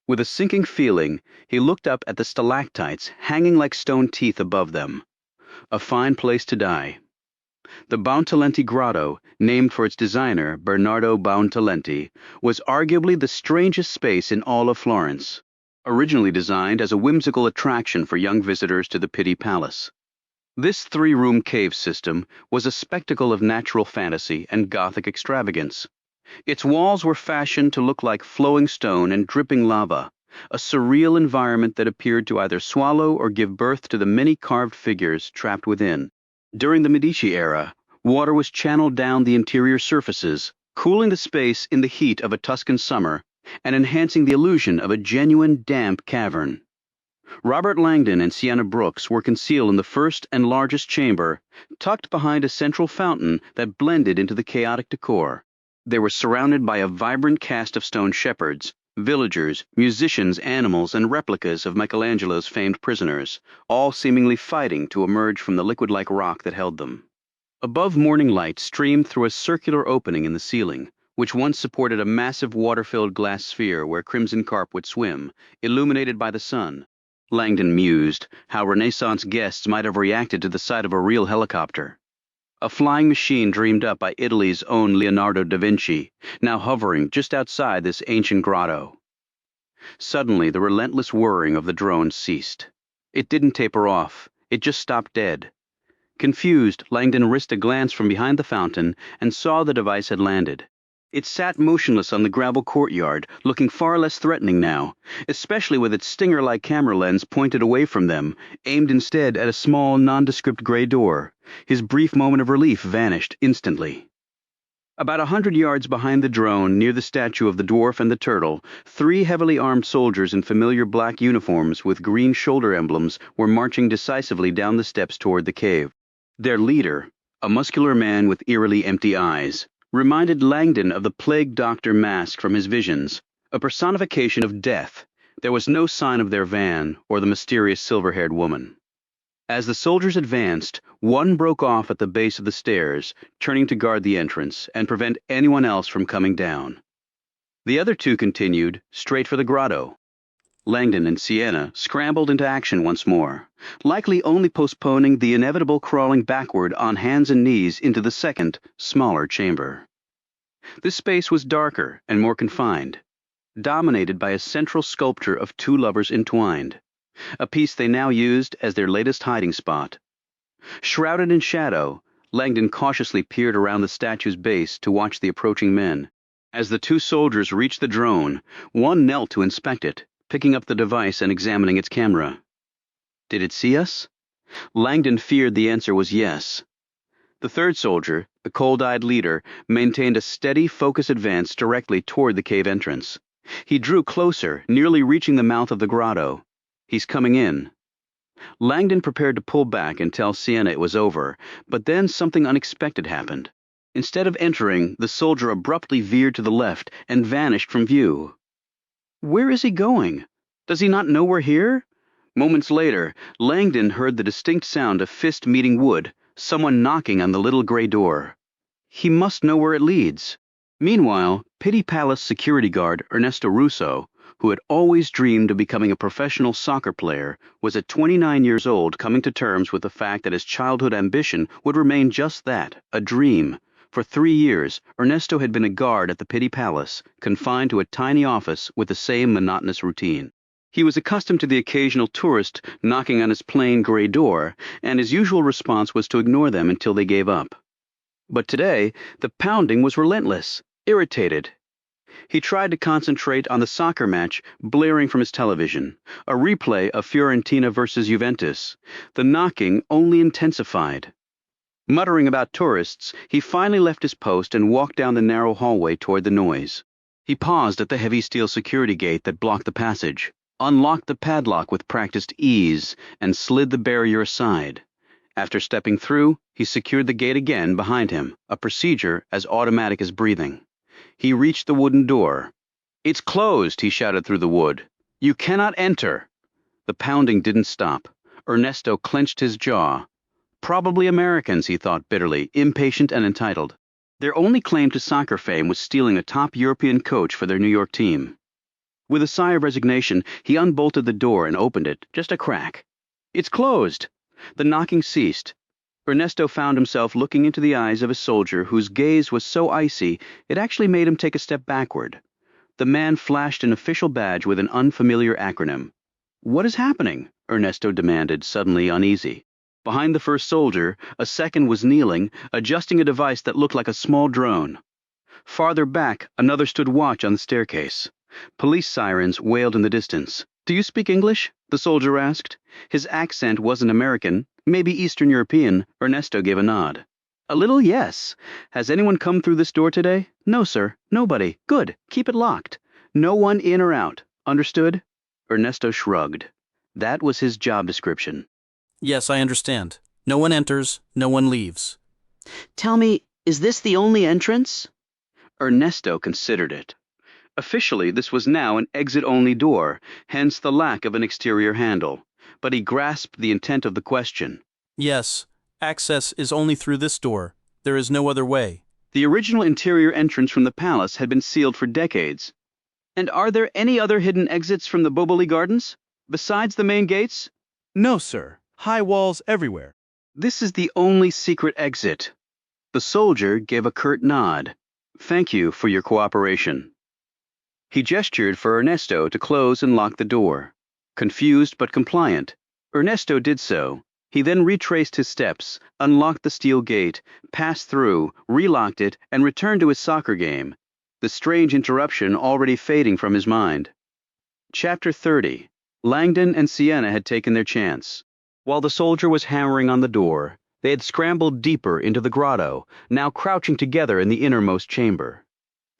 With a sinking feeling, he looked up at the stalactites hanging like stone teeth above them. A fine place to die. The Botticelli grotto, named for its designer, Bernardo Botticelli, was arguably the strangest space in all of Florence, originally designed as a whimsical attraction for young visitors to the Pitti Palace. This 3-room cave system was a spectacle of natural fantasy and Gothic extravagance. Its walls were fashioned to look like flowing stone and dripping lava, a surreal environment that appeared to either swallow or give birth to the many carved figures trapped within. During the Medici era, water was channeled down the interior surfaces, cooling the space in the heat of a Tuscan summer and enhancing the illusion of a genuine damp cavern. Robert Langdon and Sienna Brooks were concealed in the first and largest chamber, tucked behind a central fountain that blended into the chaotic decor. They were surrounded by a vibrant cast of stone shepherds, villagers, musicians, animals, and replicas of Michelangelo's famed prisoners, all seemingly fighting to emerge from the liquid-like rock that held them. Above morning light streamed through a circular opening in the ceiling, which once supported a massive water-filled glass sphere where crimson carp would swim, illuminated by the sun. Langdon mused how Renaissance guests might have reacted to the sight of a real helicopter. A flying machine dreamed up by Italy's own Leonardo da Vinci, now hovering just outside this ancient grotto. Suddenly, the relentless whirring of the drone ceased. It didn't taper off. It just stopped dead. Confused, Langdon risked a glance from behind the fountain and saw the device had landed. It sat motionless on the gravel courtyard, looking far less threatening now, especially with its stinger-like camera lens pointed away from them, aimed instead at a small, nondescript gray door. His brief moment of relief vanished instantly. About 100 yards behind the drone, near the statue of the dwarf and the turtle, 3 heavily armed soldiers in familiar black uniforms with green shoulder emblems were marching decisively down the steps toward the cave. Their leader, a muscular man with eerily empty eyes, reminded Langdon of the plague doctor mask from his visions, a personification of death. There was no sign of their van or the mysterious silver-haired woman. As the soldiers advanced, one broke off at the base of the stairs, turning to guard the entrance and prevent anyone else from coming down. The other 2 continued, straight for the grotto. Langdon and Sienna scrambled into action once more, likely only postponing the inevitable crawling backward on hands and knees into the second, smaller chamber. This space was darker and more confined, dominated by a central sculpture of 2 lovers entwined, a piece they now used as their latest hiding spot. Shrouded in shadow, Langdon cautiously peered around the statue's base to watch the approaching men. As the 2 soldiers reached the drone, one knelt to inspect it, picking up the device and examining its camera. Did it see us? Langdon feared the answer was yes. The 3rd soldier, the cold-eyed leader, maintained a steady, focused advance directly toward the cave entrance. He drew closer, nearly reaching the mouth of the grotto. He's coming in. Langdon prepared to pull back and tell Sienna it was over, but then something unexpected happened. Instead of entering, the soldier abruptly veered to the left and vanished from view. Where is he going? Does he not know we're here? Moments later, Langdon heard the distinct sound of fist meeting wood, someone knocking on the little gray door. He must know where it leads. Meanwhile, Pitti Palace security guard Ernesto Russo, who had always dreamed of becoming a professional soccer player, was at 29 years old coming to terms with the fact that his childhood ambition would remain just that, a dream. For 3 years, Ernesto had been a guard at the Pitti Palace, confined to a tiny office with the same monotonous routine. He was accustomed to the occasional tourist knocking on his plain gray door, and his usual response was to ignore them until they gave up. But today, the pounding was relentless, irritated. He tried to concentrate on the soccer match blaring from his television, a replay of Fiorentina versus Juventus. The knocking only intensified. Muttering about tourists, he finally left his post and walked down the narrow hallway toward the noise. He paused at the heavy steel security gate that blocked the passage, unlocked the padlock with practiced ease, and slid the barrier aside. After stepping through, he secured the gate again behind him, a procedure as automatic as breathing. He reached the wooden door. "It's closed," he shouted through the wood. "You cannot enter." The pounding didn't stop. Ernesto clenched his jaw. Probably Americans, he thought bitterly, impatient and entitled. Their only claim to soccer fame was stealing a top European coach for their New York team. With a sigh of resignation, he unbolted the door and opened it, just a crack. "It's closed." The knocking ceased. Ernesto found himself looking into the eyes of a soldier whose gaze was so icy it actually made him take a step backward. The man flashed an official badge with an unfamiliar acronym. "What is happening?" Ernesto demanded, suddenly uneasy. Behind the first soldier, a second was kneeling, adjusting a device that looked like a small drone. Farther back, another stood watch on the staircase. Police sirens wailed in the distance. "Do you speak English?" the soldier asked. His accent wasn't American, maybe Eastern European. Ernesto gave a nod. "A little, yes. Has anyone come through this door today?" "No, sir. Nobody." "Good. Keep it locked. No one in or out. Understood?" Ernesto shrugged. That was his job description. "Yes, I understand. No one enters, no one leaves." "Tell me, is this the only entrance?" Ernesto considered it. Officially, this was now an exit-only door, hence the lack of an exterior handle. But he grasped the intent of the question. "Yes, access is only through this door. There is no other way." The original interior entrance from the palace had been sealed for decades. "And are there any other hidden exits from the Boboli Gardens, besides the main gates?" "No, sir. High walls everywhere." "This is the only secret exit." The soldier gave a curt nod. Thank you for your cooperation. He gestured for Ernesto to close and lock the door. Confused but compliant, Ernesto did so. He then retraced his steps, unlocked the steel gate, passed through, relocked it, and returned to his soccer game, the strange interruption already fading from his mind. Chapter 30. Langdon and Sienna had taken their chance. While the soldier was hammering on the door, they had scrambled deeper into the grotto, now crouching together in the innermost chamber.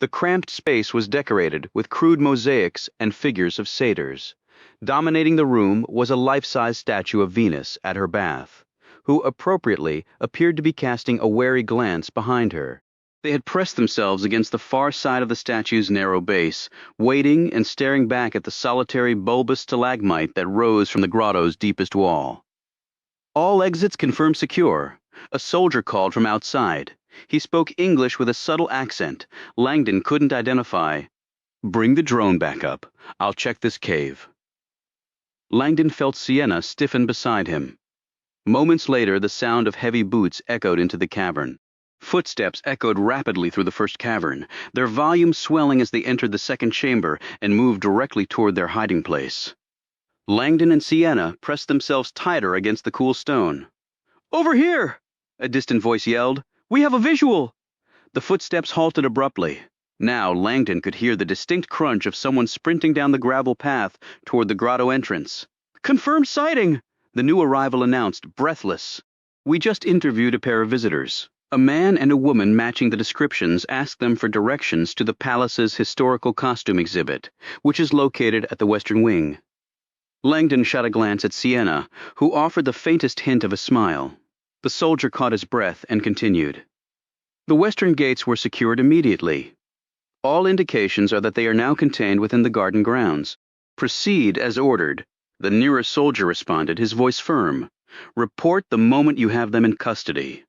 The cramped space was decorated with crude mosaics and figures of satyrs. Dominating the room was a life-size statue of Venus at her bath, who appropriately appeared to be casting a wary glance behind her. They had pressed themselves against the far side of the statue's narrow base, waiting and staring back at the solitary bulbous stalagmite that rose from the grotto's deepest wall. All exits confirmed secure. A soldier called from outside. He spoke English with a subtle accent. Langdon couldn't identify. Bring the drone back up. I'll check this cave. Langdon felt Sienna stiffen beside him. Moments later, the sound of heavy boots echoed into the cavern. Footsteps echoed rapidly through the first cavern, their volume swelling as they entered the second chamber and moved directly toward their hiding place. Langdon and Sienna pressed themselves tighter against the cool stone. "Over here!" a distant voice yelled. "We have a visual!" The footsteps halted abruptly. Now Langdon could hear the distinct crunch of someone sprinting down the gravel path toward the grotto entrance. "Confirmed sighting!" the new arrival announced, breathless. "We just interviewed a pair of visitors. A man and a woman matching the descriptions asked them for directions to the palace's historical costume exhibit, which is located at the western wing." Langdon shot a glance at Sienna, who offered the faintest hint of a smile. The soldier caught his breath and continued. "The western gates were secured immediately. All indications are that they are now contained within the garden grounds. Proceed as ordered." The nearest soldier responded, his voice firm. "Report the moment you have them in custody."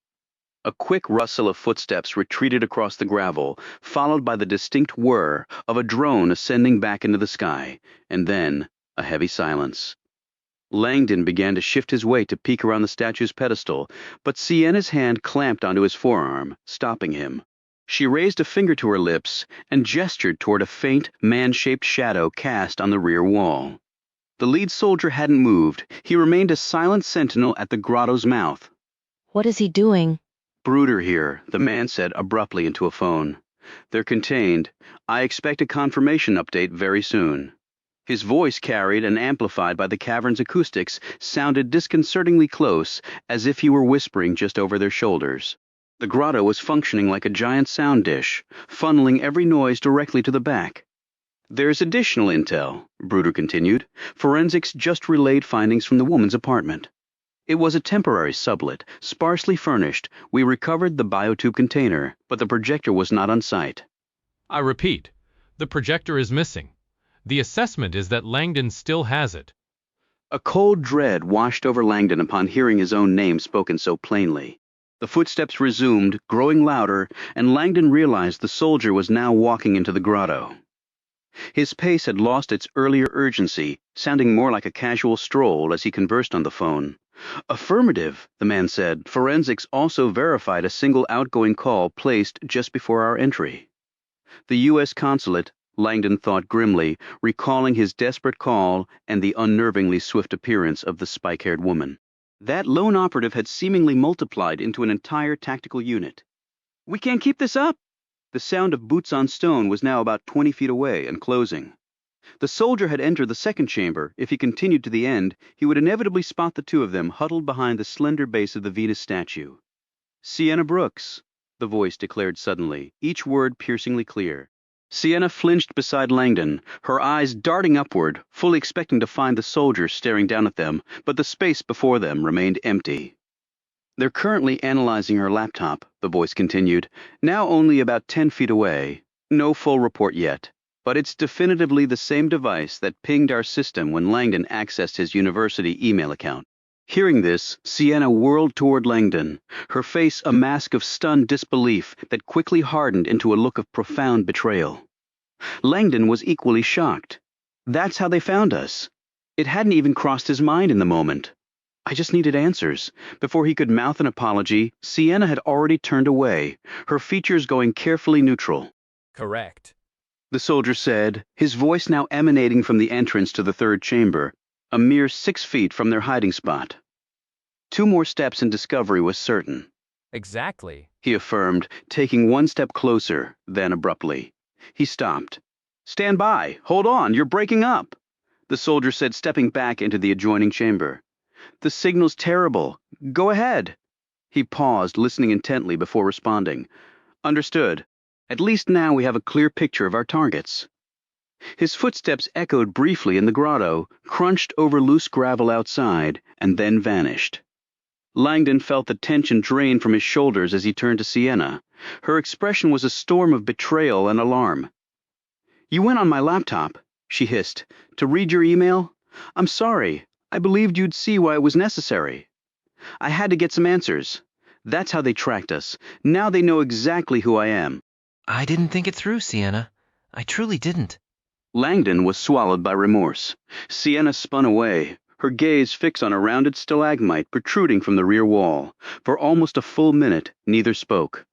A quick rustle of footsteps retreated across the gravel, followed by the distinct whir of a drone ascending back into the sky, and then a heavy silence. Langdon began to shift his weight to peek around the statue's pedestal, but Sienna's hand clamped onto his forearm, stopping him. She raised a finger to her lips and gestured toward a faint, man-shaped shadow cast on the rear wall. The lead soldier hadn't moved. He remained a silent sentinel at the grotto's mouth. "What is he doing?" "Brooder here," the man said abruptly into a phone. "They're contained. I expect a confirmation update very soon." His voice, carried and amplified by the cavern's acoustics, sounded disconcertingly close, as if he were whispering just over their shoulders. The grotto was functioning like a giant sound dish, funneling every noise directly to the back. "There's additional intel," Brooder continued. "Forensics just relayed findings from the woman's apartment. It was a temporary sublet, sparsely furnished. We recovered the biotube container, but the projector was not on site." "I repeat, the projector is missing. The assessment is that Langdon still has it." A cold dread washed over Langdon upon hearing his own name spoken so plainly. The footsteps resumed, growing louder, and Langdon realized the soldier was now walking into the grotto. His pace had lost its earlier urgency, sounding more like a casual stroll as he conversed on the phone. "Affirmative," the man said. "Forensics also verified a single outgoing call placed just before our entry." The U.S. consulate, Langdon thought grimly, recalling his desperate call and the unnervingly swift appearance of the spike-haired woman. That lone operative had seemingly multiplied into an entire tactical unit. "We can't keep this up!" The sound of boots on stone was now about 20 feet away and closing. The soldier had entered the second chamber. If he continued to the end, he would inevitably spot the two of them huddled behind the slender base of the Venus statue. "Sienna Brooks," the voice declared suddenly, each word piercingly clear. Sienna flinched beside Langdon, her eyes darting upward, fully expecting to find the soldier staring down at them, but the space before them remained empty. "They're currently analyzing her laptop," the voice continued, "now only about 10 feet away. No full report yet. But it's definitively the same device that pinged our system when Langdon accessed his university email account." Hearing this, Sienna whirled toward Langdon, her face a mask of stunned disbelief that quickly hardened into a look of profound betrayal. Langdon was equally shocked. "That's how they found us." It hadn't even crossed his mind in the moment. I just needed answers. Before he could mouth an apology, Sienna had already turned away, her features going carefully neutral. Correct. The soldier said, his voice now emanating from the entrance to the third chamber, a mere 6 feet from their hiding spot. 2 more steps and discovery was certain. Exactly, He affirmed, taking 1 step closer, then abruptly. He stopped. Stand by! Hold on! You're breaking up! The soldier said, stepping back into the adjoining chamber. The signal's terrible. Go ahead. He paused, listening intently before responding. Understood. At least now we have a clear picture of our targets. His footsteps echoed briefly in the grotto, crunched over loose gravel outside, and then vanished. Langdon felt the tension drain from his shoulders as he turned to Sienna. Her expression was a storm of betrayal and alarm. You went on my laptop, she hissed, to read your email? I'm sorry. I believed you'd see why it was necessary. I had to get some answers. That's how they tracked us. Now they know exactly who I am. I didn't think it through, Sienna. I truly didn't. Langdon was swallowed by remorse. Sienna spun away, her gaze fixed on a rounded stalagmite protruding from the rear wall. For almost a full minute, neither spoke.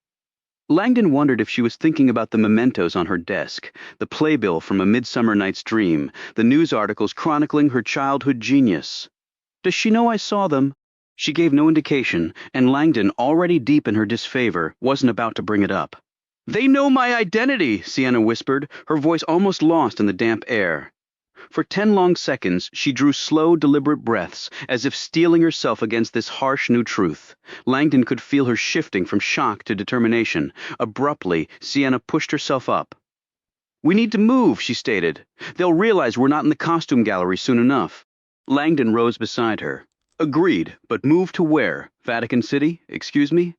Langdon wondered if she was thinking about the mementos on her desk, the playbill from A Midsummer Night's Dream, the news articles chronicling her childhood genius. Does she know I saw them? She gave no indication, and Langdon, already deep in her disfavor, wasn't about to bring it up. They know my identity, Sienna whispered, her voice almost lost in the damp air. For 10 long seconds, she drew slow, deliberate breaths, as if steeling herself against this harsh new truth. Langdon could feel her shifting from shock to determination. Abruptly, Sienna pushed herself up. We need to move, she stated. They'll realize we're not in the costume gallery soon enough. Langdon rose beside her. Agreed, but move to where? Vatican City? Excuse me?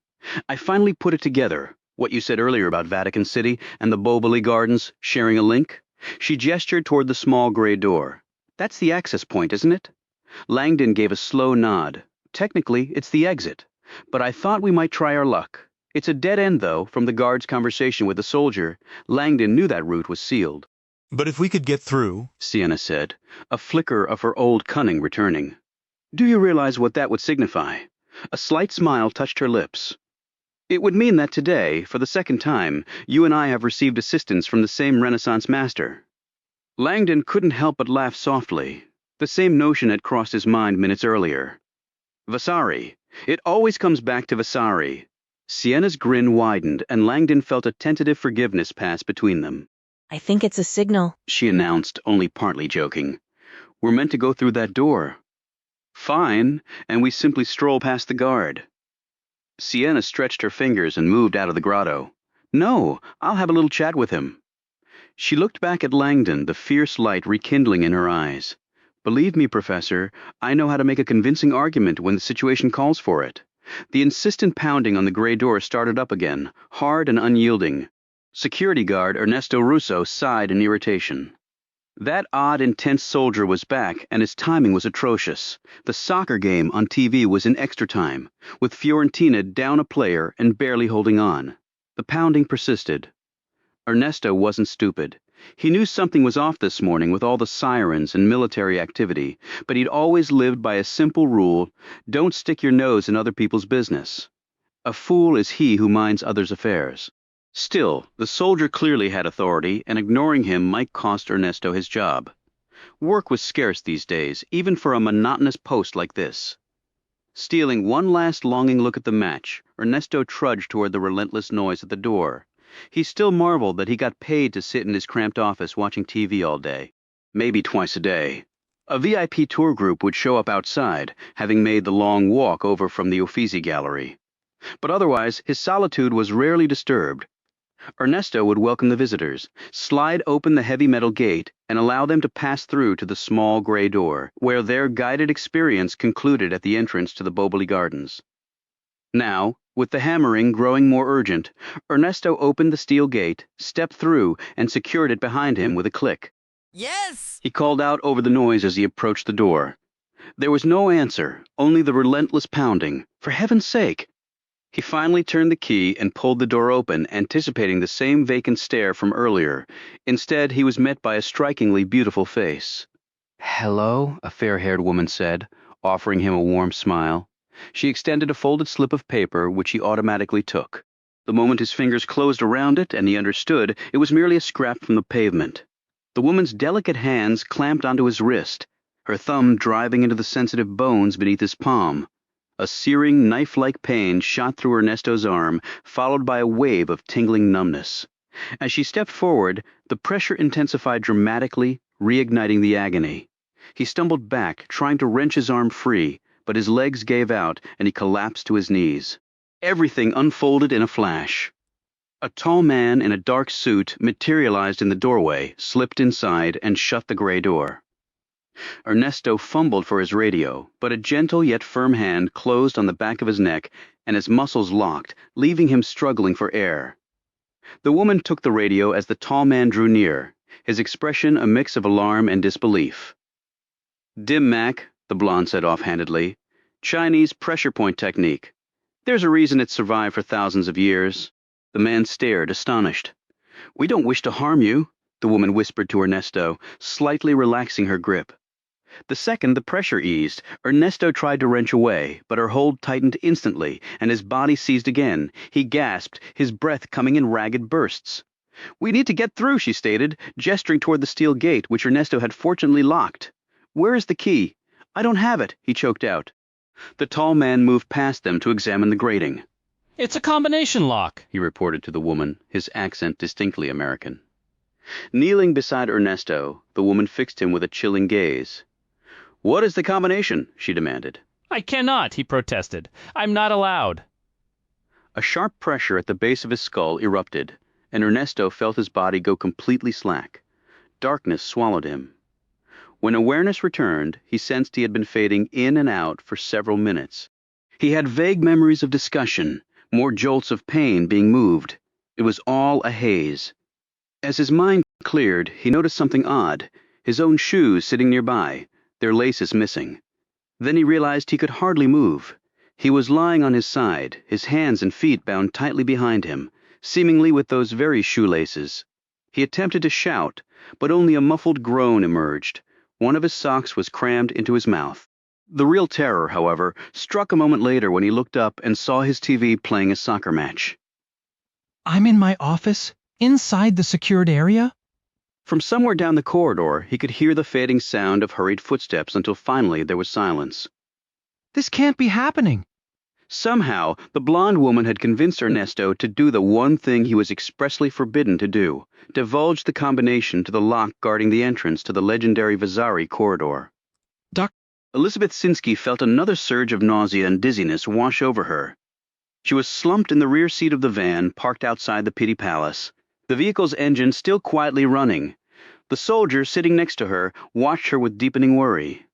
I finally put it together. What you said earlier about Vatican City and the Botticelli Gardens sharing a link? She gestured toward the small gray door. That's the access point, isn't it? Langdon gave a slow nod. Technically, it's the exit. But I thought we might try our luck. It's a dead end, though, from the guard's conversation with the soldier. Langdon knew that route was sealed. But if we could get through, Sienna said, a flicker of her old cunning returning. Do you realize what that would signify? A slight smile touched her lips. It would mean that today, for the second time, you and I have received assistance from the same Renaissance master. Langdon couldn't help but laugh softly. The same notion had crossed his mind minutes earlier. Vasari. It always comes back to Vasari. Sienna's grin widened, and Langdon felt a tentative forgiveness pass between them. I think it's a signal, She announced, only partly joking. We're meant to go through that door. Fine, and we simply stroll past the guard. Sienna stretched her fingers and moved out of the grotto. No, I'll have a little chat with him. She looked back at Langdon, the fierce light rekindling in her eyes. Believe me, Professor, I know how to make a convincing argument when the situation calls for it. The insistent pounding on the gray door started up again, hard and unyielding. Security guard Ernesto Russo sighed in irritation. That odd, intense soldier was back, and his timing was atrocious. The soccer game on TV was in extra time, with Fiorentina down a player and barely holding on. The pounding persisted. Ernesto wasn't stupid. He knew something was off this morning with all the sirens and military activity, but he'd always lived by a simple rule: don't stick your nose in other people's business. A fool is he who minds others' affairs. Still, the soldier clearly had authority, and ignoring him might cost Ernesto his job. Work was scarce these days, even for a monotonous post like this. Stealing one last longing look at the match, Ernesto trudged toward the relentless noise at the door. He still marveled that he got paid to sit in his cramped office watching TV all day. Maybe twice a day. A VIP tour group would show up outside, having made the long walk over from the Uffizi Gallery. But otherwise, his solitude was rarely disturbed. Ernesto would welcome the visitors, slide open the heavy metal gate, and allow them to pass through to the small gray door, where their guided experience concluded at the entrance to the Botticelli Gardens. Now, with the hammering growing more urgent, Ernesto opened the steel gate, stepped through, and secured it behind him with a click. Yes! He called out over the noise as he approached the door. There was no answer, only the relentless pounding. For heaven's sake! He finally turned the key and pulled the door open, anticipating the same vacant stare from earlier. Instead, he was met by a strikingly beautiful face. Hello, a fair-haired woman said, offering him a warm smile. She extended a folded slip of paper, which he automatically took. The moment his fingers closed around it and he understood, it was merely a scrap from the pavement. The woman's delicate hands clamped onto his wrist, her thumb driving into the sensitive bones beneath his palm. A searing, knife-like pain shot through Ernesto's arm, followed by a wave of tingling numbness. As she stepped forward, the pressure intensified dramatically, reigniting the agony. He stumbled back, trying to wrench his arm free, but his legs gave out and he collapsed to his knees. Everything unfolded in a flash. A tall man in a dark suit materialized in the doorway, slipped inside, and shut the gray door. Ernesto fumbled for his radio, but a gentle yet firm hand closed on the back of his neck and his muscles locked, leaving him struggling for air. The woman took the radio as the tall man drew near, his expression a mix of alarm and disbelief. "Dim Mac," the blonde said offhandedly. "Chinese pressure point technique. There's a reason it's survived for thousands of years." The man stared, astonished. "We don't wish to harm you," the woman whispered to Ernesto, slightly relaxing her grip. The second the pressure eased, Ernesto tried to wrench away, but her hold tightened instantly, and his body seized again. He gasped, his breath coming in ragged bursts. "We need to get through," she stated, gesturing toward the steel gate, which Ernesto had fortunately locked. "Where is the key?" "I don't have it," he choked out. The tall man moved past them to examine the grating. It's a combination lock, he reported to the woman, his accent distinctly American. Kneeling beside Ernesto, the woman fixed him with a chilling gaze. "What is the combination?" she demanded. I cannot, he protested. I'm not allowed. A sharp pressure at the base of his skull erupted, and Ernesto felt his body go completely slack. Darkness swallowed him. When awareness returned, he sensed he had been fading in and out for several minutes. He had vague memories of discussion, more jolts of pain being moved. It was all a haze. As his mind cleared, he noticed something odd, his own shoes sitting nearby, their laces missing. Then he realized he could hardly move. He was lying on his side, his hands and feet bound tightly behind him, seemingly with those very shoelaces. He attempted to shout, but only a muffled groan emerged. One of his socks was crammed into his mouth. The real terror, however, struck a moment later when he looked up and saw his TV playing a soccer match. I'm in my office, inside the secured area? From somewhere down the corridor, he could hear the fading sound of hurried footsteps until finally there was silence. This can't be happening. Somehow, the blonde woman had convinced Ernesto to do the one thing he was expressly forbidden to do, divulge the combination to the lock guarding the entrance to the legendary Vasari Corridor. Elizabeth Sinsky felt another surge of nausea and dizziness wash over her. She was slumped in the rear seat of the van parked outside the Pitti Palace, the vehicle's engine still quietly running. The soldier sitting next to her watched her with deepening worry.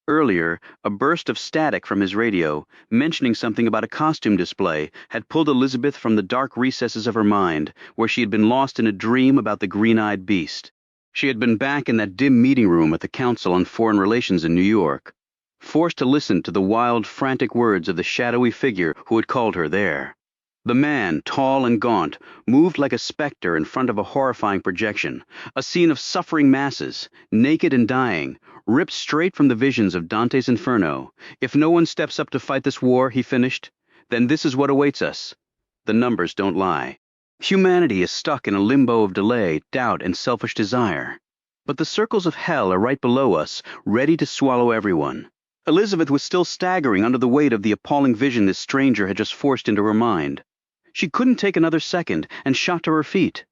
Earlier, a burst of static from his radio, mentioning something about a costume display, had pulled Elizabeth from the dark recesses of her mind, where she had been lost in a dream about the green-eyed beast. She had been back in that dim meeting room at the Council on Foreign Relations in New York, forced to listen to the wild, frantic words of the shadowy figure who had called her there. The man, tall and gaunt, moved like a specter in front of a horrifying projection, a scene of suffering masses, naked and dying, ripped straight from the visions of Dante's Inferno. If no one steps up to fight this war, he finished, then this is what awaits us. The numbers don't lie. Humanity is stuck in a limbo of delay, doubt, and selfish desire. But the circles of hell are right below us, ready to swallow everyone. Elizabeth was still staggering under the weight of the appalling vision this stranger had just forced into her mind. She couldn't take another second and shot to her feet.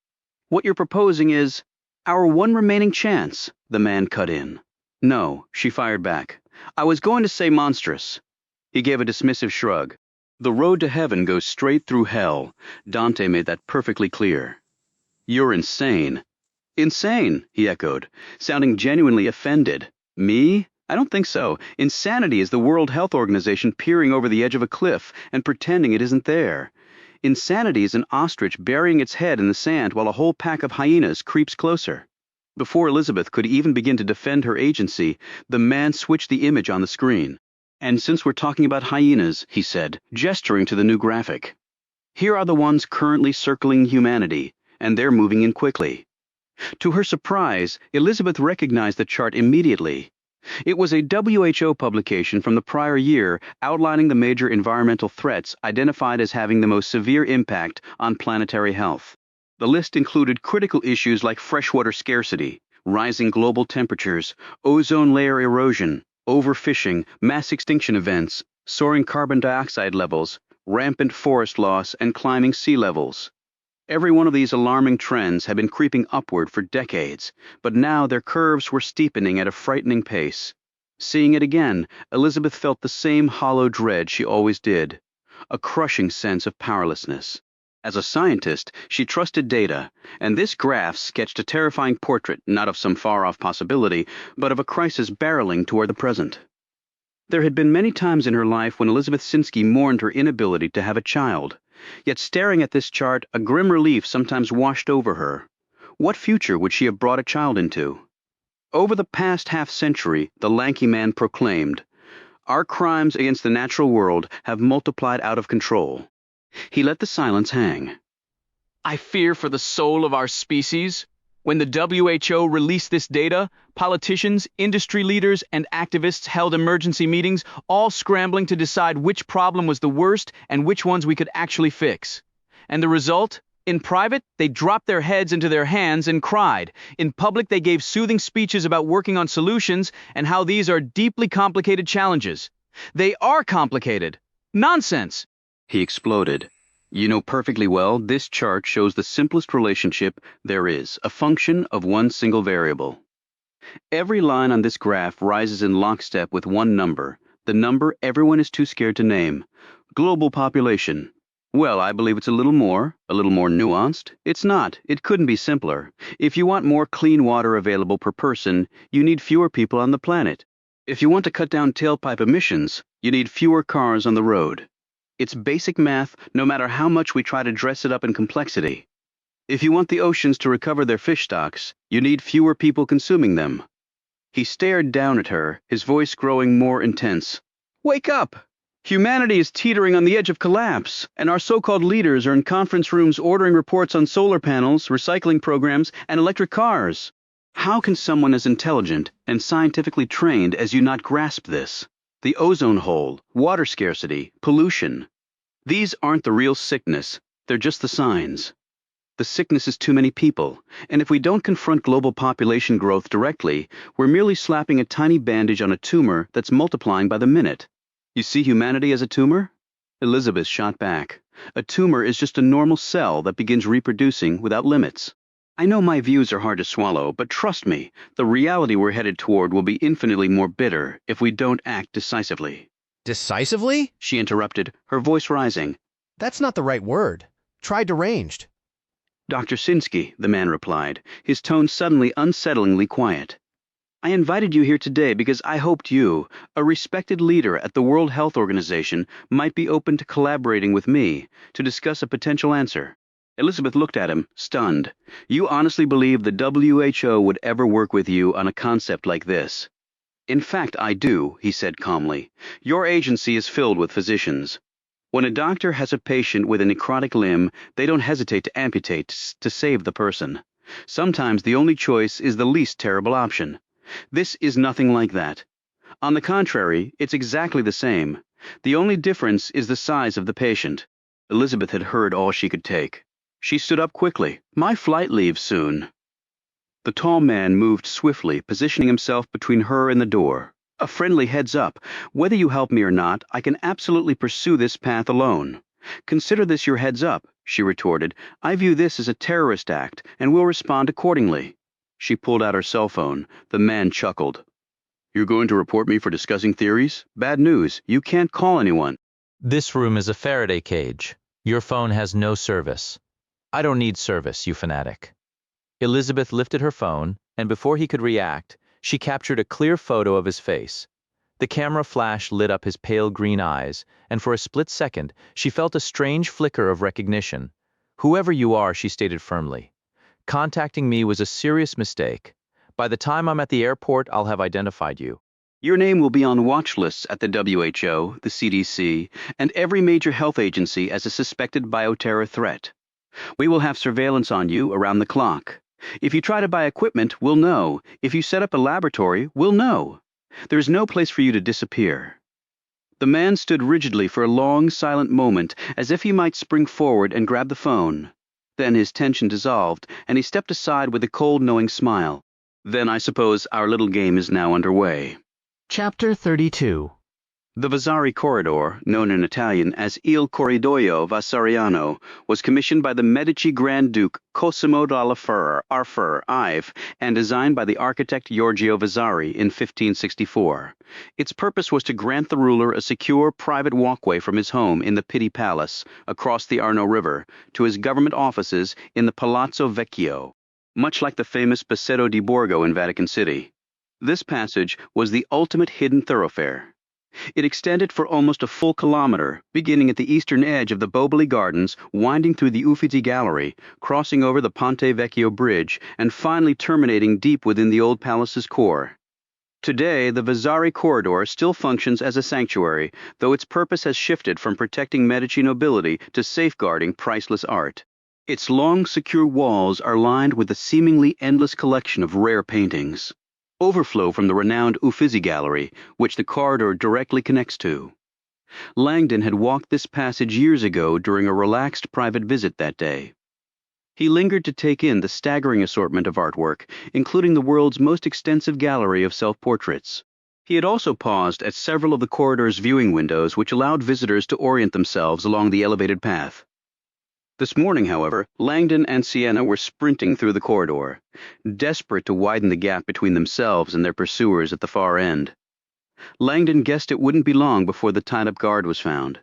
"What you're proposing is our one remaining chance," the man cut in. "No," she fired back. "I was going to say monstrous." He gave a dismissive shrug. "The road to heaven goes straight through hell. Dante made that perfectly clear." "You're insane." "Insane," he echoed, sounding genuinely offended. "Me? I don't think so. Insanity is the World Health Organization peering over the edge of a cliff and pretending it isn't there. Insanity is an ostrich burying its head in the sand while a whole pack of hyenas creeps closer." Before Elizabeth could even begin to defend her agency, the man switched the image on the screen. "And since we're talking about hyenas," he said, gesturing to the new graphic, "here are the ones currently circling humanity, and they're moving in quickly." To her surprise, Elizabeth recognized the chart immediately. It was a WHO publication from the prior year outlining the major environmental threats identified as having the most severe impact on planetary health. The list included critical issues like freshwater scarcity, rising global temperatures, ozone layer erosion, overfishing, mass extinction events, soaring carbon dioxide levels, rampant forest loss, and climbing sea levels. Every one of these alarming trends had been creeping upward for decades, but now their curves were steepening at a frightening pace. Seeing it again, Elizabeth felt the same hollow dread she always did, a crushing sense of powerlessness. As a scientist, she trusted data, and this graph sketched a terrifying portrait not of some far-off possibility, but of a crisis barreling toward the present. There had been many times in her life when Elizabeth Sinsky mourned her inability to have a child. Yet staring at this chart, a grim relief sometimes washed over her. What future would she have brought a child into? Over the past half-century, the lanky man proclaimed, "Our crimes against the natural world have multiplied out of control." He let the silence hang. I fear for the soul of our species. When the WHO released this data, politicians, industry leaders, and activists held emergency meetings, all scrambling to decide which problem was the worst and which ones we could actually fix. And the result? In private, they dropped their heads into their hands and cried. In public, they gave soothing speeches about working on solutions and how these are deeply complicated challenges. They are complicated. Nonsense! He exploded. You know perfectly well, this chart shows the simplest relationship there is, a function of one single variable. Every line on this graph rises in lockstep with one number, the number everyone is too scared to name. Global population. Well, I believe it's a little more nuanced. It's not. It couldn't be simpler. If you want more clean water available per person, you need fewer people on the planet. If you want to cut down tailpipe emissions, you need fewer cars on the road. It's basic math, no matter how much we try to dress it up in complexity. If you want the oceans to recover their fish stocks, you need fewer people consuming them. He stared down at her, his voice growing more intense. Wake up! Humanity is teetering on the edge of collapse, and our so-called leaders are in conference rooms ordering reports on solar panels, recycling programs, and electric cars. How can someone as intelligent and scientifically trained as you not grasp this? The ozone hole, water scarcity, pollution. These aren't the real sickness, they're just the signs. The sickness is too many people, and if we don't confront global population growth directly, we're merely slapping a tiny bandage on a tumor that's multiplying by the minute. You see humanity as a tumor? Elizabeth shot back. A tumor is just a normal cell that begins reproducing without limits. I know my views are hard to swallow, but trust me, the reality we're headed toward will be infinitely more bitter if we don't act decisively. Decisively? She interrupted, her voice rising. That's not the right word. Try deranged. Dr. Sinsky, the man replied, his tone suddenly unsettlingly quiet. I invited you here today because I hoped you, a respected leader at the World Health Organization, might be open to collaborating with me to discuss a potential answer. Elizabeth looked at him, stunned. You honestly believe the WHO would ever work with you on a concept like this? In fact, I do, he said calmly. Your agency is filled with physicians. When a doctor has a patient with a necrotic limb, they don't hesitate to amputate to save the person. Sometimes the only choice is the least terrible option. This is nothing like that. On the contrary, it's exactly the same. The only difference is the size of the patient. Elizabeth had heard all she could take. She stood up quickly. My flight leaves soon. The tall man moved swiftly, positioning himself between her and the door. A friendly heads up. Whether you help me or not, I can absolutely pursue this path alone. Consider this your heads up, she retorted. I view this as a terrorist act, and will respond accordingly. She pulled out her cell phone. The man chuckled. You're going to report me for discussing theories? Bad news. You can't call anyone. This room is a Faraday cage. Your phone has no service. I don't need service, you fanatic. Elizabeth lifted her phone, and before he could react, she captured a clear photo of his face. The camera flash lit up his pale green eyes, and for a split second, she felt a strange flicker of recognition. Whoever you are, she stated firmly. Contacting me was a serious mistake. By the time I'm at the airport, I'll have identified you. Your name will be on watch lists at the WHO, the CDC, and every major health agency as a suspected bioterror threat. We will have surveillance on you around the clock. If you try to buy equipment, we'll know. If you set up a laboratory, we'll know. There is no place for you to disappear." The man stood rigidly for a long, silent moment, as if he might spring forward and grab the phone. Then his tension dissolved, and he stepped aside with a cold, knowing smile. "Then I suppose our little game is now underway." Chapter 32. The Vasari Corridor, known in Italian as Il Corridoio Vasariano, was commissioned by the Medici Grand Duke Cosimo della Arfer Ive and designed by the architect Giorgio Vasari in 1564. Its purpose was to grant the ruler a secure private walkway from his home in the Pitti Palace, across the Arno River, to his government offices in the Palazzo Vecchio, much like the famous Passetto di Borgo in Vatican City. This passage was the ultimate hidden thoroughfare. It extended for almost a full kilometer, beginning at the eastern edge of the Boboli Gardens, winding through the Uffizi Gallery, crossing over the Ponte Vecchio Bridge, and finally terminating deep within the old palace's core. Today, the Vasari Corridor still functions as a sanctuary, though its purpose has shifted from protecting Medici nobility to safeguarding priceless art. Its long, secure walls are lined with a seemingly endless collection of rare paintings. Overflow from the renowned Uffizi Gallery, which the corridor directly connects to. Langdon had walked this passage years ago during a relaxed private visit that day. He lingered to take in the staggering assortment of artwork, including the world's most extensive gallery of self-portraits. He had also paused at several of the corridor's viewing windows, which allowed visitors to orient themselves along the elevated path. This morning, however, Langdon and Sienna were sprinting through the corridor, desperate to widen the gap between themselves and their pursuers at the far end. Langdon guessed it wouldn't be long before the tied-up guard was found.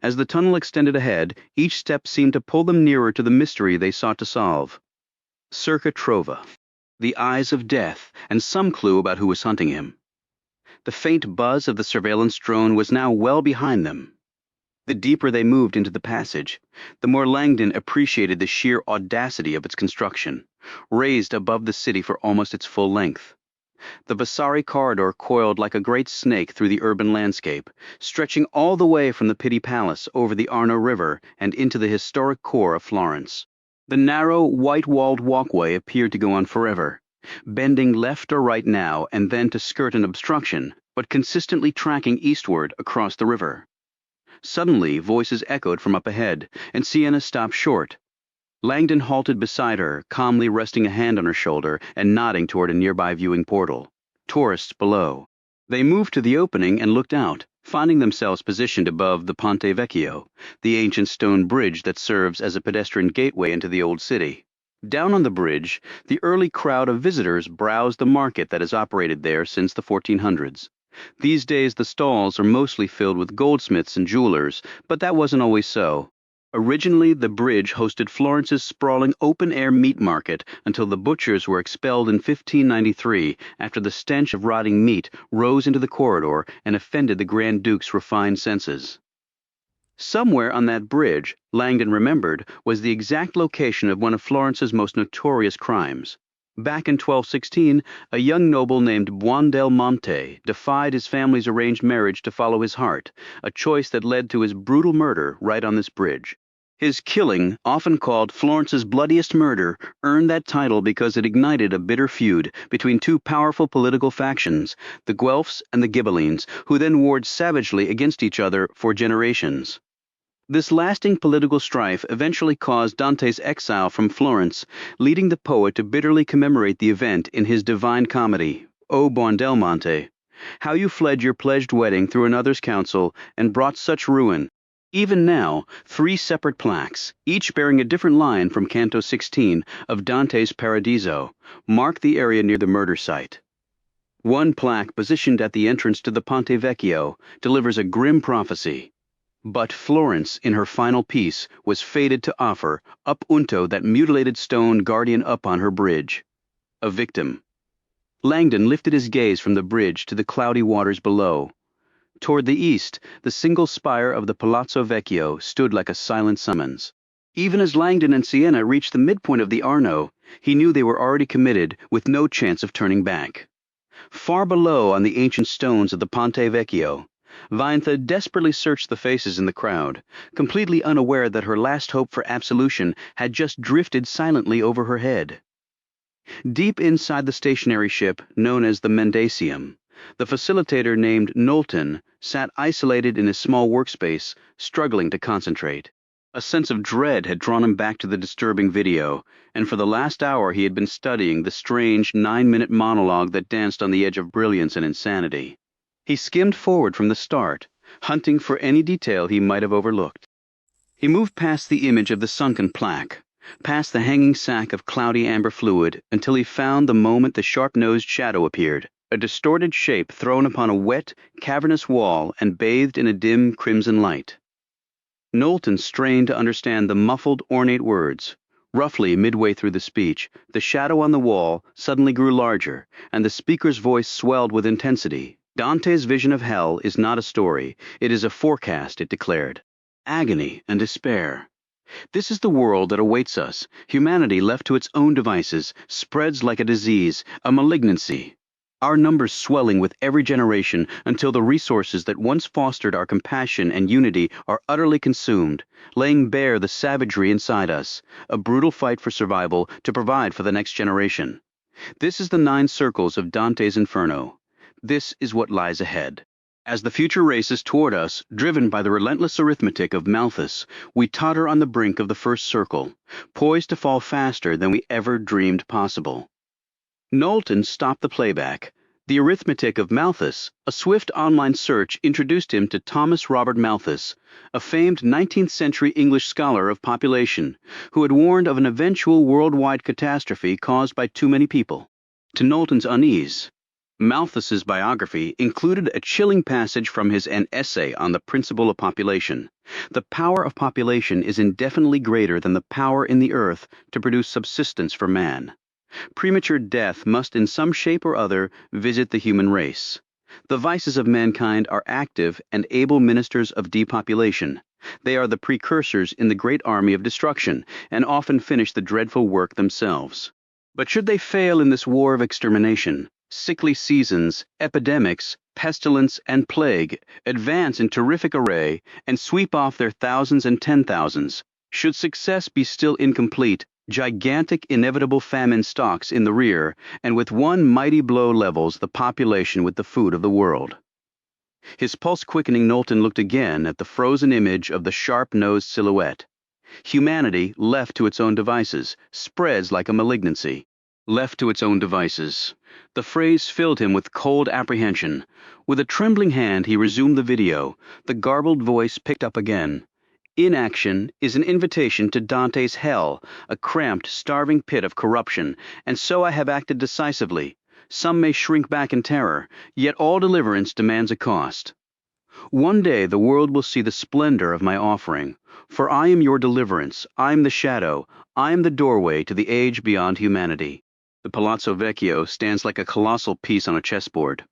As the tunnel extended ahead, each step seemed to pull them nearer to the mystery they sought to solve. Circa Trova, the eyes of death, and some clue about who was hunting him. The faint buzz of the surveillance drone was now well behind them. The deeper they moved into the passage, the more Langdon appreciated the sheer audacity of its construction, raised above the city for almost its full length. The Vasari Corridor coiled like a great snake through the urban landscape, stretching all the way from the Pitti Palace over the Arno River and into the historic core of Florence. The narrow, white-walled walkway appeared to go on forever, bending left or right now and then to skirt an obstruction, but consistently tracking eastward across the river. Suddenly, voices echoed from up ahead, and Sienna stopped short. Langdon halted beside her, calmly resting a hand on her shoulder and nodding toward a nearby viewing portal. Tourists below. They moved to the opening and looked out, finding themselves positioned above the Ponte Vecchio, the ancient stone bridge that serves as a pedestrian gateway into the old city. Down on the bridge, the early crowd of visitors browsed the market that has operated there since the 1400s. These days the stalls are mostly filled with goldsmiths and jewelers, but that wasn't always so. Originally, the bridge hosted Florence's sprawling open-air meat market until the butchers were expelled in 1593 after the stench of rotting meat rose into the corridor and offended the Grand Duke's refined senses. Somewhere on that bridge, Langdon remembered, was the exact location of one of Florence's most notorious crimes. Back in 1216, a young noble named Buondelmonte defied his family's arranged marriage to follow his heart, a choice that led to his brutal murder right on this bridge. His killing, often called Florence's bloodiest murder, earned that title because it ignited a bitter feud between two powerful political factions, the Guelphs and the Ghibellines, who then warred savagely against each other for generations. This lasting political strife eventually caused Dante's exile from Florence, leading the poet to bitterly commemorate the event in his Divine Comedy, O Buondelmonte, how you fled your pledged wedding through another's counsel and brought such ruin. Even now, 3 separate plaques, each bearing a different line from Canto 16 of Dante's Paradiso, mark the area near the murder site. One plaque, positioned at the entrance to the Ponte Vecchio, delivers a grim prophecy. But Florence, in her final piece, was fated to offer, up unto that mutilated stone guardian up on her bridge, a victim. Langdon lifted his gaze from the bridge to the cloudy waters below. Toward the east, the single spire of the Palazzo Vecchio stood like a silent summons. Even as Langdon and Sienna reached the midpoint of the Arno, he knew they were already committed, with no chance of turning back. Far below on the ancient stones of the Ponte Vecchio, Vaintha desperately searched the faces in the crowd, completely unaware that her last hope for absolution had just drifted silently over her head. Deep inside the stationary ship, known as the Mendacium, The facilitator, named Knowlton, sat isolated in his small workspace, struggling to concentrate. A sense of dread had drawn him back to the disturbing video, and for the last hour he had been studying the strange 9-minute monologue that danced on the edge of brilliance and insanity. He skimmed forward from the start, hunting for any detail he might have overlooked. He moved past the image of the sunken plaque, past the hanging sack of cloudy amber fluid, until he found the moment the sharp-nosed shadow appeared, a distorted shape thrown upon a wet, cavernous wall and bathed in a dim crimson light. Knowlton strained to understand the muffled, ornate words. Roughly midway through the speech, the shadow on the wall suddenly grew larger, and the speaker's voice swelled with intensity. Dante's vision of hell is not a story, it is a forecast, it declared. Agony and despair. This is the world that awaits us. Humanity, left to its own devices, spreads like a disease, a malignancy. Our numbers swelling with every generation until the resources that once fostered our compassion and unity are utterly consumed, laying bare the savagery inside us, a brutal fight for survival to provide for the next generation. This is the 9 circles of Dante's Inferno. This is what lies ahead. As the future races toward us, driven by the relentless arithmetic of Malthus, we totter on the brink of the first circle, poised to fall faster than we ever dreamed possible. Knowlton stopped the playback. The arithmetic of Malthus, a swift online search introduced him to Thomas Robert Malthus, a famed 19th century English scholar of population, who had warned of an eventual worldwide catastrophe caused by too many people. To Knowlton's unease, Malthus's biography included a chilling passage from an essay on the principle of population. The power of population is indefinitely greater than the power in the earth to produce subsistence for man. Premature death must in some shape or other visit the human race. The vices of mankind are active and able ministers of depopulation. They are the precursors in the great army of destruction, and often finish the dreadful work themselves. But should they fail in this war of extermination, sickly seasons, epidemics, pestilence, and plague advance in terrific array and sweep off their thousands and 10,000s. Should success be still incomplete, gigantic inevitable famine stalks in the rear, and with one mighty blow levels the population with the food of the world. His pulse-quickening Knowlton looked again at the frozen image of the sharp-nosed silhouette. Humanity, left to its own devices, spreads like a malignancy. Left to its own devices. The phrase filled him with cold apprehension. With a trembling hand he resumed the video. The garbled voice picked up again. Inaction is an invitation to Dante's hell, a cramped, starving pit of corruption, and so I have acted decisively. Some may shrink back in terror, yet all deliverance demands a cost. One day the world will see the splendor of my offering, for I am your deliverance, I am the shadow, I am the doorway to the age beyond humanity. The Palazzo Vecchio stands like a colossal piece on a chessboard.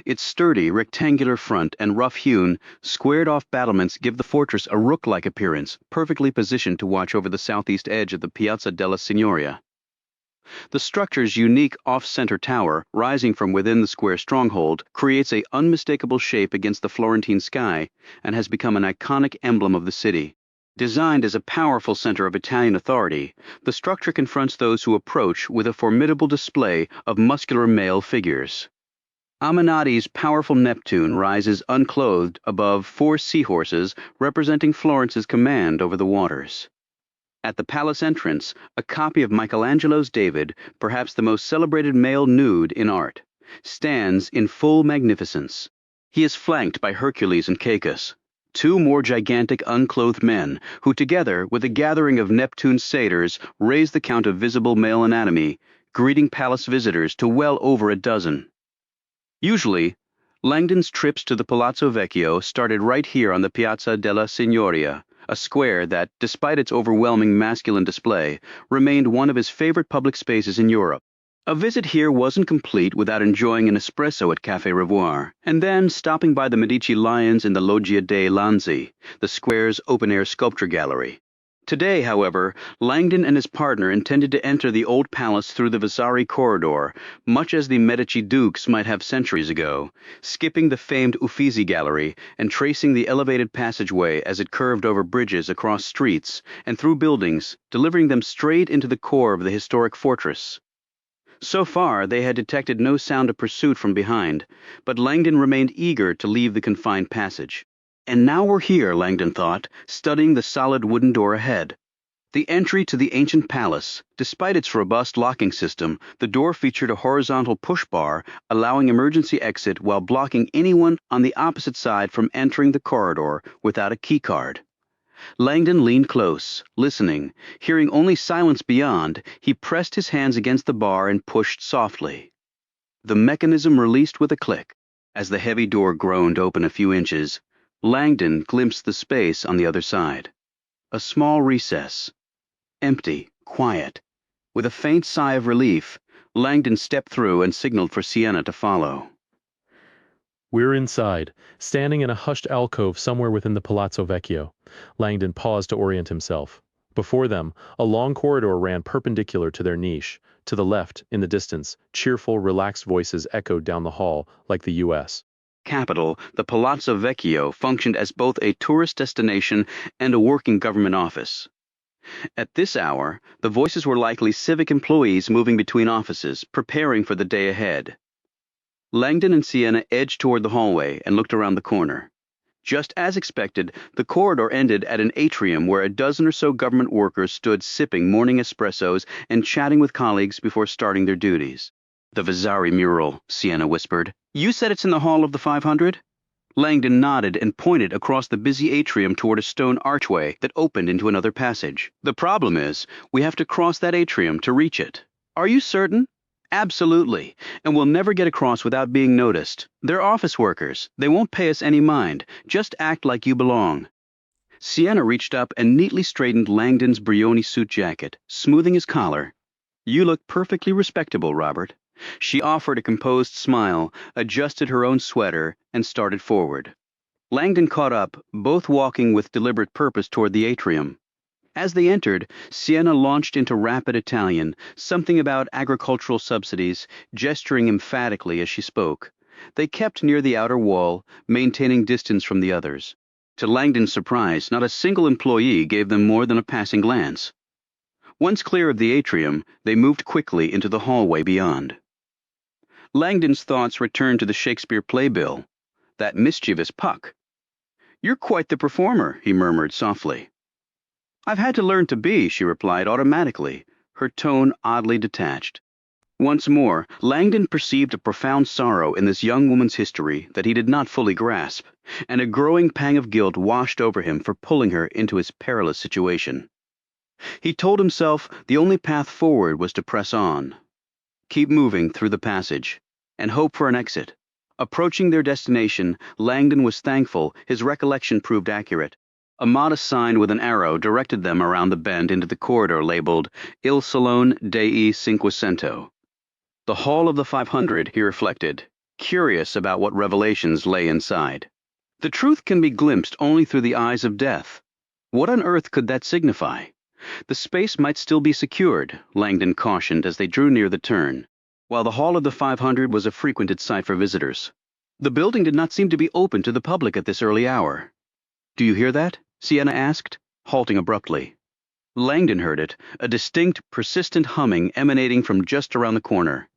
Its sturdy, rectangular front and rough-hewn, squared-off battlements give the fortress a rook-like appearance, perfectly positioned to watch over the southeast edge of the Piazza della Signoria. The structure's unique off-center tower, rising from within the square stronghold, creates an unmistakable shape against the Florentine sky and has become an iconic emblem of the city. Designed as a powerful center of Italian authority, the structure confronts those who approach with a formidable display of muscular male figures. Aminati's powerful Neptune rises unclothed above 4 seahorses representing Florence's command over the waters. At the palace entrance, a copy of Michelangelo's David, perhaps the most celebrated male nude in art, stands in full magnificence. He is flanked by Hercules and Cacus, 2 more gigantic unclothed men, who together with a gathering of Neptune's satyrs raise the count of visible male anatomy, greeting palace visitors to well over a dozen. Usually, Langdon's trips to the Palazzo Vecchio started right here on the Piazza della Signoria, a square that, despite its overwhelming masculine display, remained one of his favorite public spaces in Europe. A visit here wasn't complete without enjoying an espresso at Café Revoir, and then stopping by the Medici lions in the Loggia dei Lanzi, the square's open-air sculpture gallery. Today, however, Langdon and his partner intended to enter the old palace through the Vasari Corridor, much as the Medici dukes might have centuries ago, skipping the famed Uffizi Gallery and tracing the elevated passageway as it curved over bridges across streets and through buildings, delivering them straight into the core of the historic fortress. So far, they had detected no sound of pursuit from behind, but Langdon remained eager to leave the confined passage. And now we're here, Langdon thought, studying the solid wooden door ahead. The entry to the ancient palace. Despite its robust locking system, the door featured a horizontal push bar, allowing emergency exit while blocking anyone on the opposite side from entering the corridor without a keycard. Langdon leaned close, listening. Hearing only silence beyond, he pressed his hands against the bar and pushed softly. The mechanism released with a click. As the heavy door groaned open a few inches, Langdon glimpsed the space on the other side. A small recess. Empty, quiet. With a faint sigh of relief, Langdon stepped through and signaled for Sienna to follow. We're inside, standing in a hushed alcove somewhere within the Palazzo Vecchio. Langdon paused to orient himself. Before them, a long corridor ran perpendicular to their niche. To the left, in the distance, cheerful, relaxed voices echoed down the hall like the U.S. Capital, the Palazzo Vecchio functioned as both a tourist destination and a working government office. At this hour, the voices were likely civic employees moving between offices, preparing for the day ahead. Langdon and Sienna edged toward the hallway and looked around the corner. Just as expected, the corridor ended at an atrium where a dozen or so government workers stood sipping morning espressos and chatting with colleagues before starting their duties. The Vasari mural, Sienna whispered. You said it's in the Hall of the 500? Langdon nodded and pointed across the busy atrium toward a stone archway that opened into another passage. The problem is, we have to cross that atrium to reach it. Are you certain? Absolutely, and we'll never get across without being noticed. They're office workers. They won't pay us any mind. Just act like you belong. Sienna reached up and neatly straightened Langdon's Brioni suit jacket, smoothing his collar. You look perfectly respectable, Robert. She offered a composed smile, adjusted her own sweater, and started forward. Langdon caught up, both walking with deliberate purpose toward the atrium. As they entered, Sienna launched into rapid Italian, something about agricultural subsidies, gesturing emphatically as she spoke. They kept near the outer wall, maintaining distance from the others. To Langdon's surprise, not a single employee gave them more than a passing glance. Once clear of the atrium, they moved quickly into the hallway beyond. Langdon's thoughts returned to the Shakespeare playbill. That mischievous Puck. You're quite the performer, he murmured softly. I've had to learn to be, she replied automatically, her tone oddly detached. Once more, Langdon perceived a profound sorrow in this young woman's history that he did not fully grasp, and a growing pang of guilt washed over him for pulling her into his perilous situation. He told himself the only path forward was to press on. Keep moving through the passage, and hope for an exit. Approaching their destination, Langdon was thankful his recollection proved accurate. A modest sign with an arrow directed them around the bend into the corridor labeled Il Salone dei Cinquecento. The Hall of the 500, he reflected, curious about what revelations lay inside. The truth can be glimpsed only through the eyes of death. What on earth could that signify? The space might still be secured, Langdon cautioned as they drew near the turn, while the Hall of the 500 was a frequented site for visitors. The building did not seem to be open to the public at this early hour. Do you hear that? Sienna asked, halting abruptly. Langdon heard it, a distinct, persistent humming emanating from just around the corner.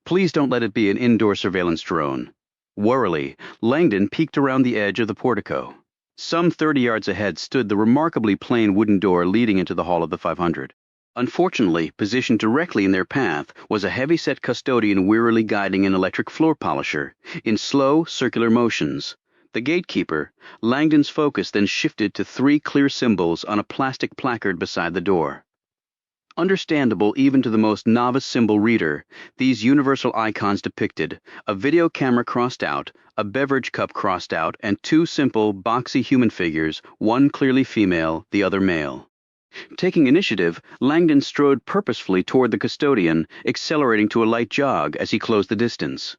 Please don't let it be an indoor surveillance drone. Warily, Langdon peeked around the edge of the portico. Some 30 yards ahead stood the remarkably plain wooden door leading into the Hall of the 500. Unfortunately, positioned directly in their path was a heavy-set custodian wearily guiding an electric floor polisher, in slow, circular motions. The gatekeeper, Langdon's focus then shifted to 3 clear symbols on a plastic placard beside the door. Understandable even to the most novice symbol reader, these universal icons depicted a video camera crossed out, a beverage cup crossed out, and 2 simple, boxy human figures, one clearly female, the other male. Taking initiative, Langdon strode purposefully toward the custodian, accelerating to a light jog as he closed the distance.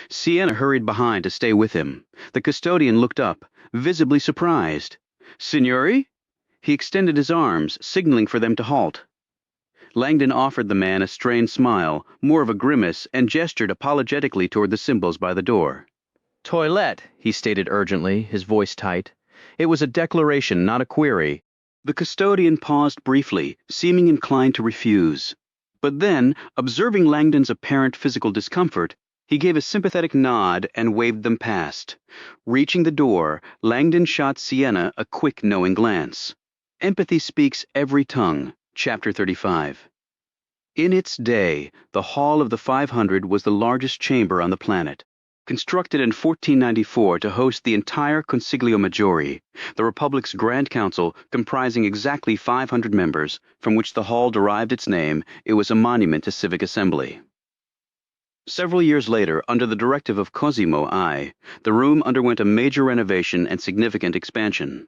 Sienna hurried behind to stay with him. The custodian looked up, visibly surprised. Signori? He extended his arms, signaling for them to halt. Langdon offered the man a strained smile, more of a grimace, and gestured apologetically toward the symbols by the door. Toilette, he stated urgently, his voice tight. It was a declaration, not a query. The custodian paused briefly, seeming inclined to refuse. But then, observing Langdon's apparent physical discomfort, he gave a sympathetic nod and waved them past. Reaching the door, Langdon shot Sienna a quick knowing glance. Empathy speaks every tongue, chapter 35. In its day, the Hall of the 500 was the largest chamber on the planet. Constructed in 1494 to host the entire Consiglio Maggiore, the Republic's Grand Council comprising exactly 500 members, from which the hall derived its name, it was a monument to civic assembly. Several years later, under the directive of Cosimo I, the room underwent a major renovation and significant expansion.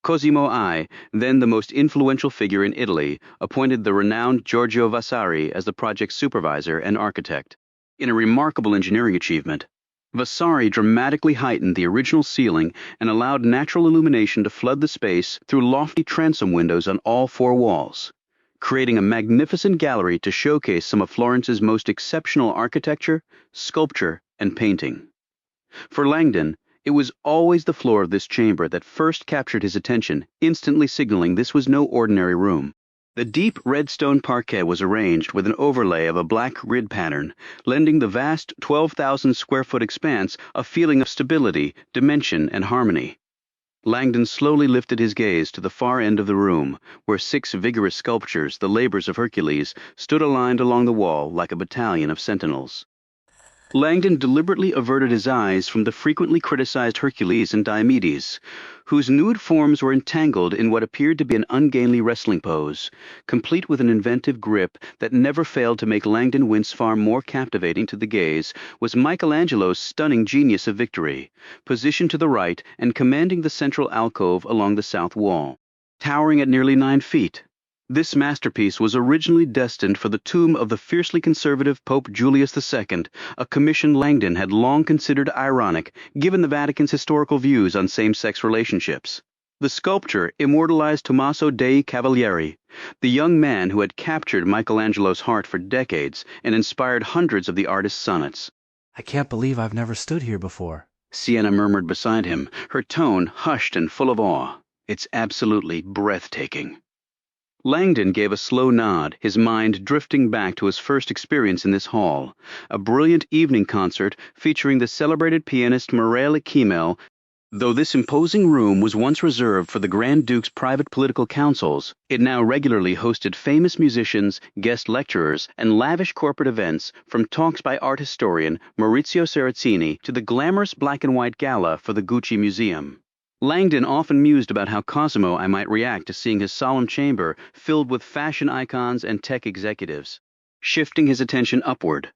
Cosimo I, then the most influential figure in Italy, appointed the renowned Giorgio Vasari as the project's supervisor and architect. In a remarkable engineering achievement, Vasari dramatically heightened the original ceiling and allowed natural illumination to flood the space through lofty transom windows on all four walls, creating a magnificent gallery to showcase some of Florence's most exceptional architecture, sculpture, and painting. For Langdon, it was always the floor of this chamber that first captured his attention, instantly signaling this was no ordinary room. The deep red stone parquet was arranged with an overlay of a black grid pattern, lending the vast 12,000 square foot expanse a feeling of stability, dimension, and harmony. Langdon slowly lifted his gaze to the far end of the room, where 6 vigorous sculptures, the labors of Hercules, stood aligned along the wall like a battalion of sentinels. Langdon deliberately averted his eyes from the frequently criticized Hercules and Diomedes, whose nude forms were entangled in what appeared to be an ungainly wrestling pose, complete with an inventive grip that never failed to make Langdon wince. Far more captivating to the gaze was Michelangelo's stunning genius of victory, positioned to the right and commanding the central alcove along the south wall. Towering at nearly 9 feet, this masterpiece was originally destined for the tomb of the fiercely conservative Pope Julius II, a commission Langdon had long considered ironic given the Vatican's historical views on same-sex relationships. The sculpture immortalized Tommaso dei Cavalieri, the young man who had captured Michelangelo's heart for decades and inspired hundreds of the artist's sonnets. "I can't believe I've never stood here before," Sienna murmured beside him, her tone hushed and full of awe. "It's absolutely breathtaking." Langdon gave a slow nod, his mind drifting back to his first experience in this hall, a brilliant evening concert featuring the celebrated pianist Mirella Kimel. Though this imposing room was once reserved for the Grand Duke's private political councils, it now regularly hosted famous musicians, guest lecturers, and lavish corporate events, from talks by art historian Maurizio Saraceni to the glamorous black-and-white gala for the Gucci Museum. Langdon often mused about how Cosimo I might react to seeing his solemn chamber filled with fashion icons and tech executives. Shifting his attention upward,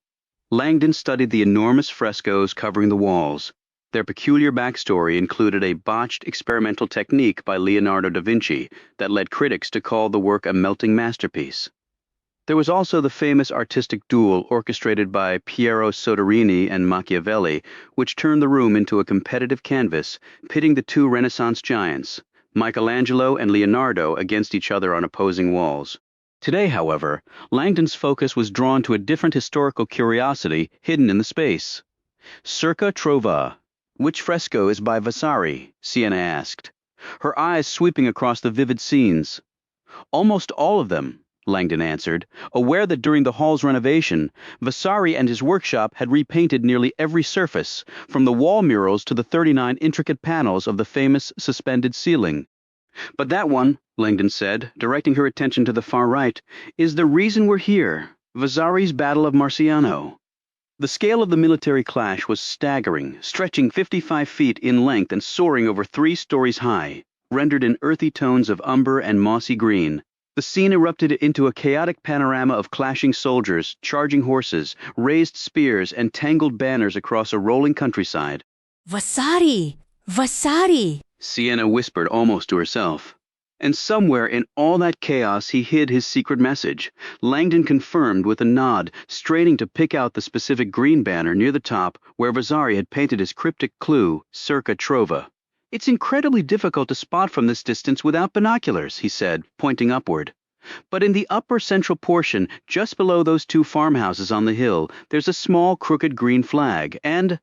Langdon studied the enormous frescoes covering the walls. Their peculiar backstory included a botched experimental technique by Leonardo da Vinci that led critics to call the work a melting masterpiece. There was also the famous artistic duel orchestrated by Piero Soderini and Machiavelli, which turned the room into a competitive canvas, pitting the two Renaissance giants, Michelangelo and Leonardo, against each other on opposing walls. Today, however, Langdon's focus was drawn to a different historical curiosity hidden in the space. Circa Trova. "Which fresco is by Vasari?" Sienna asked, her eyes sweeping across the vivid scenes. "Almost all of them," Langdon answered, aware that during the hall's renovation, Vasari and his workshop had repainted nearly every surface, from the wall murals to the 39 intricate panels of the famous suspended ceiling. "But that one," Langdon said, directing her attention to the far right, "is the reason we're here, Vasari's Battle of Marciano." The scale of the military clash was staggering, stretching 55 feet in length and soaring over 3 stories high, rendered in earthy tones of umber and mossy green. The scene erupted into a chaotic panorama of clashing soldiers, charging horses, raised spears, and tangled banners across a rolling countryside. "Vasari! Vasari!" Sienna whispered almost to herself. And somewhere in all that chaos he hid his secret message. Langdon confirmed with a nod, straining to pick out the specific green banner near the top where Vasari had painted his cryptic clue, Circa Trova. "It's incredibly difficult to spot from this distance without binoculars," he said, pointing upward. "But in the upper central portion, just below those 2 farmhouses on the hill, there's a small crooked green flag, and—"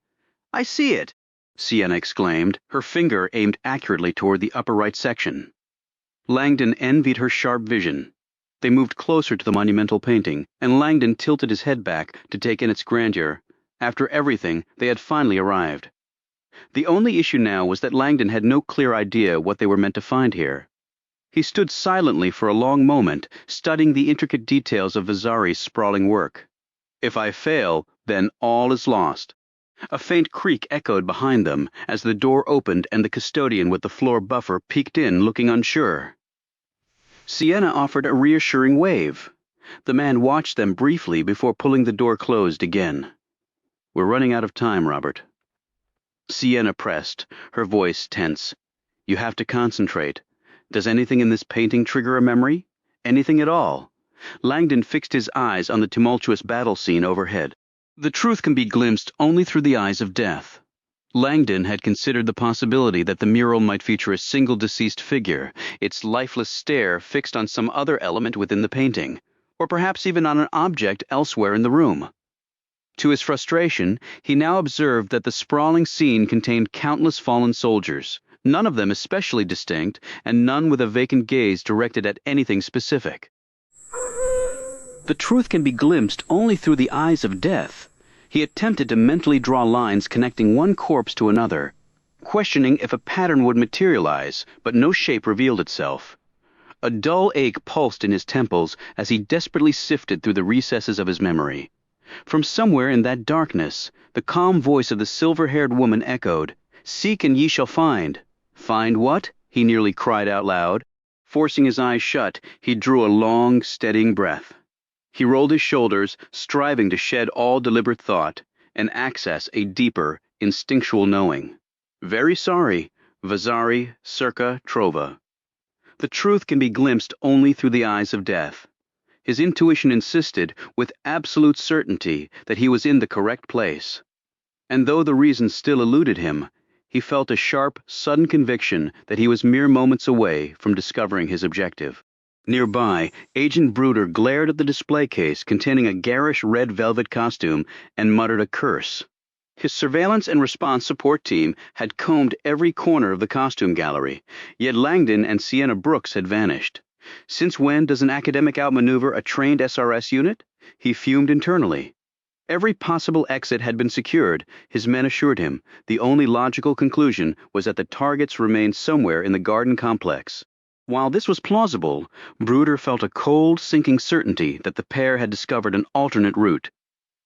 "I see it!" Sienna exclaimed, her finger aimed accurately toward the upper right section. Langdon envied her sharp vision. They moved closer to the monumental painting, and Langdon tilted his head back to take in its grandeur. After everything, they had finally arrived. The only issue now was that Langdon had no clear idea what they were meant to find here. He stood silently for a long moment, studying the intricate details of Vasari's sprawling work. If I fail, then all is lost. A faint creak echoed behind them as the door opened and the custodian with the floor buffer peeked in, looking unsure. Sienna offered a reassuring wave. The man watched them briefly before pulling the door closed again. "We're running out of time, Robert." Sienna pressed, her voice tense. "You have to concentrate. Does anything in this painting trigger a memory? Anything at all?" Langdon fixed his eyes on the tumultuous battle scene overhead. The truth can be glimpsed only through the eyes of death. Langdon had considered the possibility that the mural might feature a single deceased figure, its lifeless stare fixed on some other element within the painting, or perhaps even on an object elsewhere in the room. To his frustration, he now observed that the sprawling scene contained countless fallen soldiers, none of them especially distinct, and none with a vacant gaze directed at anything specific. The truth can be glimpsed only through the eyes of death. He attempted to mentally draw lines connecting one corpse to another, questioning if a pattern would materialize, but no shape revealed itself. A dull ache pulsed in his temples as he desperately sifted through the recesses of his memory. From somewhere in that darkness, the calm voice of the silver-haired woman echoed, "Seek and ye shall find." "Find what?" he nearly cried out loud. Forcing his eyes shut, he drew a long, steadying breath. He rolled his shoulders, striving to shed all deliberate thought, and access a deeper, instinctual knowing. "Very sorry. Vasari, circa trova." The truth can be glimpsed only through the eyes of death. His intuition insisted, with absolute certainty, that he was in the correct place. And though the reason still eluded him, he felt a sharp, sudden conviction that he was mere moments away from discovering his objective. Nearby, Agent Bruder glared at the display case containing a garish red velvet costume and muttered a curse. His surveillance and response support team had combed every corner of the costume gallery, yet Langdon and Sienna Brooks had vanished. Since when does an academic outmaneuver a trained SRS unit? He fumed internally. Every possible exit had been secured, his men assured him. The only logical conclusion was that the targets remained somewhere in the garden complex. While this was plausible, Bruder felt a cold, sinking certainty that the pair had discovered an alternate route.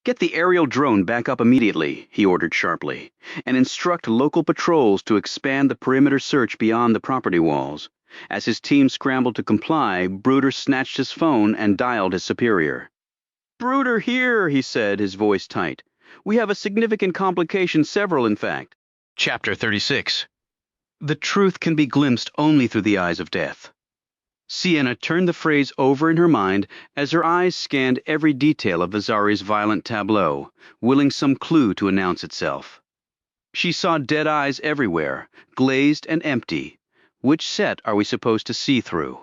"Get the aerial drone back up immediately," he ordered sharply, "and instruct local patrols to expand the perimeter search beyond the property walls." As his team scrambled to comply, Bruder snatched his phone and dialed his superior. "Bruder here," he said, his voice tight. "We have a significant complication, several in fact." Chapter 36. The truth can be glimpsed only through the eyes of death. Sienna turned the phrase over in her mind as her eyes scanned every detail of Vasari's violent tableau, willing some clue to announce itself. She saw dead eyes everywhere, glazed and empty. Which set are we supposed to see through?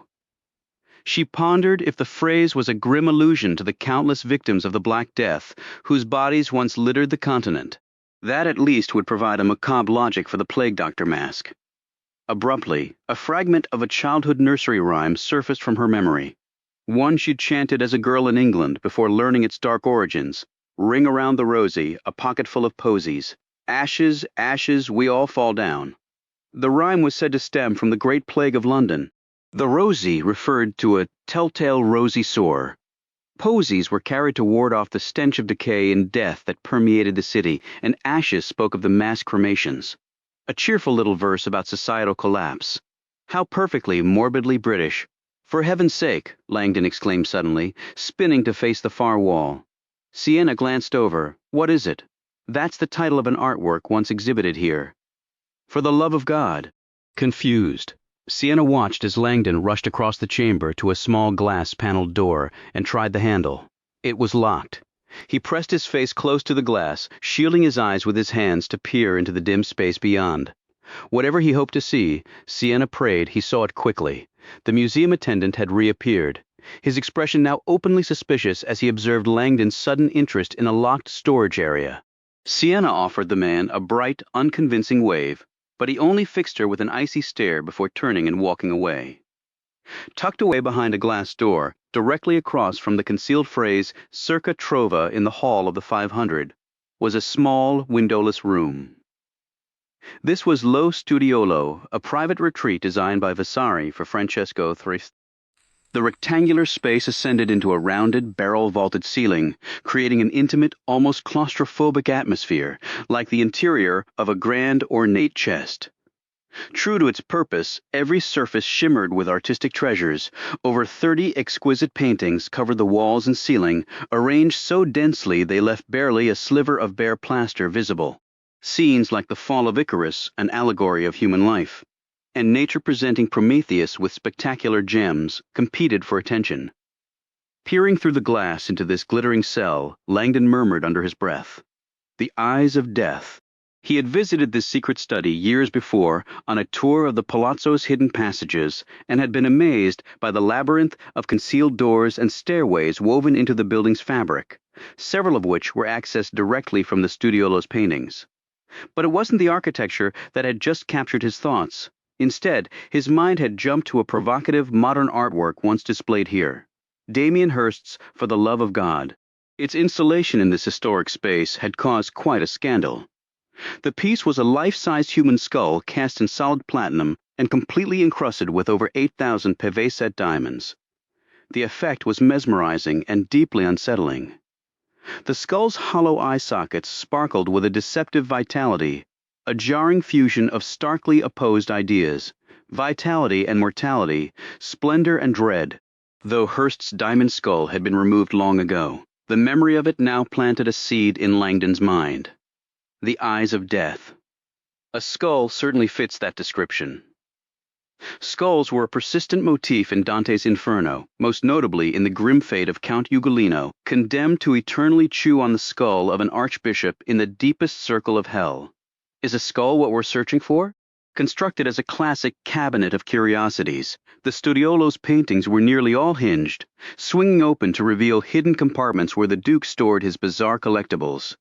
She pondered if the phrase was a grim allusion to the countless victims of the Black Death whose bodies once littered the continent. That at least would provide a macabre logic for the plague doctor mask. Abruptly, a fragment of a childhood nursery rhyme surfaced from her memory. One she'd chanted as a girl in England before learning its dark origins. "Ring around the rosy, a pocket full of posies. Ashes, ashes, we all fall down." The rhyme was said to stem from the Great Plague of London. The rosy referred to a telltale rosy sore. Posies were carried to ward off the stench of decay and death that permeated the city, and ashes spoke of the mass cremations. A cheerful little verse about societal collapse. How perfectly, morbidly British. "For heaven's sake," Langdon exclaimed suddenly, spinning to face the far wall. Sienna glanced over. "What is it?" "That's the title of an artwork once exhibited here." "For the love of God." Confused, Sienna watched as Langdon rushed across the chamber to a small glass-paneled door and tried the handle. It was locked. He pressed his face close to the glass, shielding his eyes with his hands to peer into the dim space beyond. Whatever he hoped to see, Sienna prayed he saw it quickly. The museum attendant had reappeared, his expression now openly suspicious as he observed Langdon's sudden interest in a locked storage area. Sienna offered the man a bright, unconvincing wave, but he only fixed her with an icy stare before turning and walking away. Tucked away behind a glass door, directly across from the concealed phrase Circa Trova in the hall of the 500, was a small, windowless room. This was Lo Studiolo, a private retreat designed by Vasari for Francesco III. The rectangular space ascended into a rounded, barrel-vaulted ceiling, creating an intimate, almost claustrophobic atmosphere, like the interior of a grand, ornate chest. True to its purpose, every surface shimmered with artistic treasures. Over 30 exquisite paintings covered the walls and ceiling, arranged so densely they left barely a sliver of bare plaster visible. Scenes like the fall of Icarus, an allegory of human life, and nature presenting Prometheus with spectacular gems, competed for attention. Peering through the glass into this glittering cell, Langdon murmured under his breath, "The eyes of death." He had visited this secret study years before on a tour of the Palazzo's hidden passages and had been amazed by the labyrinth of concealed doors and stairways woven into the building's fabric, several of which were accessed directly from the Studiolo's paintings. But it wasn't the architecture that had just captured his thoughts. Instead, his mind had jumped to a provocative modern artwork once displayed here, Damien Hirst's For the Love of God. Its installation in this historic space had caused quite a scandal. The piece was a life-sized human skull cast in solid platinum and completely encrusted with over 8,000 pave-set diamonds. The effect was mesmerizing and deeply unsettling. The skull's hollow eye sockets sparkled with a deceptive vitality, a jarring fusion of starkly opposed ideas, vitality and mortality, splendor and dread. Though Hirst's diamond skull had been removed long ago, the memory of it now planted a seed in Langdon's mind. The eyes of death. A skull certainly fits that description. Skulls were a persistent motif in Dante's Inferno, most notably in the grim fate of Count Ugolino, condemned to eternally chew on the skull of an archbishop in the deepest circle of hell. Is a skull what we're searching for? Constructed as a classic cabinet of curiosities, the Studiolo's paintings were nearly all hinged, swinging open to reveal hidden compartments where the Duke stored his bizarre collectibles.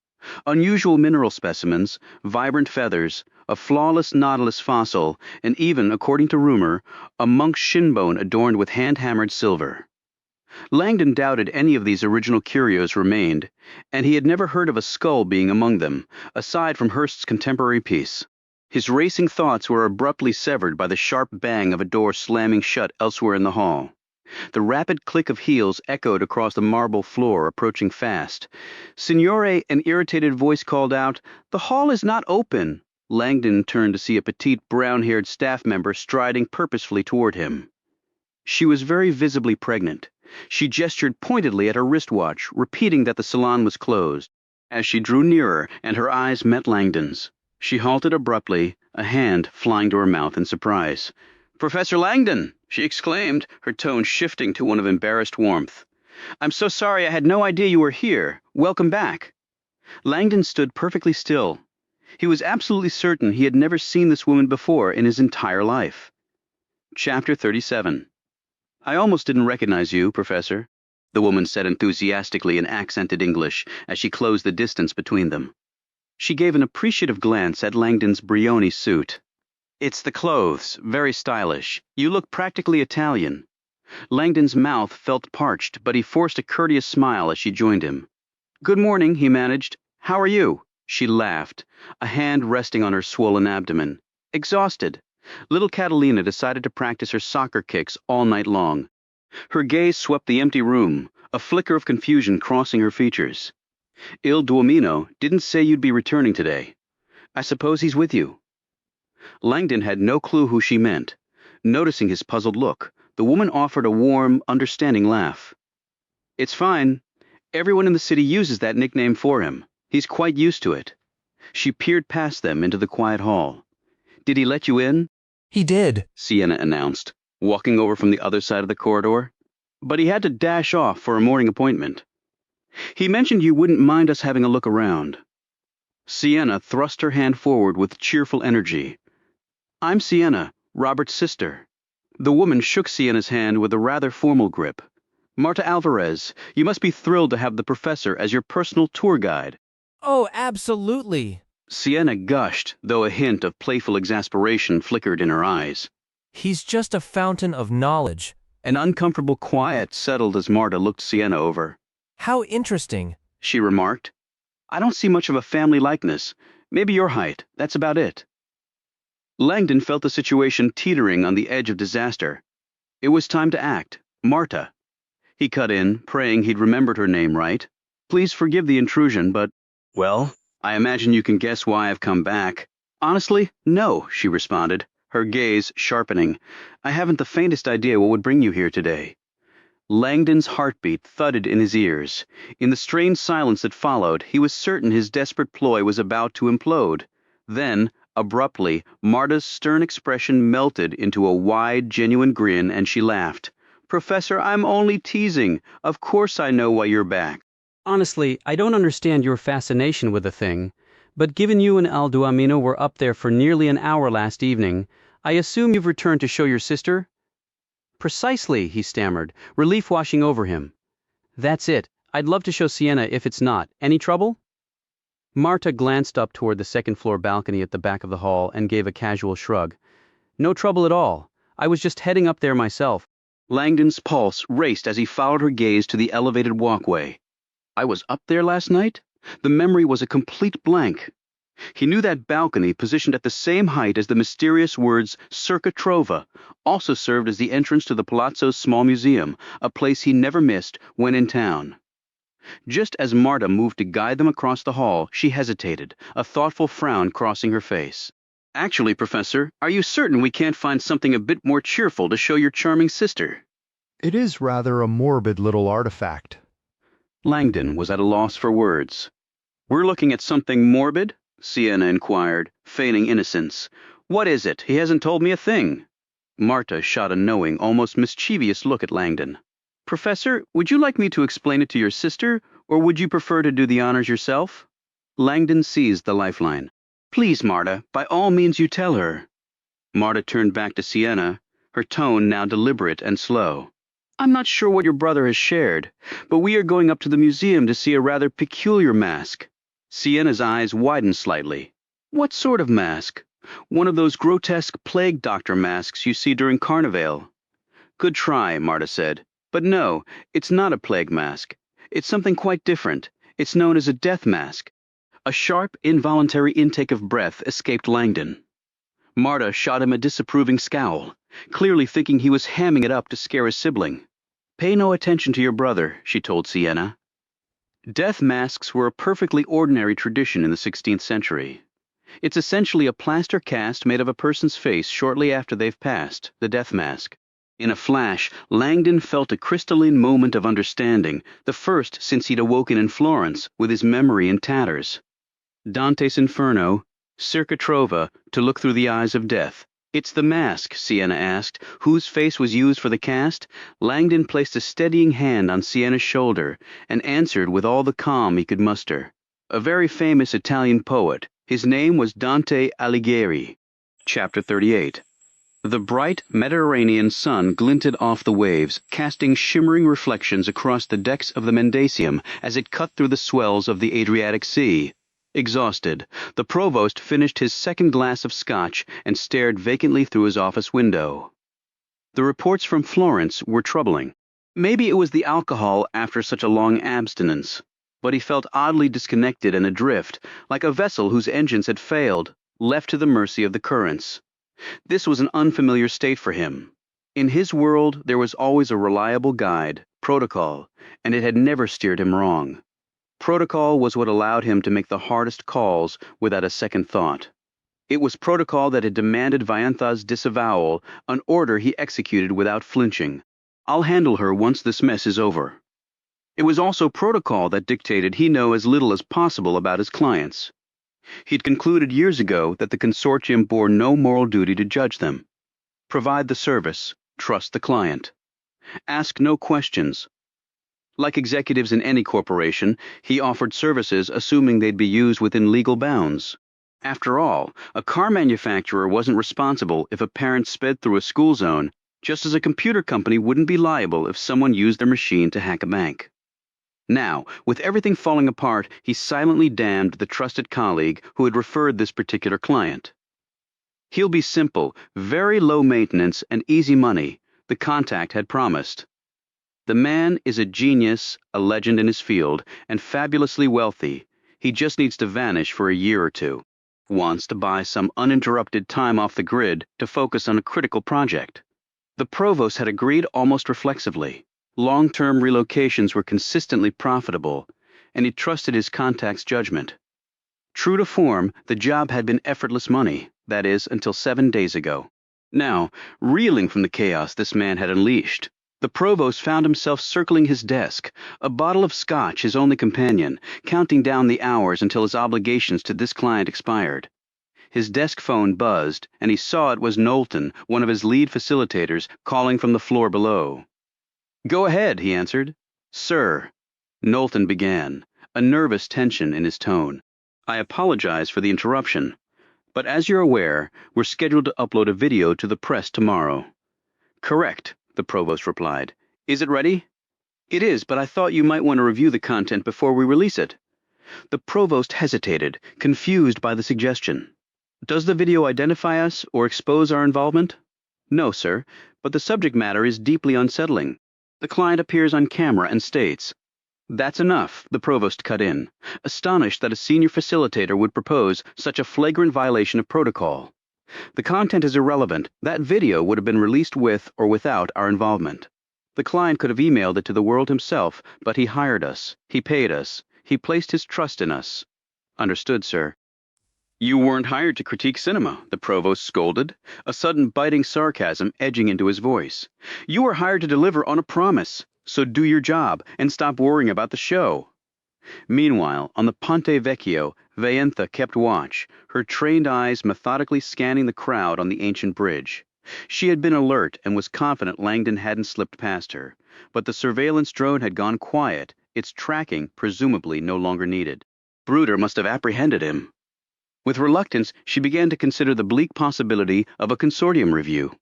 Unusual mineral specimens, vibrant feathers, a flawless nautilus fossil, and even, according to rumor, a monk's shin bone adorned with hand-hammered silver. Langdon doubted any of these original curios remained, and he had never heard of a skull being among them, aside from Hirst's contemporary piece. His racing thoughts were abruptly severed by the sharp bang of a door slamming shut elsewhere in the hall. The rapid click of heels echoed across the marble floor, approaching fast. "Signore," an irritated voice called out, "the hall is not open." Langdon turned to see a petite, brown-haired staff member striding purposefully toward him. She was very visibly pregnant. She gestured pointedly at her wristwatch, repeating that the salon was closed. As she drew nearer and her eyes met Langdon's, she halted abruptly, a hand flying to her mouth in surprise. "Professor Langdon!" she exclaimed, her tone shifting to one of embarrassed warmth. "I'm so sorry, I had no idea you were here. Welcome back." Langdon stood perfectly still. He was absolutely certain he had never seen this woman before in his entire life. Chapter 37. "I almost didn't recognize you, Professor," the woman said enthusiastically in accented English as she closed the distance between them. She gave an appreciative glance at Langdon's Brioni suit. "It's the clothes, very stylish. You look practically Italian." Langdon's mouth felt parched, but he forced a courteous smile as she joined him. "Good morning," he managed. "How are you?" She laughed, a hand resting on her swollen abdomen. "Exhausted." Little Catalina decided to practice her soccer kicks all night long. Her gaze swept the empty room, a flicker of confusion crossing her features. "Il Duomino didn't say you'd be returning today. I suppose he's with you." Langdon had no clue who she meant. Noticing his puzzled look, the woman offered a warm, understanding laugh. "It's fine. Everyone in the city uses that nickname for him. He's quite used to it." She peered past them into the quiet hall. "Did he let you in?" "He did," Sienna announced, walking over from the other side of the corridor. "But he had to dash off for a morning appointment. He mentioned you wouldn't mind us having a look around." Sienna thrust her hand forward with cheerful energy. "I'm Sienna, Robert's sister." The woman shook Sienna's hand with a rather formal grip. "Marta Alvarez, you must be thrilled to have the professor as your personal tour guide." "Oh, absolutely." Sienna gushed, though a hint of playful exasperation flickered in her eyes. "He's just a fountain of knowledge. An uncomfortable quiet settled as Marta looked Sienna over. How interesting, she remarked. I don't see much of a family likeness. Maybe your height, that's about it. Langdon felt the situation teetering on the edge of disaster. It was time to act. Marta. He cut in, praying he'd remembered her name right. Please forgive the intrusion, but, well, I imagine you can guess why I've come back. Honestly, no, she responded, her gaze sharpening. I haven't the faintest idea what would bring you here today. Langdon's heartbeat thudded in his ears. In the strained silence that followed, he was certain his desperate ploy was about to implode. Then, abruptly, Marta's stern expression melted into a wide, genuine grin, and she laughed. Professor, I'm only teasing. Of course I know why you're back. Honestly, I don't understand your fascination with the thing, but given you and Al Duamino were up there for nearly an hour last evening, I assume you've returned to show your sister? Precisely, he stammered, relief washing over him. That's it. I'd love to show Sienna if it's not. Any trouble? Marta glanced up toward the second-floor balcony at the back of the hall and gave a casual shrug. No trouble at all. I was just heading up there myself. Langdon's pulse raced as he followed her gaze to the elevated walkway. I was up there last night? The memory was a complete blank. He knew that balcony, positioned at the same height as the mysterious words Circa Trova, also served as the entrance to the Palazzo's small museum, a place he never missed when in town. Just as Marta moved to guide them across the hall, she hesitated, a thoughtful frown crossing her face. Actually, Professor, are you certain we can't find something a bit more cheerful to show your charming sister? It is rather a morbid little artifact. Langdon was at a loss for words. We're looking at something morbid? Sienna inquired, feigning innocence. What is it? He hasn't told me a thing. Marta shot a knowing, almost mischievous look at Langdon. Professor, would you like me to explain it to your sister, or would you prefer to do the honors yourself? Langdon seized the lifeline. Please, Marta, by all means you tell her. Marta turned back to Sienna, her tone now deliberate and slow. I'm not sure what your brother has shared, but we are going up to the museum to see a rather peculiar mask. Sienna's eyes widened slightly. What sort of mask? One of those grotesque plague doctor masks you see during Carnival. Good try, Marta said. But no, it's not a plague mask. It's something quite different. It's known as a death mask. A sharp, involuntary intake of breath escaped Langdon. Marta shot him a disapproving scowl, clearly thinking he was hamming it up to scare his sibling. Pay no attention to your brother, she told Sienna. Death masks were a perfectly ordinary tradition in the 16th century. It's essentially a plaster cast made of a person's face shortly after they've passed, the death mask. In a flash, Langdon felt a crystalline moment of understanding, the first since he'd awoken in Florence, with his memory in tatters. Dante's Inferno, Circa Trova, to look through the eyes of death. It's the mask, Sienna asked. Whose face was used for the cast? Langdon placed a steadying hand on Sienna's shoulder and answered with all the calm he could muster. A very famous Italian poet. His name was Dante Alighieri. Chapter 38. The bright Mediterranean sun glinted off the waves, casting shimmering reflections across the decks of the Mendasium as it cut through the swells of the Adriatic Sea. Exhausted, the provost finished his second glass of scotch and stared vacantly through his office window. The reports from Florence were troubling. Maybe it was the alcohol after such a long abstinence, but he felt oddly disconnected and adrift, like a vessel whose engines had failed, left to the mercy of the currents. This was an unfamiliar state for him. In his world, there was always a reliable guide, protocol, and it had never steered him wrong. Protocol was what allowed him to make the hardest calls without a second thought. It was protocol that had demanded Vayantha's disavowal, an order he executed without flinching. I'll handle her once this mess is over. It was also protocol that dictated he know as little as possible about his clients. He'd concluded years ago that the Consortium bore no moral duty to judge them. Provide the service, trust the client. Ask no questions. Like executives in any corporation, he offered services assuming they'd be used within legal bounds. After all, a car manufacturer wasn't responsible if a parent sped through a school zone, just as a computer company wouldn't be liable if someone used their machine to hack a bank. Now, with everything falling apart, he silently damned the trusted colleague who had referred this particular client. He'll be simple, very low maintenance, and easy money. The contact had promised. The man is a genius, a legend in his field, and fabulously wealthy. He just needs to vanish for a year or two. Wants to buy some uninterrupted time off the grid to focus on a critical project. The provost had agreed almost reflexively. Long-term relocations were consistently profitable, and he trusted his contact's judgment. True to form, the job had been effortless money, that is, until 7 days ago. Now, reeling from the chaos this man had unleashed, the provost found himself circling his desk, a bottle of scotch his only companion, counting down the hours until his obligations to this client expired. His desk phone buzzed, and he saw it was Knowlton, one of his lead facilitators, calling from the floor below. "Go ahead," he answered. "Sir," Knowlton began, a nervous tension in his tone. "I apologize for the interruption, but as you're aware, we're scheduled to upload a video to the press tomorrow." "Correct," the provost replied. "Is it ready?" "It is, but I thought you might want to review the content before we release it." The provost hesitated, confused by the suggestion. "Does the video identify us or expose our involvement?" "No, sir, but the subject matter is deeply unsettling. The client appears on camera and states—" "That's enough," the provost cut in, astonished that a senior facilitator would propose such a flagrant violation of protocol. "The content is irrelevant. That video would have been released with or without our involvement. The client could have emailed it to the world himself, but he hired us. He paid us. He placed his trust in us." "Understood, sir." "You weren't hired to critique cinema," the provost scolded, a sudden biting sarcasm edging into his voice. "You were hired to deliver on a promise, so do your job and stop worrying about the show." Meanwhile, on the Ponte Vecchio, Vayentha kept watch, her trained eyes methodically scanning the crowd on the ancient bridge. She had been alert and was confident Langdon hadn't slipped past her, but the surveillance drone had gone quiet, its tracking presumably no longer needed. Bruder must have apprehended him. With reluctance, she began to consider the bleak possibility of a Consortium review.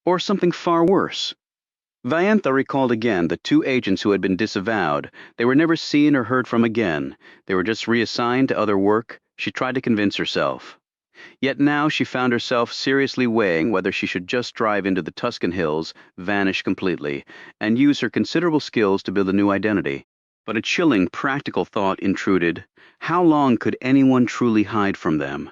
Or something far worse. Vayentha recalled again the 2 agents who had been disavowed. They were never seen or heard from again. They were just reassigned to other work, she tried to convince herself. Yet now she found herself seriously weighing whether she should just drive into the Tuscan hills, vanish completely, and use her considerable skills to build a new identity. But a chilling, practical thought intruded. How long could anyone truly hide from them?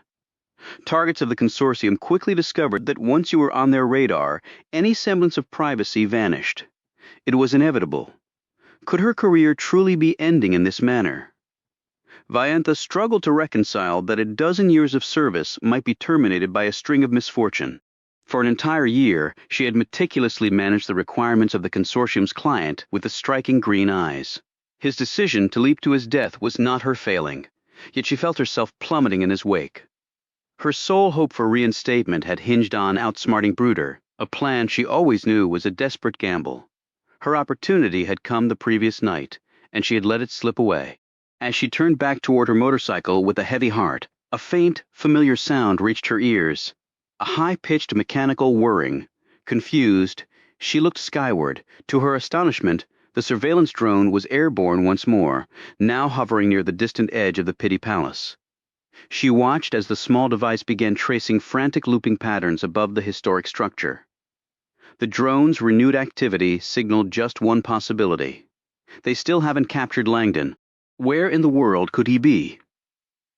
Targets of the Consortium quickly discovered that once you were on their radar, any semblance of privacy vanished. It was inevitable. Could her career truly be ending in this manner? Vayentha struggled to reconcile that a dozen years of service might be terminated by a string of misfortune. For an entire year, she had meticulously managed the requirements of the Consortium's client with the striking green eyes. His decision to leap to his death was not her failing, yet she felt herself plummeting in his wake. Her sole hope for reinstatement had hinged on outsmarting Bruder, a plan she always knew was a desperate gamble. Her opportunity had come the previous night, and she had let it slip away. As she turned back toward her motorcycle with a heavy heart, a faint, familiar sound reached her ears. A high-pitched mechanical whirring. Confused, she looked skyward. To her astonishment, the surveillance drone was airborne once more, now hovering near the distant edge of the Pitti Palace. She watched as the small device began tracing frantic looping patterns above the historic structure. The drone's renewed activity signaled just one possibility. They still haven't captured Langdon. Where in the world could he be?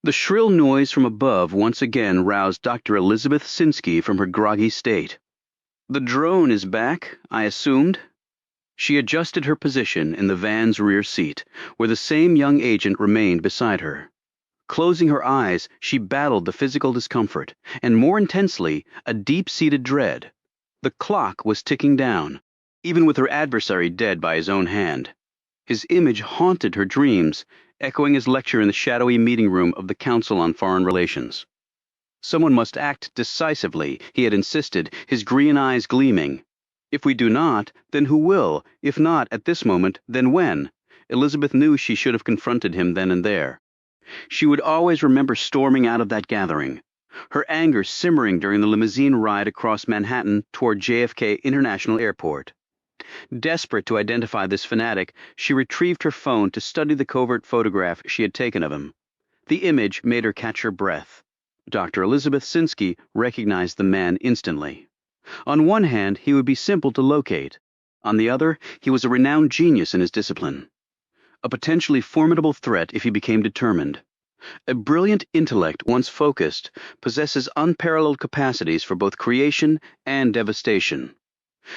The shrill noise from above once again roused Dr. Elizabeth Sinsky from her groggy state. "The drone is back, I assumed." She adjusted her position in the van's rear seat, where the same young agent remained beside her. Closing her eyes, she battled the physical discomfort, and more intensely, a deep-seated dread. The clock was ticking down, even with her adversary dead by his own hand. His image haunted her dreams, echoing his lecture in the shadowy meeting room of the Council on Foreign Relations. Someone must act decisively, he had insisted, his green eyes gleaming. If we do not, then who will? If not at this moment, then when? Elizabeth knew she should have confronted him then and there. She would always remember storming out of that gathering, her anger simmering during the limousine ride across Manhattan toward JFK International Airport. Desperate to identify this fanatic, she retrieved her phone to study the covert photograph she had taken of him. The image made her catch her breath. Dr. Elizabeth Sinsky recognized the man instantly. On one hand, he would be simple to locate. On the other, he was a renowned genius in his discipline. A potentially formidable threat if he became determined. A brilliant intellect, once focused, possesses unparalleled capacities for both creation and devastation.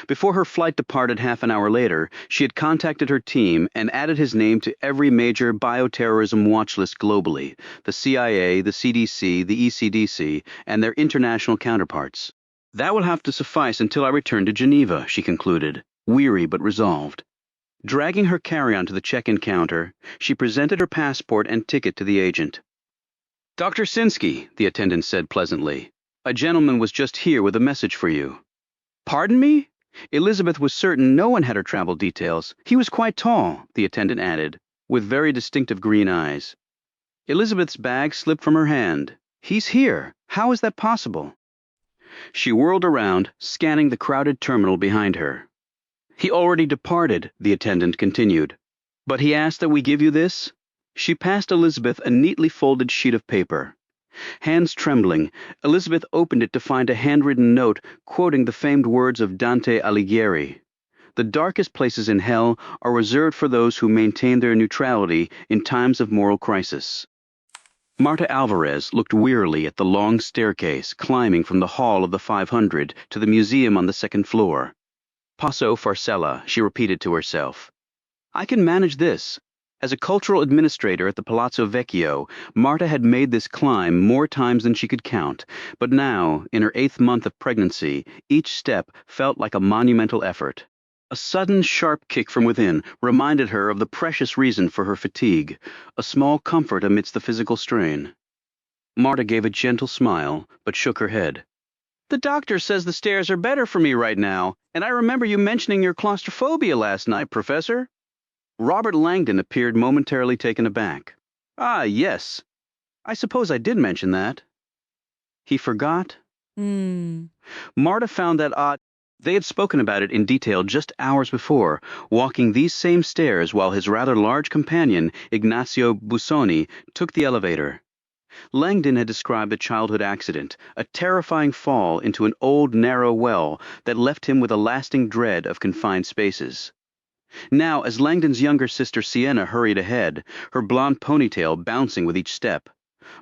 Before her flight departed half an hour later, she had contacted her team and added his name to every major bioterrorism watch list globally, the CIA, the CDC, the ECDC, and their international counterparts. That will have to suffice until I return to Geneva, she concluded, weary but resolved. Dragging her carry-on to the check-in counter, she presented her passport and ticket to the agent. Dr. Sinsky, the attendant said pleasantly, a gentleman was just here with a message for you. Pardon me? Elizabeth was certain no one had her travel details. He was quite tall, the attendant added, with very distinctive green eyes. Elizabeth's bag slipped from her hand. He's here. How is that possible? She whirled around, scanning the crowded terminal behind her. He already departed, the attendant continued. But he asked that we give you this? She passed Elizabeth a neatly folded sheet of paper. Hands trembling, Elizabeth opened it to find a handwritten note quoting the famed words of Dante Alighieri. The darkest places in hell are reserved for those who maintain their neutrality in times of moral crisis. Marta Alvarez looked wearily at the long staircase climbing from the hall of the 500 to the museum on the second floor. Passo Farcella, she repeated to herself. I can manage this. As a cultural administrator at the Palazzo Vecchio, Marta had made this climb more times than she could count, but now, in her 8th month of pregnancy, each step felt like a monumental effort. A sudden sharp kick from within reminded her of the precious reason for her fatigue, a small comfort amidst the physical strain. Marta gave a gentle smile, but shook her head. The doctor says the stairs are better for me right now, and I remember you mentioning your claustrophobia last night, Professor. Robert Langdon appeared momentarily taken aback. Ah, yes. I suppose I did mention that. He forgot? Marta found that odd. They had spoken about it in detail just hours before, walking these same stairs while his rather large companion, Ignazio Busoni, took the elevator. Langdon had described a childhood accident, a terrifying fall into an old narrow well that left him with a lasting dread of confined spaces. Now, as Langdon's younger sister Sienna hurried ahead, her blonde ponytail bouncing with each step,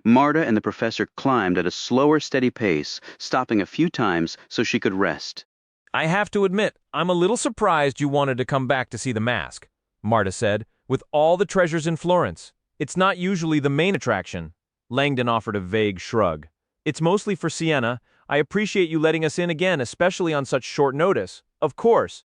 Marta and the professor climbed at a slower, steady pace, stopping a few times so she could rest. I have to admit, I'm a little surprised you wanted to come back to see the mask, Marta said, with all the treasures in Florence. It's not usually the main attraction. Langdon offered a vague shrug. It's mostly for Sienna. I appreciate you letting us in again, especially on such short notice. Of course.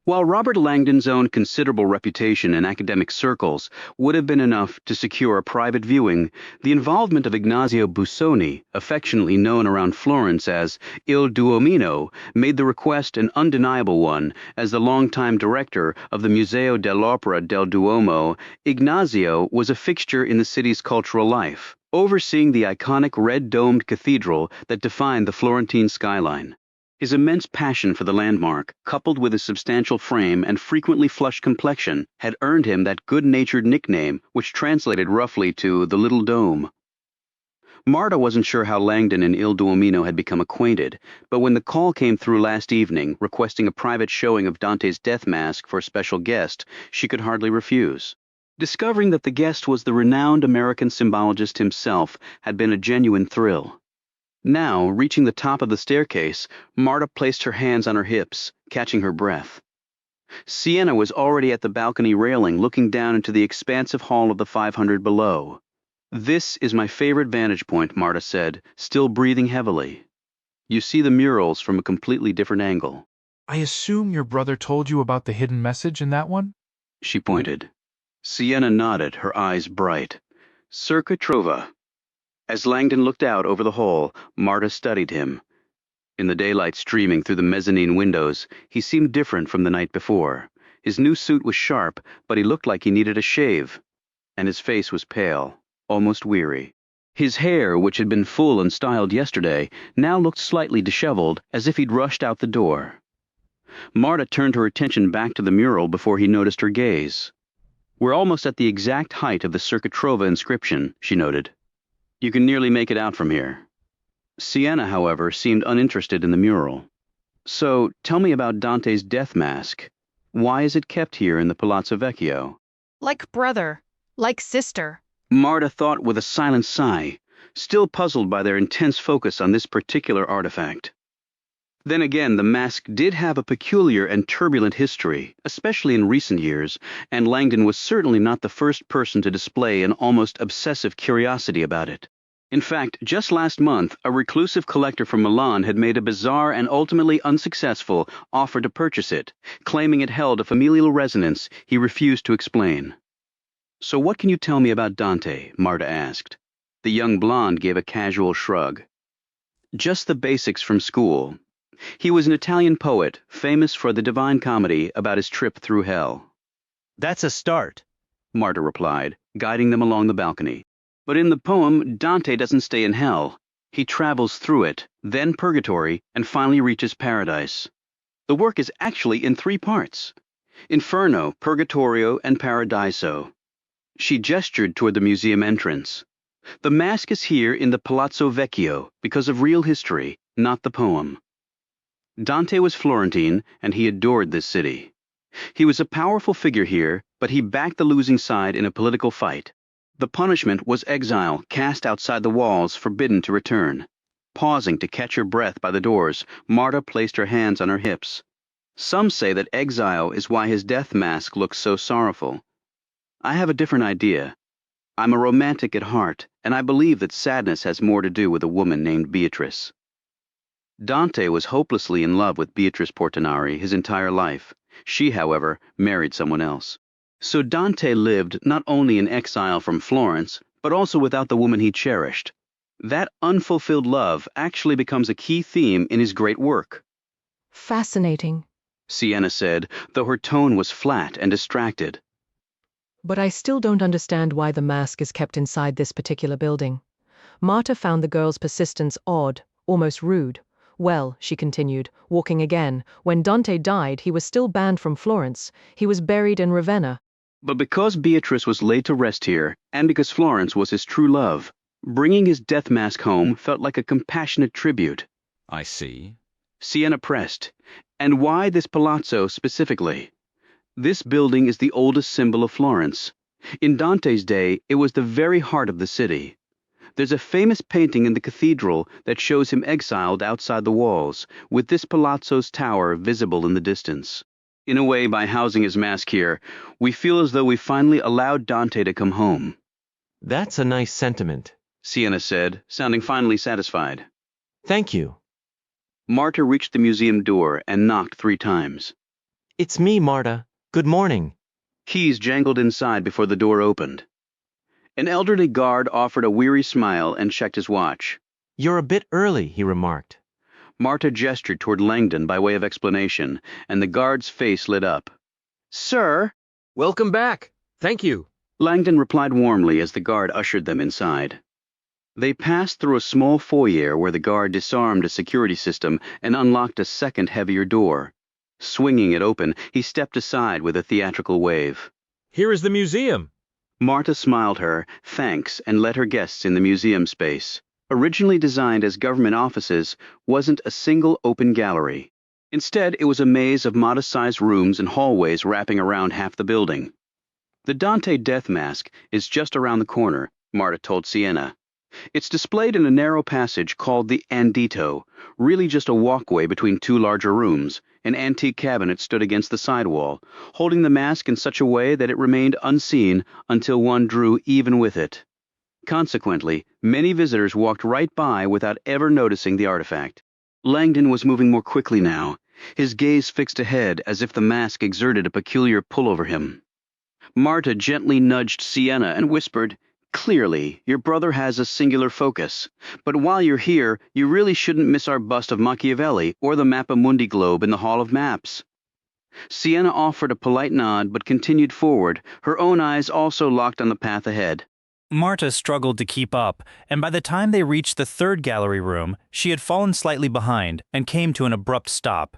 While Robert Langdon's own considerable reputation in academic circles would have been enough to secure a private viewing, the involvement of Ignazio Busoni, affectionately known around Florence as Il Duomino, made the request an undeniable one. As the longtime director of the Museo dell'Opera del Duomo, Ignazio was a fixture in the city's cultural life, overseeing the iconic red-domed cathedral that defined the Florentine skyline. His immense passion for the landmark, coupled with his substantial frame and frequently flushed complexion, had earned him that good-natured nickname which translated roughly to the Little Dome. Marta wasn't sure how Langdon and Il Duomino had become acquainted, but when the call came through last evening requesting a private showing of Dante's death mask for a special guest, she could hardly refuse. Discovering that the guest was the renowned American symbologist himself had been a genuine thrill. Now, reaching the top of the staircase, Marta placed her hands on her hips, catching her breath. Sienna was already at the balcony railing, looking down into the expansive hall of the 500 below. This is my favorite vantage point, Marta said, still breathing heavily. You see the murals from a completely different angle. I assume your brother told you about the hidden message in that one? She pointed. Sienna nodded, her eyes bright. Circa trova. As Langdon looked out over the hall, Marta studied him. In the daylight streaming through the mezzanine windows, he seemed different from the night before. His new suit was sharp, but he looked like he needed a shave. And his face was pale, almost weary. His hair, which had been full and styled yesterday, now looked slightly disheveled, as if he'd rushed out the door. Marta turned her attention back to the mural before he noticed her gaze. We're almost at the exact height of the Circa Trova inscription, she noted. You can nearly make it out from here. Sienna, however, seemed uninterested in the mural. So, tell me about Dante's death mask. Why is it kept here in the Palazzo Vecchio? Like brother, like sister. Marta thought with a silent sigh, still puzzled by their intense focus on this particular artifact. Then again, the mask did have a peculiar and turbulent history, especially in recent years, and Langdon was certainly not the first person to display an almost obsessive curiosity about it. In fact, just last month, a reclusive collector from Milan had made a bizarre and ultimately unsuccessful offer to purchase it, claiming it held a familial resonance he refused to explain. So what can you tell me about Dante? Marta asked. The young blonde gave a casual shrug. Just the basics from school. He was an Italian poet, famous for the Divine Comedy about his trip through hell. That's a start, Marta replied, guiding them along the balcony. But in the poem, Dante doesn't stay in hell. He travels through it, then purgatory, and finally reaches paradise. The work is actually in 3 parts: Inferno, Purgatorio, and Paradiso. She gestured toward the museum entrance. The mask is here in the Palazzo Vecchio because of real history, not the poem. Dante was Florentine, and he adored this city. He was a powerful figure here, but he backed the losing side in a political fight. The punishment was exile, cast outside the walls, forbidden to return. Pausing to catch her breath by the doors, Marta placed her hands on her hips. Some say that exile is why his death mask looks so sorrowful. I have a different idea. I'm a romantic at heart, and I believe that sadness has more to do with a woman named Beatrice. Dante was hopelessly in love with Beatrice Portinari his entire life. She, however, married someone else. So Dante lived not only in exile from Florence, but also without the woman he cherished. That unfulfilled love actually becomes a key theme in his great work. Fascinating, Sienna said, though her tone was flat and distracted. But I still don't understand why the mask is kept inside this particular building. Marta found the girl's persistence odd, almost rude. Well, she continued, walking again, when Dante died, he was still banned from Florence. He was buried in Ravenna. But because Beatrice was laid to rest here, and because Florence was his true love, bringing his death mask home felt like a compassionate tribute. I see. Sienna pressed. And why this palazzo specifically? This building is the oldest symbol of Florence. In Dante's day, it was the very heart of the city. There's a famous painting in the cathedral that shows him exiled outside the walls, with this palazzo's tower visible in the distance. In a way, by housing his mask here, we feel as though we finally allowed Dante to come home. That's a nice sentiment, Sienna said, sounding finally satisfied. Thank you. Marta reached the museum door and knocked 3 times. It's me, Marta. Good morning. Keys jangled inside before the door opened. An elderly guard offered a weary smile and checked his watch. You're a bit early, he remarked. Marta gestured toward Langdon by way of explanation, and the guard's face lit up. Sir! Welcome back. Thank you. Langdon replied warmly as the guard ushered them inside. They passed through a small foyer where the guard disarmed a security system and unlocked a second, heavier door. Swinging it open, he stepped aside with a theatrical wave. Here is the museum. Marta smiled her thanks and led her guests in the museum space. Originally designed as government offices, wasn't a single open gallery. Instead, it was a maze of modest-sized rooms and hallways wrapping around half the building. The Dante death mask is just around the corner, Marta told Sienna. It's displayed in a narrow passage called the andito, really just a walkway between 2 larger rooms. An antique cabinet stood against the side wall, holding the mask in such a way that it remained unseen until one drew even with it. Consequently, many visitors walked right by without ever noticing the artifact. Langdon was moving more quickly now, his gaze fixed ahead as if the mask exerted a peculiar pull over him. Marta gently nudged Sienna and whispered, Clearly, your brother has a singular focus, but while you're here, you really shouldn't miss our bust of Machiavelli or the Mappamundi globe in the Hall of Maps. Sienna offered a polite nod but continued forward, her own eyes also locked on the path ahead. Marta struggled to keep up, and by the time they reached the 3rd gallery room, she had fallen slightly behind and came to an abrupt stop.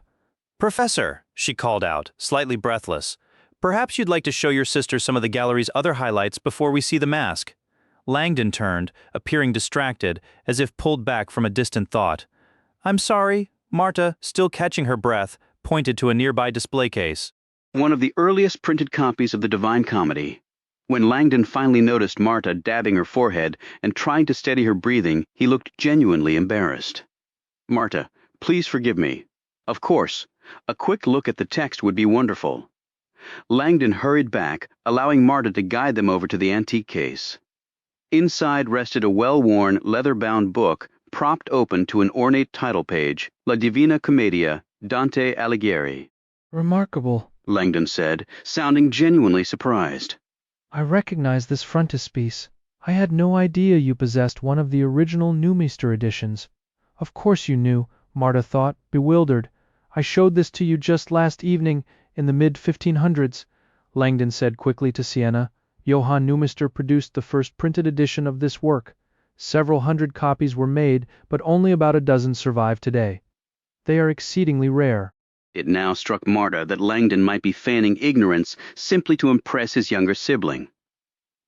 Professor, she called out, slightly breathless, perhaps you'd like to show your sister some of the gallery's other highlights before we see the mask. Langdon turned, appearing distracted, as if pulled back from a distant thought. I'm sorry, Marta, still catching her breath, pointed to a nearby display case. One of the earliest printed copies of the Divine Comedy. When Langdon finally noticed Marta dabbing her forehead and trying to steady her breathing, he looked genuinely embarrassed. Marta, please forgive me. Of course, a quick look at the text would be wonderful. Langdon hurried back, allowing Marta to guide them over to the antique case. Inside rested a well-worn, leather-bound book propped open to an ornate title page, La Divina Commedia, Dante Alighieri. Remarkable, Langdon said, sounding genuinely surprised. I recognize this frontispiece. I had no idea you possessed one of the original Neumeister editions. Of course you knew, Marta thought, bewildered. I showed this to you just last evening, in the mid-1500s, Langdon said quickly to Sienna. Johann Neumeister produced the first printed edition of this work. Several hundred copies were made, but only about a dozen survive today. They are exceedingly rare. It now struck Marta that Langdon might be feigning ignorance simply to impress his younger sibling.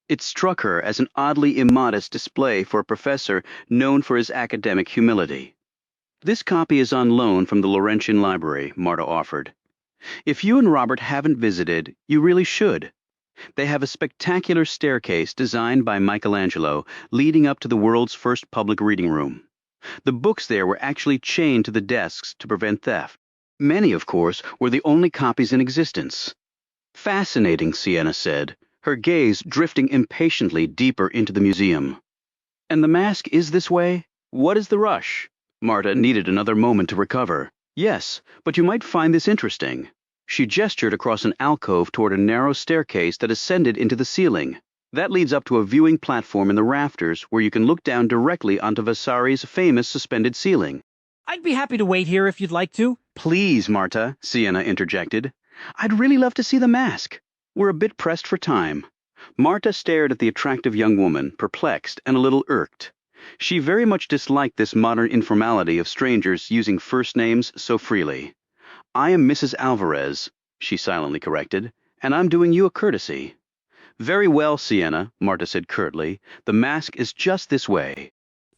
It struck her as an oddly immodest display for a professor known for his academic humility. This copy is on loan from the Laurentian Library, Marta offered. If you and Robert haven't visited, you really should. They have a spectacular staircase designed by Michelangelo leading up to the world's first public reading room. The books there were actually chained to the desks to prevent theft. Many, of course, were the only copies in existence. Fascinating, Sienna said, her gaze drifting impatiently deeper into the museum. And the mask is this way? What is the rush? Marta needed another moment to recover. Yes, but you might find this interesting. She gestured across an alcove toward a narrow staircase that ascended into the ceiling. That leads up to a viewing platform in the rafters where you can look down directly onto Vasari's famous suspended ceiling. I'd be happy to wait here if you'd like to. Please, Marta, Sienna interjected. I'd really love to see the mask. We're a bit pressed for time. Marta stared at the attractive young woman, perplexed and a little irked. She very much disliked this modern informality of strangers using first names so freely. I am Mrs. Alvarez, she silently corrected, and I'm doing you a courtesy. Very well, Sienna, Marta said curtly. The mask is just this way.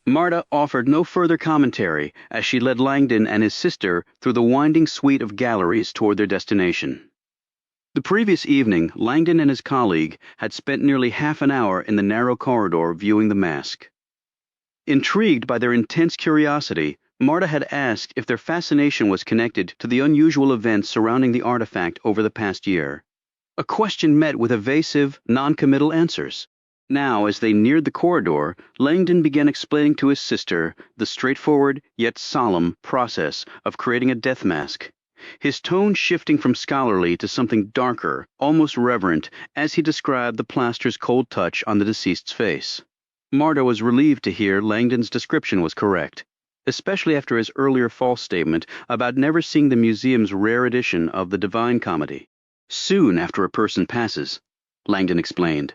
Marta offered no further commentary as she led Langdon and his sister through the winding suite of galleries toward their destination. The previous evening, Langdon and his colleague had spent nearly half an hour in the narrow corridor viewing the mask. Intrigued by their intense curiosity, Marta had asked if their fascination was connected to the unusual events surrounding the artifact over the past year. A question met with evasive, non-committal answers. Now, as they neared the corridor, Langdon began explaining to his sister the straightforward yet solemn process of creating a death mask, his tone shifting from scholarly to something darker, almost reverent, as he described the plaster's cold touch on the deceased's face. Marta was relieved to hear Langdon's description was correct, especially after his earlier false statement about never seeing the museum's rare edition of the Divine Comedy. Soon after a person passes, Langdon explained.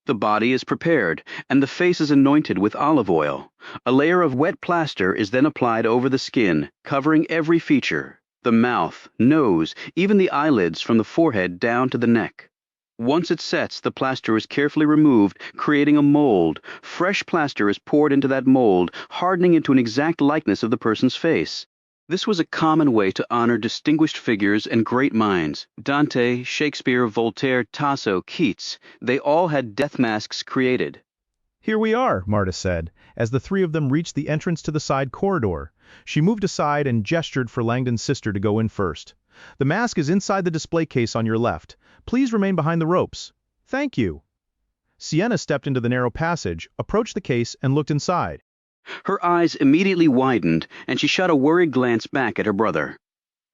The body is prepared, and the face is anointed with olive oil. A layer of wet plaster is then applied over the skin, covering every feature, the mouth, nose, even the eyelids from the forehead down to the neck. Once it sets, the plaster is carefully removed, creating a mold. Fresh plaster is poured into that mold, hardening into an exact likeness of the person's face. This was a common way to honor distinguished figures and great minds. Dante, Shakespeare, Voltaire, Tasso, Keats, they all had death masks created. Here we are, Marta said, as the three of them reached the entrance to the side corridor. She moved aside and gestured for Langdon's sister to go in first. The mask is inside the display case on your left. Please remain behind the ropes. Thank you. Sienna stepped into the narrow passage, approached the case, and looked inside. Her eyes immediately widened, and she shot a worried glance back at her brother.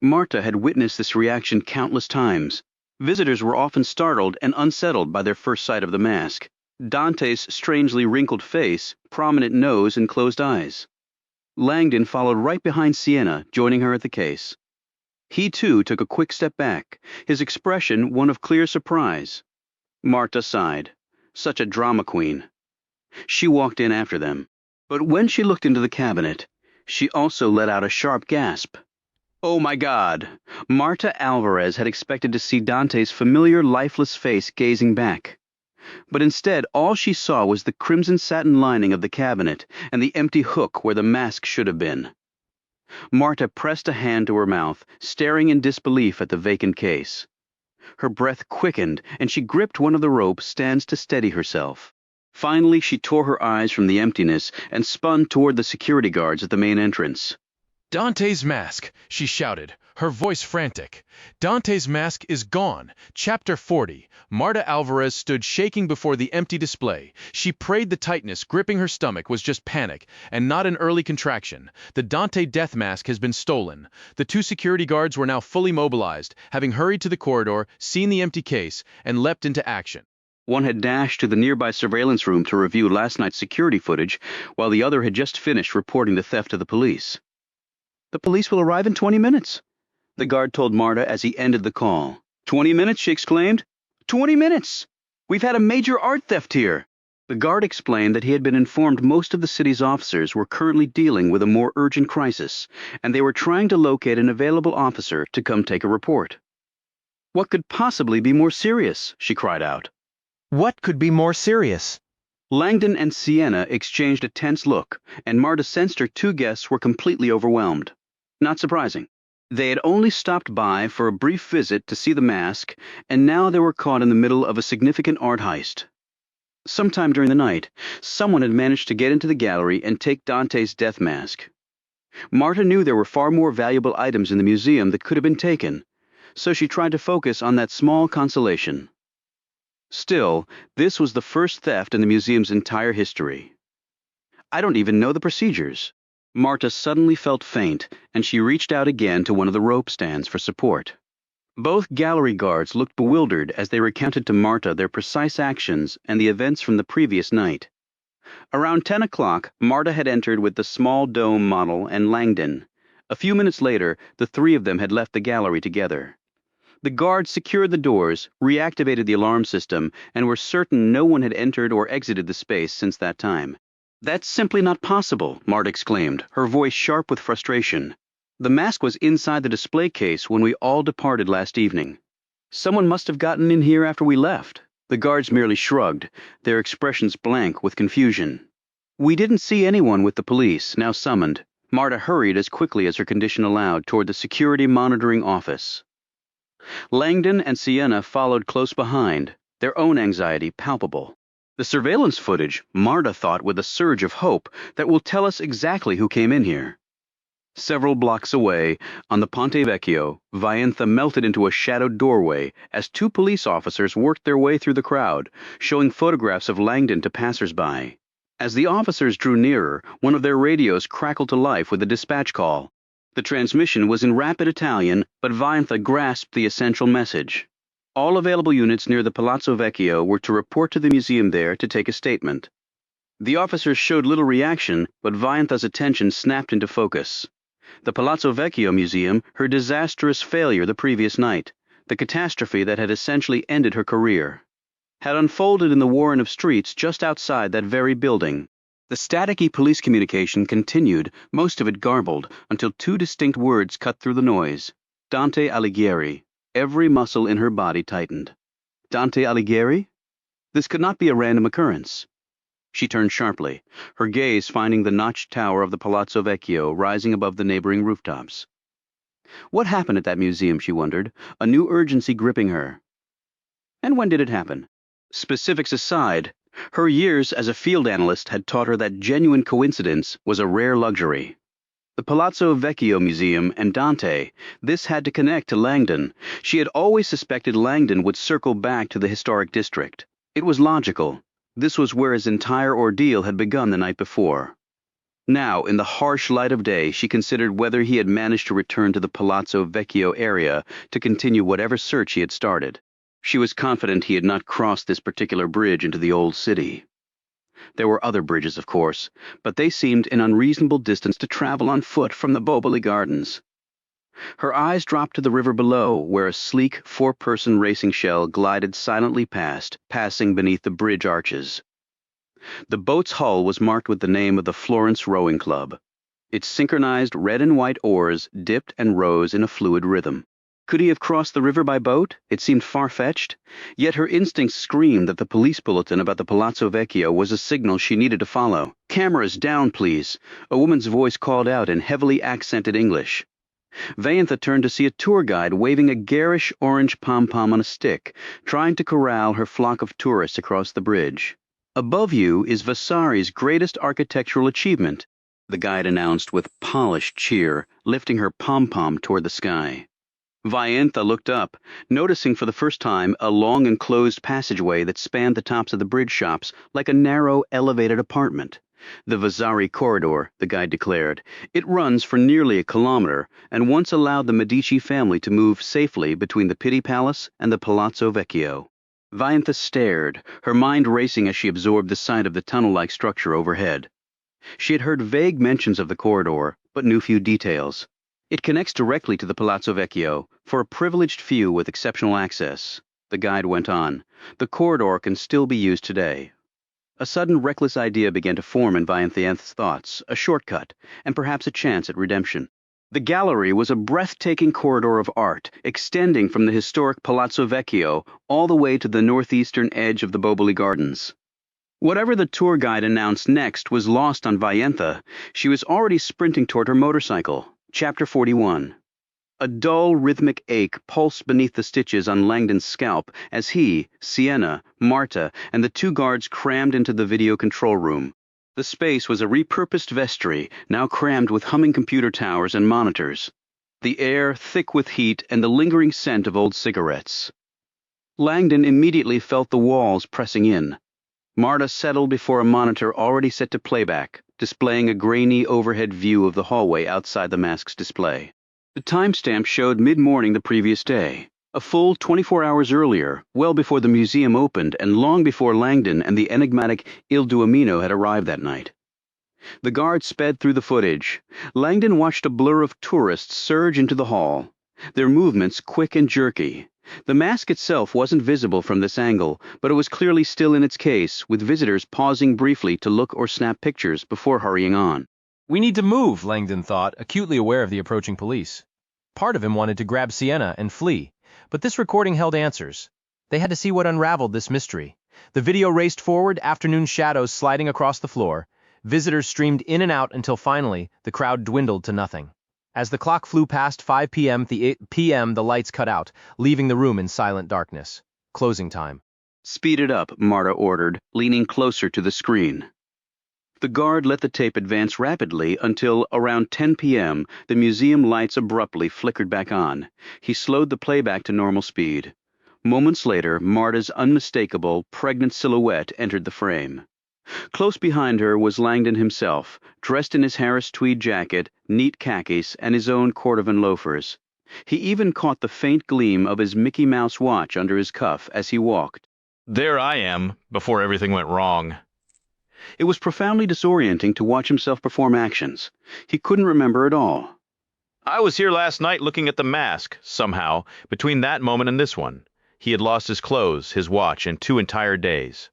Marta had witnessed this reaction countless times. Visitors were often startled and unsettled by their first sight of the mask. Dante's strangely wrinkled face, prominent nose, and closed eyes. Langdon followed right behind Sienna, joining her at the case. He, too, took a quick step back, his expression one of clear surprise. Marta sighed. Such a drama queen. She walked in after them. But when she looked into the cabinet, she also let out a sharp gasp. Oh my God! Marta Alvarez had expected to see Dante's familiar, lifeless face gazing back. But instead, all she saw was the crimson satin lining of the cabinet and the empty hook where the mask should have been. Marta pressed a hand to her mouth, staring in disbelief at the vacant case. Her breath quickened, and she gripped one of the rope stands to steady herself. Finally, she tore her eyes from the emptiness and spun toward the security guards at the main entrance. Dante's mask, she shouted, her voice frantic. Dante's mask is gone. Chapter 40. Marta Alvarez stood shaking before the empty display. She prayed the tightness gripping her stomach was just panic, and not an early contraction. The Dante death mask has been stolen. The two security guards were now fully mobilized, having hurried to the corridor, seen the empty case, and leapt into action. One had dashed to the nearby surveillance room to review last night's security footage, while the other had just finished reporting the theft to the police. "The police will arrive in 20 minutes," the guard told Marta as he ended the call. 20 minutes, she exclaimed. 20 minutes! We've had a major art theft here. The guard explained that he had been informed most of the city's officers were currently dealing with a more urgent crisis, and they were trying to locate an available officer to come take a report. "What could possibly be more serious?" she cried out. What could be more serious? Langdon and Sienna exchanged a tense look, and Marta sensed her two guests were completely overwhelmed. Not surprising. They had only stopped by for a brief visit to see the mask, and now they were caught in the middle of a significant art heist. Sometime during the night, someone had managed to get into the gallery and take Dante's death mask. Marta knew there were far more valuable items in the museum that could have been taken, so she tried to focus on that small consolation. Still, this was the first theft in the museum's entire history. "I don't even know the procedures." Marta suddenly felt faint, and she reached out again to one of the rope stands for support. Both gallery guards looked bewildered as they recounted to Marta their precise actions and the events from the previous night. Around 10 o'clock, Marta had entered with the small dome model and Langdon. A few minutes later, the three of them had left the gallery together. The guards secured the doors, reactivated the alarm system, and were certain no one had entered or exited the space since that time. "That's simply not possible," Marta exclaimed, her voice sharp with frustration. "The mask was inside the display case when we all departed last evening. Someone must have gotten in here after we left." The guards merely shrugged, their expressions blank with confusion. "We didn't see anyone with the police, now summoned." Marta hurried as quickly as her condition allowed toward the security monitoring office. Langdon and Sienna followed close behind, their own anxiety palpable. The surveillance footage, Marta thought with a surge of hope, that will tell us exactly who came in here. Several blocks away, on the Ponte Vecchio, Vaintha melted into a shadowed doorway as two police officers worked their way through the crowd, showing photographs of Langdon to passers-by. As the officers drew nearer, one of their radios crackled to life with a dispatch call. The transmission was in rapid Italian, but Vaintha grasped the essential message. All available units near the Palazzo Vecchio were to report to the museum there to take a statement. The officers showed little reaction, but Vaintha's attention snapped into focus. The Palazzo Vecchio Museum, her disastrous failure the previous night, the catastrophe that had essentially ended her career, had unfolded in the warren of streets just outside that very building. The staticky police communication continued, most of it garbled, until two distinct words cut through the noise. Dante Alighieri. Every muscle in her body tightened. Dante Alighieri? This could not be a random occurrence. She turned sharply, her gaze finding the notched tower of the Palazzo Vecchio rising above the neighboring rooftops. What happened at that museum, she wondered, a new urgency gripping her. And when did it happen? Specifics aside, her years as a field analyst had taught her that genuine coincidence was a rare luxury. The Palazzo Vecchio Museum and Dante, this had to connect to Langdon. She had always suspected Langdon would circle back to the historic district. It was logical. This was where his entire ordeal had begun the night before. Now, in the harsh light of day, she considered whether he had managed to return to the Palazzo Vecchio area to continue whatever search he had started. She was confident he had not crossed this particular bridge into the old city. There were other bridges, of course, but they seemed an unreasonable distance to travel on foot from the Boboli Gardens. Her eyes dropped to the river below, where a sleek, four-person racing shell glided silently past, passing beneath the bridge arches. The boat's hull was marked with the name of the Florence Rowing Club. Its synchronized red and white oars dipped and rose in a fluid rhythm. Could he have crossed the river by boat? It seemed far-fetched. Yet her instincts screamed that the police bulletin about the Palazzo Vecchio was a signal she needed to follow. "Cameras down, please," a woman's voice called out in heavily accented English. Vaintha turned to see a tour guide waving a garish orange pom-pom on a stick, trying to corral her flock of tourists across the bridge. "Above you is Vasari's greatest architectural achievement," the guide announced with polished cheer, lifting her pom-pom toward the sky. Vaintha looked up, noticing for the first time a long enclosed passageway that spanned the tops of the bridge shops like a narrow, elevated apartment. "The Vasari Corridor," the guide declared. "It runs for nearly a kilometer and once allowed the Medici family to move safely between the Pitti Palace and the Palazzo Vecchio." Vaintha stared, her mind racing as she absorbed the sight of the tunnel-like structure overhead. She had heard vague mentions of the corridor, but knew few details. "It connects directly to the Palazzo Vecchio, for a privileged few with exceptional access," the guide went on. "The corridor can still be used today." A sudden reckless idea began to form in Vaintha's thoughts, a shortcut, and perhaps a chance at redemption. The gallery was a breathtaking corridor of art, extending from the historic Palazzo Vecchio all the way to the northeastern edge of the Boboli Gardens. Whatever the tour guide announced next was lost on Vaintha. She was already sprinting toward her motorcycle. Chapter 41. A dull, rhythmic ache pulsed beneath the stitches on Langdon's scalp as he, Sienna, Marta, and the two guards crammed into the video control room. The space was a repurposed vestry, now crammed with humming computer towers and monitors. The air thick with heat and the lingering scent of old cigarettes. Langdon immediately felt the walls pressing in. Marta settled before a monitor already set to playback, displaying a grainy overhead view of the hallway outside the mask's display. The timestamp showed mid-morning the previous day, a full 24 hours earlier, well before the museum opened and long before Langdon and the enigmatic Il Duomino had arrived that night. The guard sped through the footage. Langdon watched a blur of tourists surge into the hall, their movements quick and jerky. The mask itself wasn't visible from this angle, but it was clearly still in its case, with visitors pausing briefly to look or snap pictures before hurrying on. "We need to move," Langdon thought, acutely aware of the approaching police. Part of him wanted to grab Sienna and flee, but this recording held answers. They had to see what unraveled this mystery. The video raced forward, afternoon shadows sliding across the floor. Visitors streamed in and out until finally the crowd dwindled to nothing. As the clock flew past 5 p.m., the lights cut out, leaving the room in silent darkness. Closing time. "Speed it up," Marta ordered, leaning closer to the screen. The guard let the tape advance rapidly until, around 10 p.m., the museum lights abruptly flickered back on. He slowed the playback to normal speed. Moments later, Marta's unmistakable, pregnant silhouette entered the frame. Close behind her was Langdon himself, dressed in his Harris tweed jacket, neat khakis, and his own Cordovan loafers. He even caught the faint gleam of his Mickey Mouse watch under his cuff as he walked. "There I am, before everything went wrong." It was profoundly disorienting to watch himself perform actions. He couldn't remember it all. "I was here last night looking at the mask, somehow, between that moment and this one. He had lost his clothes, his watch, and 2 entire days."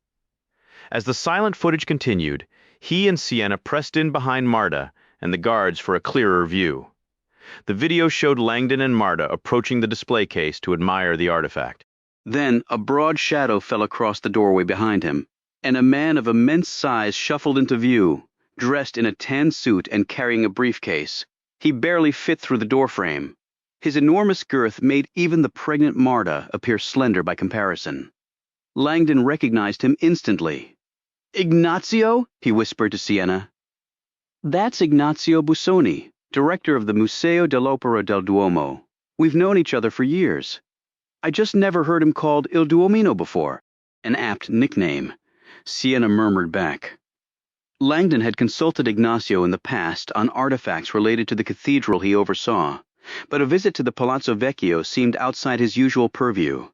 As the silent footage continued, he and Sienna pressed in behind Marta and the guards for a clearer view. The video showed Langdon and Marta approaching the display case to admire the artifact. Then a broad shadow fell across the doorway behind him, and a man of immense size shuffled into view, dressed in a tan suit and carrying a briefcase. He barely fit through the doorframe. His enormous girth made even the pregnant Marta appear slender by comparison. Langdon recognized him instantly. "Ignazio?" he whispered to Sienna. "That's Ignazio Busoni, director of the Museo dell'Opera del Duomo. We've known each other for years. I just never heard him called Il Duomino before." An apt nickname, Sienna murmured back. Langdon had consulted Ignazio in the past on artifacts related to the cathedral he oversaw, but a visit to the Palazzo Vecchio seemed outside his usual purview.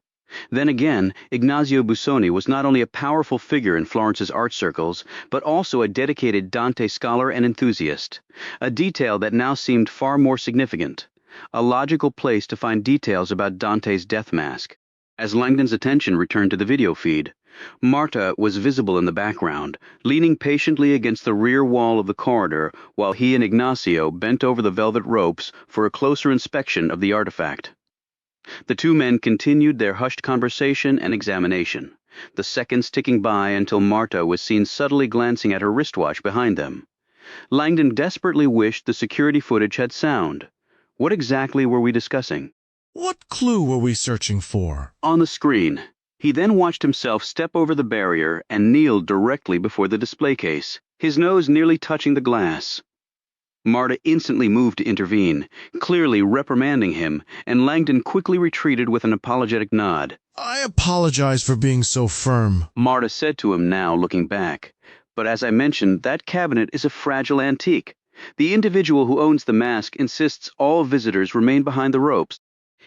Then again, Ignazio Busoni was not only a powerful figure in Florence's art circles, but also a dedicated Dante scholar and enthusiast, a detail that now seemed far more significant, a logical place to find details about Dante's death mask. As Langdon's attention returned to the video feed, Marta was visible in the background, leaning patiently against the rear wall of the corridor while he and Ignazio bent over the velvet ropes for a closer inspection of the artifact. The two men continued their hushed conversation and examination, the seconds ticking by until Marta was seen subtly glancing at her wristwatch behind them. Langdon desperately wished the security footage had sound. What exactly were we discussing? What clue were we searching for? On the screen. He then watched himself step over the barrier and kneel directly before the display case, his nose nearly touching the glass. Marta instantly moved to intervene, clearly reprimanding him, and Langdon quickly retreated with an apologetic nod. I apologize for being so firm, Marta said to him now, looking back. But as I mentioned, that cabinet is a fragile antique. The individual who owns the mask insists all visitors remain behind the ropes.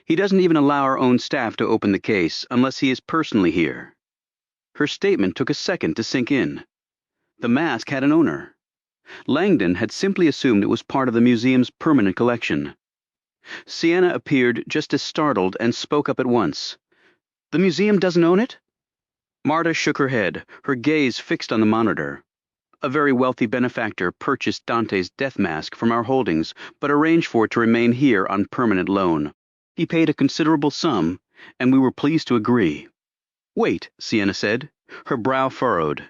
He doesn't even allow our own staff to open the case unless he is personally here. Her statement took a second to sink in. The mask had an owner. Langdon had simply assumed it was part of the museum's permanent collection. Sienna appeared just as startled and spoke up at once. The museum doesn't own it? Marta shook her head, her gaze fixed on the monitor. A very wealthy benefactor purchased Dante's death mask from our holdings, but arranged for it to remain here on permanent loan. He paid a considerable sum, and we were pleased to agree. Wait, Sienna said, her brow furrowed.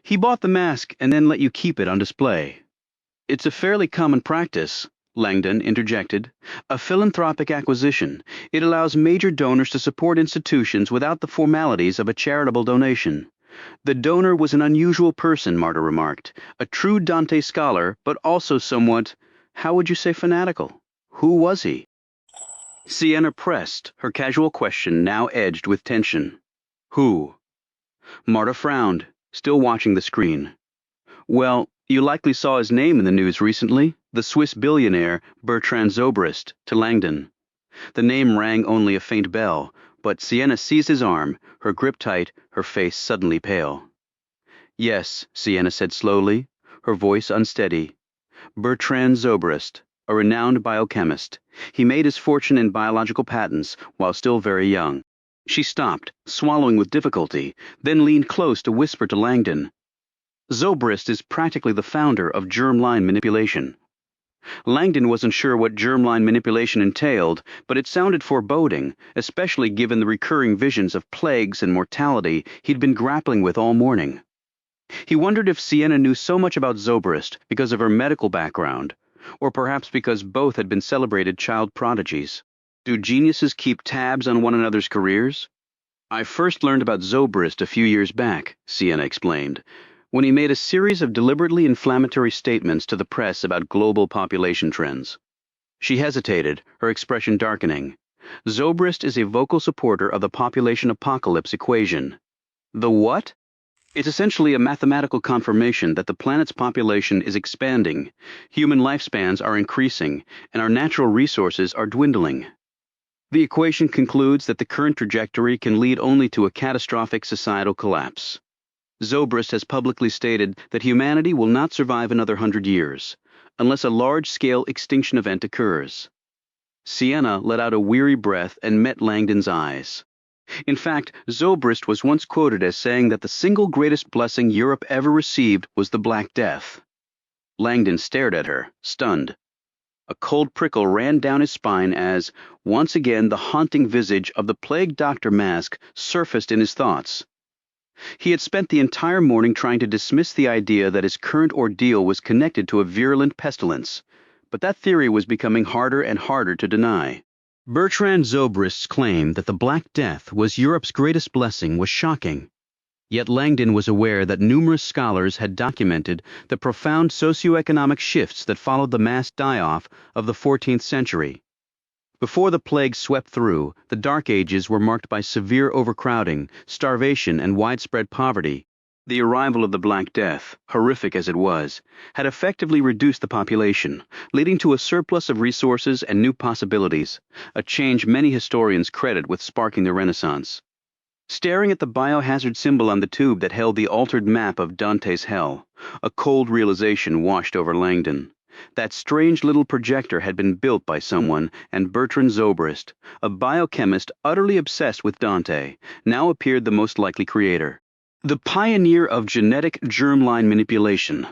He bought the mask and then let you keep it on display. It's a fairly common practice, Langdon interjected. A philanthropic acquisition. It allows major donors to support institutions without the formalities of a charitable donation. The donor was an unusual person, Marta remarked. A true Dante scholar, but also somewhat, how would you say, fanatical? Who was he? Sienna pressed, her casual question now edged with tension. Who? Marta frowned, still watching the screen. Well, you likely saw his name in the news recently, the Swiss billionaire Bertrand Zobrist, to Langdon. The name rang only a faint bell, but Sienna seized his arm, her grip tight, her face suddenly pale. Yes, Sienna said slowly, her voice unsteady. Bertrand Zobrist, a renowned biochemist. He made his fortune in biological patents while still very young. She stopped, swallowing with difficulty, then leaned close to whisper to Langdon. Zobrist is practically the founder of germline manipulation. Langdon wasn't sure what germline manipulation entailed, but it sounded foreboding, especially given the recurring visions of plagues and mortality he'd been grappling with all morning. He wondered if Sienna knew so much about Zobrist because of her medical background, or perhaps because both had been celebrated child prodigies. Do geniuses keep tabs on one another's careers? I first learned about Zobrist a few years back, Sienna explained, when he made a series of deliberately inflammatory statements to the press about global population trends. She hesitated, her expression darkening. Zobrist is a vocal supporter of the population apocalypse equation. The what? It's essentially a mathematical confirmation that the planet's population is expanding, human lifespans are increasing, and our natural resources are dwindling. The equation concludes that the current trajectory can lead only to a catastrophic societal collapse. Zobrist has publicly stated that humanity will not survive another 100 years, unless a large-scale extinction event occurs. Sienna let out a weary breath and met Langdon's eyes. In fact, Zobrist was once quoted as saying that the single greatest blessing Europe ever received was the Black Death. Langdon stared at her, stunned. A cold prickle ran down his spine as, once again, the haunting visage of the plague doctor mask surfaced in his thoughts. He had spent the entire morning trying to dismiss the idea that his current ordeal was connected to a virulent pestilence, but that theory was becoming harder and harder to deny. Bertrand Zobrist's claim that the Black Death was Europe's greatest blessing was shocking. Yet Langdon was aware that numerous scholars had documented the profound socioeconomic shifts that followed the mass die-off of the 14th century. Before the plague swept through, the Dark Ages were marked by severe overcrowding, starvation, and widespread poverty. The arrival of the Black Death, horrific as it was, had effectively reduced the population, leading to a surplus of resources and new possibilities, a change many historians credit with sparking the Renaissance. Staring at the biohazard symbol on the tube that held the altered map of Dante's hell, a cold realization washed over Langdon. That strange little projector had been built by someone, and Bertrand Zobrist, a biochemist utterly obsessed with Dante, now appeared the most likely creator. The pioneer of genetic germline manipulation.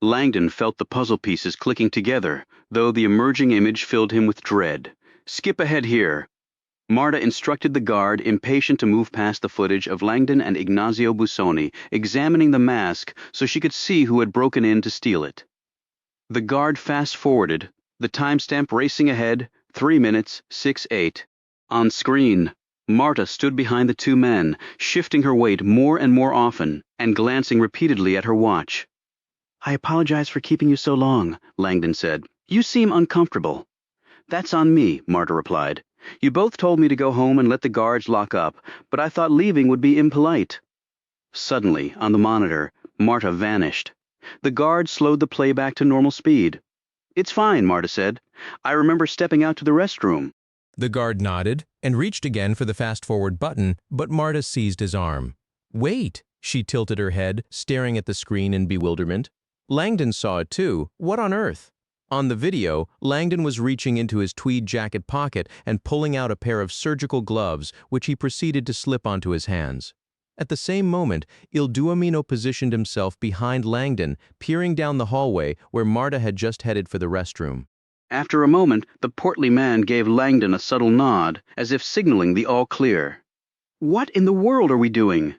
Langdon felt the puzzle pieces clicking together, though the emerging image filled him with dread. Skip ahead here. Marta instructed the guard, impatient to move past the footage of Langdon and Ignazio Busoni examining the mask so she could see who had broken in to steal it. The guard fast-forwarded, the timestamp racing ahead, 3 minutes, 6:08. On screen, Marta stood behind the two men, shifting her weight more and more often, and glancing repeatedly at her watch. "I apologize for keeping you so long," Langdon said. "You seem uncomfortable." "That's on me," Marta replied. "You both told me to go home and let the guards lock up, but I thought leaving would be impolite." Suddenly, on the monitor, Marta vanished. The guard slowed the playback to normal speed. "It's fine," Marta said. "I remember stepping out to the restroom." The guard nodded and reached again for the fast-forward button, but Marta seized his arm. "Wait!" She tilted her head, staring at the screen in bewilderment. Langdon saw it too. What on earth? On the video, Langdon was reaching into his tweed jacket pocket and pulling out a pair of surgical gloves, which he proceeded to slip onto his hands. At the same moment, Il Duomino positioned himself behind Langdon, peering down the hallway where Marta had just headed for the restroom. After a moment, the portly man gave Langdon a subtle nod, as if signaling the all clear. "What in the world are we doing?"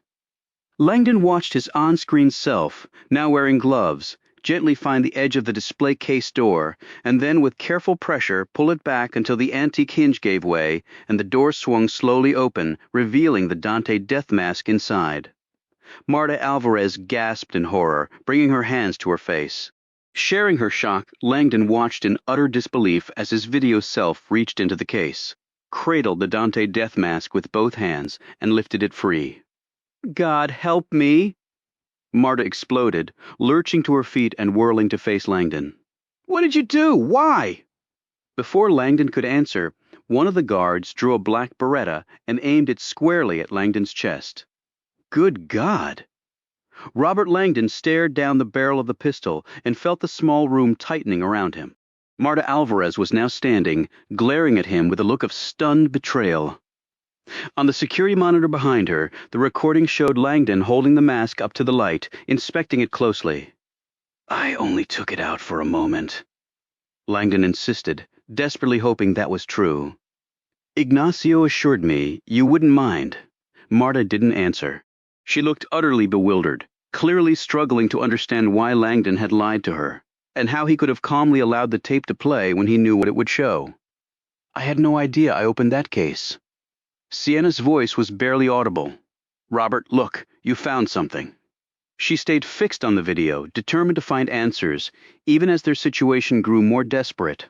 Langdon watched his on-screen self, now wearing gloves, gently find the edge of the display case door, and then with careful pressure pull it back until the antique hinge gave way and the door swung slowly open, revealing the Dante death mask inside. Marta Alvarez gasped in horror, bringing her hands to her face. Sharing her shock, Langdon watched in utter disbelief as his video self reached into the case, cradled the Dante death mask with both hands, and lifted it free. "God help me!" Marta exploded, lurching to her feet and whirling to face Langdon. "What did you do? Why?" Before Langdon could answer, one of the guards drew a black Beretta and aimed it squarely at Langdon's chest. Good God! Robert Langdon stared down the barrel of the pistol and felt the small room tightening around him. Marta Alvarez was now standing, glaring at him with a look of stunned betrayal. On the security monitor behind her, the recording showed Langdon holding the mask up to the light, inspecting it closely. "I only took it out for a moment," Langdon insisted, desperately hoping that was true. "Ignacio assured me you wouldn't mind." Marta didn't answer. She looked utterly bewildered, clearly struggling to understand why Langdon had lied to her, and how he could have calmly allowed the tape to play when he knew what it would show. "I had no idea I opened that case." Sienna's voice was barely audible. "Robert, look, you found something." She stayed fixed on the video, determined to find answers, even as their situation grew more desperate.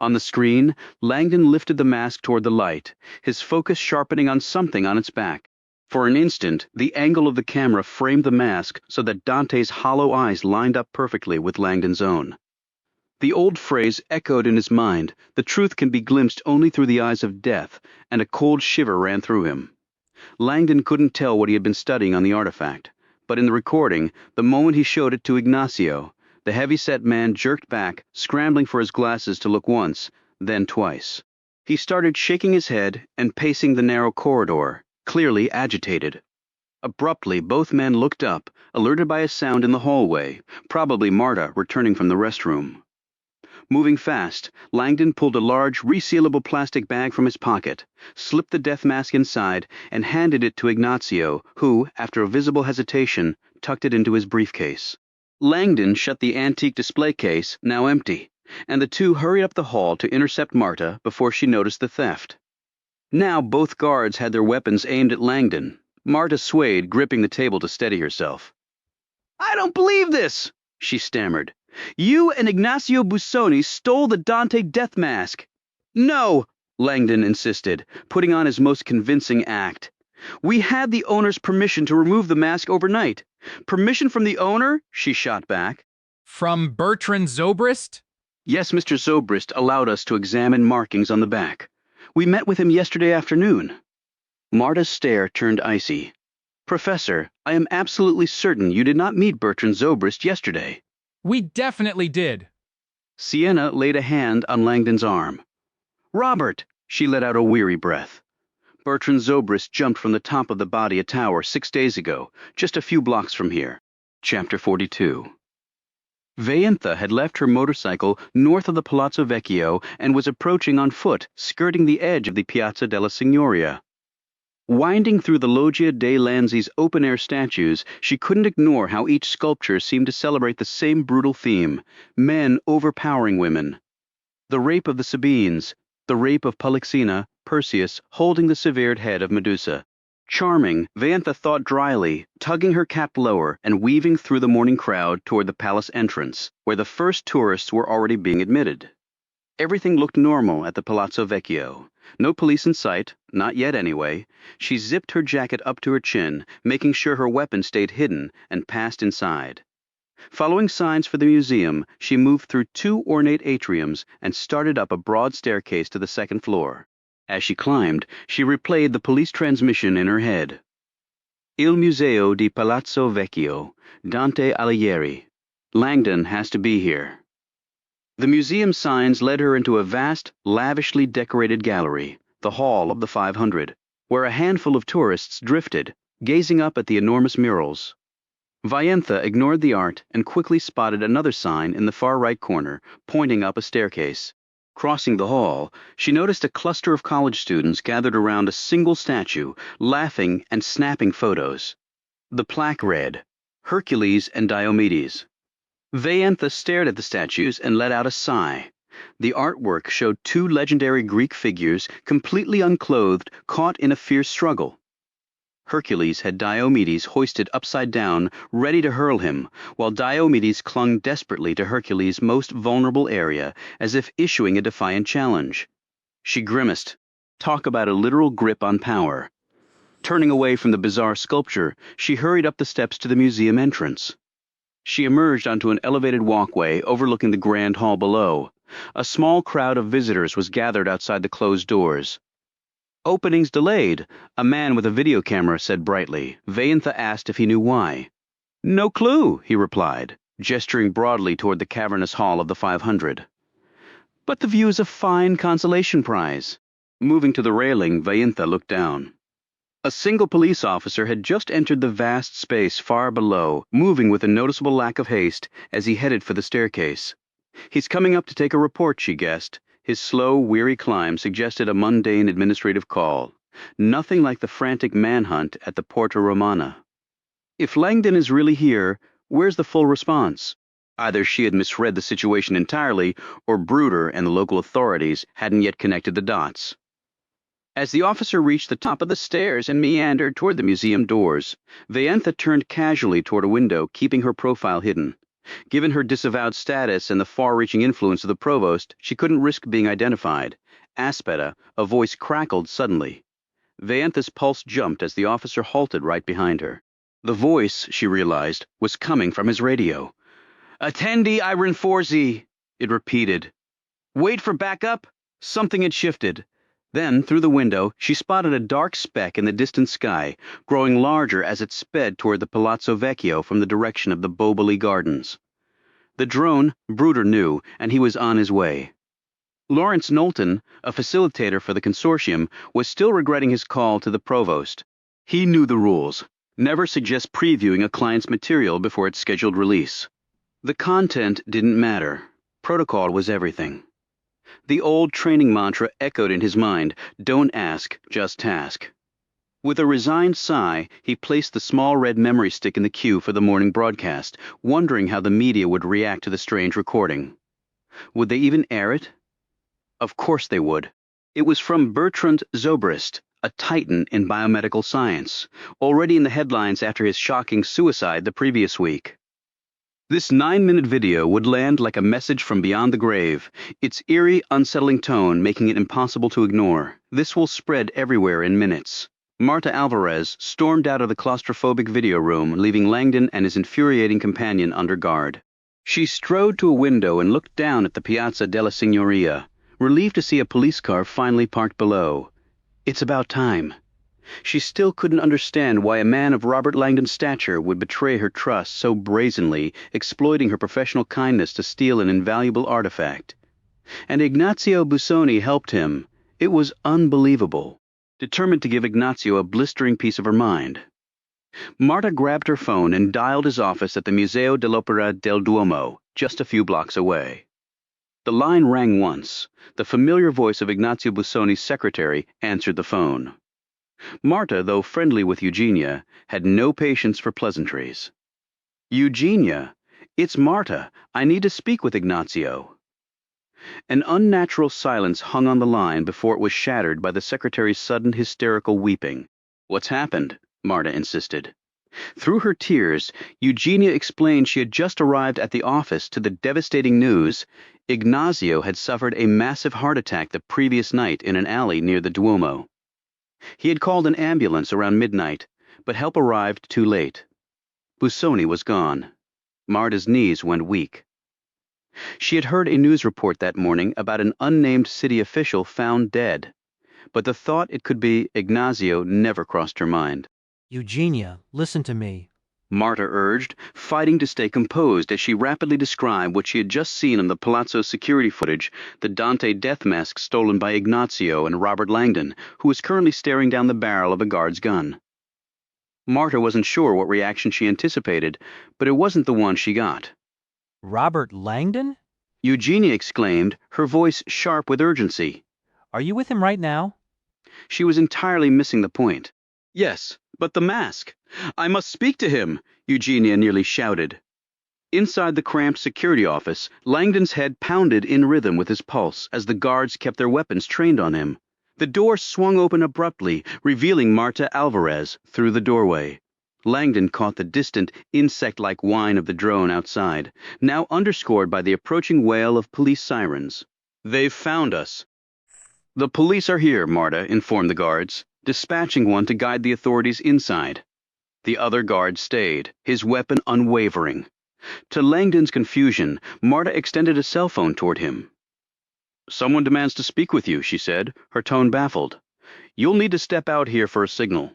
On the screen, Langdon lifted the mask toward the light, his focus sharpening on something on its back. For an instant, the angle of the camera framed the mask so that Dante's hollow eyes lined up perfectly with Langdon's own. The old phrase echoed in his mind, "The truth can be glimpsed only through the eyes of death," and a cold shiver ran through him. Langdon couldn't tell what he had been studying on the artifact, but in the recording, the moment he showed it to Ignacio, the heavy-set man jerked back, scrambling for his glasses to look once, then twice. He started shaking his head and pacing the narrow corridor, clearly agitated. Abruptly, both men looked up, alerted by a sound in the hallway, probably Marta returning from the restroom. Moving fast, Langdon pulled a large, resealable plastic bag from his pocket, slipped the death mask inside, and handed it to Ignacio, who, after a visible hesitation, tucked it into his briefcase. Langdon shut the antique display case, now empty, and the two hurried up the hall to intercept Marta before she noticed the theft. Now both guards had their weapons aimed at Langdon. Marta swayed, gripping the table to steady herself. "I don't believe this," she stammered. "You and Ignacio Busoni stole the Dante death mask." "No," Langdon insisted, putting on his most convincing act. "We had the owner's permission to remove the mask overnight." "Permission from the owner?" she shot back. "From Bertrand Zobrist?" "Yes, Mr. Zobrist allowed us to examine markings on the back. We met with him yesterday afternoon." Marta's stare turned icy. "Professor, I am absolutely certain you did not meet Bertrand Zobrist yesterday." "We definitely did." Sienna laid a hand on Langdon's arm. "Robert!" She let out a weary breath. "Bertrand Zobrist jumped from the top of the Badia Tower 6 days ago, just a few blocks from here." Chapter 42. Veientha had left her motorcycle north of the Palazzo Vecchio and was approaching on foot, skirting the edge of the Piazza della Signoria. Winding through the Loggia dei Lanzi's open-air statues, she couldn't ignore how each sculpture seemed to celebrate the same brutal theme: men overpowering women. The rape of the Sabines, the rape of Polyxena, Perseus holding the severed head of Medusa. Charming, Veientha thought dryly, tugging her cap lower and weaving through the morning crowd toward the palace entrance, where the first tourists were already being admitted. Everything looked normal at the Palazzo Vecchio. No police in sight, not yet anyway. She zipped her jacket up to her chin, making sure her weapon stayed hidden, and passed inside. Following signs for the museum, she moved through 2 ornate atriums and started up a broad staircase to the second floor. As she climbed, she replayed the police transmission in her head. Il Museo di Palazzo Vecchio, Dante Alighieri. Langdon has to be here. The museum signs led her into a vast, lavishly decorated gallery, the Hall of the 500, where a handful of tourists drifted, gazing up at the enormous murals. Veientha ignored the art and quickly spotted another sign in the far right corner, pointing up a staircase. Crossing the hall, she noticed a cluster of college students gathered around a single statue, laughing and snapping photos. The plaque read, Hercules and Diomedes. Veientha stared at the statues and let out a sigh. The artwork showed 2 legendary Greek figures, completely unclothed, caught in a fierce struggle. Hercules had Diomedes hoisted upside down, ready to hurl him, while Diomedes clung desperately to Hercules' most vulnerable area, as if issuing a defiant challenge. She grimaced. Talk about a literal grip on power. Turning away from the bizarre sculpture, she hurried up the steps to the museum entrance. She emerged onto an elevated walkway overlooking the grand hall below. A small crowd of visitors was gathered outside the closed doors. Openings delayed, a man with a video camera said brightly. Veientha asked if he knew why. No clue, he replied, gesturing broadly toward the cavernous hall of the 500. But the view's a fine consolation prize. Moving to the railing, Veientha looked down. A single police officer had just entered the vast space far below, moving with a noticeable lack of haste as he headed for the staircase. He's coming up to take a report, she guessed. His slow, weary climb suggested a mundane administrative call. Nothing like the frantic manhunt at the Porta Romana. If Langdon is really here, where's the full response? Either she had misread the situation entirely, or Bruder and the local authorities hadn't yet connected the dots. As the officer reached the top of the stairs and meandered toward the museum doors, Veientha turned casually toward a window, keeping her profile hidden. Given her disavowed status and the far-reaching influence of the provost, she couldn't risk being identified. Aspetta, a voice crackled suddenly. Veientha's pulse jumped as the officer halted right behind her. The voice, she realized, was coming from his radio. Attendi I rinforzi, it repeated. Wait for backup? Something had shifted. Then, through the window, she spotted a dark speck in the distant sky, growing larger as it sped toward the Palazzo Vecchio from the direction of the Boboli Gardens. The drone, Bruder knew, and he was on his way. Lawrence Knowlton, a facilitator for the Consortium, was still regretting his call to the provost. He knew the rules. Never suggest previewing a client's material before its scheduled release. The content didn't matter. Protocol was everything. The old training mantra echoed in his mind, don't ask, just task. With a resigned sigh, he placed the small red memory stick in the queue for the morning broadcast, wondering how the media would react to the strange recording. Would they even air it? Of course they would. It was from Bertrand Zobrist, a titan in biomedical science, already in the headlines after his shocking suicide the previous week. This 9-minute video would land like a message from beyond the grave, its eerie, unsettling tone making it impossible to ignore. This will spread everywhere in minutes. Marta Alvarez stormed out of the claustrophobic video room, leaving Langdon and his infuriating companion under guard. She strode to a window and looked down at the Piazza della Signoria, relieved to see a police car finally parked below. It's about time. She still couldn't understand why a man of Robert Langdon's stature would betray her trust so brazenly, exploiting her professional kindness to steal an invaluable artifact. And Ignazio Busoni helped him. It was unbelievable. Determined to give Ignazio a blistering piece of her mind. Marta grabbed her phone and dialed his office at the Museo dell'Opera del Duomo, just a few blocks away. The line rang once. The familiar voice of Ignazio Busoni's secretary answered the phone. Marta, though friendly with Eugenia, had no patience for pleasantries. "Eugenia, it's Marta. I need to speak with Ignazio." An unnatural silence hung on the line before it was shattered by the secretary's sudden hysterical weeping. "What's happened?" Marta insisted. Through her tears, Eugenia explained she had just arrived at the office to the devastating news Ignazio had suffered a massive heart attack the previous night in an alley near the Duomo. He had called an ambulance around midnight, but help arrived too late. Busoni was gone. Marta's knees went weak. She had heard a news report that morning about an unnamed city official found dead, but the thought it could be Ignazio never crossed her mind. "Eugenia, listen to me." Marta urged, fighting to stay composed as she rapidly described what she had just seen on the Palazzo security footage, the Dante death mask stolen by Ignazio and Robert Langdon, who was currently staring down the barrel of a guard's gun. Marta wasn't sure what reaction she anticipated, but it wasn't the one she got. "Robert Langdon?" Eugenia exclaimed, her voice sharp with urgency. "Are you with him right now?" She was entirely missing the point. "Yes, but the mask! I must speak to him!" Eugenia nearly shouted. Inside the cramped security office, Langdon's head pounded in rhythm with his pulse as the guards kept their weapons trained on him. The door swung open abruptly, revealing Marta Alvarez through the doorway. Langdon caught the distant, insect-like whine of the drone outside, now underscored by the approaching wail of police sirens. "They've found us." "The police are here," Marta informed the guards, dispatching one to guide the authorities inside. The other guard stayed, his weapon unwavering. To Langdon's confusion, Marta extended a cell phone toward him. "Someone demands to speak with you," she said, her tone baffled. "You'll need to step out here for a signal."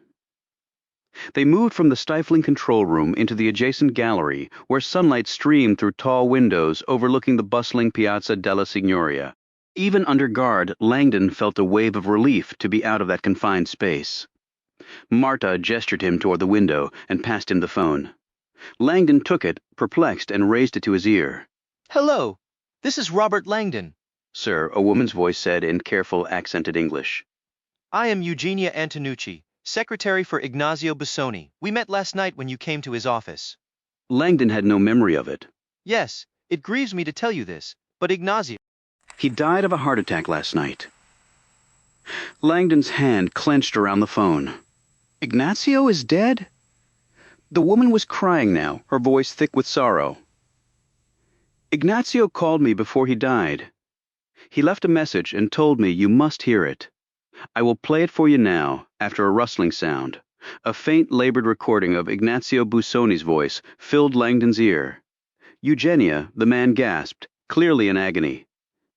They moved from the stifling control room into the adjacent gallery, where sunlight streamed through tall windows overlooking the bustling Piazza della Signoria. Even under guard, Langdon felt a wave of relief to be out of that confined space. Marta gestured him toward the window and passed him the phone. Langdon took it, perplexed, and raised it to his ear. "Hello, this is Robert Langdon." "Sir," a woman's voice said in careful, accented English. "I am Eugenia Antonucci, secretary for Ignazio Busoni. We met last night when you came to his office." Langdon had no memory of it. "Yes, it grieves me to tell you this, but Ignazio..." "He died of a heart attack last night." Langdon's hand clenched around the phone. "Ignazio is dead?" The woman was crying now, her voice thick with sorrow. "Ignazio called me before he died. He left a message and told me you must hear it. I will play it for you now, after a rustling sound." A faint, labored recording of Ignazio Busoni's voice filled Langdon's ear. "Eugenia," the man gasped, clearly in agony.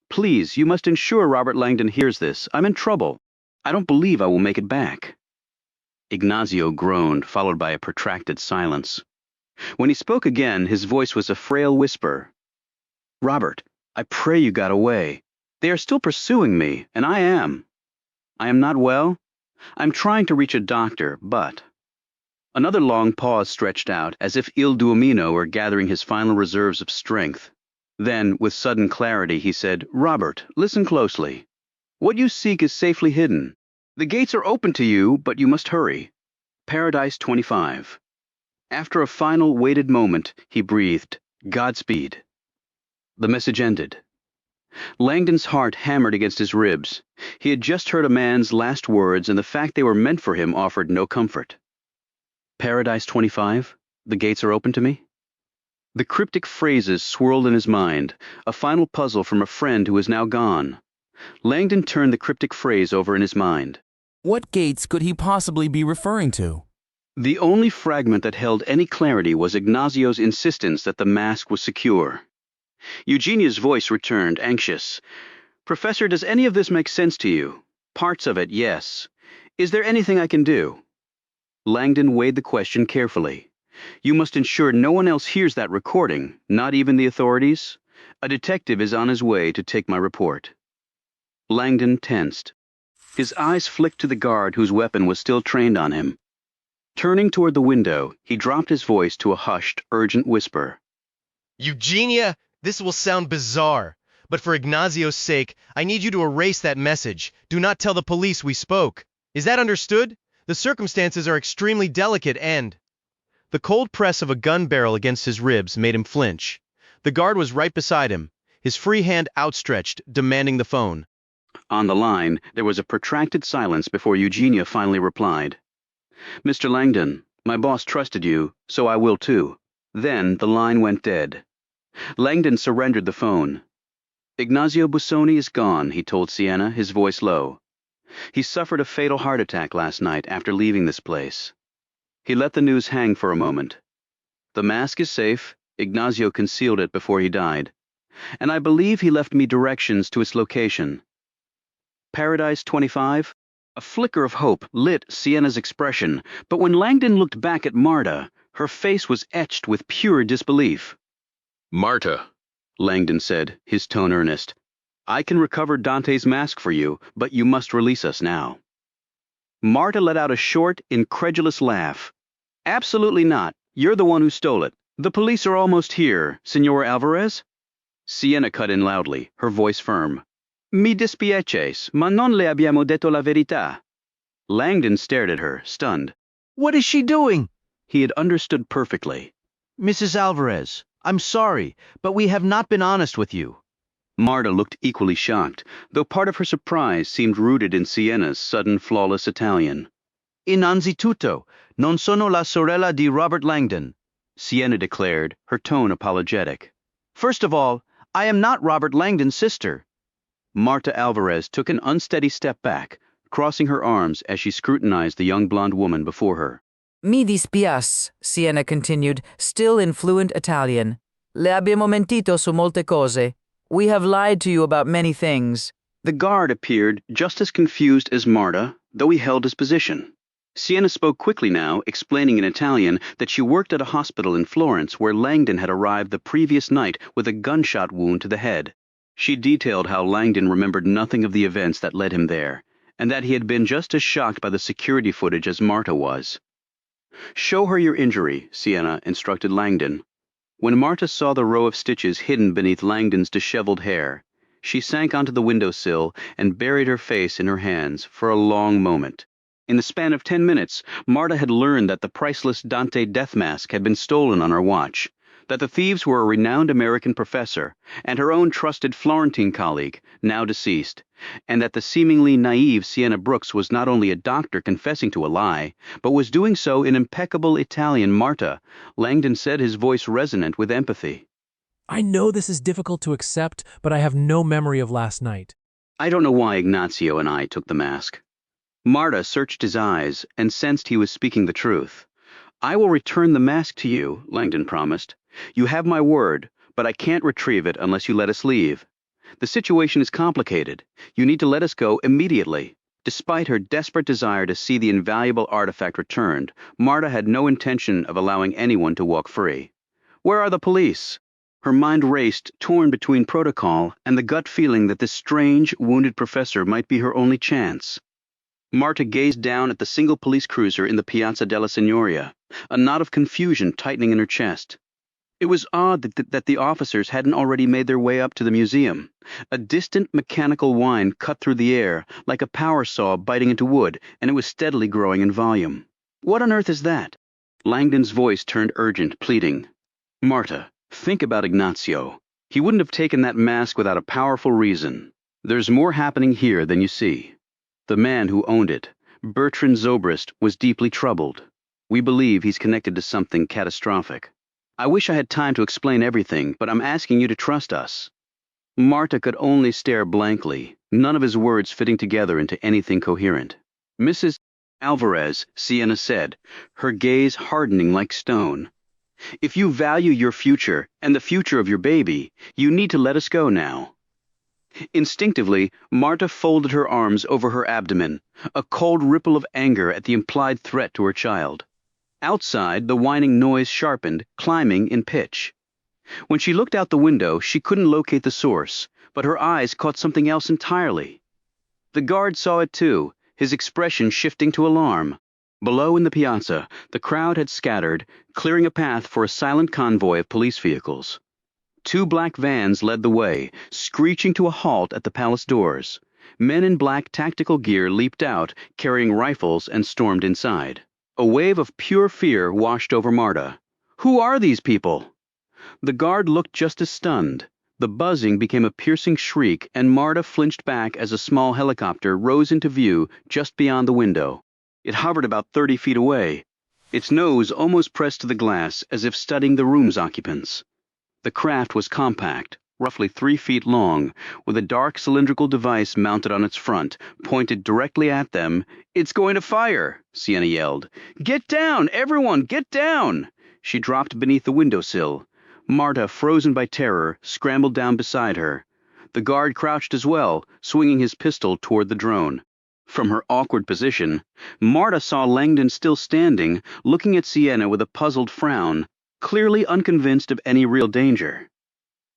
"Please, you must ensure Robert Langdon hears this. I'm in trouble. I don't believe I will make it back." Ignazio groaned, followed by a protracted silence. When he spoke again, his voice was a frail whisper. "Robert, I pray you got away. They are still pursuing me, and I am. I am not well. I'm trying to reach a doctor, but..." Another long pause stretched out, as if Il Duomino were gathering his final reserves of strength. Then, with sudden clarity, he said, "Robert, listen closely. What you seek is safely hidden. The gates are open to you, but you must hurry. Paradise 25. After a final weighted moment, he breathed, "Godspeed." The message ended. Langdon's heart hammered against his ribs. He had just heard a man's last words, and the fact they were meant for him offered no comfort. Paradise 25? The gates are open to me? The cryptic phrases swirled in his mind, a final puzzle from a friend who is now gone. Langdon turned the cryptic phrase over in his mind. What gates could he possibly be referring to? The only fragment that held any clarity was Ignazio's insistence that the mask was secure. Eugenia's voice returned, anxious. "Professor, does any of this make sense to you? Parts of it, yes. Is there anything I can do?" Langdon weighed the question carefully. "You must ensure no one else hears that recording, not even the authorities. A detective is on his way to take my report." Langdon tensed. His eyes flicked to the guard whose weapon was still trained on him. Turning toward the window, he dropped his voice to a hushed, urgent whisper. "Eugenia, This will sound bizarre, but for Ignazio's sake, I need you to erase that message. Do not tell the police we spoke. Is that understood? The circumstances are extremely delicate and... The cold press of a gun barrel against his ribs made him flinch. The guard was right beside him, his free hand outstretched, demanding the phone. On the line, there was a protracted silence before Eugenia finally replied. Mr. Langdon, my boss trusted you, so I will too. Then the line went dead. Langdon surrendered the phone. Ignazio Busoni is gone, he told Sienna, his voice low. He suffered a fatal heart attack last night after leaving this place. He let the news hang for a moment. The mask is safe. Ignazio concealed it before he died. And I believe he left me directions to its location. Paradise 25? A flicker of hope lit Sienna's expression, but when Langdon looked back at Marta, her face was etched with pure disbelief. Marta, Langdon said, his tone earnest, I can recover Dante's mask for you, but you must release us now. Marta let out a short, incredulous laugh. Absolutely not. You're the one who stole it. The police are almost here, Signor Alvarez. Sienna cut in loudly, her voice firm. Mi dispiaces, ma non le abbiamo detto la verità. Langdon stared at her, stunned. What is she doing? He had understood perfectly. Mrs. Alvarez, I'm sorry, but we have not been honest with you. Marta looked equally shocked, though part of her surprise seemed rooted in Sienna's sudden flawless Italian. Innanzitutto, non sono la sorella di Robert Langdon, Sienna declared, her tone apologetic. First of all, I am not Robert Langdon's sister. Marta Alvarez took an unsteady step back, crossing her arms as she scrutinized the young blonde woman before her. Mi dispiace, Sienna continued, still in fluent Italian. Le abbiamo mentito su molte cose. We have lied to you about many things. The guard appeared just as confused as Marta, though he held his position. Sienna spoke quickly now, explaining in Italian that she worked at a hospital in Florence where Langdon had arrived the previous night with a gunshot wound to the head. She detailed how Langdon remembered nothing of the events that led him there, and that he had been just as shocked by the security footage as Marta was. Show her your injury, Sienna instructed Langdon. When Marta saw the row of stitches hidden beneath Langdon's disheveled hair, she sank onto the windowsill and buried her face in her hands for a long moment. In the span of 10 minutes, Marta had learned that the priceless Dante death mask had been stolen on her watch, that the thieves were a renowned American professor and her own trusted Florentine colleague, now deceased, and that the seemingly naive Sienna Brooks was not only a doctor confessing to a lie, but was doing so in impeccable Italian. Marta, Langdon said, his voice resonant with empathy. I know this is difficult to accept, but I have no memory of last night. I don't know why Ignazio and I took the mask. Marta searched his eyes and sensed he was speaking the truth. I will return the mask to you, Langdon promised. You have my word, but I can't retrieve it unless you let us leave. The situation is complicated. You need to let us go immediately. Despite her desperate desire to see the invaluable artifact returned, Marta had no intention of allowing anyone to walk free. Where are the police? Her mind raced, torn between protocol and the gut feeling that this strange, wounded professor might be her only chance. Marta gazed down at the single police cruiser in the Piazza della Signoria, a knot of confusion tightening in her chest. It was odd that the officers hadn't already made their way up to the museum. A distant mechanical whine cut through the air, like a power saw biting into wood, and it was steadily growing in volume. What on earth is that? Langdon's voice turned urgent, pleading. Marta, think about Ignazio. He wouldn't have taken that mask without a powerful reason. There's more happening here than you see. The man who owned it, Bertrand Zobrist, was deeply troubled. We believe he's connected to something catastrophic. I wish I had time to explain everything, but I'm asking you to trust us. Marta could only stare blankly, none of his words fitting together into anything coherent. Mrs. Alvarez, Sienna said, her gaze hardening like stone. If you value your future and the future of your baby, you need to let us go now. Instinctively, Marta folded her arms over her abdomen, a cold ripple of anger at the implied threat to her child. Outside, the whining noise sharpened, climbing in pitch. When she looked out the window, she couldn't locate the source, but her eyes caught something else entirely. The guard saw it too, his expression shifting to alarm. Below in the piazza, the crowd had scattered, clearing a path for a silent convoy of police vehicles. Two black vans led the way, screeching to a halt at the palace doors. Men in black tactical gear leaped out, carrying rifles, and stormed inside. A wave of pure fear washed over Marta. Who are these people? The guard looked just as stunned. The buzzing became a piercing shriek, and Marta flinched back as a small helicopter rose into view just beyond the window. It hovered about 30 feet away, its nose almost pressed to the glass as if studying the room's occupants. The craft was compact, roughly 3 feet long, with a dark cylindrical device mounted on its front, pointed directly at them. "It's going to fire!" Sienna yelled. "Get down, everyone, get down!" She dropped beneath the windowsill. Marta, frozen by terror, scrambled down beside her. The guard crouched as well, swinging his pistol toward the drone. From her awkward position, Marta saw Langdon still standing, looking at Sienna with a puzzled frown, clearly unconvinced of any real danger.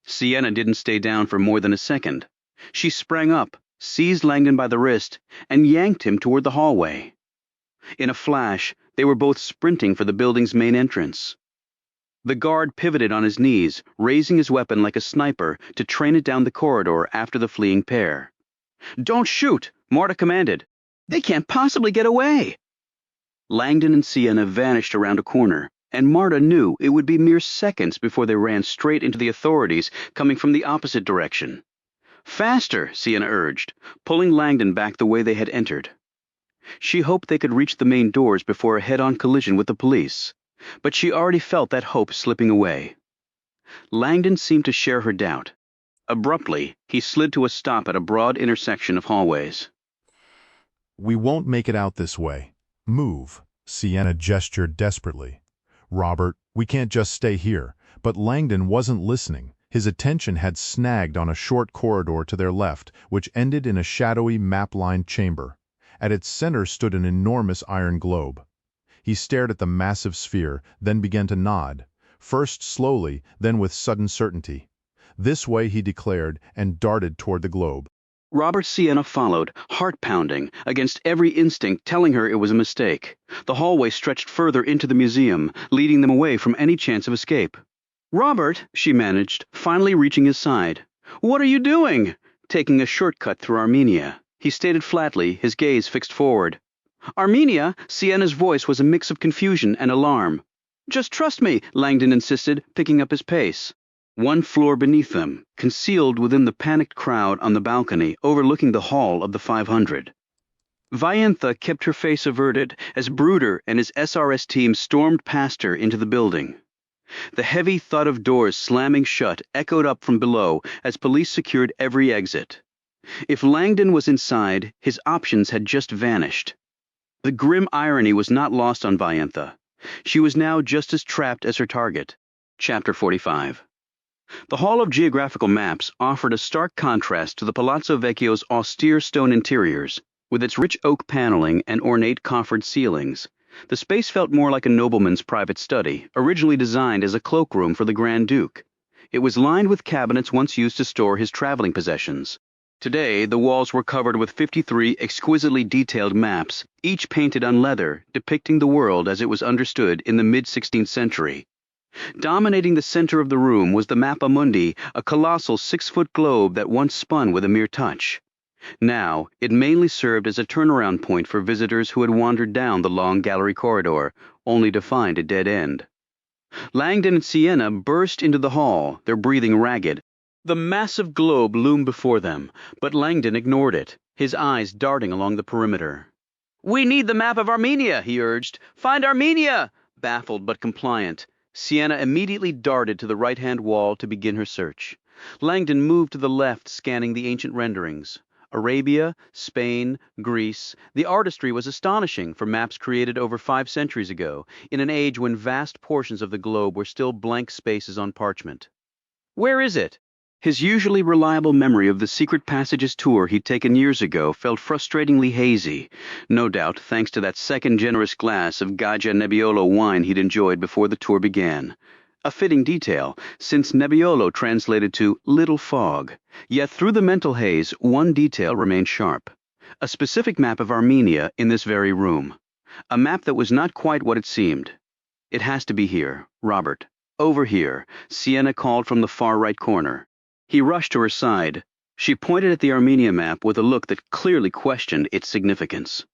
Sienna didn't stay down for more than a second. She sprang up, seized Langdon by the wrist, and yanked him toward the hallway. In a flash, they were both sprinting for the building's main entrance. The guard pivoted on his knees, raising his weapon like a sniper to train it down the corridor after the fleeing pair. "Don't shoot!" Marta commanded. "They can't possibly get away!" Langdon and Sienna vanished around a corner, and Marta knew it would be mere seconds before they ran straight into the authorities coming from the opposite direction. "Faster!" Sienna urged, pulling Langdon back the way they had entered. She hoped they could reach the main doors before a head-on collision with the police, but she already felt that hope slipping away. Langdon seemed to share her doubt. Abruptly, he slid to a stop at a broad intersection of hallways. "We won't make it out this way. Move," Sienna gestured desperately. "Robert, we can't just stay here." But Langdon wasn't listening. His attention had snagged on a short corridor to their left, which ended in a shadowy, map-lined chamber. At its center stood an enormous iron globe. He stared at the massive sphere, then began to nod, first slowly, then with sudden certainty. "This way," he declared, and darted toward the globe. Robert Sienna followed, heart-pounding, against every instinct telling her it was a mistake. The hallway stretched further into the museum, leading them away from any chance of escape. "Robert," she managed, finally reaching his side. "What are you doing?" "Taking a shortcut through Armenia," he stated flatly, his gaze fixed forward. "Armenia?" Sienna's voice was a mix of confusion and alarm. "Just trust me," Langdon insisted, picking up his pace. One floor beneath them, concealed within the panicked crowd on the balcony overlooking the hall of the 500. Vaiantha kept her face averted as Bruder and his SRS team stormed past her into the building. The heavy thud of doors slamming shut echoed up from below as police secured every exit. If Langdon was inside, his options had just vanished. The grim irony was not lost on Vaiantha. She was now just as trapped as her target. Chapter 45. The Hall of Geographical Maps offered a stark contrast to the Palazzo Vecchio's austere stone interiors, with its rich oak paneling and ornate coffered ceilings. The space felt more like a nobleman's private study, originally designed as a cloakroom for the Grand Duke. It was lined with cabinets once used to store his traveling possessions. Today, the walls were covered with 53 exquisitely detailed maps, each painted on leather, depicting the world as it was understood in the mid-16th century. Dominating the center of the room was the Mappa Mundi, a colossal 6-foot globe that once spun with a mere touch. Now, it mainly served as a turnaround point for visitors who had wandered down the long gallery corridor, only to find a dead end. Langdon and Sienna burst into the hall, their breathing ragged. The massive globe loomed before them, but Langdon ignored it, his eyes darting along the perimeter. "We need the map of Armenia," he urged. "Find Armenia!" Baffled but compliant, Sienna immediately darted to the right-hand wall to begin her search. Langdon moved to the left, scanning the ancient renderings. Arabia, Spain, Greece. The artistry was astonishing for maps created over 5 centuries ago, in an age when vast portions of the globe were still blank spaces on parchment. "Where is it?" His usually reliable memory of the secret passages tour he'd taken years ago felt frustratingly hazy, no doubt thanks to that second generous glass of Gaggia Nebbiolo wine he'd enjoyed before the tour began. A fitting detail, since Nebbiolo translated to little fog. Yet through the mental haze, one detail remained sharp. A specific map of Armenia in this very room. A map that was not quite what it seemed. "It has to be here, Robert." Over here, Sienna called from the far right corner. He rushed to her side. She pointed at the Armenia map with a look that clearly questioned its significance.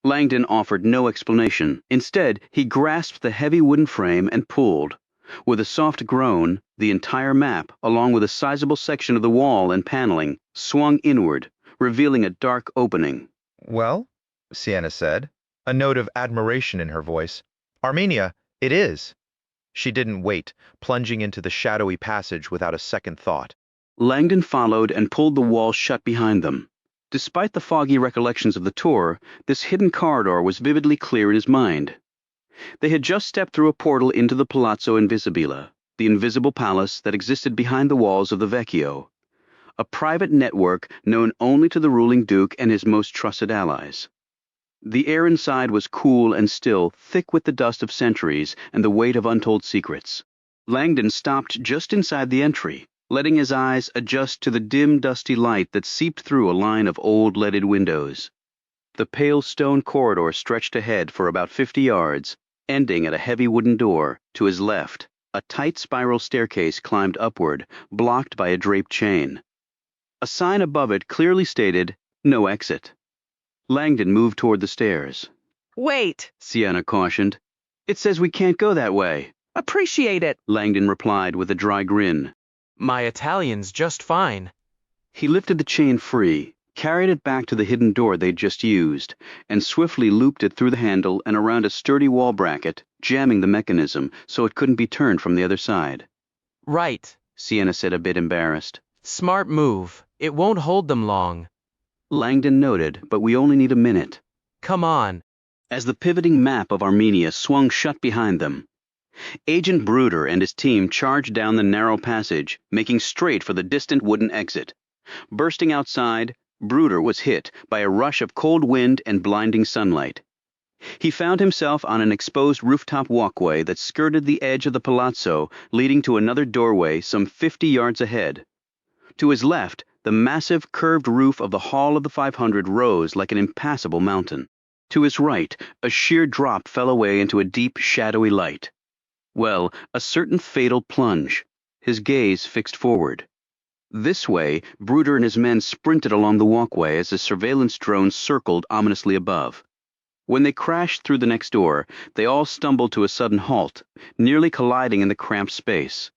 Langdon offered no explanation. Instead, he grasped the heavy wooden frame and pulled. With a soft groan, the entire map, along with a sizable section of the wall and paneling, swung inward, revealing a dark opening. Well, Sienna said, a note of admiration in her voice. Armenia, it is. She didn't wait, plunging into the shadowy passage without a second thought. Langdon followed and pulled the wall shut behind them. Despite the foggy recollections of the tour, this hidden corridor was vividly clear in his mind. They had just stepped through a portal into the Palazzo Invisibile, the invisible palace that existed behind the walls of the Vecchio, a private network known only to the ruling duke and his most trusted allies. The air inside was cool and still, thick with the dust of centuries and the weight of untold secrets. Langdon stopped just inside the entry, letting his eyes adjust to the dim, dusty light that seeped through a line of old leaded windows. The pale stone corridor stretched ahead for about 50 yards, ending at a heavy wooden door. To his left, a tight spiral staircase climbed upward, blocked by a draped chain. A sign above it clearly stated, "No exit." Langdon moved toward the stairs. Wait, Sienna cautioned. "It says we can't go that way." appreciate it. Langdon replied with a dry grin. My Italian's just fine. He lifted the chain free, carried it back to the hidden door they'd just used, and swiftly looped it through the handle and around a sturdy wall bracket, jamming the mechanism so it couldn't be turned from the other side. Right, Sienna said, a bit embarrassed. Smart move. It won't hold them long. Langdon noted, but we only need a minute. Come on. As the pivoting map of Armenia swung shut behind them, Agent Bruder and his team charged down the narrow passage, making straight for the distant wooden exit. Bursting outside, Bruder was hit by a rush of cold wind and blinding sunlight. He found himself on an exposed rooftop walkway that skirted the edge of the palazzo, leading to another doorway some 50 yards ahead. To his left, the massive curved roof of the Hall of the 500 rose like an impassable mountain. To his right, a sheer drop fell away into a deep, shadowy light. Well, a certain fatal plunge. His gaze fixed forward. This way, Bruder and his men sprinted along the walkway as the surveillance drone circled ominously above. When they crashed through the next door, they all stumbled to a sudden halt, nearly colliding in the cramped space.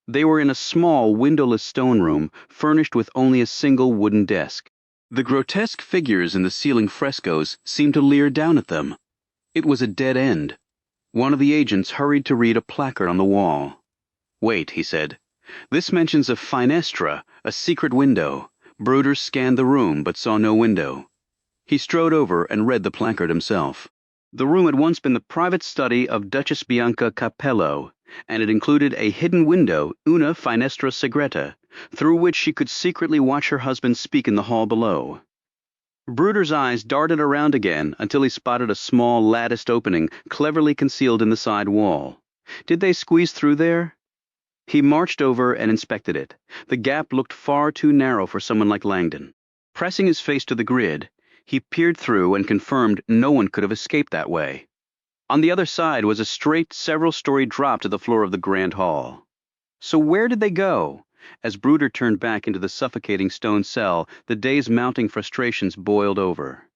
They were in a small, windowless stone room, furnished with only a single wooden desk. The grotesque figures in the ceiling frescoes seemed to leer down at them. It was a dead end. One of the agents hurried to read a placard on the wall. "Wait," he said. "This mentions a finestra, a secret window." Bruder scanned the room but saw no window. He strode over and read the placard himself. The room had once been the private study of Duchess Bianca Capello, and it included a hidden window, una finestra segreta, through which she could secretly watch her husband speak in the hall below. Bruder's eyes darted around again until he spotted a small latticed opening cleverly concealed in the side wall. Did they squeeze through there? He marched over and inspected it. The gap looked far too narrow for someone like Langdon. Pressing his face to the grid, he peered through and confirmed no one could have escaped that way. On the other side was a straight, several-story drop to the floor of the grand hall. So where did they go? As Bruder turned back into the suffocating stone cell, the day's mounting frustrations boiled over.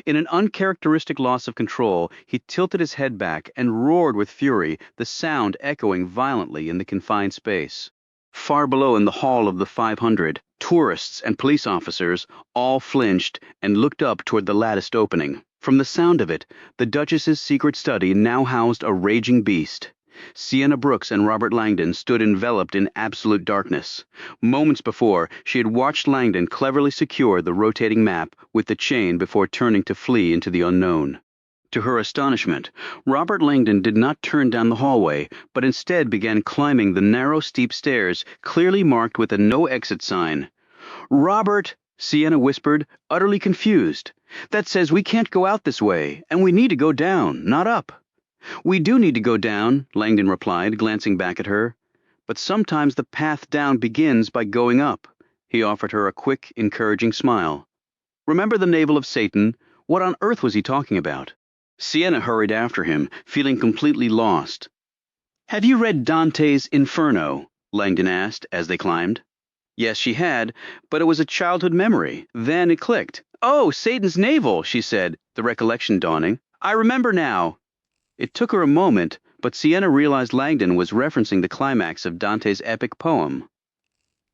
In an uncharacteristic loss of control, he tilted his head back and roared with fury, the sound echoing violently in the confined space. Far below in the hall of the 500, tourists and police officers all flinched and looked up toward the latticed opening. From the sound of it, the Duchess's secret study now housed a raging beast. Sienna Brooks and Robert Langdon stood enveloped in absolute darkness. Moments before, she had watched Langdon cleverly secure the rotating map with the chain before turning to flee into the unknown. To her astonishment, Robert Langdon did not turn down the hallway, but instead began climbing the narrow, steep stairs, clearly marked with a no-exit sign. "Robert," Sienna whispered, utterly confused. "That says we can't go out this way, and we need to go down, not up." "We do need to go down," Langdon replied, glancing back at her. "But sometimes the path down begins by going up." He offered her a quick, encouraging smile. "Remember the navel of Satan? What on earth was he talking about?" Sienna hurried after him, feeling completely lost. Have you read Dante's Inferno? Langdon asked as they climbed. Yes, she had, but it was a childhood memory. Then it clicked. Oh, Satan's navel, she said, the recollection dawning. I remember now. It took her a moment, but Sienna realized Langdon was referencing the climax of Dante's epic poem.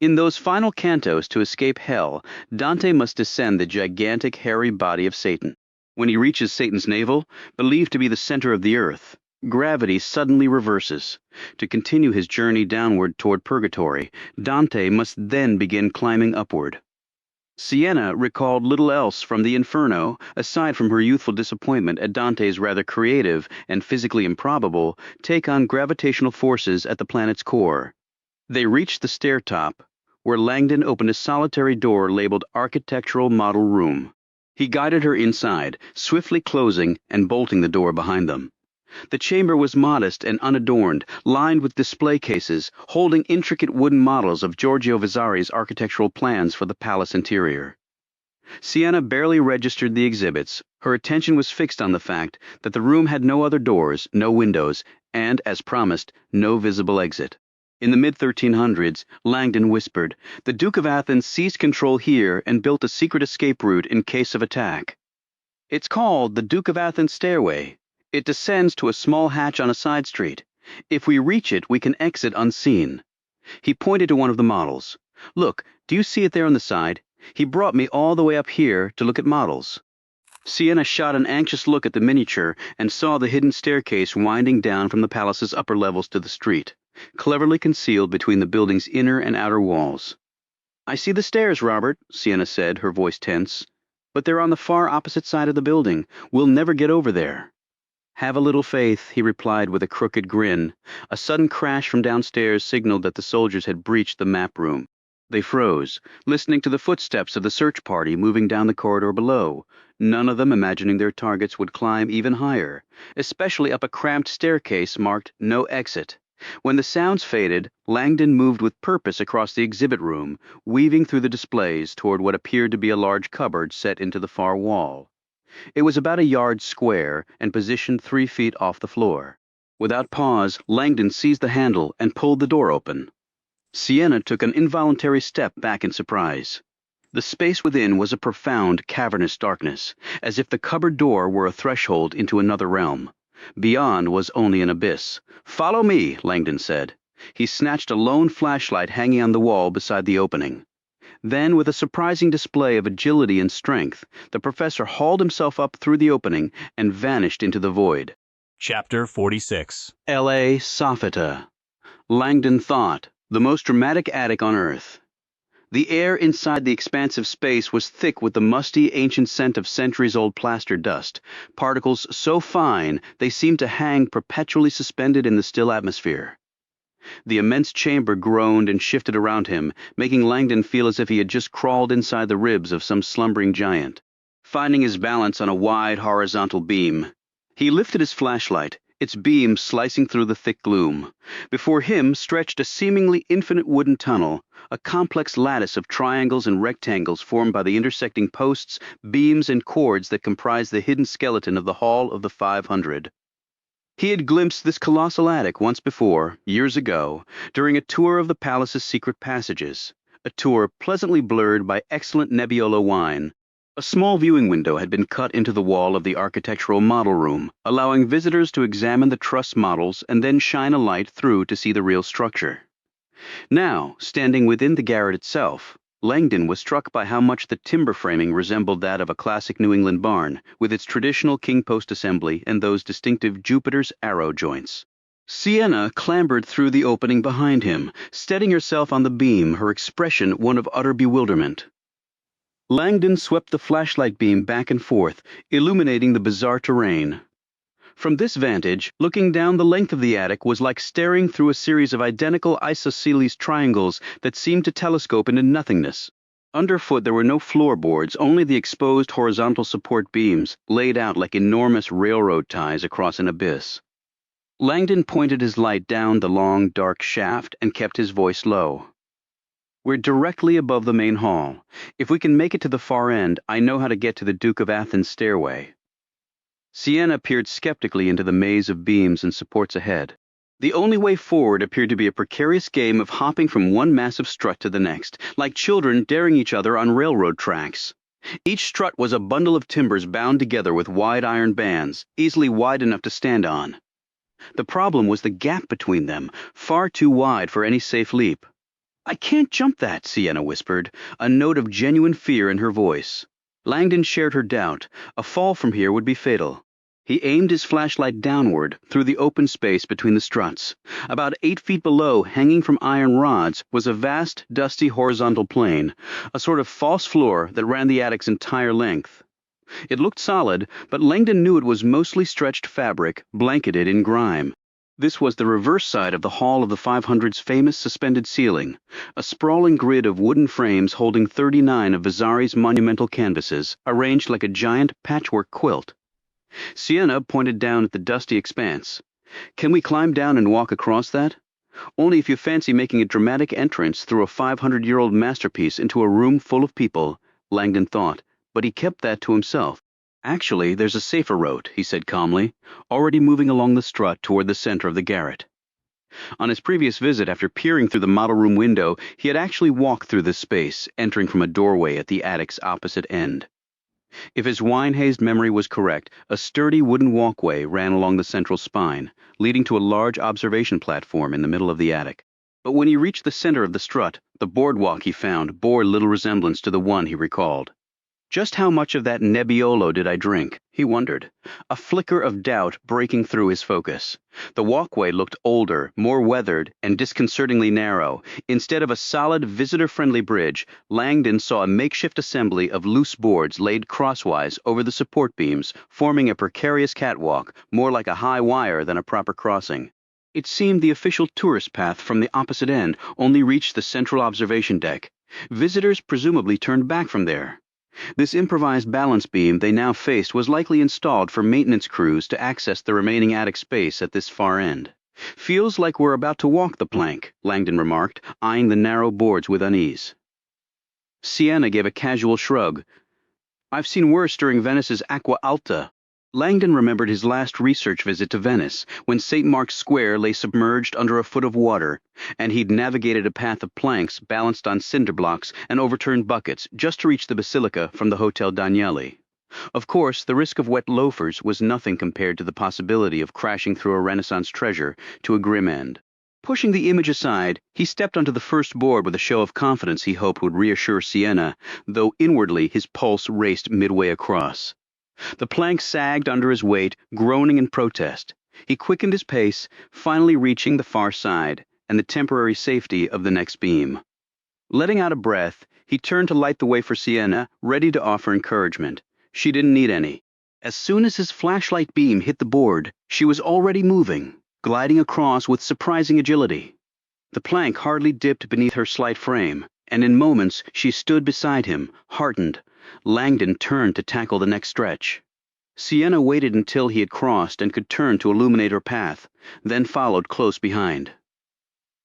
In those final cantos to escape hell, Dante must descend the gigantic hairy body of Satan. When he reaches Satan's navel, believed to be the center of the earth, gravity suddenly reverses. To continue his journey downward toward purgatory, Dante must then begin climbing upward. Sienna recalled little else from the Inferno, aside from her youthful disappointment at Dante's rather creative and physically improbable take on gravitational forces at the planet's core. They reached the stair top, where Langdon opened a solitary door labeled Architectural Model Room. He guided her inside, swiftly closing and bolting the door behind them. The chamber was modest and unadorned, lined with display cases, holding intricate wooden models of Giorgio Vasari's architectural plans for the palace interior. Sienna barely registered the exhibits. Her attention was fixed on the fact that the room had no other doors, no windows, and, as promised, no visible exit. In the mid-1300s, Langdon whispered, the Duke of Athens seized control here and built a secret escape route in case of attack. It's called the Duke of Athens Stairway. It descends to a small hatch on a side street. If we reach it, we can exit unseen. He pointed to one of the models. Look, do you see it there on the side? He brought me all the way up here to look at models. Sienna shot an anxious look at the miniature and saw the hidden staircase winding down from the palace's upper levels to the street, cleverly concealed between the building's inner and outer walls. I see the stairs, Robert, Sienna said, her voice tense. But they're on the far opposite side of the building. We'll never get over there. Have a little faith, he replied with a crooked grin. A sudden crash from downstairs signaled that the soldiers had breached the map room. They froze, listening to the footsteps of the search party moving down the corridor below, none of them imagining their targets would climb even higher, especially up a cramped staircase marked No Exit. When the sounds faded, Langdon moved with purpose across the exhibit room, weaving through the displays toward what appeared to be a large cupboard set into the far wall. It was about a yard square and positioned 3 feet off the floor. Without pause, Langdon seized the handle and pulled the door open. Sienna took an involuntary step back in surprise. The space within was a profound, cavernous darkness, as if the cupboard door were a threshold into another realm. Beyond was only an abyss. Follow me, Langdon said. He snatched a lone flashlight hanging on the wall beside the opening. Then, with a surprising display of agility and strength, the professor hauled himself up through the opening and vanished into the void. Chapter 46. L.A. Sophita. Langdon thought, the most dramatic attic on Earth. The air inside the expansive space was thick with the musty, ancient scent of centuries-old plaster dust, particles so fine they seemed to hang perpetually suspended in the still atmosphere. The immense chamber groaned and shifted around him, making Langdon feel as if he had just crawled inside the ribs of some slumbering giant. Finding his balance on a wide horizontal beam, he lifted his flashlight, its beam slicing through the thick gloom. Before him stretched a seemingly infinite wooden tunnel, a complex lattice of triangles and rectangles formed by the intersecting posts, beams, and cords that comprised the hidden skeleton of the Hall of the 500. He had glimpsed this colossal attic once before, years ago, during a tour of the palace's secret passages, a tour pleasantly blurred by excellent Nebbiolo wine. A small viewing window had been cut into the wall of the architectural model room, allowing visitors to examine the truss models and then shine a light through to see the real structure. Now, standing within the garret itself, Langdon was struck by how much the timber framing resembled that of a classic New England barn, with its traditional king post assembly and those distinctive Jupiter's arrow joints. Sienna clambered through the opening behind him, steadying herself on the beam, her expression one of utter bewilderment. Langdon swept the flashlight beam back and forth, illuminating the bizarre terrain. From this vantage, looking down the length of the attic was like staring through a series of identical isosceles triangles that seemed to telescope into nothingness. Underfoot there were no floorboards, only the exposed horizontal support beams, laid out like enormous railroad ties across an abyss. Langdon pointed his light down the long, dark shaft and kept his voice low. We're directly above the main hall. If we can make it to the far end, I know how to get to the Duke of Athens stairway. Sienna peered skeptically into the maze of beams and supports ahead. The only way forward appeared to be a precarious game of hopping from one massive strut to the next, like children daring each other on railroad tracks. Each strut was a bundle of timbers bound together with wide iron bands, easily wide enough to stand on. The problem was the gap between them, far too wide for any safe leap. "I can't jump that," Sienna whispered, a note of genuine fear in her voice. Langdon shared her doubt. A fall from here would be fatal. He aimed his flashlight downward through the open space between the struts. About 8 feet below, hanging from iron rods, was a vast, dusty horizontal plane, a sort of false floor that ran the attic's entire length. It looked solid, but Langdon knew it was mostly stretched fabric, blanketed in grime. This was the reverse side of the Hall of the 500's famous suspended ceiling, a sprawling grid of wooden frames holding 39 of Vasari's monumental canvases, arranged like a giant patchwork quilt. Sienna pointed down at the dusty expanse. "Can we climb down and walk across that? Only if you fancy making a dramatic entrance through a 500-year-old masterpiece into a room full of people," Langdon thought, but he kept that to himself. "Actually, there's a safer route," he said calmly, already moving along the strut toward the center of the garret. On his previous visit, after peering through the model room window, he had actually walked through this space, entering from a doorway at the attic's opposite end. If his wine-hazed memory was correct, a sturdy wooden walkway ran along the central spine, leading to a large observation platform in the middle of the attic. But when he reached the center of the strut, the boardwalk he found bore little resemblance to the one he recalled. Just how much of that Nebbiolo did I drink? He wondered, a flicker of doubt breaking through his focus. The walkway looked older, more weathered, and disconcertingly narrow. Instead of a solid, visitor-friendly bridge, Langdon saw a makeshift assembly of loose boards laid crosswise over the support beams, forming a precarious catwalk, more like a high wire than a proper crossing. It seemed the official tourist path from the opposite end only reached the central observation deck. Visitors presumably turned back from there. This improvised balance beam they now faced was likely installed for maintenance crews to access the remaining attic space at this far end. "Feels like we're about to walk the plank," Langdon remarked, eyeing the narrow boards with unease. Sienna gave a casual shrug. "I've seen worse during Venice's Acqua Alta." Langdon remembered his last research visit to Venice, when St. Mark's Square lay submerged under a foot of water, and he'd navigated a path of planks balanced on cinder blocks and overturned buckets just to reach the basilica from the Hotel Danieli. Of course, the risk of wet loafers was nothing compared to the possibility of crashing through a Renaissance treasure to a grim end. Pushing the image aside, he stepped onto the first board with a show of confidence he hoped would reassure Sienna, though inwardly his pulse raced midway across. The plank sagged under his weight, groaning in protest. He quickened his pace, finally reaching the far side and the temporary safety of the next beam. Letting out a breath, he turned to light the way for Sienna, ready to offer encouragement. She didn't need any. As soon as his flashlight beam hit the board, she was already moving, gliding across with surprising agility. The plank hardly dipped beneath her slight frame, and in moments she stood beside him, heartened. Langdon turned to tackle the next stretch. Sienna waited until he had crossed and could turn to illuminate her path, then followed close behind.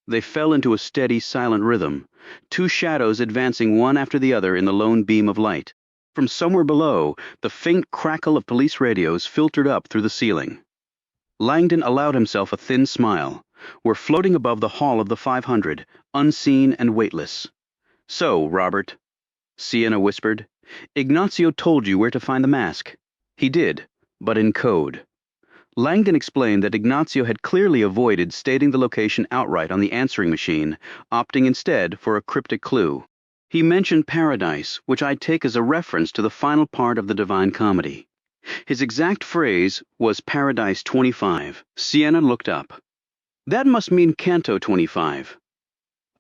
They fell into a steady, silent rhythm, two shadows advancing one after the other in the lone beam of light. From somewhere below, the faint crackle of police radios filtered up through the ceiling. Langdon allowed himself a thin smile. We're floating above the Hall of the 500, unseen and weightless. "So, Robert," Sienna whispered, "Ignazio told you where to find the mask." He did, but in code. Langdon explained that Ignazio had clearly avoided stating the location outright on the answering machine, opting instead for a cryptic clue. He mentioned paradise, which I take as a reference to the final part of the Divine Comedy. His exact phrase was Paradise 25. Sienna looked up. "That must mean Canto 25.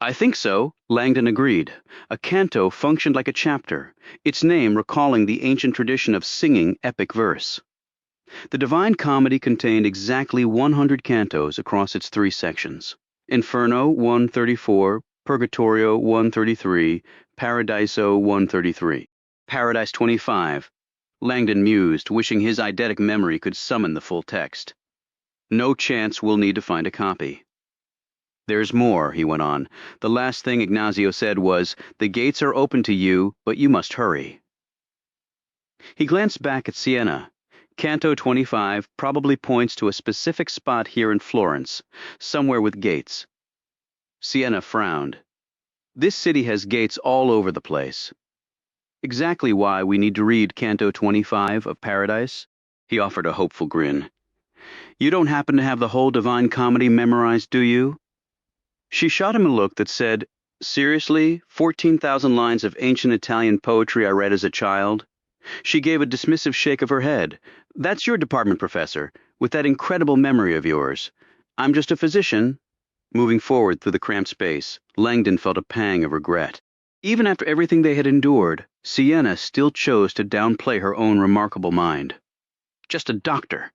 "I think so," Langdon agreed. A canto functioned like a chapter, its name recalling the ancient tradition of singing epic verse. The Divine Comedy contained exactly 100 cantos across its 3 sections. Inferno 134, Purgatorio 133, Paradiso 133. Paradise 25. Langdon mused, wishing his eidetic memory could summon the full text. "No chance we'll need to find a copy." "There's more," he went on. "The last thing Ignazio said was, 'The gates are open to you, but you must hurry.'" He glanced back at Sienna. Canto 25 probably points to a specific spot here in Florence, somewhere with gates. Sienna frowned. This city has gates all over the place. Exactly why we need to read Canto 25 of Paradise? He offered a hopeful grin. You don't happen to have the whole Divine Comedy memorized, do you? She shot him a look that said, Seriously, 14,000 lines of ancient Italian poetry I read as a child? She gave a dismissive shake of her head. That's your department, Professor, with that incredible memory of yours. I'm just a physician. Moving forward through the cramped space, Langdon felt a pang of regret. Even after everything they had endured, Sienna still chose to downplay her own remarkable mind. Just a doctor.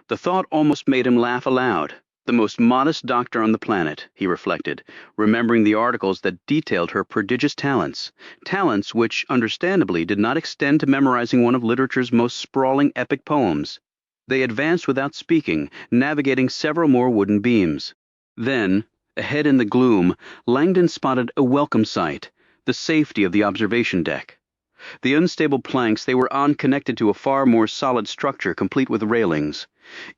The thought almost made him laugh aloud. The most modest doctor on the planet, he reflected, remembering the articles that detailed her prodigious talents, talents which, understandably, did not extend to memorizing one of literature's most sprawling epic poems. They advanced without speaking, navigating several more wooden beams. Then, ahead in the gloom, Langdon spotted a welcome sight, the safety of the observation deck. The unstable planks they were on connected to a far more solid structure complete with railings.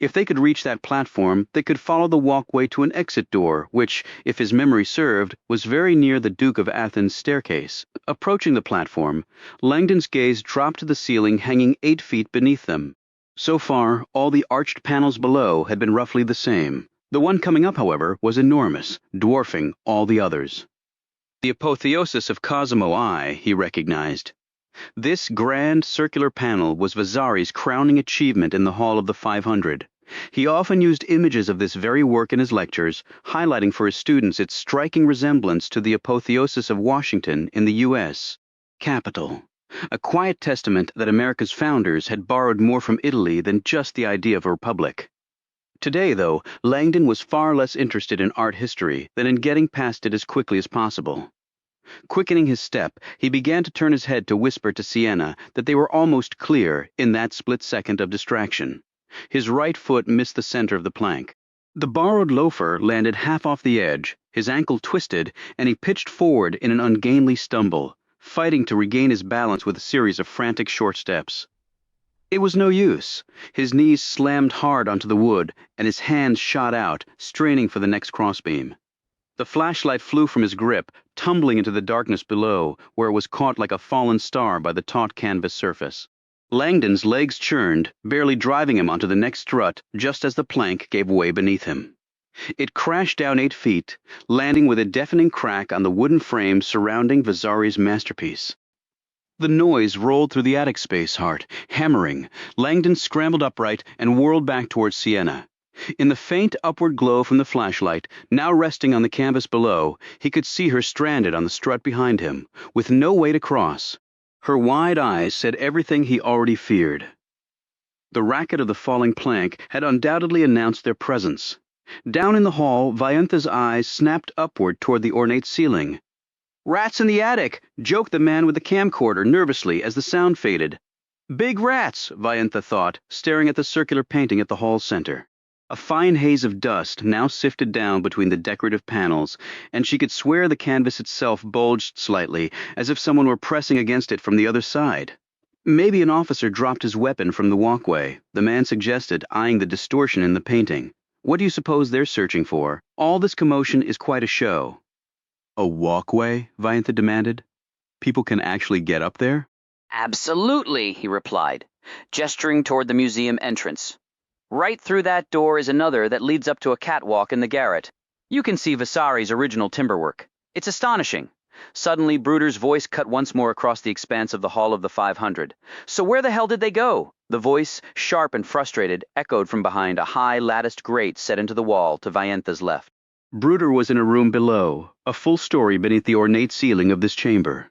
If they could reach that platform, they could follow the walkway to an exit door, which, if his memory served, was very near the Duke of Athens' staircase. Approaching the platform, Langdon's gaze dropped to the ceiling hanging 8 feet beneath them. So far, all the arched panels below had been roughly the same. The one coming up, however, was enormous, dwarfing all the others. The apotheosis of Cosimo I, he recognized. This grand circular panel was Vasari's crowning achievement in the Hall of the 500. He often used images of this very work in his lectures, highlighting for his students its striking resemblance to the apotheosis of Washington in the U.S. Capitol, a quiet testament that America's founders had borrowed more from Italy than just the idea of a republic. Today, though, Langdon was far less interested in art history than in getting past it as quickly as possible. Quickening his step, he began to turn his head to whisper to Sienna that they were almost clear in that split second of distraction. His right foot missed the center of the plank. The borrowed loafer landed half off the edge, his ankle twisted, and he pitched forward in an ungainly stumble, fighting to regain his balance with a series of frantic short steps. It was no use. His knees slammed hard onto the wood, and his hands shot out, straining for the next crossbeam. The flashlight flew from his grip, tumbling into the darkness below, where it was caught like a fallen star by the taut canvas surface. Langdon's legs churned, barely driving him onto the next strut just as the plank gave way beneath him. It crashed down 8 feet, landing with a deafening crack on the wooden frame surrounding Vasari's masterpiece. The noise rolled through the attic space, hammering. Langdon scrambled upright and whirled back towards Sienna. In the faint upward glow from the flashlight, now resting on the canvas below, he could see her stranded on the strut behind him, with no way to cross. Her wide eyes said everything he already feared. The racket of the falling plank had undoubtedly announced their presence. Down in the hall, Vayanta's eyes snapped upward toward the ornate ceiling. "Rats in the attic!" joked the man with the camcorder nervously as the sound faded. "Big rats," Vayanta thought, staring at the circular painting at the hall center. A fine haze of dust now sifted down between the decorative panels, and she could swear the canvas itself bulged slightly, as if someone were pressing against it from the other side. Maybe an officer dropped his weapon from the walkway, the man suggested, eyeing the distortion in the painting. What do you suppose they're searching for? All this commotion is quite a show. A walkway? Vayanta demanded. People can actually get up there? Absolutely, he replied, gesturing toward the museum entrance. Right through that door is another that leads up to a catwalk in the garret. You can see Vasari's original timberwork. It's astonishing. Suddenly, Bruder's voice cut once more across the expanse of the Hall of the 500. So where the hell did they go? The voice, sharp and frustrated, echoed from behind a high latticed grate set into the wall to Vayanta's left. Bruder was in a room below, a full story beneath the ornate ceiling of this chamber.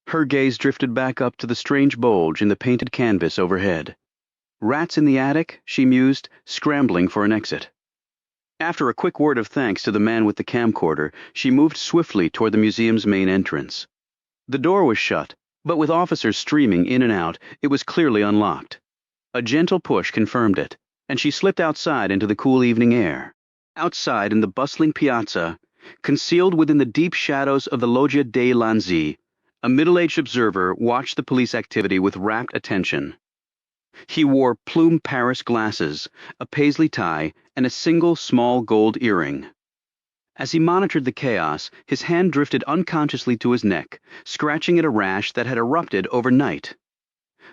Her gaze drifted back up to the strange bulge in the painted canvas overhead. Rats in the attic, she mused, scrambling for an exit. After a quick word of thanks to the man with the camcorder, she moved swiftly toward the museum's main entrance. The door was shut, but with officers streaming in and out, it was clearly unlocked. A gentle push confirmed it, and she slipped outside into the cool evening air. Outside in the bustling piazza, concealed within the deep shadows of the Loggia dei Lanzi, a middle-aged observer watched the police activity with rapt attention. He wore plume Paris glasses, a paisley tie, and a single small gold earring. As he monitored the chaos, his hand drifted unconsciously to his neck, scratching at a rash that had erupted overnight.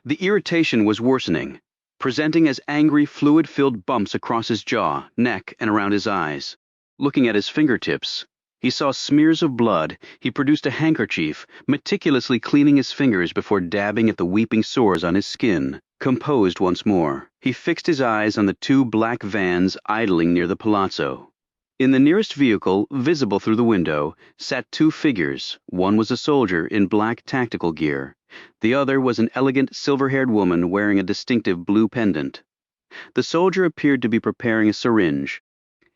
The irritation was worsening, presenting as angry, fluid-filled bumps across his jaw, neck, and around his eyes. Looking at his fingertips, he saw smears of blood. He produced a handkerchief, meticulously cleaning his fingers before dabbing at the weeping sores on his skin. Composed once more, he fixed his eyes on the two black vans idling near the palazzo. In the nearest vehicle, visible through the window, sat two figures. One was a soldier in black tactical gear. The other was an elegant, silver-haired woman wearing a distinctive blue pendant. The soldier appeared to be preparing a syringe.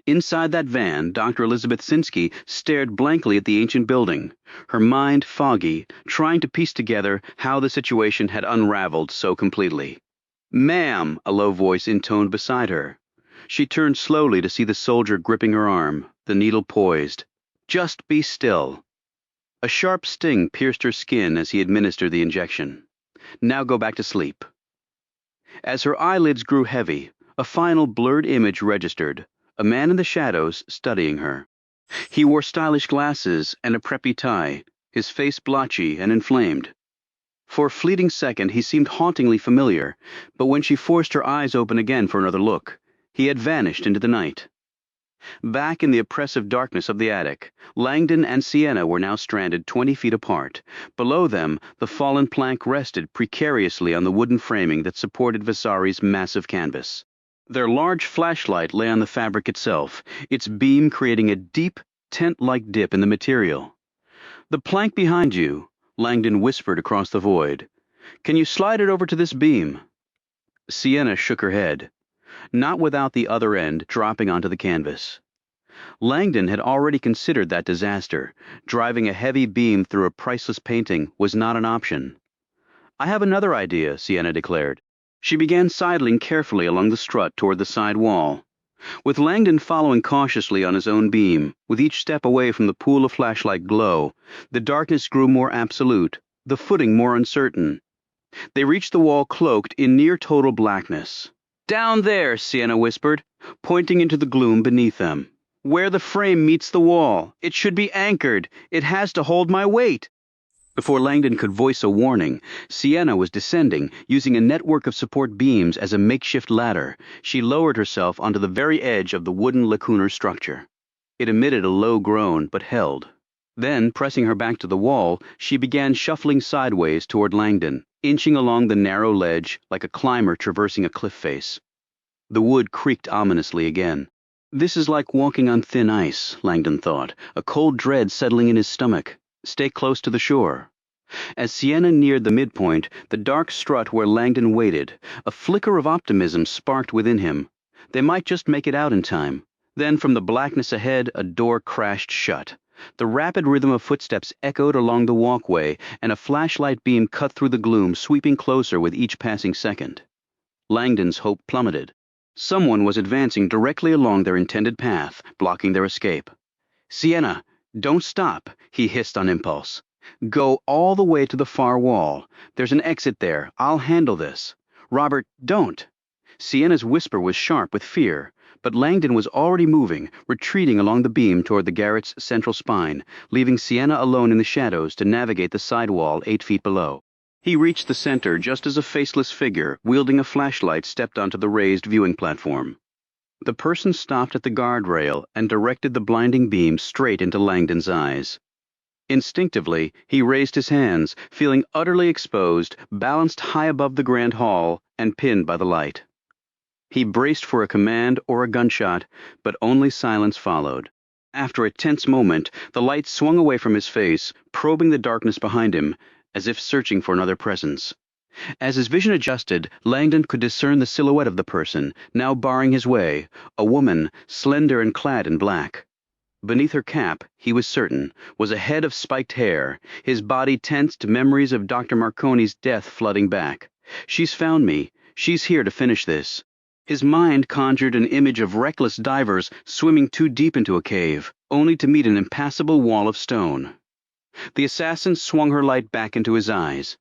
Inside that van, Dr. Elizabeth Sinsky stared blankly at the ancient building, her mind foggy, trying to piece together how the situation had unraveled so completely. "Ma'am," a low voice intoned beside her. She turned slowly to see the soldier gripping her arm, the needle poised. "Just be still." A sharp sting pierced her skin as he administered the injection. "Now go back to sleep." As her eyelids grew heavy, a final blurred image registered, a man in the shadows studying her. He wore stylish glasses and a preppy tie, his face blotchy and inflamed. For a fleeting second he seemed hauntingly familiar, but when she forced her eyes open again for another look, he had vanished into the night. Back in the oppressive darkness of the attic, Langdon and Sienna were now stranded 20 feet apart. Below them, the fallen plank rested precariously on the wooden framing that supported Vasari's massive canvas. Their large flashlight lay on the fabric itself, its beam creating a deep, tent-like dip in the material. "The plank behind you," Langdon whispered across the void. "Can you slide it over to this beam?" Sienna shook her head. Not without the other end dropping onto the canvas. Langdon had already considered that disaster. Driving a heavy beam through a priceless painting was not an option. "I have another idea," Sienna declared. She began sidling carefully along the strut toward the side wall. With Langdon following cautiously on his own beam, with each step away from the pool of flashlight glow, the darkness grew more absolute, the footing more uncertain. They reached the wall cloaked in near-total blackness. "Down there," Sienna whispered, pointing into the gloom beneath them. "Where the frame meets the wall. It should be anchored. It has to hold my weight." Before Langdon could voice a warning, Sienna was descending, using a network of support beams as a makeshift ladder. She lowered herself onto the very edge of the wooden lacunar structure. It emitted a low groan, but held. Then, pressing her back to the wall, she began shuffling sideways toward Langdon, inching along the narrow ledge like a climber traversing a cliff face. The wood creaked ominously again. This is like walking on thin ice, Langdon thought, a cold dread settling in his stomach. Stay close to the shore. As Sienna neared the midpoint, the dark strut where Langdon waited, a flicker of optimism sparked within him. They might just make it out in time. Then from the blackness ahead, a door crashed shut. The rapid rhythm of footsteps echoed along the walkway, and a flashlight beam cut through the gloom, sweeping closer with each passing second. Langdon's hope plummeted. Someone was advancing directly along their intended path, blocking their escape. "Sienna, don't stop," he hissed on impulse. "Go all the way to the far wall. There's an exit there. I'll handle this. Robert, don't." Sienna's whisper was sharp with fear, but Langdon was already moving, retreating along the beam toward the garret's central spine, leaving Sienna alone in the shadows to navigate the side wall 8 feet below. He reached the center just as a faceless figure, wielding a flashlight, stepped onto the raised viewing platform. The person stopped at the guardrail and directed the blinding beam straight into Langdon's eyes. Instinctively, he raised his hands, feeling utterly exposed, balanced high above the grand hall, and pinned by the light. He braced for a command or a gunshot, but only silence followed. After a tense moment, the light swung away from his face, probing the darkness behind him, as if searching for another presence. As his vision adjusted, Langdon could discern the silhouette of the person, now barring his way, a woman, slender and clad in black. Beneath her cap, he was certain, was a head of spiked hair, his body tensed, memories of Dr. Marconi's death flooding back. "She's found me. She's here to finish this." His mind conjured an image of reckless divers swimming too deep into a cave, only to meet an impassable wall of stone. The assassin swung her light back into his eyes.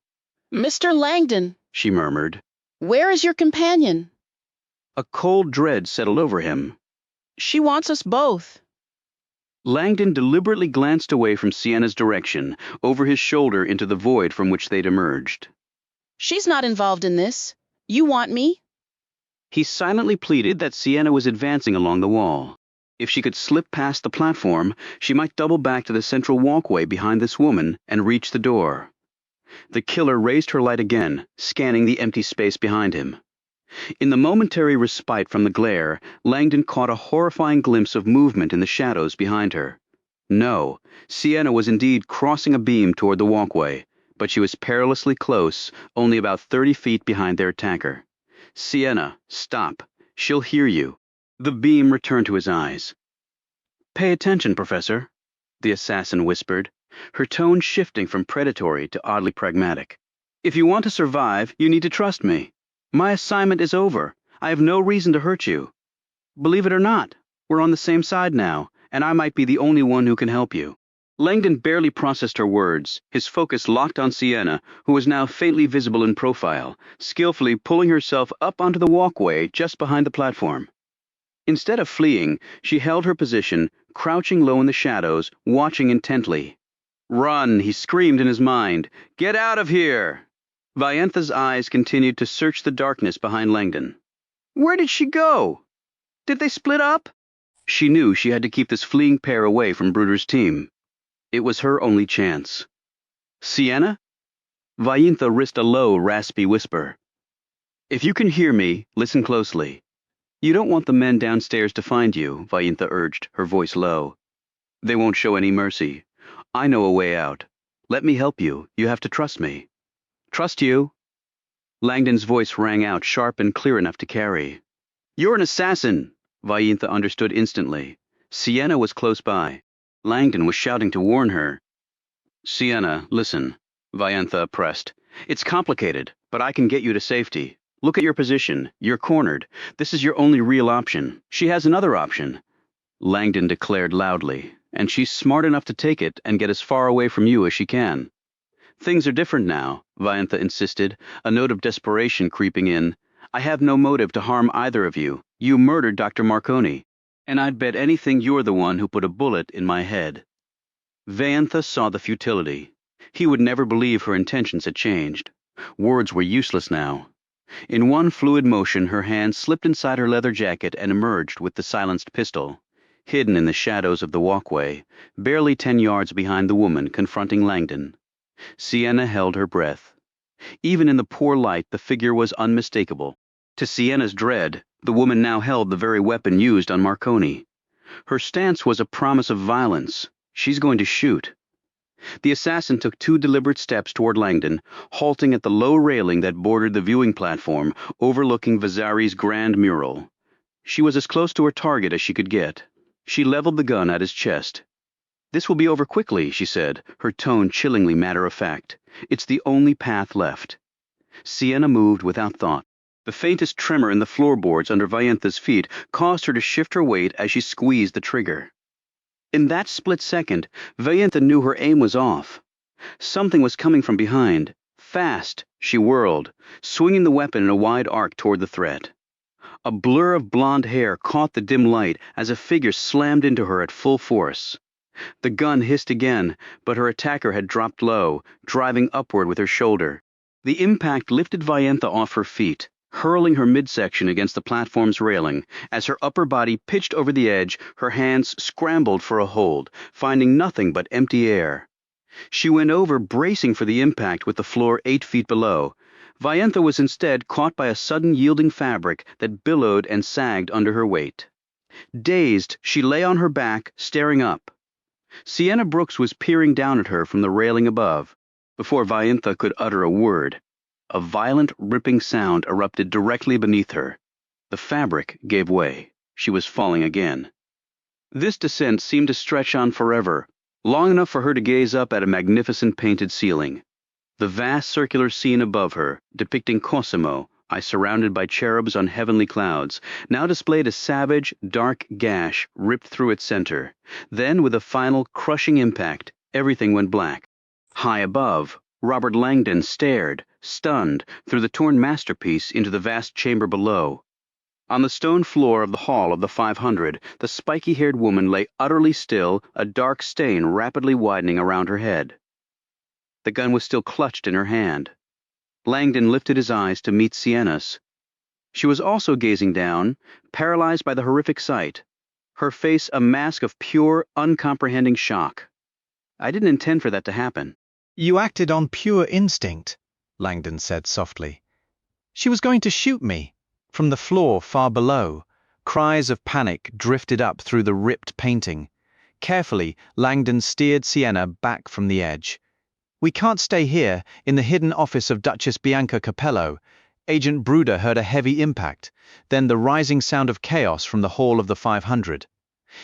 "Mr. Langdon," she murmured. Where is your companion? A cold dread settled over him. She wants us both. Langdon deliberately glanced away from Sienna's direction, over his shoulder into the void from which they'd emerged. She's not involved in this. You want me? He silently pleaded that Sienna was advancing along the wall. If she could slip past the platform, she might double back to the central walkway behind this woman and reach the door. The killer raised her light again, scanning the empty space behind him. In the momentary respite from the glare, Langdon caught a horrifying glimpse of movement in the shadows behind her. No, Sienna was indeed crossing a beam toward the walkway, but she was perilously close, only about 30 feet behind their attacker. Sienna, stop. She'll hear you. The beam returned to his eyes. Pay attention, Professor, the assassin whispered, her tone shifting from predatory to oddly pragmatic. If you want to survive, you need to trust me. My assignment is over. I have no reason to hurt you. Believe it or not, we're on the same side now, and I might be the only one who can help you. Langdon barely processed her words, his focus locked on Sienna, who was now faintly visible in profile, skillfully pulling herself up onto the walkway just behind the platform. Instead of fleeing, she held her position, crouching low in the shadows, watching intently. Run, he screamed in his mind. Get out of here! Vaentha's eyes continued to search the darkness behind Langdon. Where did she go? Did they split up? She knew she had to keep this fleeing pair away from Bruder's team. It was her only chance. Sienna? Vaentha risked a low, raspy whisper. If you can hear me, listen closely. You don't want the men downstairs to find you, Vaentha urged, her voice low. They won't show any mercy. I know a way out. Let me help you. You have to trust me. Trust you? Langdon's voice rang out, sharp and clear enough to carry. You're an assassin, Vaentha understood instantly. Sienna was close by. Langdon was shouting to warn her. Sienna, listen, Vaentha pressed. It's complicated, but I can get you to safety. Look at your position. You're cornered. This is your only real option. She has another option, Langdon declared loudly, and she's smart enough to take it and get as far away from you as she can. Things are different now, Vaentha insisted, a note of desperation creeping in. I have no motive to harm either of you. You murdered Dr. Marconi, and I'd bet anything you're the one who put a bullet in my head. Vaentha saw the futility. He would never believe her intentions had changed. Words were useless now. In one fluid motion, her hand slipped inside her leather jacket and emerged with the silenced pistol, hidden in the shadows of the walkway, barely 10 yards behind the woman confronting Langdon. Sienna held her breath. Even in the poor light, the figure was unmistakable. To Sienna's dread, the woman now held the very weapon used on Marconi. Her stance was a promise of violence. She's going to shoot. The assassin took 2 deliberate steps toward Langdon, halting at the low railing that bordered the viewing platform, overlooking Vasari's grand mural. She was as close to her target as she could get. She leveled the gun at his chest. This will be over quickly, she said, her tone chillingly matter-of-fact. It's the only path left. Sienna moved without thought. The faintest tremor in the floorboards under Vaentha's feet caused her to shift her weight as she squeezed the trigger. In that split second, Vaentha knew her aim was off. Something was coming from behind. Fast, she whirled, swinging the weapon in a wide arc toward the threat. A blur of blonde hair caught the dim light as a figure slammed into her at full force. The gun hissed again, but her attacker had dropped low, driving upward with her shoulder. The impact lifted Vaentha off her feet, hurling her midsection against the platform's railing. As her upper body pitched over the edge, her hands scrambled for a hold, finding nothing but empty air. She went over, bracing for the impact with the floor 8 feet below. Vaentha was instead caught by a sudden yielding fabric that billowed and sagged under her weight. Dazed, she lay on her back, staring up. Sienna Brooks was peering down at her from the railing above. Before Vaentha could utter a word, a violent, ripping sound erupted directly beneath her. The fabric gave way. She was falling again. This descent seemed to stretch on forever, long enough for her to gaze up at a magnificent painted ceiling. The vast circular scene above her, depicting Cosimo, surrounded by cherubs on heavenly clouds, now displayed a savage, dark gash ripped through its center. Then, with a final, crushing impact, everything went black. High above, Robert Langdon stared, stunned, through the torn masterpiece into the vast chamber below. On the stone floor of the hall of the 500, the spiky-haired woman lay utterly still, a dark stain rapidly widening around her head. The gun was still clutched in her hand. Langdon lifted his eyes to meet Sienna's. She was also gazing down, paralyzed by the horrific sight, her face a mask of pure, uncomprehending shock. I didn't intend for that to happen. You acted on pure instinct, Langdon said softly. She was going to shoot me. From the floor far below, cries of panic drifted up through the ripped painting. Carefully, Langdon steered Sienna back from the edge. We can't stay here, in the hidden office of Duchess Bianca Capello. Agent Bruder heard a heavy impact, then the rising sound of chaos from the hall of the 500.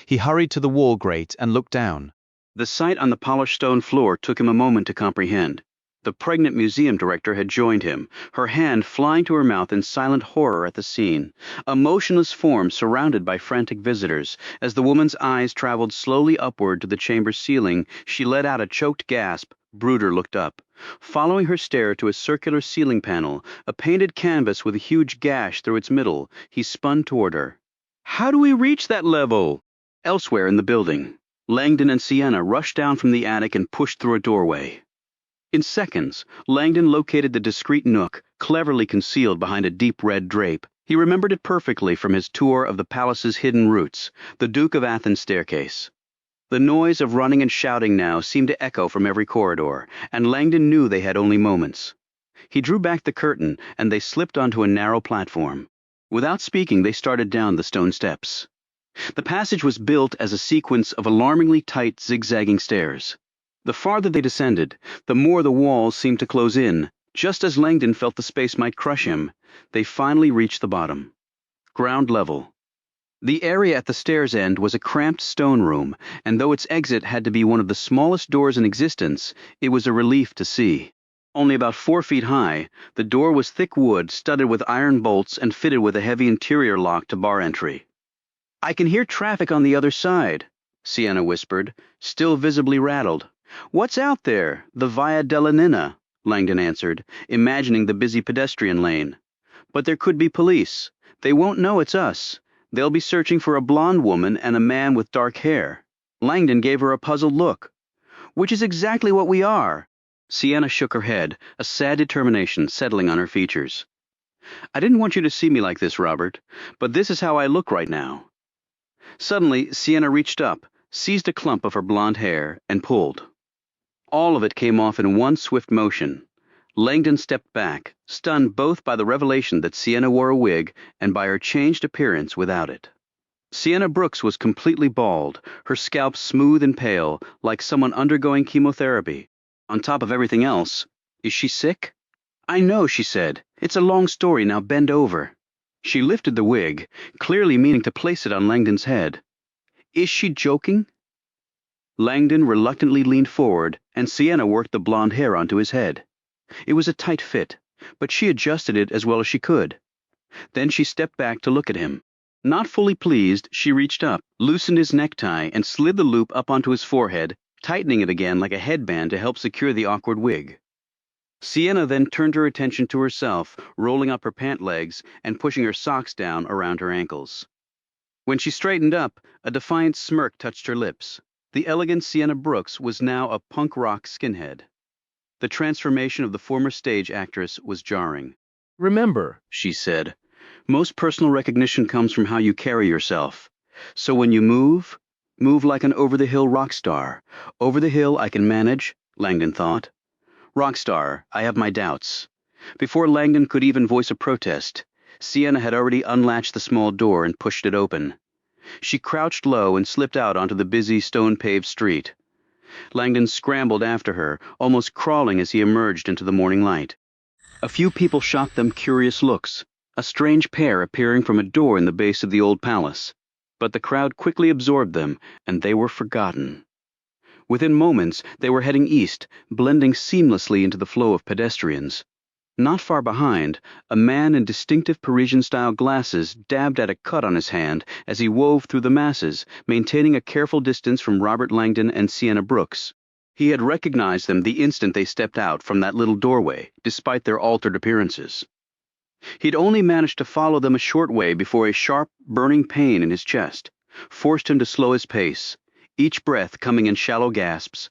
He hurried to the wall grate and looked down. The sight on the polished stone floor took him a moment to comprehend. The pregnant museum director had joined him, her hand flying to her mouth in silent horror at the scene, a motionless form surrounded by frantic visitors. As the woman's eyes traveled slowly upward to the chamber's ceiling, she let out a choked gasp. Bruder looked up. Following her stare to a circular ceiling panel, a painted canvas with a huge gash through its middle, he spun toward her. How do we reach that level? Elsewhere in the building, Langdon and Sienna rushed down from the attic and pushed through a doorway. In seconds, Langdon located the discreet nook, cleverly concealed behind a deep red drape. He remembered it perfectly from his tour of the palace's hidden roots, the Duke of Athens staircase. The noise of running and shouting now seemed to echo from every corridor, and Langdon knew they had only moments. He drew back the curtain, and they slipped onto a narrow platform. Without speaking, they started down the stone steps. The passage was built as a sequence of alarmingly tight, zigzagging stairs. The farther they descended, the more the walls seemed to close in. Just as Langdon felt the space might crush him, they finally reached the bottom. Ground level. The area at the stairs' end was a cramped stone room, and though its exit had to be one of the smallest doors in existence, it was a relief to see. Only about 4 feet high, the door was thick wood studded with iron bolts and fitted with a heavy interior lock to bar entry. I can hear traffic on the other side, Sienna whispered, still visibly rattled. What's out there? The Via della Nina, Langdon answered, imagining the busy pedestrian lane. But there could be police. They won't know it's us. They'll be searching for a blonde woman and a man with dark hair. Langdon gave her a puzzled look. Which is exactly what we are. Sienna shook her head, a sad determination settling on her features. I didn't want you to see me like this, Robert, but this is how I look right now. Suddenly, Sienna reached up, seized a clump of her blonde hair, and pulled. All of it came off in one swift motion. Langdon stepped back, stunned both by the revelation that Sienna wore a wig and by her changed appearance without it. Sienna Brooks was completely bald, her scalp smooth and pale, like someone undergoing chemotherapy. On top of everything else, is she sick? I know, she said. It's a long story, now bend over. She lifted the wig, clearly meaning to place it on Langdon's head. Is she joking? Langdon reluctantly leaned forward, and Sienna worked the blonde hair onto his head. It was a tight fit, but she adjusted it as well as she could. Then she stepped back to look at him. Not fully pleased, she reached up, loosened his necktie, and slid the loop up onto his forehead, tightening it again like a headband to help secure the awkward wig. Sienna then turned her attention to herself, rolling up her pant legs and pushing her socks down around her ankles. When she straightened up, a defiant smirk touched her lips. The elegant Sienna Brooks was now a punk rock skinhead. The transformation of the former stage actress was jarring. Remember, she said, most personal recognition comes from how you carry yourself. So when you move like an over-the-hill rock star. Over the hill I can manage, Langdon thought. Rock star, I have my doubts. Before Langdon could even voice a protest, Sienna had already unlatched the small door and pushed it open. She crouched low and slipped out onto the busy stone-paved street. Langdon scrambled after her, almost crawling as he emerged into the morning light. A few people shot them curious looks, a strange pair appearing from a door in the base of the old palace. But the crowd quickly absorbed them, and they were forgotten. Within moments, they were heading east, blending seamlessly into the flow of pedestrians. Not far behind, a man in distinctive Parisian-style glasses dabbed at a cut on his hand as he wove through the masses, maintaining a careful distance from Robert Langdon and Sienna Brooks. He had recognized them the instant they stepped out from that little doorway, despite their altered appearances. He'd only managed to follow them a short way before a sharp, burning pain in his chest forced him to slow his pace, each breath coming in shallow gasps.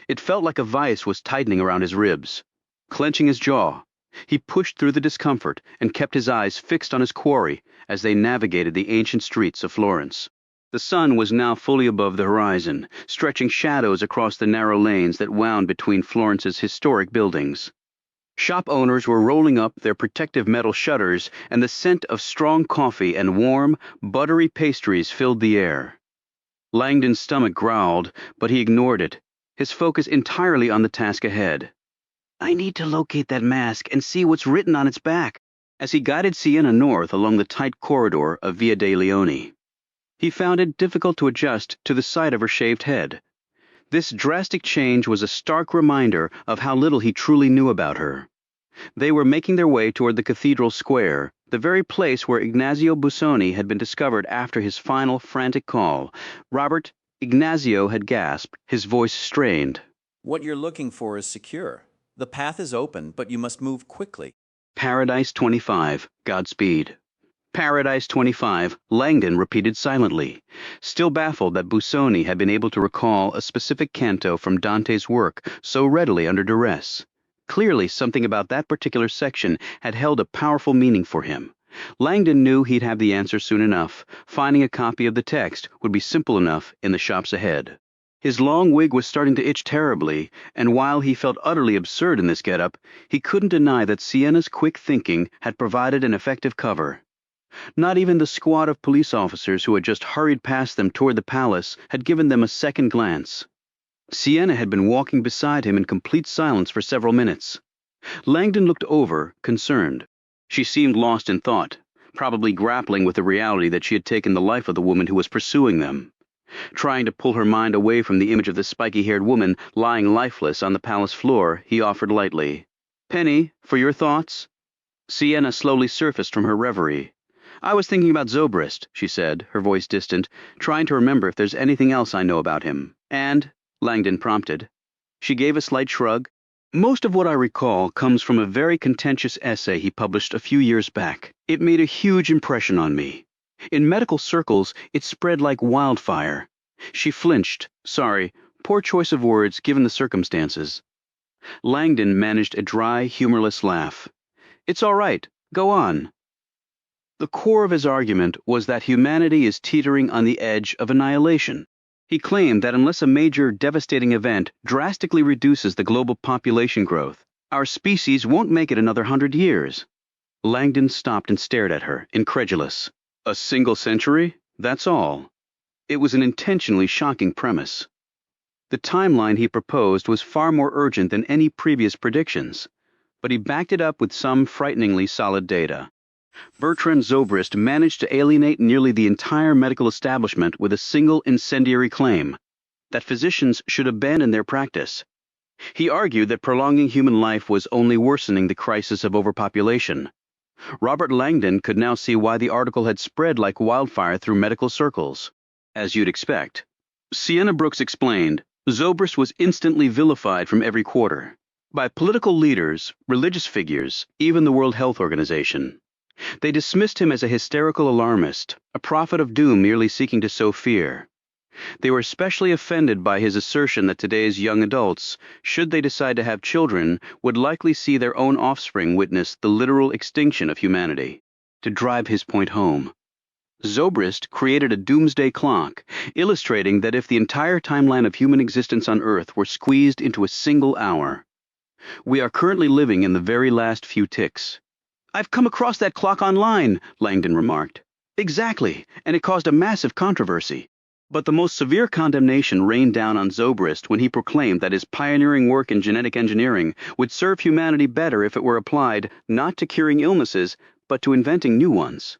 It felt like a vice was tightening around his ribs. Clenching his jaw, he pushed through the discomfort and kept his eyes fixed on his quarry as they navigated the ancient streets of Florence. The sun was now fully above the horizon, stretching shadows across the narrow lanes that wound between Florence's historic buildings. Shop owners were rolling up their protective metal shutters, and the scent of strong coffee and warm, buttery pastries filled the air. Langdon's stomach growled, but he ignored it, his focus entirely on the task ahead. I need to locate that mask and see what's written on its back, as he guided Sienna north along the tight corridor of Via dei Leoni. He found it difficult to adjust to the sight of her shaved head. This drastic change was a stark reminder of how little he truly knew about her. They were making their way toward the cathedral square, the very place where Ignazio Busoni had been discovered after his final frantic call. Robert, Ignazio had gasped, his voice strained. What you're looking for is secure. The path is open, but you must move quickly. Paradise 25, Godspeed. Paradise 25, Langdon repeated silently, still baffled that Busoni had been able to recall a specific canto from Dante's work so readily under duress. Clearly, something about that particular section had held a powerful meaning for him. Langdon knew he'd have the answer soon enough. Finding a copy of the text would be simple enough in the shops ahead. His long wig was starting to itch terribly, and while he felt utterly absurd in this getup, he couldn't deny that Sienna's quick thinking had provided an effective cover. Not even the squad of police officers who had just hurried past them toward the palace had given them a second glance. Sienna had been walking beside him in complete silence for several minutes. Langdon looked over, concerned. She seemed lost in thought, probably grappling with the reality that she had taken the life of the woman who was pursuing them. Trying to pull her mind away from the image of the spiky-haired woman lying lifeless on the palace floor, he offered lightly, "Penny, for your thoughts?" Sienna slowly surfaced from her reverie. "I was thinking about Zobrist," she said, her voice distant, "trying to remember if there's anything else I know about him." "And?" Langdon prompted. She gave a slight shrug. "Most of what I recall comes from a very contentious essay he published a few years back. It made a huge impression on me. In medical circles, it spread like wildfire." She flinched. Sorry, poor choice of words given the circumstances. Langdon managed a dry, humorless laugh. "It's all right. Go on." The core of his argument was that humanity is teetering on the edge of annihilation. He claimed that unless a major, devastating event drastically reduces the global population growth, our species won't make it another 100 years. Langdon stopped and stared at her, incredulous. A single century? That's all. It was an intentionally shocking premise. The timeline he proposed was far more urgent than any previous predictions, but he backed it up with some frighteningly solid data. Bertrand Zobrist managed to alienate nearly the entire medical establishment with a single incendiary claim, that physicians should abandon their practice. He argued that prolonging human life was only worsening the crisis of overpopulation. Robert Langdon could now see why the article had spread like wildfire through medical circles. As you'd expect. Sienna Brooks explained, Zobrist was instantly vilified from every quarter. By political leaders, religious figures, even the World Health Organization. They dismissed him as a hysterical alarmist, a prophet of doom merely seeking to sow fear. They were especially offended by his assertion that today's young adults, should they decide to have children, would likely see their own offspring witness the literal extinction of humanity. To drive his point home, Zobrist created a doomsday clock, illustrating that if the entire timeline of human existence on Earth were squeezed into a single hour, we are currently living in the very last few ticks. "I've come across that clock online," Langdon remarked. "Exactly, and it caused a massive controversy. But the most severe condemnation rained down on Zobrist when he proclaimed that his pioneering work in genetic engineering would serve humanity better if it were applied not to curing illnesses, but to inventing new ones.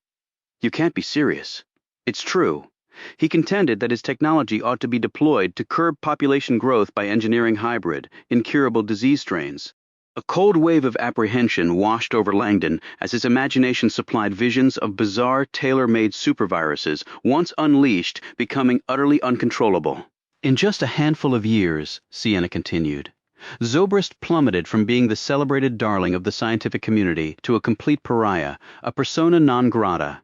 You can't be serious. It's true. He contended that his technology ought to be deployed to curb population growth by engineering hybrid, incurable disease strains. A cold wave of apprehension washed over Langdon as his imagination supplied visions of bizarre tailor-made superviruses, once unleashed, becoming utterly uncontrollable. In just a handful of years, Sienna continued, Zobrist plummeted from being the celebrated darling of the scientific community to a complete pariah, a persona non grata.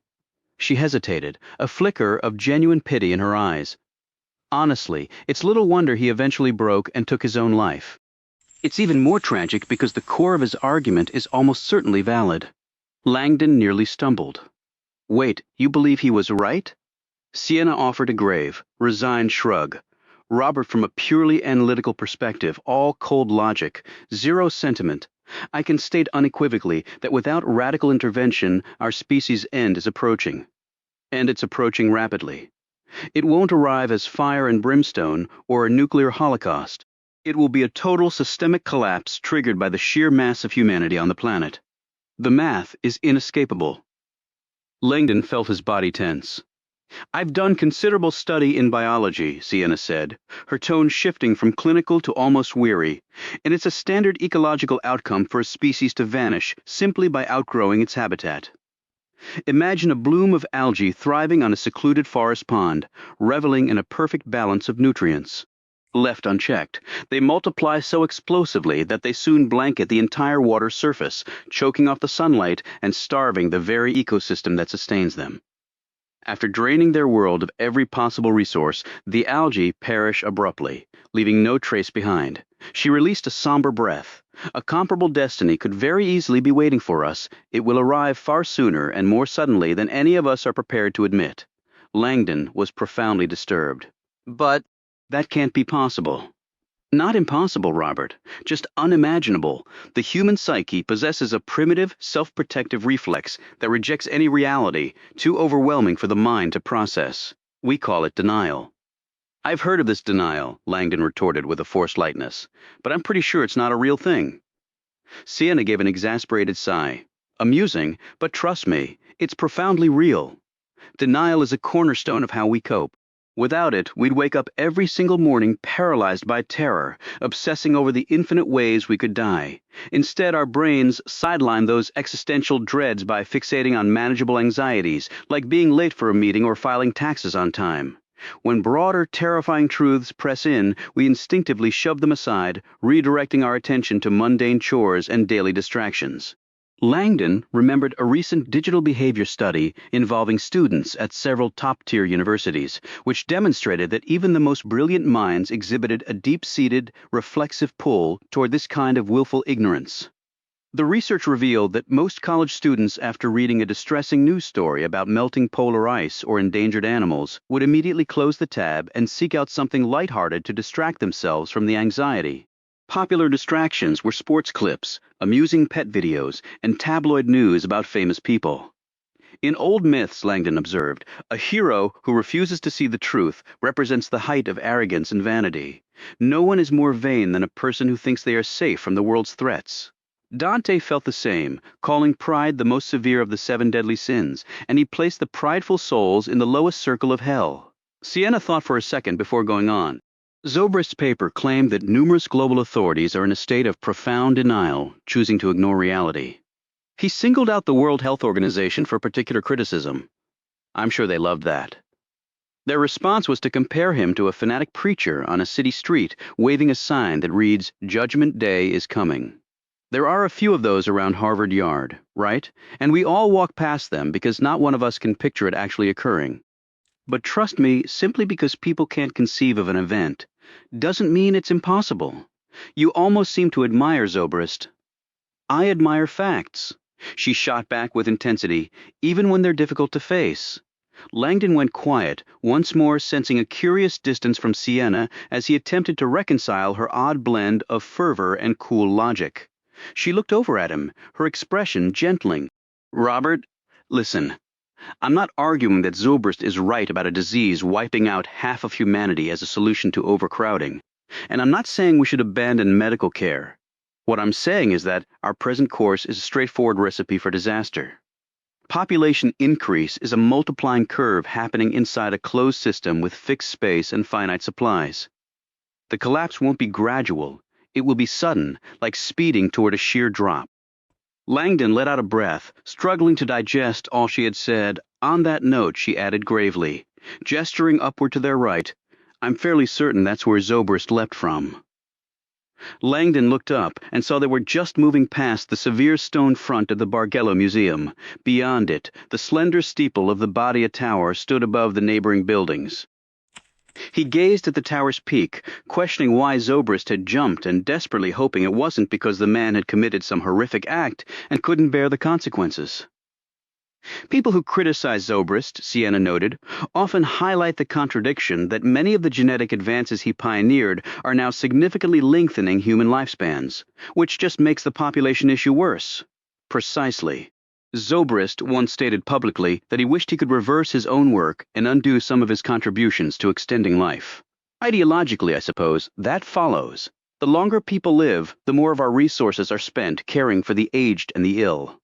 She hesitated, a flicker of genuine pity in her eyes. Honestly, it's little wonder he eventually broke and took his own life. It's even more tragic because the core of his argument is almost certainly valid. Langdon nearly stumbled. Wait, you believe he was right? Sienna offered a grave, resigned shrug. Robert, from a purely analytical perspective, all cold logic, zero sentiment, I can state unequivocally that without radical intervention, our species' end is approaching. And it's approaching rapidly. It won't arrive as fire and brimstone or a nuclear holocaust. It will be a total systemic collapse triggered by the sheer mass of humanity on the planet. The math is inescapable. Langdon felt his body tense. I've done considerable study in biology, Sienna said, her tone shifting from clinical to almost weary, and it's a standard ecological outcome for a species to vanish simply by outgrowing its habitat. Imagine a bloom of algae thriving on a secluded forest pond, reveling in a perfect balance of nutrients. Left unchecked, they multiply so explosively that they soon blanket the entire water surface, choking off the sunlight and starving the very ecosystem that sustains them. After draining their world of every possible resource, the algae perish abruptly, leaving no trace behind. She released a somber breath. A comparable destiny could very easily be waiting for us. It will arrive far sooner and more suddenly than any of us are prepared to admit. Langdon was profoundly disturbed. But that can't be possible. Not impossible, Robert, just unimaginable. The human psyche possesses a primitive, self-protective reflex that rejects any reality, too overwhelming for the mind to process. We call it denial. I've heard of this denial, Langdon retorted with a forced lightness, but I'm pretty sure it's not a real thing. Sienna gave an exasperated sigh. Amusing, but trust me, it's profoundly real. Denial is a cornerstone of how we cope. Without it, we'd wake up every single morning paralyzed by terror, obsessing over the infinite ways we could die. Instead, our brains sideline those existential dreads by fixating on manageable anxieties, like being late for a meeting or filing taxes on time. When broader, terrifying truths press in, we instinctively shove them aside, redirecting our attention to mundane chores and daily distractions. Langdon remembered a recent digital behavior study involving students at several top-tier universities, which demonstrated that even the most brilliant minds exhibited a deep-seated, reflexive pull toward this kind of willful ignorance. The research revealed that most college students, after reading a distressing news story about melting polar ice or endangered animals, would immediately close the tab and seek out something lighthearted to distract themselves from the anxiety. Popular distractions were sports clips, amusing pet videos, and tabloid news about famous people. In old myths, Langdon observed, a hero who refuses to see the truth represents the height of arrogance and vanity. No one is more vain than a person who thinks they are safe from the world's threats. Dante felt the same, calling pride the most severe of the 7 deadly sins, and he placed the prideful souls in the lowest circle of hell. Sienna thought for a second before going on. Zobrist's paper claimed that numerous global authorities are in a state of profound denial, choosing to ignore reality. He singled out the World Health Organization for particular criticism. I'm sure they loved that. Their response was to compare him to a fanatic preacher on a city street, waving a sign that reads, "Judgment Day is coming." There are a few of those around Harvard Yard, right? And we all walk past them because not one of us can picture it actually occurring. But trust me, simply because people can't conceive of an event doesn't mean it's impossible. You almost seem to admire Zobrist. I admire facts. She shot back with intensity, even when they're difficult to face. Langdon went quiet, once more sensing a curious distance from Sienna as he attempted to reconcile her odd blend of fervor and cool logic. She looked over at him, her expression gentling. Robert, listen. I'm not arguing that Zobrist is right about a disease wiping out half of humanity as a solution to overcrowding. And I'm not saying we should abandon medical care. What I'm saying is that our present course is a straightforward recipe for disaster. Population increase is a multiplying curve happening inside a closed system with fixed space and finite supplies. The collapse won't be gradual. It will be sudden, like speeding toward a sheer drop. Langdon let out a breath, struggling to digest all she had said. On that note, she added gravely, gesturing upward to their right, I'm fairly certain that's where Zobrist leapt from. Langdon looked up and saw they were just moving past the severe stone front of the Bargello Museum. Beyond it, the slender steeple of the Badia Tower stood above the neighboring buildings. He gazed at the tower's peak, questioning why Zobrist had jumped and desperately hoping it wasn't because the man had committed some horrific act and couldn't bear the consequences. People who criticize Zobrist, Sienna noted, often highlight the contradiction that many of the genetic advances he pioneered are now significantly lengthening human lifespans, which just makes the population issue worse. Precisely. Zobrist once stated publicly that he wished he could reverse his own work and undo some of his contributions to extending life. Ideologically, I suppose, that follows. The longer people live, the more of our resources are spent caring for the aged and the ill.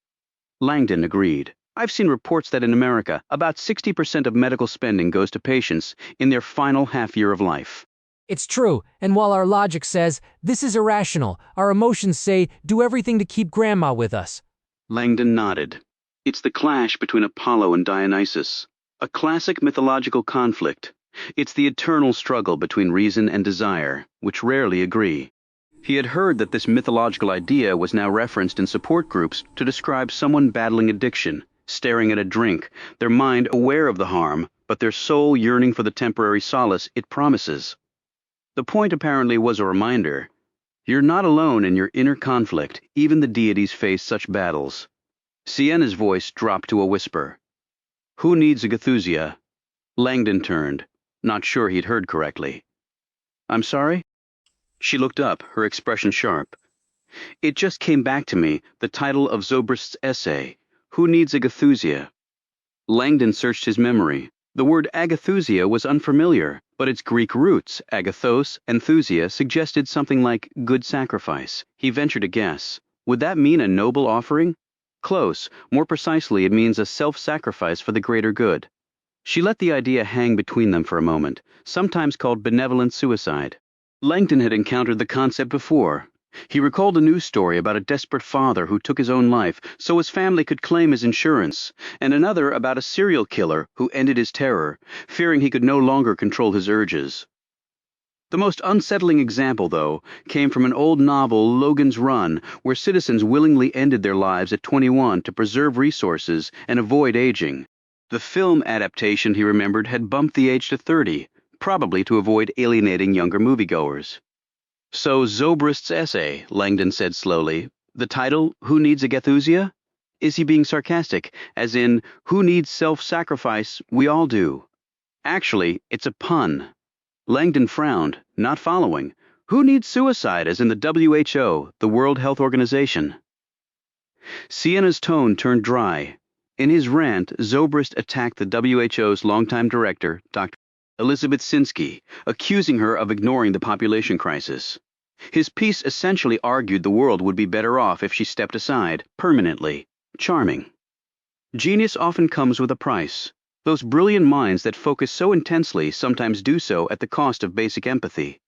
Langdon agreed. I've seen reports that in America, about 60% of medical spending goes to patients in their final half year of life. It's true, and while our logic says, this is irrational, our emotions say, do everything to keep Grandma with us. Langdon nodded. It's the clash between Apollo and Dionysus, a classic mythological conflict. It's the eternal struggle between reason and desire, which rarely agree. He had heard that this mythological idea was now referenced in support groups to describe someone battling addiction, staring at a drink, their mind aware of the harm, but their soul yearning for the temporary solace it promises. The point apparently was a reminder. You're not alone in your inner conflict, even the deities face such battles. Sienna's voice dropped to a whisper. Who needs a Gethusia? Langdon turned, not sure he'd heard correctly. I'm sorry? She looked up, her expression sharp. It just came back to me, the title of Zobrist's essay, Who Needs a Gethusia? Langdon searched his memory. The word agathusia was unfamiliar, but its Greek roots, agathos and thusia, suggested something like good sacrifice. He ventured a guess. Would that mean a noble offering? Close. More precisely, it means a self-sacrifice for the greater good. She let the idea hang between them for a moment, sometimes called benevolent suicide. Langdon had encountered the concept before. He recalled a news story about a desperate father who took his own life so his family could claim his insurance, and another about a serial killer who ended his terror, fearing he could no longer control his urges. The most unsettling example, though, came from an old novel, Logan's Run, where citizens willingly ended their lives at 21 to preserve resources and avoid aging. The film adaptation, he remembered, had bumped the age to 30, probably to avoid alienating younger moviegoers. So Zobrist's essay, Langdon said slowly, the title, Who Needs a Gethusia? Is he being sarcastic, as in, who needs self-sacrifice? We all do. Actually, it's a pun. Langdon frowned, not following. Who needs suicide, as in the WHO, the World Health Organization? Sienna's tone turned dry. In his rant, Zobrist attacked the WHO's longtime director, Dr. Elizabeth Sinsky, accusing her of ignoring the population crisis. His piece essentially argued the world would be better off if she stepped aside, permanently. Charming. Genius often comes with a price. Those brilliant minds that focus so intensely sometimes do so at the cost of basic empathy.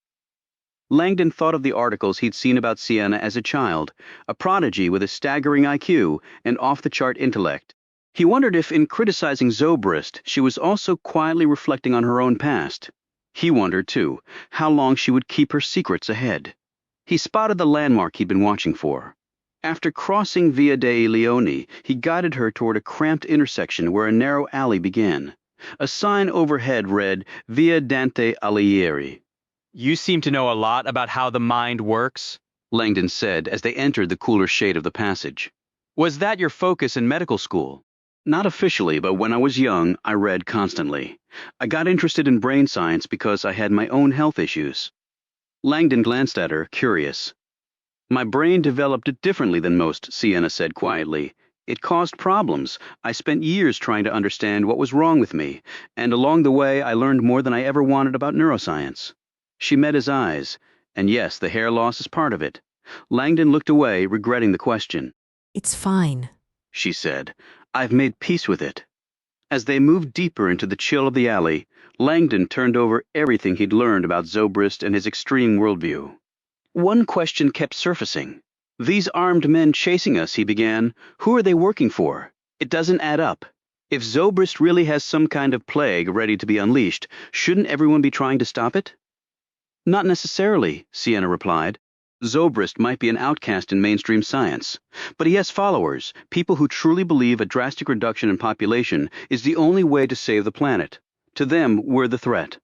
Langdon thought of the articles he'd seen about Sienna as a child, a prodigy with a staggering IQ and off-the-chart intellect. He wondered if, in criticizing Zobrist, she was also quietly reflecting on her own past. He wondered, too, how long she would keep her secrets ahead. He spotted the landmark he'd been watching for. After crossing Via dei Leoni, he guided her toward a cramped intersection where a narrow alley began. A sign overhead read, Via Dante Alighieri. You seem to know a lot about how the mind works, Langdon said as they entered the cooler shade of the passage. Was that your focus in medical school? Not officially, but when I was young, I read constantly. I got interested in brain science because I had my own health issues. Langdon glanced at her, curious. My brain developed differently than most, Sienna said quietly. It caused problems. I spent years trying to understand what was wrong with me, and along the way I learned more than I ever wanted about neuroscience. She met his eyes, and yes, the hair loss is part of it. Langdon looked away, regretting the question. It's fine, she said. I've made peace with it. As they moved deeper into the chill of the alley, Langdon turned over everything he'd learned about Zobrist and his extreme worldview. One question kept surfacing. These armed men chasing us, he began, who are they working for? It doesn't add up. If Zobrist really has some kind of plague ready to be unleashed, shouldn't everyone be trying to stop it? Not necessarily, Sienna replied. Zobrist might be an outcast in mainstream science, but he has followers, people who truly believe a drastic reduction in population is the only way to save the planet. To them, we're the threat.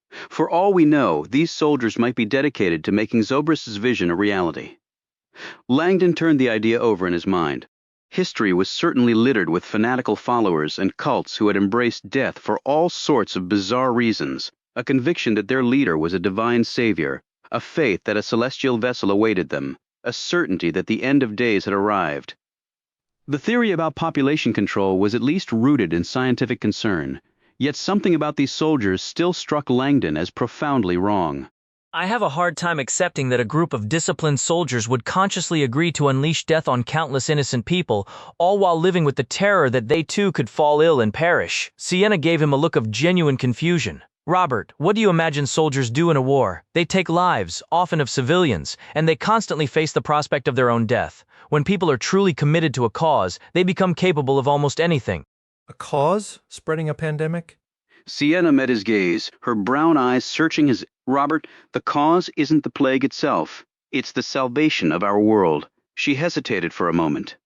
For all we know, these soldiers might be dedicated to making Zobrist's vision a reality. Langdon turned the idea over in his mind. History was certainly littered with fanatical followers and cults who had embraced death for all sorts of bizarre reasons, a conviction that their leader was a divine savior, a faith that a celestial vessel awaited them, a certainty that the end of days had arrived. The theory about population control was at least rooted in scientific concern, yet something about these soldiers still struck Langdon as profoundly wrong. I have a hard time accepting that a group of disciplined soldiers would consciously agree to unleash death on countless innocent people, all while living with the terror that they too could fall ill and perish. Sienna gave him a look of genuine confusion. Robert, what do you imagine soldiers do in a war? They take lives, often of civilians, and they constantly face the prospect of their own death. When people are truly committed to a cause, they become capable of almost anything. A cause spreading a pandemic? Sienna met his gaze, her brown eyes searching his. Robert, the cause isn't the plague itself. It's the salvation of our world. She hesitated for a moment.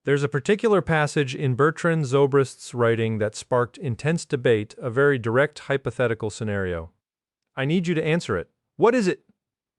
There's a particular passage in Bertrand Zobrist's writing that sparked intense debate, a very direct hypothetical scenario. I need you to answer it. What is it?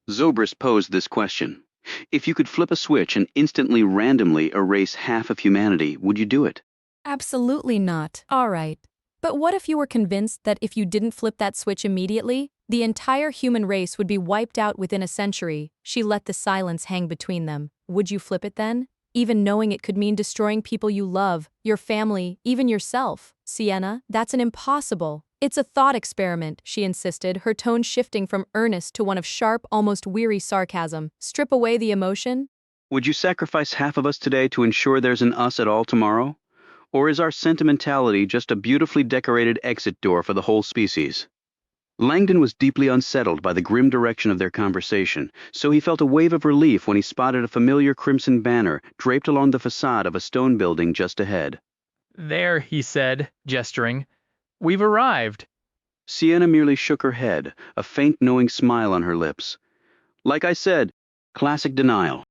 Zobrist posed this question. If you could flip a switch and instantly randomly erase half of humanity, would you do it? Absolutely not. All right. But what if you were convinced that if you didn't flip that switch immediately, the entire human race would be wiped out within a century? She let the silence hang between them. Would you flip it then? Even knowing it could mean destroying people you love, your family, even yourself. Sienna, that's an impossible. It's a thought experiment, she insisted, her tone shifting from earnest to one of sharp, almost weary sarcasm. Strip away the emotion? Would you sacrifice half of us today to ensure there's an us at all tomorrow? Or is our sentimentality just a beautifully decorated exit door for the whole species? Langdon was deeply unsettled by the grim direction of their conversation, so he felt a wave of relief when he spotted a familiar crimson banner draped along the facade of a stone building just ahead. There, he said, gesturing. We've arrived. Sienna merely shook her head, a faint knowing smile on her lips. Like I said, classic denial.